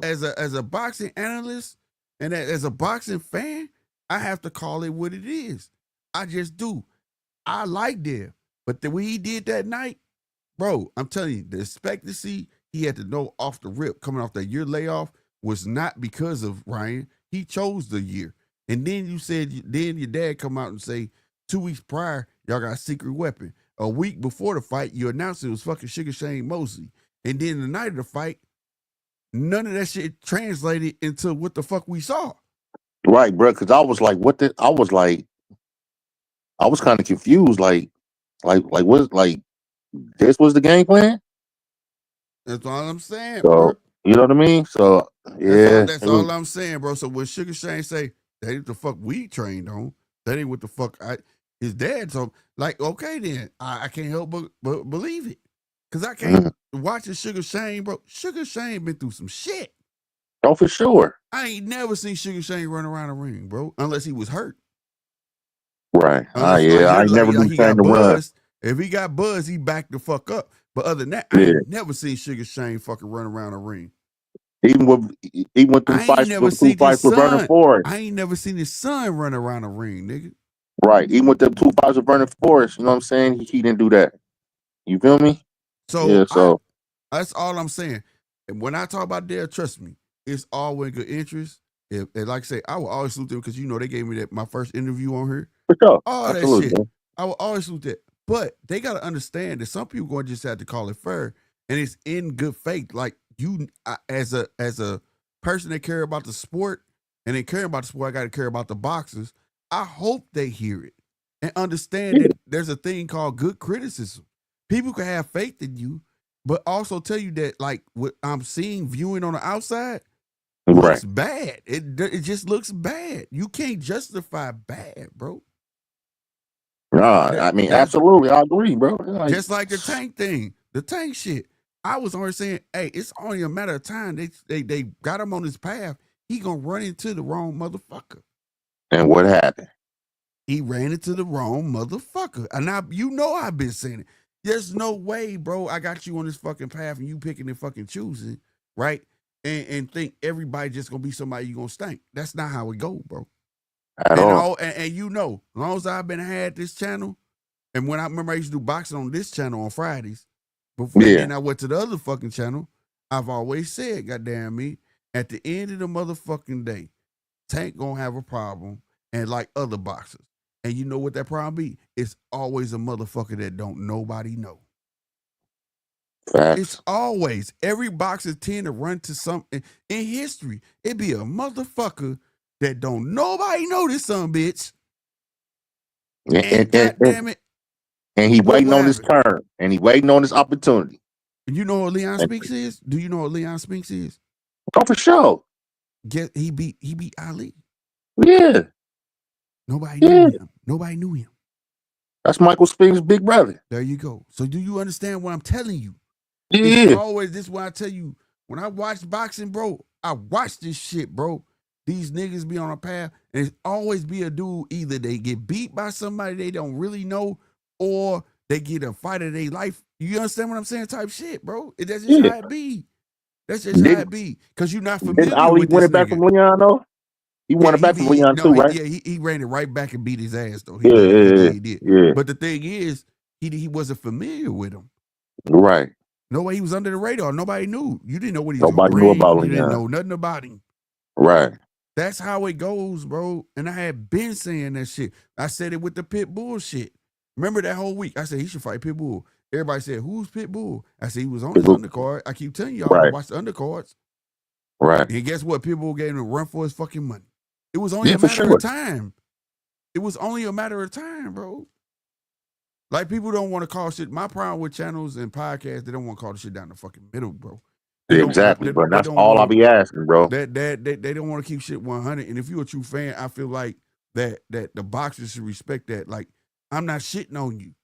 a boxing analyst and as a boxing fan, I have to call it what it is. I just do. I like Dev, but the way he did that night, bro, I'm telling you, the expectancy he had to know off the rip coming off that year layoff was not because of Ryan. He chose the year. And then you said, then your dad come out and say 2 weeks prior, y'all got a secret weapon. A week before the fight, you announced it was fucking Sugar Shane Mosley. And then the night of the fight, none of that shit translated into what the fuck we saw. Right, bro. Because I was like, what the? I was kind of confused. What? Like, this was the game plan. That's all I'm saying, bro. So you know what I mean. So yeah, That's it was all I'm saying, bro. So when Sugar Shane say that ain't the fuck we trained on, that ain't what the fuck his dad told. Like, okay, then I can't help but believe it, cause I can't watching Sugar Shane, bro. Sugar Shane been through some shit. oh for sure. I ain't never seen Sugar Shane run around a ring, bro, unless he was hurt. Right. Unless Yeah, I like ain't never been he trying got to run. buzzed. If he got buzzed, he backed the fuck up. But other than that, I Yeah. ain't never seen Sugar Shane fucking run around a ring. Even with them I ain't fights, never them 2 seen his fights with Vernon son. Forrest. I ain't never seen his son run around a ring, nigga. Right. Even with them 2 fights with Vernon Forrest, you know what I'm saying? He didn't do that. You feel me? So Yeah. So that's all I'm saying. And when I talk about Dale, trust me, it's all in good interest. If and like I say, I will always salute them because you know they gave me that my first interview on her. for sure, All that absolutely. shit. Man. I will always salute that. But they gotta understand that some people going to just have to call it fair, and it's in good faith. Like as a person that care about the sport and they care about the sport, I got to care about the boxers. I hope they hear it and understand Yeah. that there's a thing called good criticism. People can have faith in you, but also tell you that like what I'm seeing viewing on the outside looks Right. bad. It just looks bad. You can't justify bad, bro. Nah, That I mean, that's absolutely, I agree, bro. Like, just like the tank thing, the tank shit. I was already saying, hey, it's only a matter of time. They got him on his path. He gonna run into the wrong motherfucker. and what happened? He ran into the wrong motherfucker. And you know I've been saying it. There's no way, bro. I got you on this fucking path and you picking and fucking choosing, right? And think everybody just gonna be somebody you gonna stank. That's not how it go, bro. At all. And you know, as long as I've been had this channel, and when I remember I used to do boxing on this channel on Fridays, before, and Yeah. then I went to the other fucking channel, I've always said, goddamn me, at the end of the motherfucking day, Tank gonna have a problem, and like other boxers. And you know what that problem be? It's always a motherfucker that don't nobody know. Facts. It's always every boxer tend to run to something in history. It be a motherfucker that don't nobody know this son bitch. And goddamn it, And he what waiting on his happened? turn. And he waiting on his opportunity. You know what Leon And, Spinks is? Do you know what Leon Spinks is? oh, for sure. He beat Ali. Yeah. Nobody Yeah. knew him. Nobody knew him. That's Michael Spinks' big brother. There you go. So do you understand what I'm telling you? Yeah. It's always this why I tell you, when I watch boxing, bro, I watch this shit, bro. These niggas be on a path, and it's always be a dude, either they get beat by somebody they don't really know, or they get a fight of their life. You understand what I'm saying? Type shit, bro. That's just Yeah. how it be. That's just how it be. Because you're not Didn't familiar Ali with win this it back from nigga. Leon, though? He won Yeah, it back from Leon, too, right? he ran it right back and beat his ass, though. He Yeah, did. yeah, He did. yeah. But the thing is, he wasn't familiar with him. Right. No way, he was under the radar. Nobody knew. You didn't know what he was gonna Nobody knew bring. about You didn't Leon. know nothing about him. Right. That's how it goes, bro. And I had been saying that shit. I said it with the Pitbull shit. Remember that whole week? I said he should fight Pitbull. Everybody said, who's Pitbull? I said he was on his undercard. I keep telling y'all to Right. watch the undercards. Right. And guess what? Pitbull gave him a run for his fucking money. It was only Yeah, a for matter sure. of time. It was only a matter of time, bro. Like, people don't want to call shit. My problem with channels and podcasts, they don't want to call the shit down the fucking middle, bro. They don't. Exactly, They, bro. they That's don't all I'll want be asking, bro. that. They don't want to keep shit 100. And if you're a true fan, I feel like that the boxers should respect that. Like, I'm not shitting on you.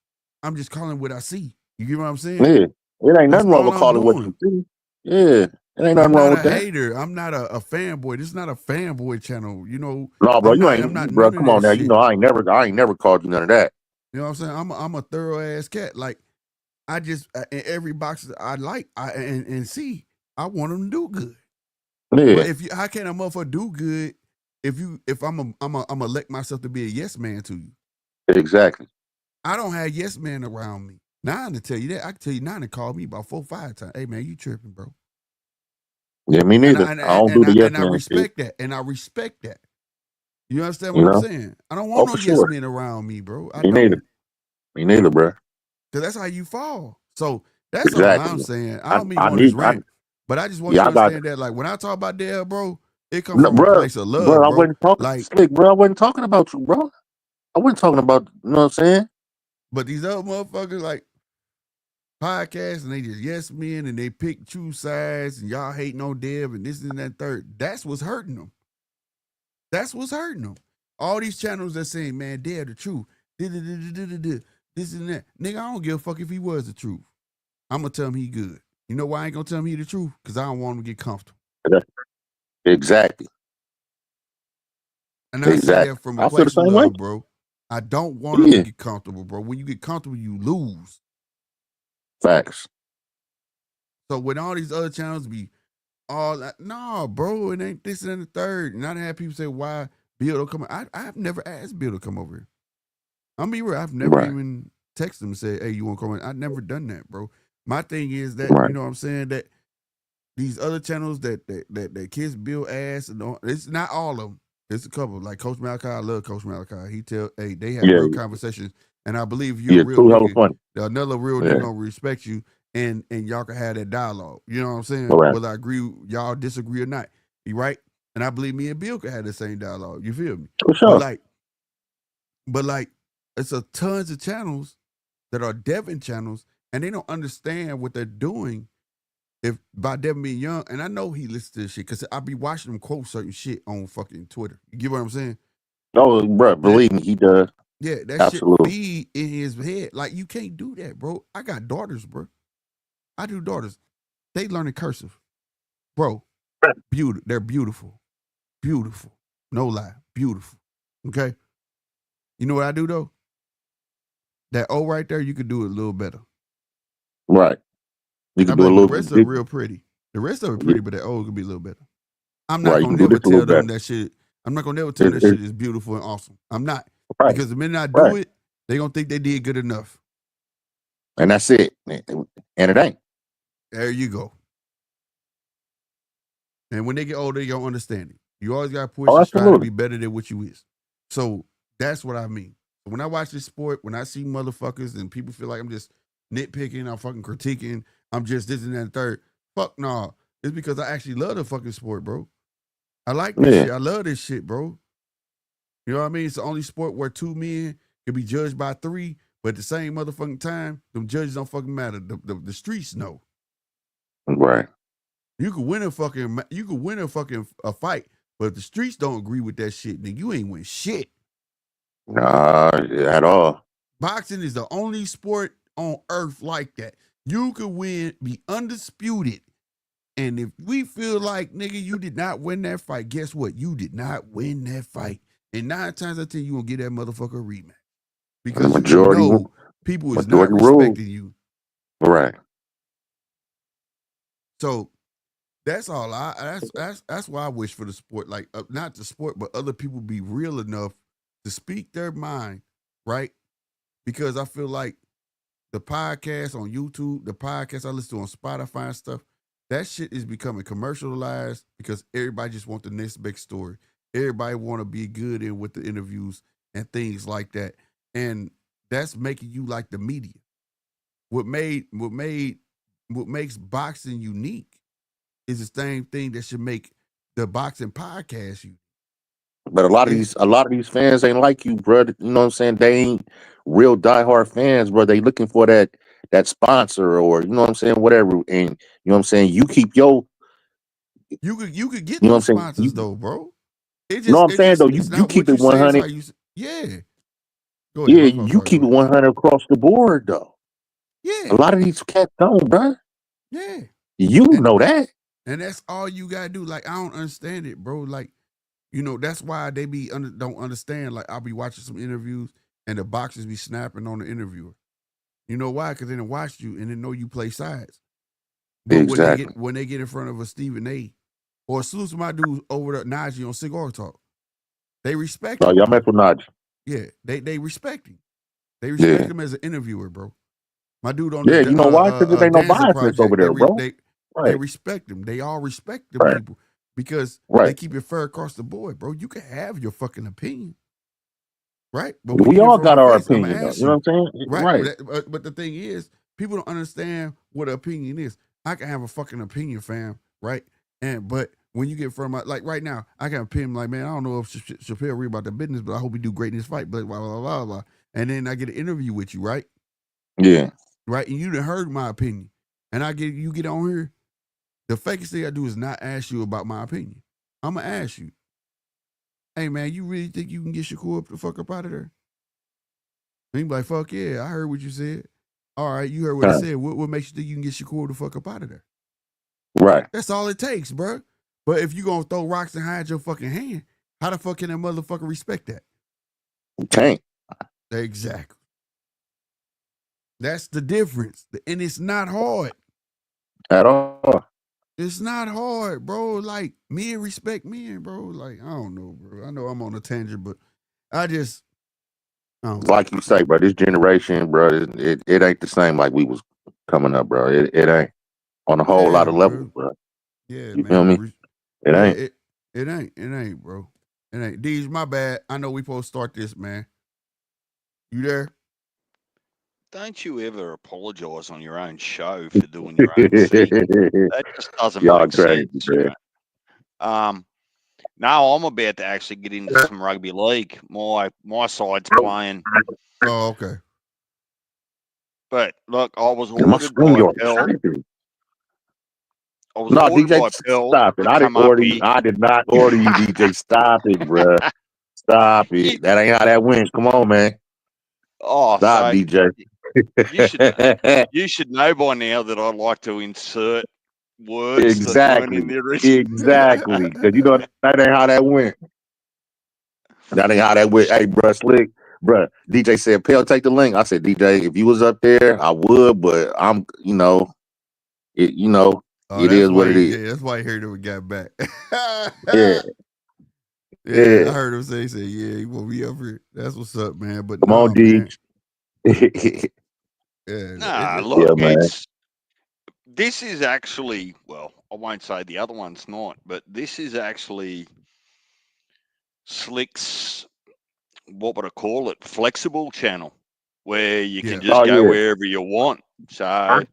I'm just calling what I see. You get what I'm saying? Yeah. It ain't That's nothing wrong all with I'm calling what doing. you see. Yeah. It ain't I'm nothing wrong not with a that. hater. I'm not a fanboy. This is not a fanboy channel. You know, No, bro, I'm you not ain't, bro. none of Come that on now. You shit. know, I ain't never called you none of that. You know what I'm saying? I'm a thorough ass cat. Like, I just in every box I like and see, I want them to do good. Yeah. But if you, how can a motherfucker do good if I'm elect myself to be a yes man to you? Exactly. I don't have yes men around me. Now to tell you that, I can tell you now to call me about 4-5 times. Hey man, you tripping, bro? Yeah, me neither. I don't do the yes I man respect shit. that, and I respect that. You understand You what I'm know? saying? I don't want Oh, no for yes sure. men around me, bro. I Me neither. don't. Me neither, bro. Because that's how you fall. So that's all Exactly. I'm saying. I don't mean I on this need. rant, but I just want you Yeah, to I got. understand that, like, when I talk about Dale, bro, it comes No, from a bro, place of bro. love, I bro. wasn't talking Like, slick, bro. I wasn't talking about you, bro. I wasn't talking about. You know what I'm saying? but these other motherfuckers, like, podcasts, and they just yes men, and they pick true sides, and y'all hating on Dev, and this and that third. That's what's hurting them. That's what's hurting them. All these channels that saying, man, Dev the truth. This and that. Nigga, I don't give a fuck if he was the truth. I'm gonna tell him he good. You know why I ain't gonna tell him he the truth? Because I don't want him to get comfortable. Exactly. And I say Exactly. that from a I feel the place of same way. love, bro. I don't want him to Yeah. get comfortable, bro. When you get comfortable, you lose. Facts. So when all these other channels be all like, nah, bro, it ain't this and the third. And I done had people say, why Bill don't come? I've never asked Bill to come over here. I'm be real. I've never Right. even texted him and said, hey, you want to come in? I've never done that, bro. My thing is that, Right. you know what I'm saying, that these other channels that kids build ass, and it's not all of them. It's a couple. Like Coach Malachi, I love Coach Malachi. He they have Yeah. real conversations, and I believe you're a Yeah. real Too hella nigga. funny. Another real Yeah. nigga gonna respect you, and y'all can have that dialogue. You know what I'm saying? All right. Whether I agree, y'all disagree or not. You right? And I believe me and Bill can have the same dialogue. You feel me? For sure. But like, it's a tons of channels that are Devin channels, and they don't understand what they're doing. If by Devin being young, and I know he listens to this shit because I be watching him quote certain shit on fucking Twitter. You get what I'm saying? No, bro, believe me, he does. Yeah, that Absolutely. shit feed in his head. Like, you can't do that, bro. I got daughters, bro. I do daughters. They learning cursive, bro. Beautiful. They're beautiful, beautiful. No lie, beautiful. Okay. You know what I do though? That O right there, you could do it a little better. Right. You I can do a mean, the little rest of it bit. real pretty. The rest of it Yeah. pretty, but that O could be a little better. I'm not Right. You gonna can do never this a little tell them better. that shit. I'm not gonna never tell them that shit is beautiful and awesome. I'm not. Right. Because the minute I do Right. it, they gonna think they did good enough. And that's it. And it ain't. There you go. And when they get older, they gonna understand it. You always gotta push Oh, and strive to absolutely. be better than what you is. So that's what I mean. When I watch this sport, when I see motherfuckers and people feel like I'm just nitpicking, I'm fucking critiquing, I'm just this and that and third. Fuck no. It's because I actually love the fucking sport, bro. I like this Yeah. shit. I love this shit, bro. You know what I mean? It's the only sport where two men can be judged by three, but at the same motherfucking time, them judges don't fucking matter. The streets know. Right. You could win a fucking fight, but if the streets don't agree with that shit, then you ain't win shit. Nah, at all. Boxing is the only sport on earth like that. You could win, be undisputed. And if we feel like, nigga, you did not win that fight, guess what? You did not win that fight. And 9 times out of 10, you gonna get that motherfucker a rematch. The Because you majority know people is not majority rule. respecting you. Right. So that's all. That's why I wish for the sport, like not the sport, but other people be real enough to speak their mind, right? Because I feel like the podcast on YouTube, the podcast I listen to on Spotify and stuff, that shit is becoming commercialized because everybody just want the next big story. Everybody want to be good in with the interviews and things like that, and that's making you like the media. What makes boxing unique is the same thing that should make the boxing podcast unique. But a lot of these fans ain't like you, bro. You know what I'm saying? They ain't real diehard fans, bro. They looking for that that sponsor or you know what I'm saying, whatever. And you know what I'm saying, you keep your You could get you know what them I'm saying. sponsors though, bro. No, I'm saying though, It's you not keep what it you say, it's 100. how you yeah. Go ahead. Yeah, I'm you sorry, go keep it ahead. 100 across the board though. Yeah. A lot of these cats don't, bro. Yeah. You And know that. and that's all you gotta do. Like, I don't understand it, bro. Like, you know, that's why they be don't understand. Like, I'll be watching some interviews and the boxers be snapping on the interviewer. You know why? Because they didn't watch you and they know you play sides. But Exactly. when they get in front of a Stephen A. or as soon as my dude over there Najee on Cigar Talk, they respect Oh, him. y'all mess with Najee. Yeah, they respect him. They Yeah. respect him as an interviewer, bro. My dude on Yeah, the you know why? Because there ain't no Danza biasness over project, there, bro. they Right. respect him. They all respect them Right. people because they Right. keep it fair across the board, bro. You can have your fucking opinion, right? But when We you get in all front of got my our face, I'm gonna opinion though. ask You know you, what I'm saying? right? Right. But the thing is, people don't understand what an opinion is. I can have a fucking opinion, fam, right? But when you get in front of my, like right now, I can opinion like, man, I don't know if Chappelle read about the business, but I hope he do great in this fight, but blah, blah, blah, blah. And then I get an interview with you, right? Yeah. Right? And you done heard my opinion. And you get on here, the fakest thing I do is not ask you about my opinion. I'm gonna ask you, hey man, you really think you can get Shakur up the fuck up out of there? And you be like, fuck yeah, I heard what you said. All right, you heard what I said. What makes you think you can get Shakur the fuck up out of there? Right. That's all it takes, bro. But if you gonna throw rocks and hide your fucking hand, how the fuck can that motherfucker respect that? Can't. Exactly. That's the difference. And it's not hard. At all. It's not hard, bro. Like, men respect men, bro. Like, I don't know, bro. I know I'm on a tangent, but I don't know. Like you say, bro, this generation, bro, it ain't the same like we was coming up, bro. It ain't on a whole lot of levels, bro. Yeah, You feel man. me? It ain't. It ain't, bro. It ain't. Deej, my bad. I know we supposed to start this, man. You there? Don't you ever apologise on your own show for doing your own thing. That just doesn't Y'all make crazy, sense. bro. Now I'm about to actually get into some rugby league. My side's playing. Oh, okay. But look, I was My ordered screen by your Pell. tripping. I was No, ordered DJ, by Pell stop it. to I didn't come up order you. here. I did not order you, DJ. Stop it, bro. Stop it. That ain't how that wins. Come on, man. Oh, Stop, so DJ. you should know by now that I like to insert words that weren't Exactly. in the original. Exactly. Because you know that ain't how that went. That ain't how that went. Hey, bro, Slick. Bro, DJ said, Pell, take the link. I said, DJ, if you was up there, I would, but I'm, Oh, it that's is what why it is. that's why he heard him and got back. Yeah. Yeah, I heard him say, yeah, he won't be up here. That's what's up, man. But Come on, man. DJ. Yeah, Nah, Yeah, look, man. this is actually, well, I won't say the other one's not, but this is actually Slick's, what would I call it, flexible channel, where you can just go wherever you want. So,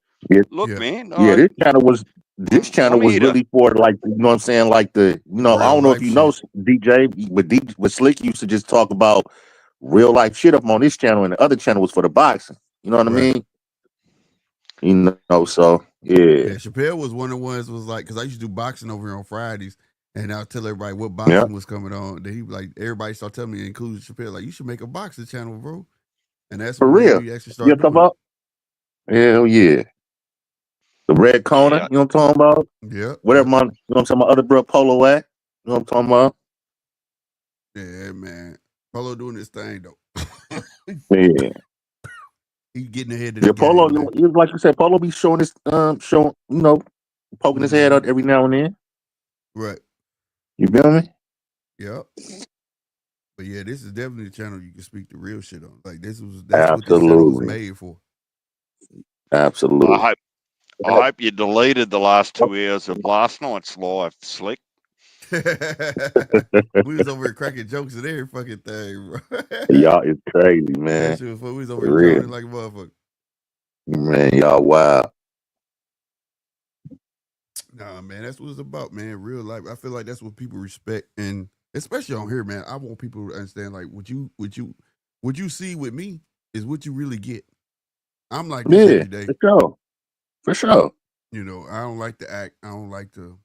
look, man, Yeah, this channel was I'm here to, really for like, you know what I'm saying, like I don't know if you know DJ, but Slick used to just talk about real life shit up on this channel, and the other channel was for the boxing. You know what I mean? You know, so yeah. Chappelle was one of the ones was like, because I used to do boxing over here on Fridays, and I'll tell everybody what boxing was coming on. Then he like, everybody started telling me, including Chappelle, like, you should make a boxing channel, bro. And that's For what made real. me actually You start talking doing about? Hell yeah. The red corner, you know what I'm talking about? Yeah. Whatever my, you know what I'm saying, my other bro Polo at. You know what I'm talking about? Yeah, man. Polo doing this thing though. Yeah. He's getting ahead of the Polo, game, man. it was like you said, Polo be showing his poking his head out every now and then. Right. You feel me? Yep. But yeah, this is definitely a channel you can speak the real shit on. Like that's what this channel was made for. Absolutely. I hope you deleted the last 2 hours of last night's live, Slick. We was over here cracking jokes at every fucking thing, bro. Y'all is crazy, man. That shit was fun. We was over here joking like a motherfucker. Man, y'all wild. Nah, man, that's what it's about, man. Real life. I feel like that's what people respect, and especially on here, man. I want people to understand, like, what you see with me is what you really get. I'm like this every day. for sure. For sure. You know, I don't like to act. I don't like to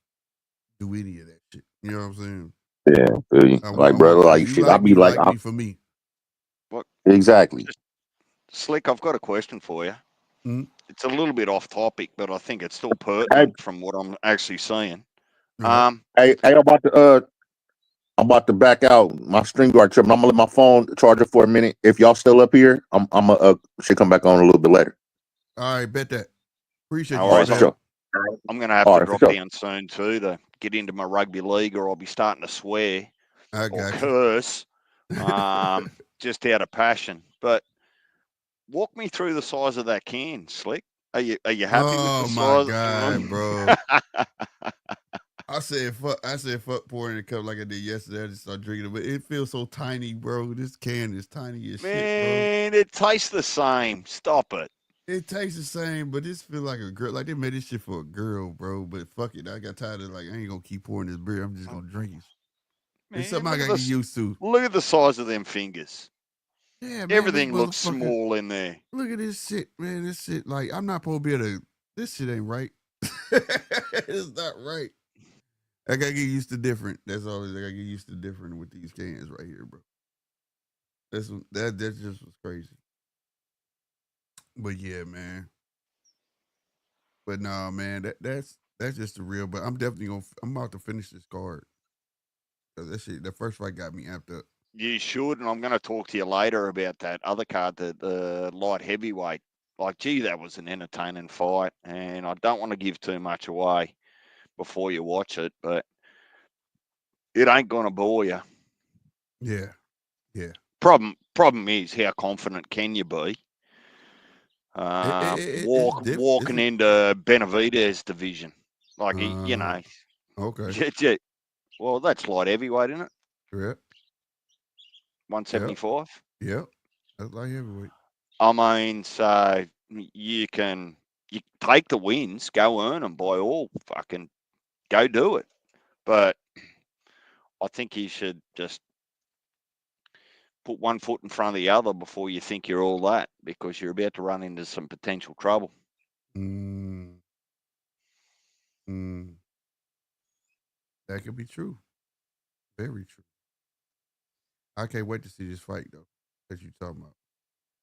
do any of that shit. You know what I'm saying? Yeah, feel you. I Like, want brother, hey, like you shit. I like be me, like, for me. What? exactly. Slick, I've got a question for you. Mhm. It's a little bit off topic, but I think it's still Hey, pertinent from what I'm actually saying. All right. hey, I'm about to back out my stream guard trip. I'm gonna let my phone charge it for a minute. If y'all still up here, I'm gonna should come back on a little bit later. All right, bet that. Appreciate No you, All sit right, worries. for back. sure. I'm going to have All to right, for drop sure. down soon too to get into my rugby league, or I'll be starting to swear I or got you. curse, just out of passion. But walk me through the size of that can, Slick. Are you happy with the Oh my size? God, bro. I said fuck pouring in a cup like I did yesterday. I just started drinking it, but it feels so tiny, bro. This can is tiny as shit, bro. Man, it tastes the same. Stop it. It tastes the same, but this feel like a girl. Like they made this shit for a girl, bro. But fuck it, I got tired of like I ain't gonna keep pouring this beer. I'm just gonna drink it. It's Man, something I gotta get used to. look at the size of them fingers. Yeah, man, this Everything looks motherfucker. small in there. Look at this shit, man. This shit, like I'm not supposed to be able to. This shit ain't right. It's not right. I gotta get used to different. That's all. I gotta get used to different with these cans right here, bro. That just was crazy. But yeah, man. But nah, man. That's just the real. But I'm definitely gonna. I'm about to finish this card because that shit. The first fight got me amped up. You should, and I'm going to talk to you later about that other card, the light heavyweight. Like, gee, that was an entertaining fight, and I don't want to give too much away before you watch it, but it ain't going to bore you. Yeah, yeah. Problem is, how confident can you be? It's Walking into Benavidez division, like you know, okay. well, that's light heavyweight, isn't it? Yeah, 175. yeah. That's like heavyweight. I mean, so you take the wins, go earn them by all fucking go do it. But I think you should just put one foot in front of the other before you think you're all that, because you're about to run into some potential trouble. Mm, mm. That could be true. Very true. I can't wait to see this fight though. That you talking about.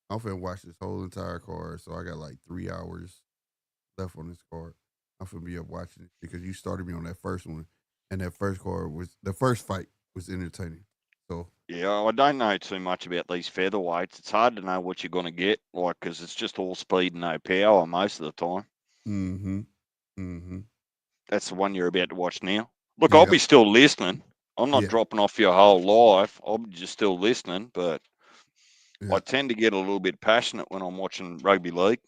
I'm finna watch this whole entire card, so I got like 3 hours left on this card. I'm finna be up watching it because you started me on that first one, and that first card was the first fight was entertaining. So Yeah, I don't know too much about these featherweights. It's hard to know what you're going to get, like, because it's just all speed and no power most of the time. That's the one you're about to watch now. Look, I'll be still listening. I'm not dropping off your whole life. I'll be just still listening, but I tend to get a little bit passionate when I'm watching rugby league.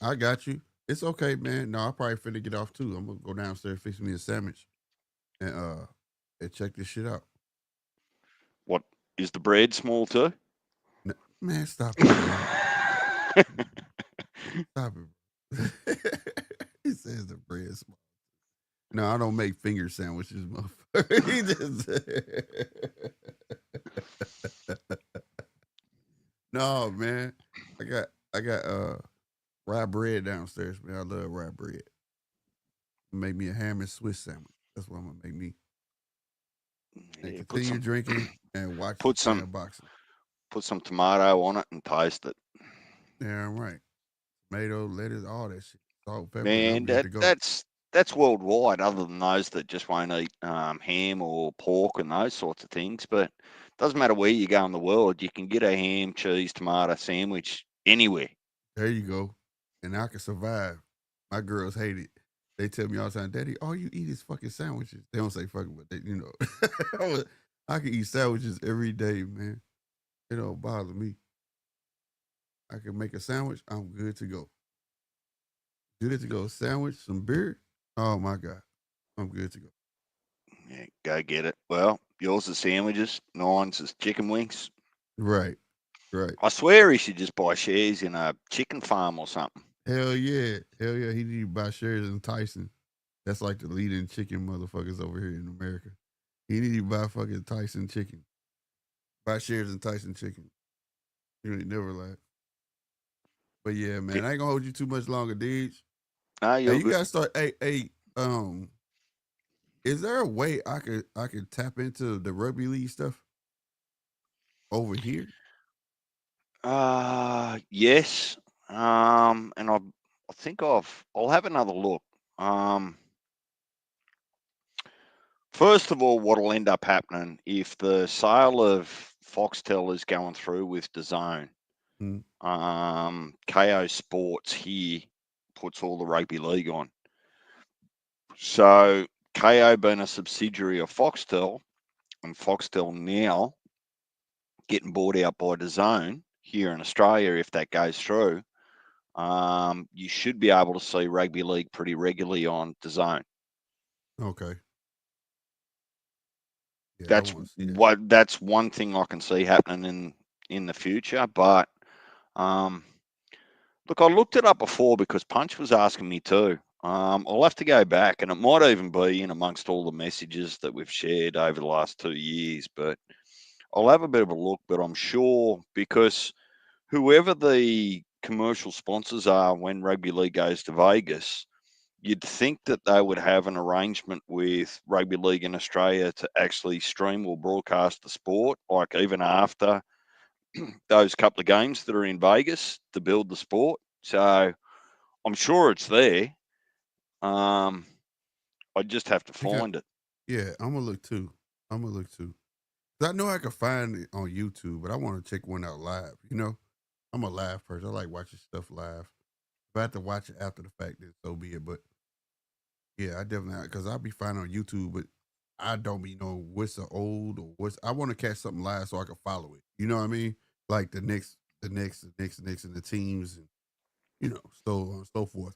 I got you. It's okay, man. No, I probably finna get off too. I'm gonna go downstairs, fix me a sandwich, and check this shit out. What, is the bread small too? Man, stop it, bro. Stop it. He says the bread small. No, I don't make finger sandwiches, motherfucker. He just no, man. I got rye bread downstairs, man. I love rye bread. Make me a ham and Swiss sandwich. That's what I'm gonna make me. And Yeah, continue drinking and watch put the some boxing. Put some tomato on it and taste it. Damn right. Tomato, lettuce, all that shit. Salt, pepper, and I'm Man, good to go. that's worldwide, other than those that just won't eat ham or pork and those sorts of things. But it doesn't matter where you go in the world, you can get a ham, cheese, tomato sandwich anywhere. There you go. And I can survive. My girls hate it. They tell me all the time, Daddy, all you eat is fucking sandwiches. They don't say fucking, but they, I can eat sandwiches every day, man. It don't bother me. I can make a sandwich. I'm good to go. Good to go. Sandwich, some beer. Oh my God. I'm good to go. Yeah, go get it. Well, yours is sandwiches, mine's is chicken wings. Right. Right. I swear he should just buy shares in a chicken farm or something. Hell yeah. Hell yeah. He need to buy shares in Tyson. That's like the leading chicken motherfuckers over here in America. He need to buy fucking Tyson chicken. Buy shares in Tyson chicken. You ain't never lied. But yeah, man, I ain't gonna hold you too much longer, Deej. No, Hey, you're you good. gotta start. Hey, is there a way I could tap into the rugby league stuff over here? Yes. And I think I'll have another look. First of all, what'll end up happening if the sale of Foxtel is going through with DAZN, Mm. KO Sports here puts all the rugby league on. So KO being a subsidiary of Foxtel, and Foxtel now getting bought out by DAZN here in Australia, if that goes through, you should be able to see rugby league pretty regularly on DAZN. Okay. Yeah, I That's want to see that. that's one thing I can see happening in the future. But look, I looked it up before because Punch was asking me too. I'll have to go back, and it might even be in amongst all the messages that we've shared over the last 2 years. But I'll have a bit of a look. But I'm sure because whoever the commercial sponsors are when rugby league goes to Vegas, you'd think that they would have an arrangement with rugby league in Australia to actually stream or broadcast the sport, like even after those couple of games that are in Vegas to build the sport. So I'm sure it's there. I just have to I got. find it. Yeah, I'm gonna look too. I'm gonna look too. 'Cause I know I can find it on YouTube, but I want to check one out live. You know, I'm a live person. I like watching stuff live. If I have to watch it after the fact, then so be it. But yeah, I definitely because I'll be finding on YouTube, but I don't be know what's the old or what's. I want to catch something live so I can follow it. You know what I mean? Like the next, and the teams, and so on and so forth.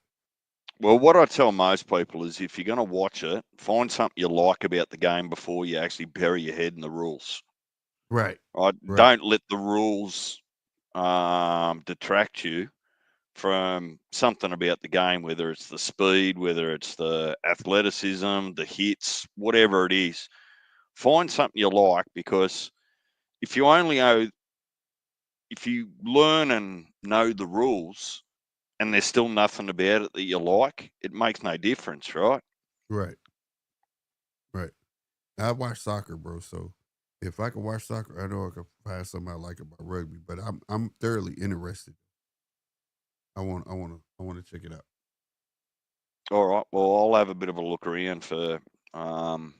Well, what I tell most people is if you're going to watch it, find something you like about the game before you actually bury your head in the rules. Right. Right? Right. Don't let the rules detract you from something about the game, whether it's the speed, whether it's the athleticism, the hits, whatever it is. Find something you like because if you only know, if you learn and know the rules and there's still nothing about it that you like, it makes no difference, right? Right. Right. I watch soccer, bro. So if I can watch soccer, I know I can find something I like about rugby. But I'm thoroughly interested. I want to check it out. All right. Well, I'll have a bit of a look around for. Um,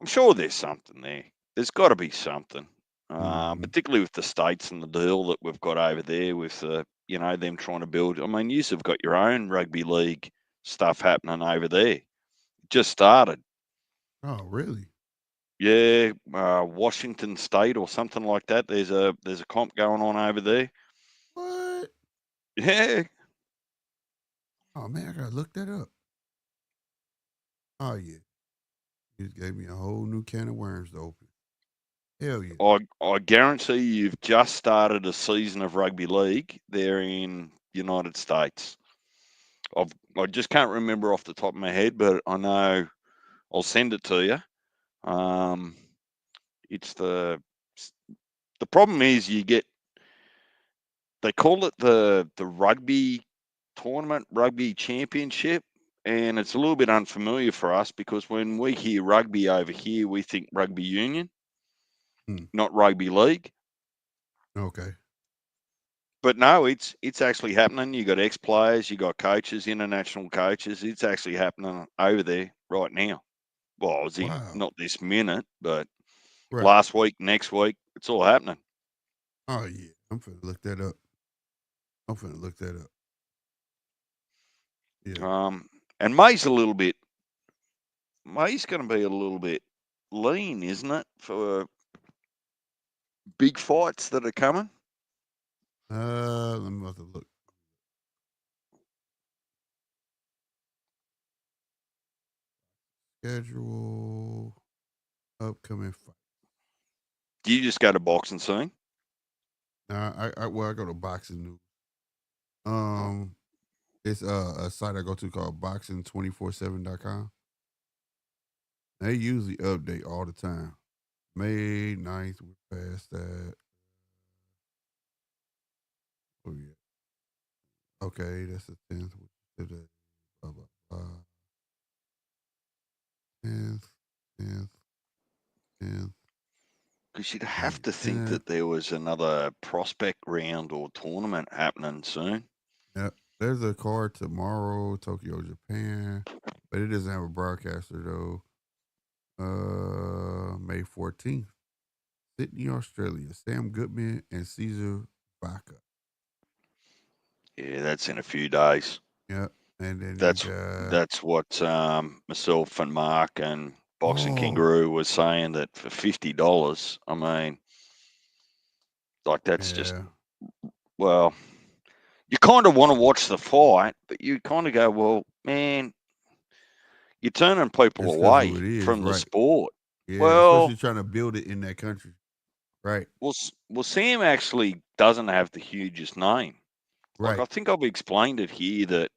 I'm sure there's something there. There's got to be something, Mm-hmm. particularly with the states and the deal that we've got over there with them trying to build. I mean, you've got your own rugby league stuff happening over there. Just started. Oh, really? Yeah, Washington State or something like that. There's a comp going on over there. What? Yeah. Oh man, I gotta look that up. Oh yeah, you just gave me a whole new can of worms to open. Hell yeah. I guarantee you've just started a season of rugby league there in United States. I just can't remember off the top of my head, but I know I'll send it to you. It's the problem is they call it the rugby tournament, rugby championship, and it's a little bit unfamiliar for us because when we hear rugby over here, we think rugby union, Hmm. not rugby league. Okay. But no, it's actually happening. You got ex players, you got coaches, international coaches. It's actually happening over there right now. Well, I was in Wow. not this minute, but Right. last week, next week, it's all happening. Oh yeah. I'm finna look that up. I'm finna look that up. Yeah. And May's going to be a little bit lean, isn't it, for big fights that are coming? Let me have to look. Schedule upcoming fight. Do you just go to boxing soon? I go to boxing news. Oh, It's a site I go to called boxing247.com. They usually update all the time. May 9th, we're past that. Oh yeah. Okay, that's the 10th. Today. Blah, blah, blah. 10th, 10th, 10th. Because you'd have to May think 10th. that there was another prospect round or tournament happening soon. Yep. There's a card tomorrow, Tokyo, Japan, but it doesn't have a broadcaster though. May 14th, Sydney, Australia. Sam Goodman and Caesar Baca. Yeah, that's in a few days. Yep. And then That's you got that's what myself and Mark and Boxing oh Kangaroo was saying, that for $50, I mean, like that's just, yeah. well, you kind of want to watch the fight, but you kind of go, well, man, you're turning people It's because who away it is, from the right? sport. Yeah, especially Well, trying to build it in that country, right? well, Sam actually doesn't have the hugest name. Like, I Right. think I've explained it here that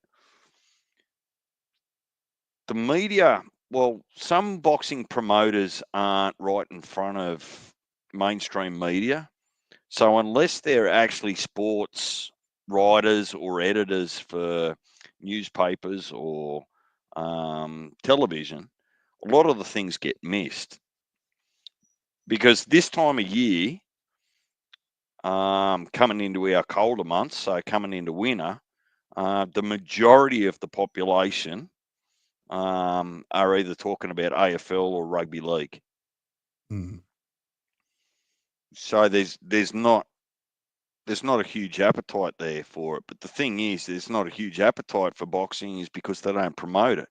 the media, well, some boxing promoters aren't right in front of mainstream media. So unless they're actually sports writers or editors for newspapers or television, a lot of the things get missed. Because this time of year, coming into our colder months, so coming into winter, the majority of the population are either talking about AFL or rugby league. Mm. So there's not a huge appetite there for it. But the thing is, there's not a huge appetite for boxing is because they don't promote it.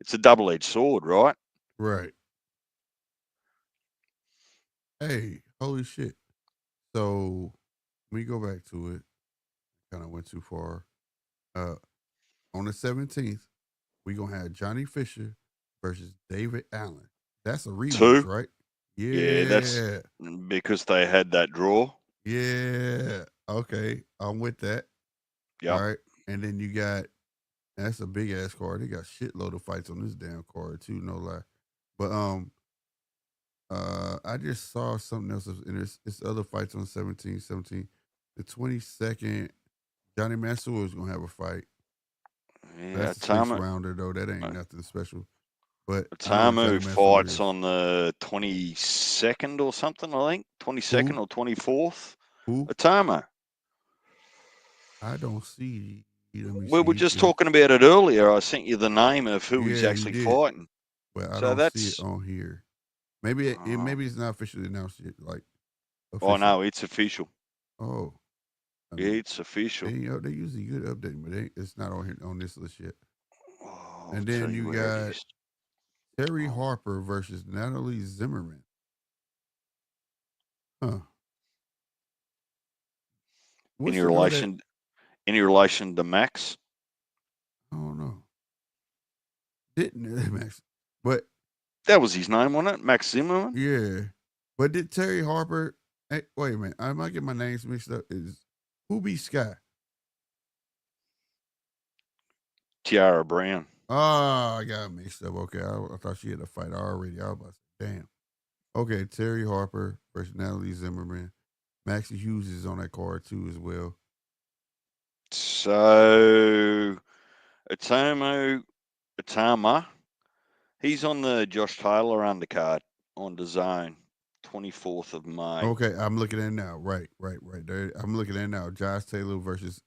It's a double-edged sword, right? Right. Hey, holy shit. So let me go back to it. Kind of went too far. Uh, on the 17th, we're gonna have Johnny Fisher versus David Allen. That's a rematch, Two, right? yeah, that's Yeah. because they had that draw. Yeah. Okay. I'm with that. All Yep. right. And then you got that's a big ass card. They got shitload of fights on this damn card too, no lie. But I just saw something else and it's other fights on 17. The 22nd, Johnny Mansour is gonna have a fight. Yeah, That's a six rounder though. That ain't uh, nothing special. But I know Johnny Atamu Mansour fights is on the 22nd or something, I think. 22nd who? or 24th. Who? Atamu. I don't see. Let me We were see. just talking about it earlier. I sent you the name of who he's Yeah, you actually did. fighting. But I So don't see it that's, on here. Maybe oh, maybe it's not officially announced yet, like oh official. no, it's official. Oh, I mean, It's official. they usually good update, but it's not on here on this list yet. Oh, I'll And tell then you you where it got is. Terry Oh, Harper versus Natalie Zimmerman. Huh? What's any the girl that? relation? Any relation to Max? I don't know. Didn't Max? But That was his name, wasn't it? Max Zimmerman. yeah, but did Terry Harper? Hey, wait a minute, I might get my names mixed up. Is who beat Sky? Tiara Brown. Oh, I got mixed up. Okay, I thought she had a fight already. I was about to say, damn. Okay, Terry Harper versus Natalie Zimmerman. Maxie Hughes is on that card too as well. So Atama, he's on the Josh Taylor undercard on the zone, 24th of May. Okay, I'm looking at it now. Right. There, I'm looking at it now. Josh Taylor versus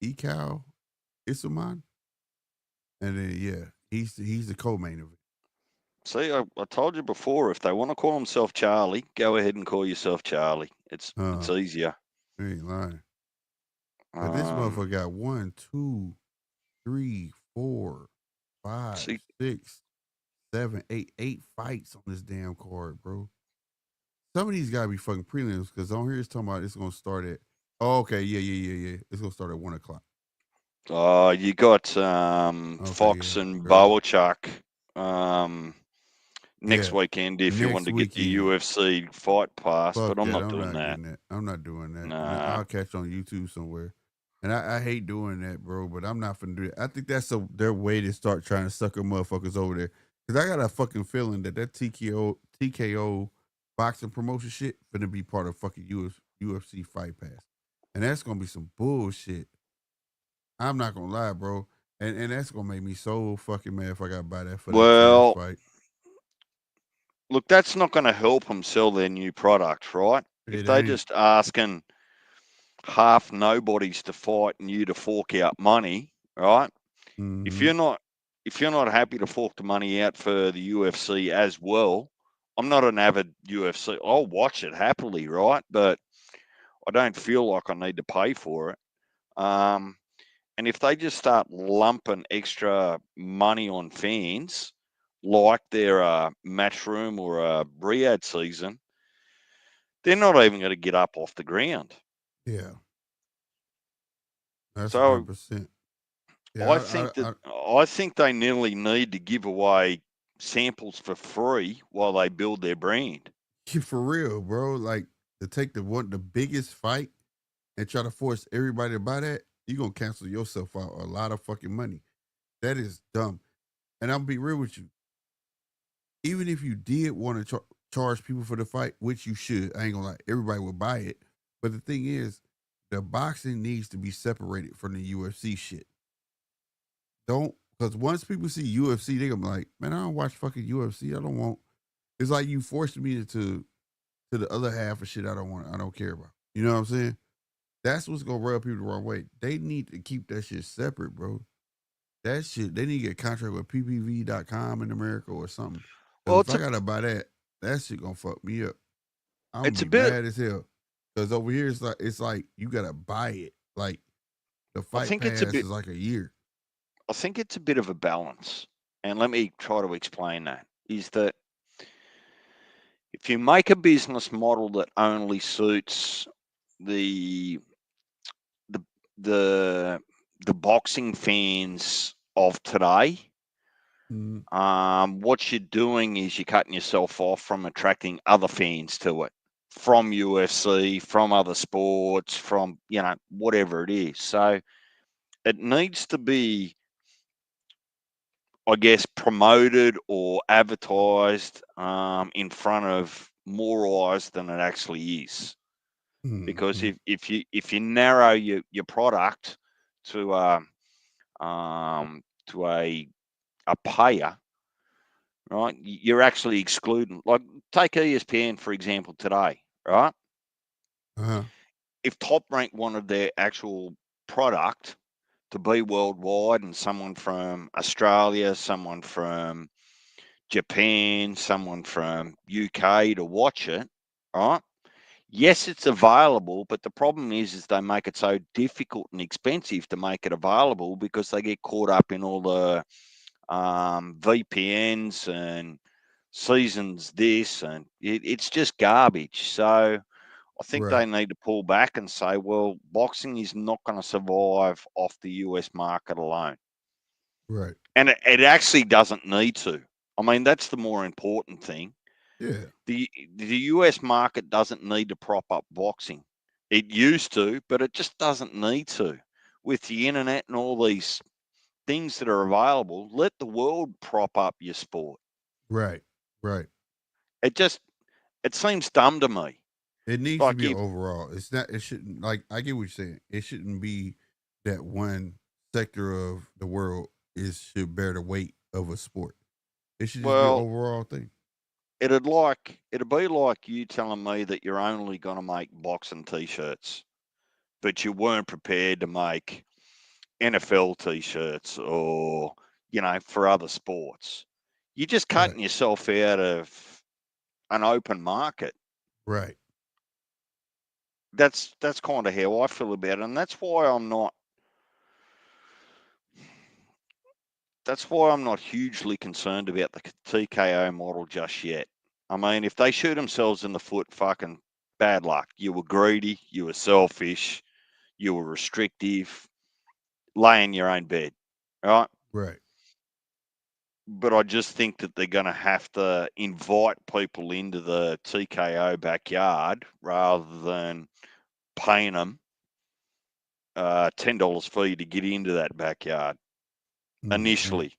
Ekal Isuman. And then yeah, he's the co-main of it. See, I told you before, if they want to call himself Charlie, go ahead and call yourself Charlie. It's easier. You ain't lying. But this Um, motherfucker got 1, 2, 3, 4, 5, see, 6, 7, 8, 8 fights on this damn card, bro. Some of these gotta be fucking prelims because on here it's talking about it's gonna start at. Oh, okay, yeah. It's gonna start at 1 o'clock. you got Okay, Fox yeah, and early. Bowerchuck next Yeah, weekend if you want next to get the weekend. UFC fight pass, Fuck but I'm that. not I'm doing not that. getting that. I'm not doing that. And Nah. I'll catch on YouTube somewhere. And I hate doing that, bro. But I'm not finna do that. I think that's their way to start trying to sucker motherfuckers over there. Cause I got a fucking feeling that TKO boxing promotion shit finna be part of fucking UFC Fight Pass, and that's gonna be some bullshit. I'm not gonna lie, bro. And that's gonna make me so fucking mad if I gotta buy that for that trash Well, fight. look, that's not going to help them sell their new product, right? If It they're ain't. just asking half nobodies to fight and you to fork out money, right? If Mm-hmm. you're not happy to fork the money out for the UFC as well, I'm not an avid UFC. I'll watch it happily, right? But I don't feel like I need to pay for it. Um, and if they just start lumping extra money on fans, like their Matchroom or Riyadh season, they're not even going to get up off the ground. Yeah, that's So 100%. I Yeah, think they nearly need to give away samples for free while they build their brand. for real, bro. Like to take the biggest fight and try to force everybody to buy that, you gonna cancel yourself out a lot of fucking money. That is dumb. And I'm gonna be real with you. Even if you did want to charge people for the fight, which you should, I ain't gonna lie, everybody would buy it. But the thing is, the boxing needs to be separated from the UFC shit. Don't, because once people see UFC, they gonna be like, man, I don't watch fucking UFC. I don't want. It's like you forced me to the other half of shit I don't want. I don't care about. You know what I'm saying? That's what's gonna rub people the wrong way. They need to keep that shit separate, bro. That shit, they need to get a contract with PPV.com in America or something. Because Well, if I gotta buy that shit gonna fuck me up. I'm gonna it's a be bit. mad as hell. Because over here it's like you gotta buy it. Like the I fight think it's a pass bit. is like a year. I think it's a bit of a balance, and let me try to explain that. Is that if you make a business model that only suits the the the the boxing fans of today, Mm, what you're doing is you're cutting yourself off from attracting other fans to it, from UFC, from other sports, from whatever it is. So it needs to be, I guess, promoted or advertised in front of more eyes than it actually is. Because mm, if you narrow your product to to a payer, right, you're actually excluding. Like take ESPN for example today, right? uh-huh. If Top Rank wanted their actual product to be worldwide, and someone from Australia, someone from Japan, someone from UK to watch it, right? Yes, it's available, but the problem is they make it so difficult and expensive to make it available because they get caught up in all the VPNs and seasons this, and it's just garbage. So I think Right, they need to pull back and say, well, boxing is not going to survive off the US market alone. right. And it actually doesn't need to. I mean, that's the more important thing. Yeah, The US market doesn't need to prop up boxing. It used to, but it just doesn't need to. With the internet and all these things that are available, let the world prop up your sport. right, right. It it seems dumb to me. It needs to Like be if overall. It's not. It shouldn't. Like I get what you're saying. It shouldn't be that one sector of the world should bear the weight of a sport. It should just be an well, overall thing. it'd be like you telling me that you're only going to make boxing t-shirts, but you weren't prepared to make NFL t-shirts or for other sports. You're just Right, cutting yourself out of an open market. right, That's kind of how I feel about it, and that's why I'm not hugely concerned about the TKO model just yet. I mean, if they shoot themselves in the foot, fucking bad luck. You were greedy, you were selfish, you were restrictive, lay in your own bed, right? right. But I just think that they're going to have to invite people into the TKO backyard rather than paying them $10 fee to get into that backyard Mm-hmm. initially.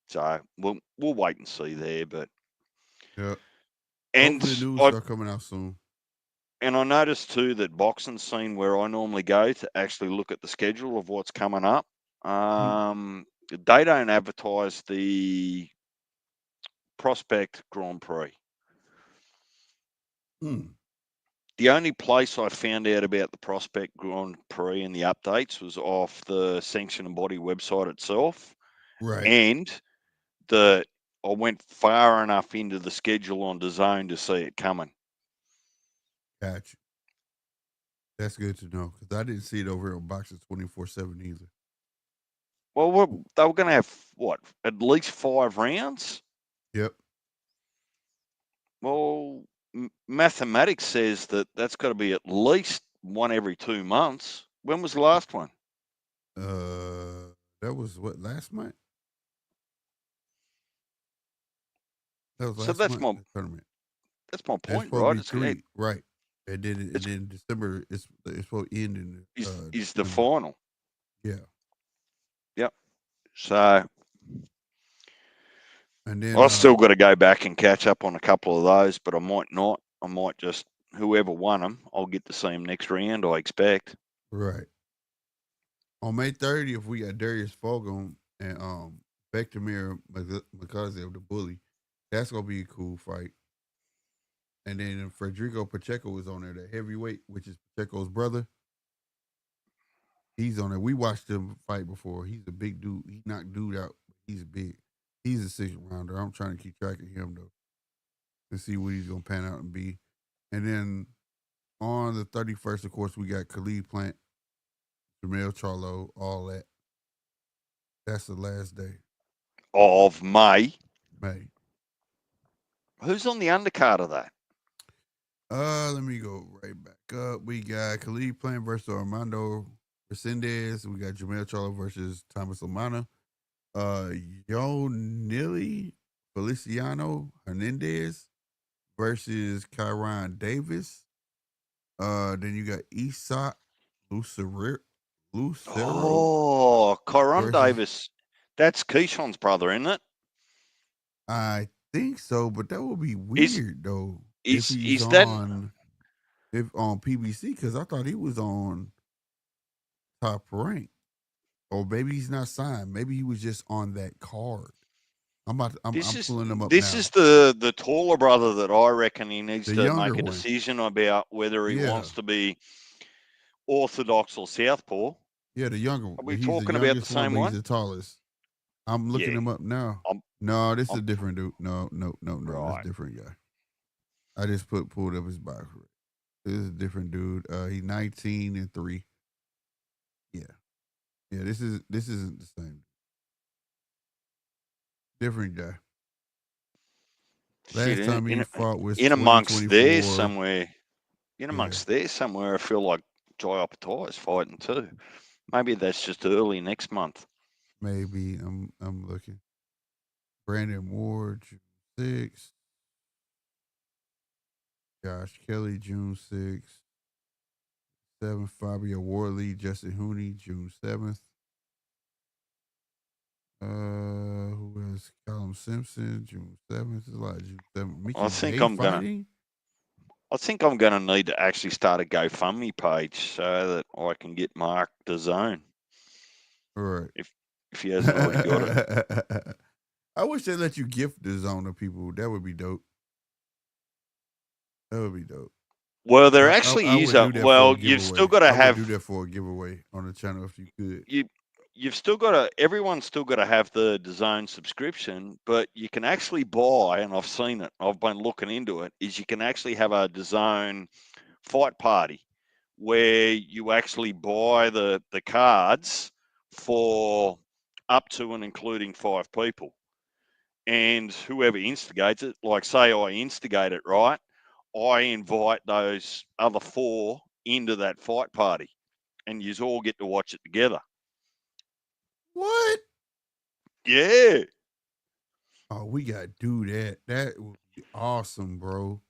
So we'll wait and see there. But Yeah. and Hopefully, the news I start coming out soon. And I noticed too that boxing scene where I normally go to actually look at the schedule of what's coming up, they don't advertise the Prospect Grand Prix. The only place I found out about the Prospect Grand Prix and the updates was off the Sanction and Body website itself. Right. And I went far enough into the schedule on DAZN to see it coming. Gotcha. That's good to know because I didn't see it over on Boxing 24/7 either. Well, they were going to have, what, at least 5 rounds? Yep. Well, mathematics says that's got to be at least one every 2 months. When was the last one? That was what, last month? That was So last month. The tournament. That's my It's point, supposed right? to be It's, 3, right? And then December it's supposed to end in is the December. final. Yeah. Yep. So And then I've still got to go back and catch up on a couple of those, but I might not. I might just, whoever won them, I'll get to see them next round, I expect. right. On May 30th, we got Darius Fogum and Bektamir Makazev, the bully. That's gonna be a cool fight. And then Federico Pacheco is on there, the heavyweight, which is Pacheco's brother. He's on there. We watched him fight before. He's a big dude. He knocked dude out. He's big. He's a 6th rounder. I'm trying to keep track of him though, to see what he's gonna pan out and be. And then on the 31st, of course, we got Khalid Plant, Jamel Charlo, all that. That's the last day. Of May. May. Who's on the undercard of that? Let me go right back up. We got Khalid Plant versus Armando Resendez. We got Jamel Charlo versus Thomas Lamana. Nilly Feliciano Hernandez versus Kyron Davis. Then you got Isak Lucero. Oh, Kyron versus- Davis. That's Keyshawn's brother, isn't it? I think so, but that would be weird though. If he's on PBC, because I thought he was on Top Rank. Or maybe he's not signed. Maybe he was just on that card. I'm pulling him up now. This is the taller brother that I reckon he needs The to younger make a one. decision about whether he Yeah. wants to be orthodox or southpaw. Yeah, the younger one. Are we He's talking the about the youngest same but one? He's the tallest. I'm looking him up now. No, this is a different dude. No. Right. That's a different guy. I just pulled up his box. This is a different dude. He's 19 and 3. Yeah. Yeah, this isn't the same. Different guy. Last time he fought was in amongst there 2024. somewhere. In amongst there somewhere, I feel like Jai Oppatai is fighting too. Maybe that's just early next month. Maybe I'm looking. Brandon Moore, June 6th. Josh Kelly, June 6th. 7th, Fabio Worley, Justin Hooney, June 7th. Who else? Callum Simpson, June 7th. There's a lot of June 7th. Mickey I think I'm gonna need to actually start a GoFundMe page so that I can get Mark DAZN. All right. If he hasn't already got it. I wish they let you gift DAZN to people. That would be dope. That would be dope. Well, there actually is a. Well, you've still got to have. Do that for a giveaway on the channel if you could. You've still got to. Everyone's still got to have the DAZN subscription, but you can actually buy, and I've seen it. I've been looking into it. Is you can actually have a DAZN fight party where you actually buy the cards for up to and including 5 people, and whoever instigates it, like say I instigate it, right? I invite those other 4 into that fight party, and you all get to watch it together. What? Yeah. Oh, we gotta do that. That would be awesome, bro.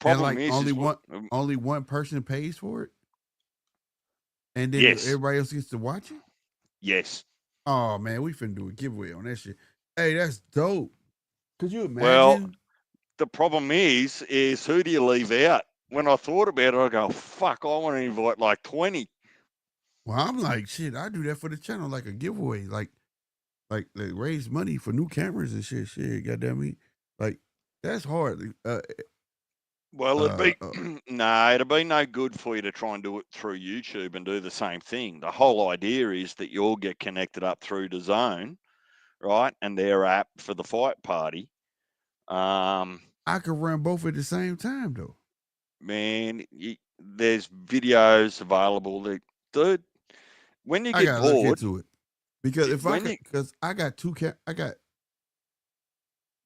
Problem and like only one person pays for it, and then everybody else gets to watch it. Yes. Oh man, we finna do a giveaway on that shit. Hey, that's dope. Could you imagine? Well, the problem is who do you leave out? when I thought about it, I go, fuck, I want to invite like 20. Well, I'm like, shit, I do that for the channel, like a giveaway, like they raise money for new cameras and shit. Shit, goddamn me, like that's hard. Well, it'd be uh, no, it'd be no good for you to try and do it through YouTube and do the same thing. The whole idea is that you all get connected up through the Zone, right, and their app for the fight party. I could run both at the same time though. Man, there's videos available. Dude, when you I get gotta look bored, into it because if I when could, you because I got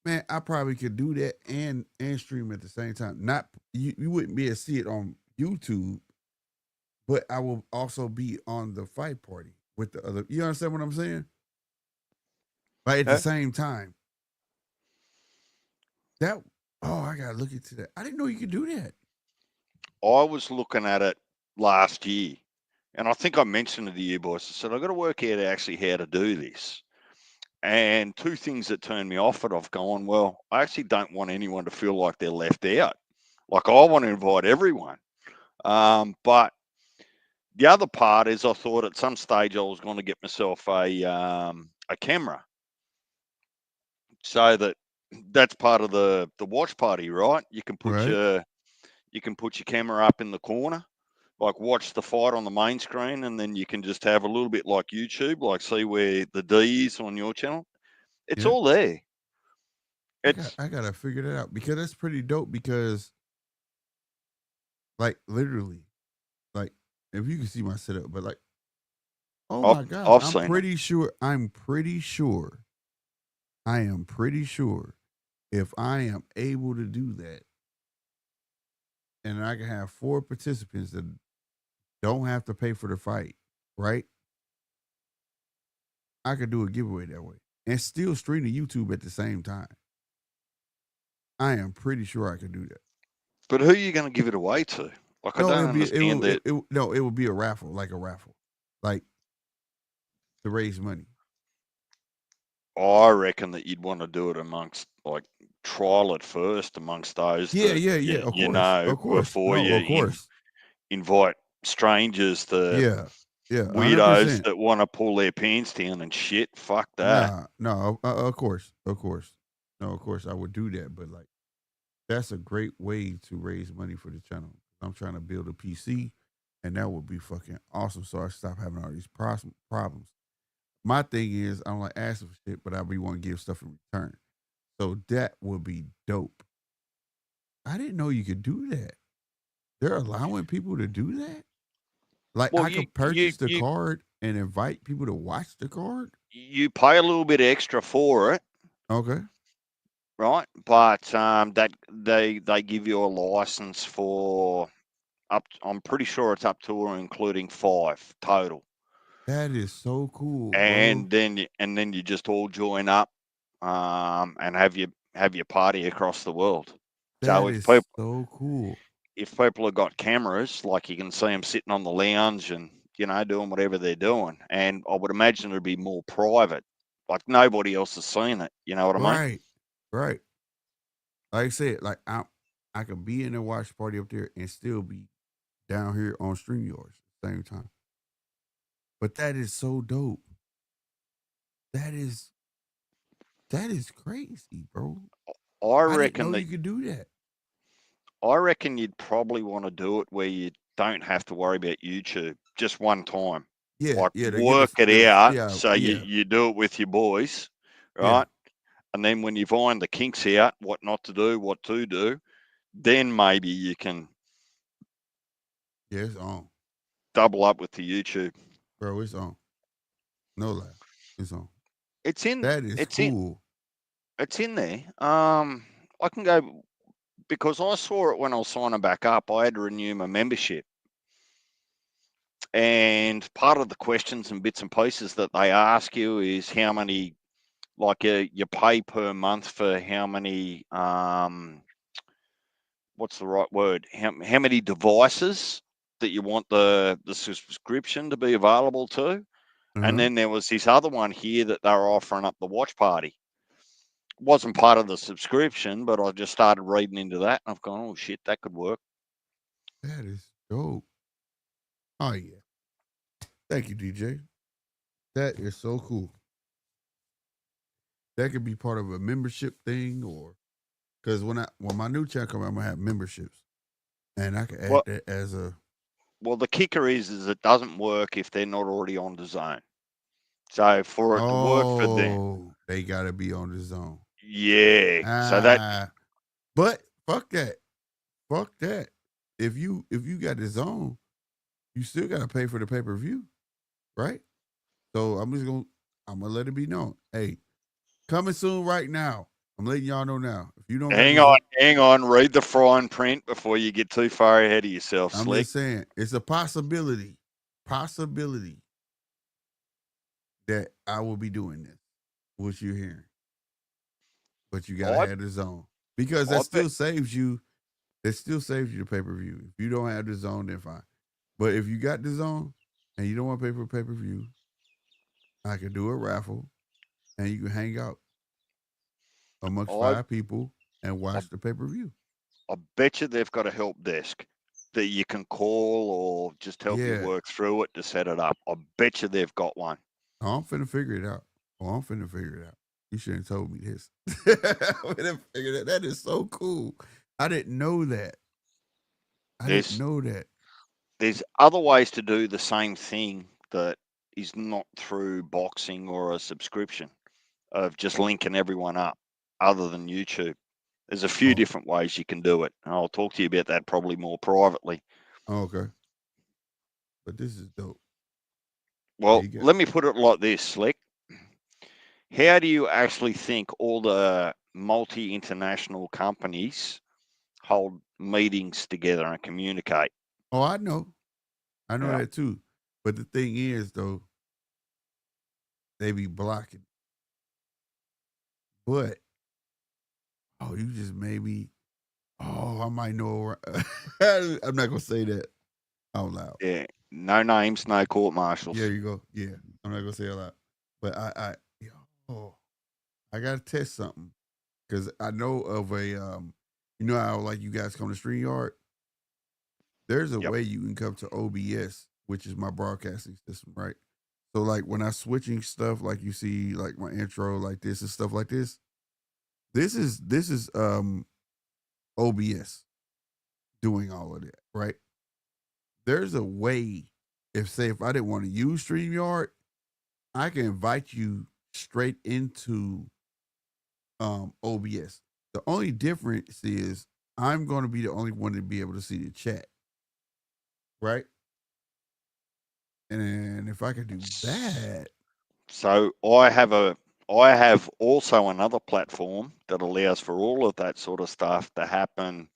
man, I probably could do that and stream at the same time. Not you wouldn't be able to see it on YouTube, but I will also be on the fight party with the other. You understand what I'm saying? Like at the same time. That I gotta look into that. I didn't know you could do that. I was looking at it last year, and I think I mentioned to you boys, I said, I've got to work out actually how to do this. And two things that turned me off it, I've gone, well, I actually don't want anyone to feel like they're left out. Like I want to invite everyone. But the other part is I thought at some stage I was going to get myself a camera. So that's part of the watch party, right? You can put Right. your camera up in the corner, like watch the fight on the main screen, and then you can just have a little bit like YouTube, like see where the D is on your channel. It's Yeah. all there. I gotta figure that out because that's pretty dope because like literally, like if you can see my setup, but like oh my god, I've I'm seen it. pretty sure I am pretty sure if I am able to do that and I can have 4 participants that don't have to pay for the fight, right? I could do a giveaway that way and still stream to YouTube at the same time. I am pretty sure I could do that. But who are you going to give it away to? Like, I don't understand that. No, it would be a raffle, like to raise money. I reckon that you'd want to do it amongst, like, trial it first amongst those Yeah, that of you course, know before no, you of course, invite strangers to yeah, 100%. weirdos that want to pull their pants down and shit. Fuck that. No, of course, no, of course I would do that, but like that's a great way to raise money for the channel. I'm trying to build a PC, and that would be fucking awesome. So I stop having all these problems. My thing is, I don't like asking for shit, but I be want to give stuff in return. So that would be dope. I didn't know you could do that. They're allowing people to do that. Like Well, I could purchase the card and invite people to watch the card. You pay a little bit extra for it, Okay. right? But that they give you a license for up. I'm pretty sure it's up to or including 5 total. That is so cool, bro. And then you just all join up, and have your party across the world. That is so cool. If people have got cameras, like you can see them sitting on the lounge and doing whatever they're doing, and I would imagine it'd be more private, like nobody else has seen it. You know what I mean? Right. Like I said, like I could be in a watch party up there and still be down here on StreamYards at the same time. But that is so dope. That is crazy, bro. I didn't reckon know that you could do that. I reckon you'd probably want to do it where you don't have to worry about YouTube just one time. Yeah, like yeah. work it out. Yeah, So yeah. you do it with your boys, Yeah. right? And then when you find the kinks out, what not to do, what to do, then maybe you can It's on, double up with the YouTube. bro. It's on. No lie, it's on. It's in. That is cool. It's in there. I can go because I saw it when I was signing back up. I had to renew my membership, and part of the questions and bits and pieces that they ask you is how many, like you pay per month for how many. What's the right word? How many devices that you want the subscription to be available to? And then there was this other one here that they were offering up the watch party. Wasn't part of the subscription, but I just started reading into that and I've gone, oh shit, that could work. That is dope. Oh yeah. Thank you, DJ. That is so cool. That could be part of a membership thing, or because when my new channel come out, I'm gonna have memberships, and I can add Well, that as a. well, the kicker is it doesn't work if they're not already on the zone. So for it to work for them, Oh, they gotta be on the zone. yeah. So that But fuck that. Fuck that. If you got the zone, you still gotta pay for the pay-per-view, right? So I'm gonna let it be known. Hey, coming soon right now. I'm letting y'all know now. If you don't got the zone, hang on, read the fine print before you get too far ahead of yourself, I'm Slick. just saying it's a possibility that I will be doing this, what you're hearing. But you gotta I have the zone. Because I that bet still saves you. It still saves you the pay-per-view. If you don't have the zone, then fine. But if you got the zone and you don't want to pay for pay-per-view, I can do a raffle and you can hang out amongst I 5 people and I watch the pay-per-view. I bet you they've got a help desk that you can call or just help you Yeah. work through it to set it up. I bet you they've got one. Oh, I'm finna figure it out. You shouldn't have told me this. I'm finna figure that. That is so cool. I didn't know that. There's that. there's other ways to do the same thing that is not through boxing or a subscription of just linking everyone up other than YouTube. There's a few Oh, different ways you can do it. And I'll talk to you about that probably more privately. okay. But this is dope. Well, You got let me put it like this, Slick. How do you actually think all the multi-international companies hold meetings together and communicate? Oh, I know. I know Yeah. that too. But the thing is though, they be blocking. But you just maybe I might know. I'm not gonna say that out loud. Yeah. No names, no court There martials. you go. Yeah, I'm not gonna say it out loud. But I gotta test something because I know of a you know how like you guys come to StreamYard. There's a Yep. way you can come to OBS, which is my broadcasting system, right? So like when I switching stuff, like you see like my intro like this and stuff like this. This is OBS doing all of that, right? There's a way if I didn't want to use StreamYard, I can invite you straight into OBS. The only difference is I'm going to be the only one to be able to see the chat, right? And if I could do that, So I have also another platform that allows for all of that sort of stuff to happen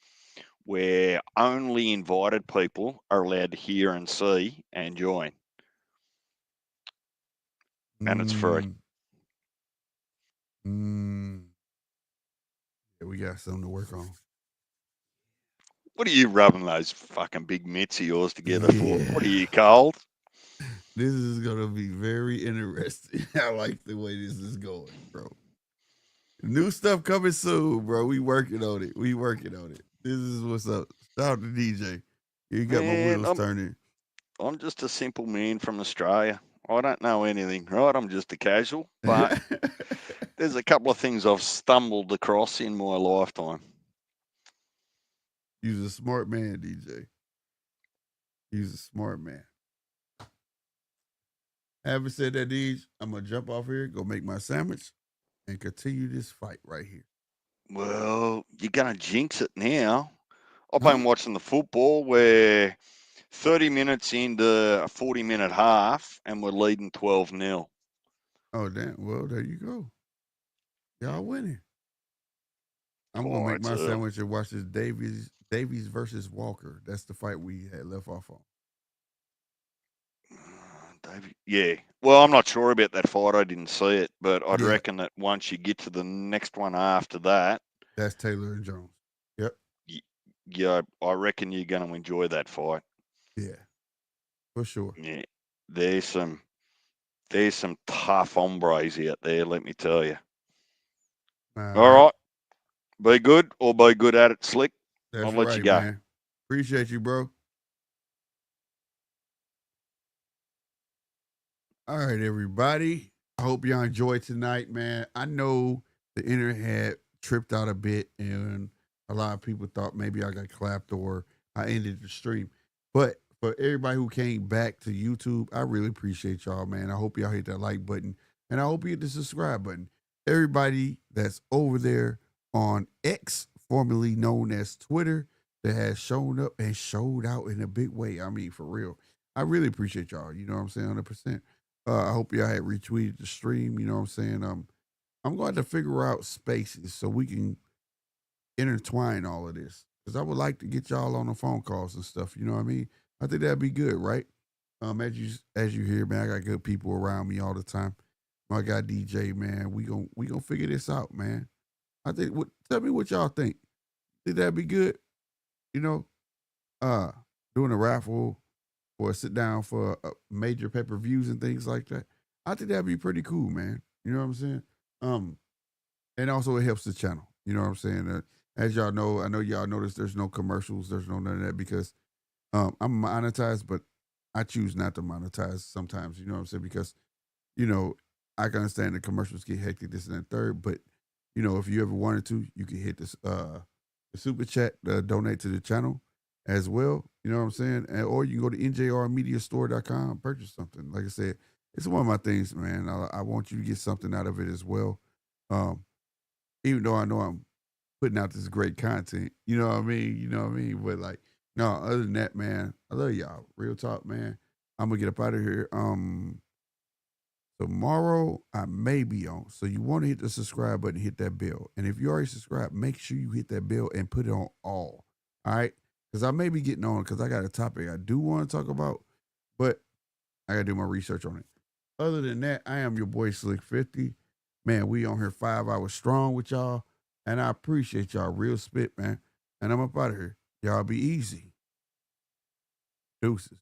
where only invited people are allowed to hear and see and join. And it's free. Yeah, we got something to work on. What are you rubbing those fucking big mitts of yours together for? What are Yeah. you, cold? This is gonna be very interesting. I like the way this is going, bro. New stuff coming soon, bro. We working on it. This is what's up. Shout out to DJ. You got my Man, wheels turning. I'm just a simple man from Australia. I don't know anything, right? I'm just a casual. But there's a couple of things I've stumbled across in my lifetime. You's a smart man, DJ. You's a smart man. Having said that, DJ, I'm gonna jump off here, go make my sandwich, and continue this fight right here. Well, you're going to jinx it now. I've Huh? been watching the football where 30 minutes into a 40-minute half and we're leading 12-0. Oh damn. Well, there you go. Y'all winning. I'm gonna Oh, make it's my early. sandwich and watch this Davies versus Walker. That's the fight we had left off on. David, yeah. Well, I'm not sure about that fight. I didn't see it, but I'd Yeah, reckon that once you get to the next one after that, that's Taylor and Jones. Yep. yeah, I reckon you're going to enjoy that fight. Yeah, for sure. Yeah, there's some tough hombres out there. Let me tell you. All right, be good or be good at it, Slick. That's I'll let you right, go. man. Appreciate you, bro. All right, everybody. I hope y'all enjoyed tonight, man. I know the internet tripped out a bit, and a lot of people thought maybe I got clapped or I ended the stream. But for everybody who came back to YouTube, I really appreciate y'all, man. I hope y'all hit that like button, and I hope you hit the subscribe button. Everybody that's over there on X, formerly known as Twitter, that has shown up and showed out in a big way. I mean, for real. I really appreciate y'all. You know what I'm saying? 100%. I hope y'all had retweeted the stream. You know what I'm saying? I'm going to figure out spaces so we can intertwine all of this because I would like to get y'all on the phone calls and stuff. You know what I mean? I think that'd be good, right? As you hear, man, I got good people around me all the time. My guy DJ, man, we gonna figure this out, man. I think. Tell me what y'all think. Think that'd be good? You know, uh, doing a raffle or a sit down for major pay per views and things like that. I think that'd be pretty cool, man. You know what I'm saying? Um, and also it helps the channel. You know what I'm saying? As y'all know, I know y'all notice there's no commercials, there's no none of that because I'm monetized, but I choose not to monetize sometimes. You know what I'm saying? Because you know I can understand the commercials get hectic, this and that third, but you know if you ever wanted to, you can hit this the super chat, donate to the channel as well. You know what I'm saying? Or you can go to njrmediastore.com, purchase something. Like I said, it's one of my things, man. I want you to get something out of it as well. Um, even though I know I'm putting out this great content, you know what I mean? You know what I mean? But like, no, other than that, man, I love y'all. Real talk, man. I'm gonna get up out of here. Tomorrow I may be on. So you want to hit the subscribe button, hit that bell. And if you already subscribed, make sure you hit that bell and put it on all. All right? Because I may be getting on because I got a topic I do want to talk about, but I gotta do my research on it. Other than that, I am your boy Slick 50. Man, we on here 5 hours strong with y'all. And I appreciate y'all. Real spit, man. And I'm up out of here. Y'all be easy. Deuces.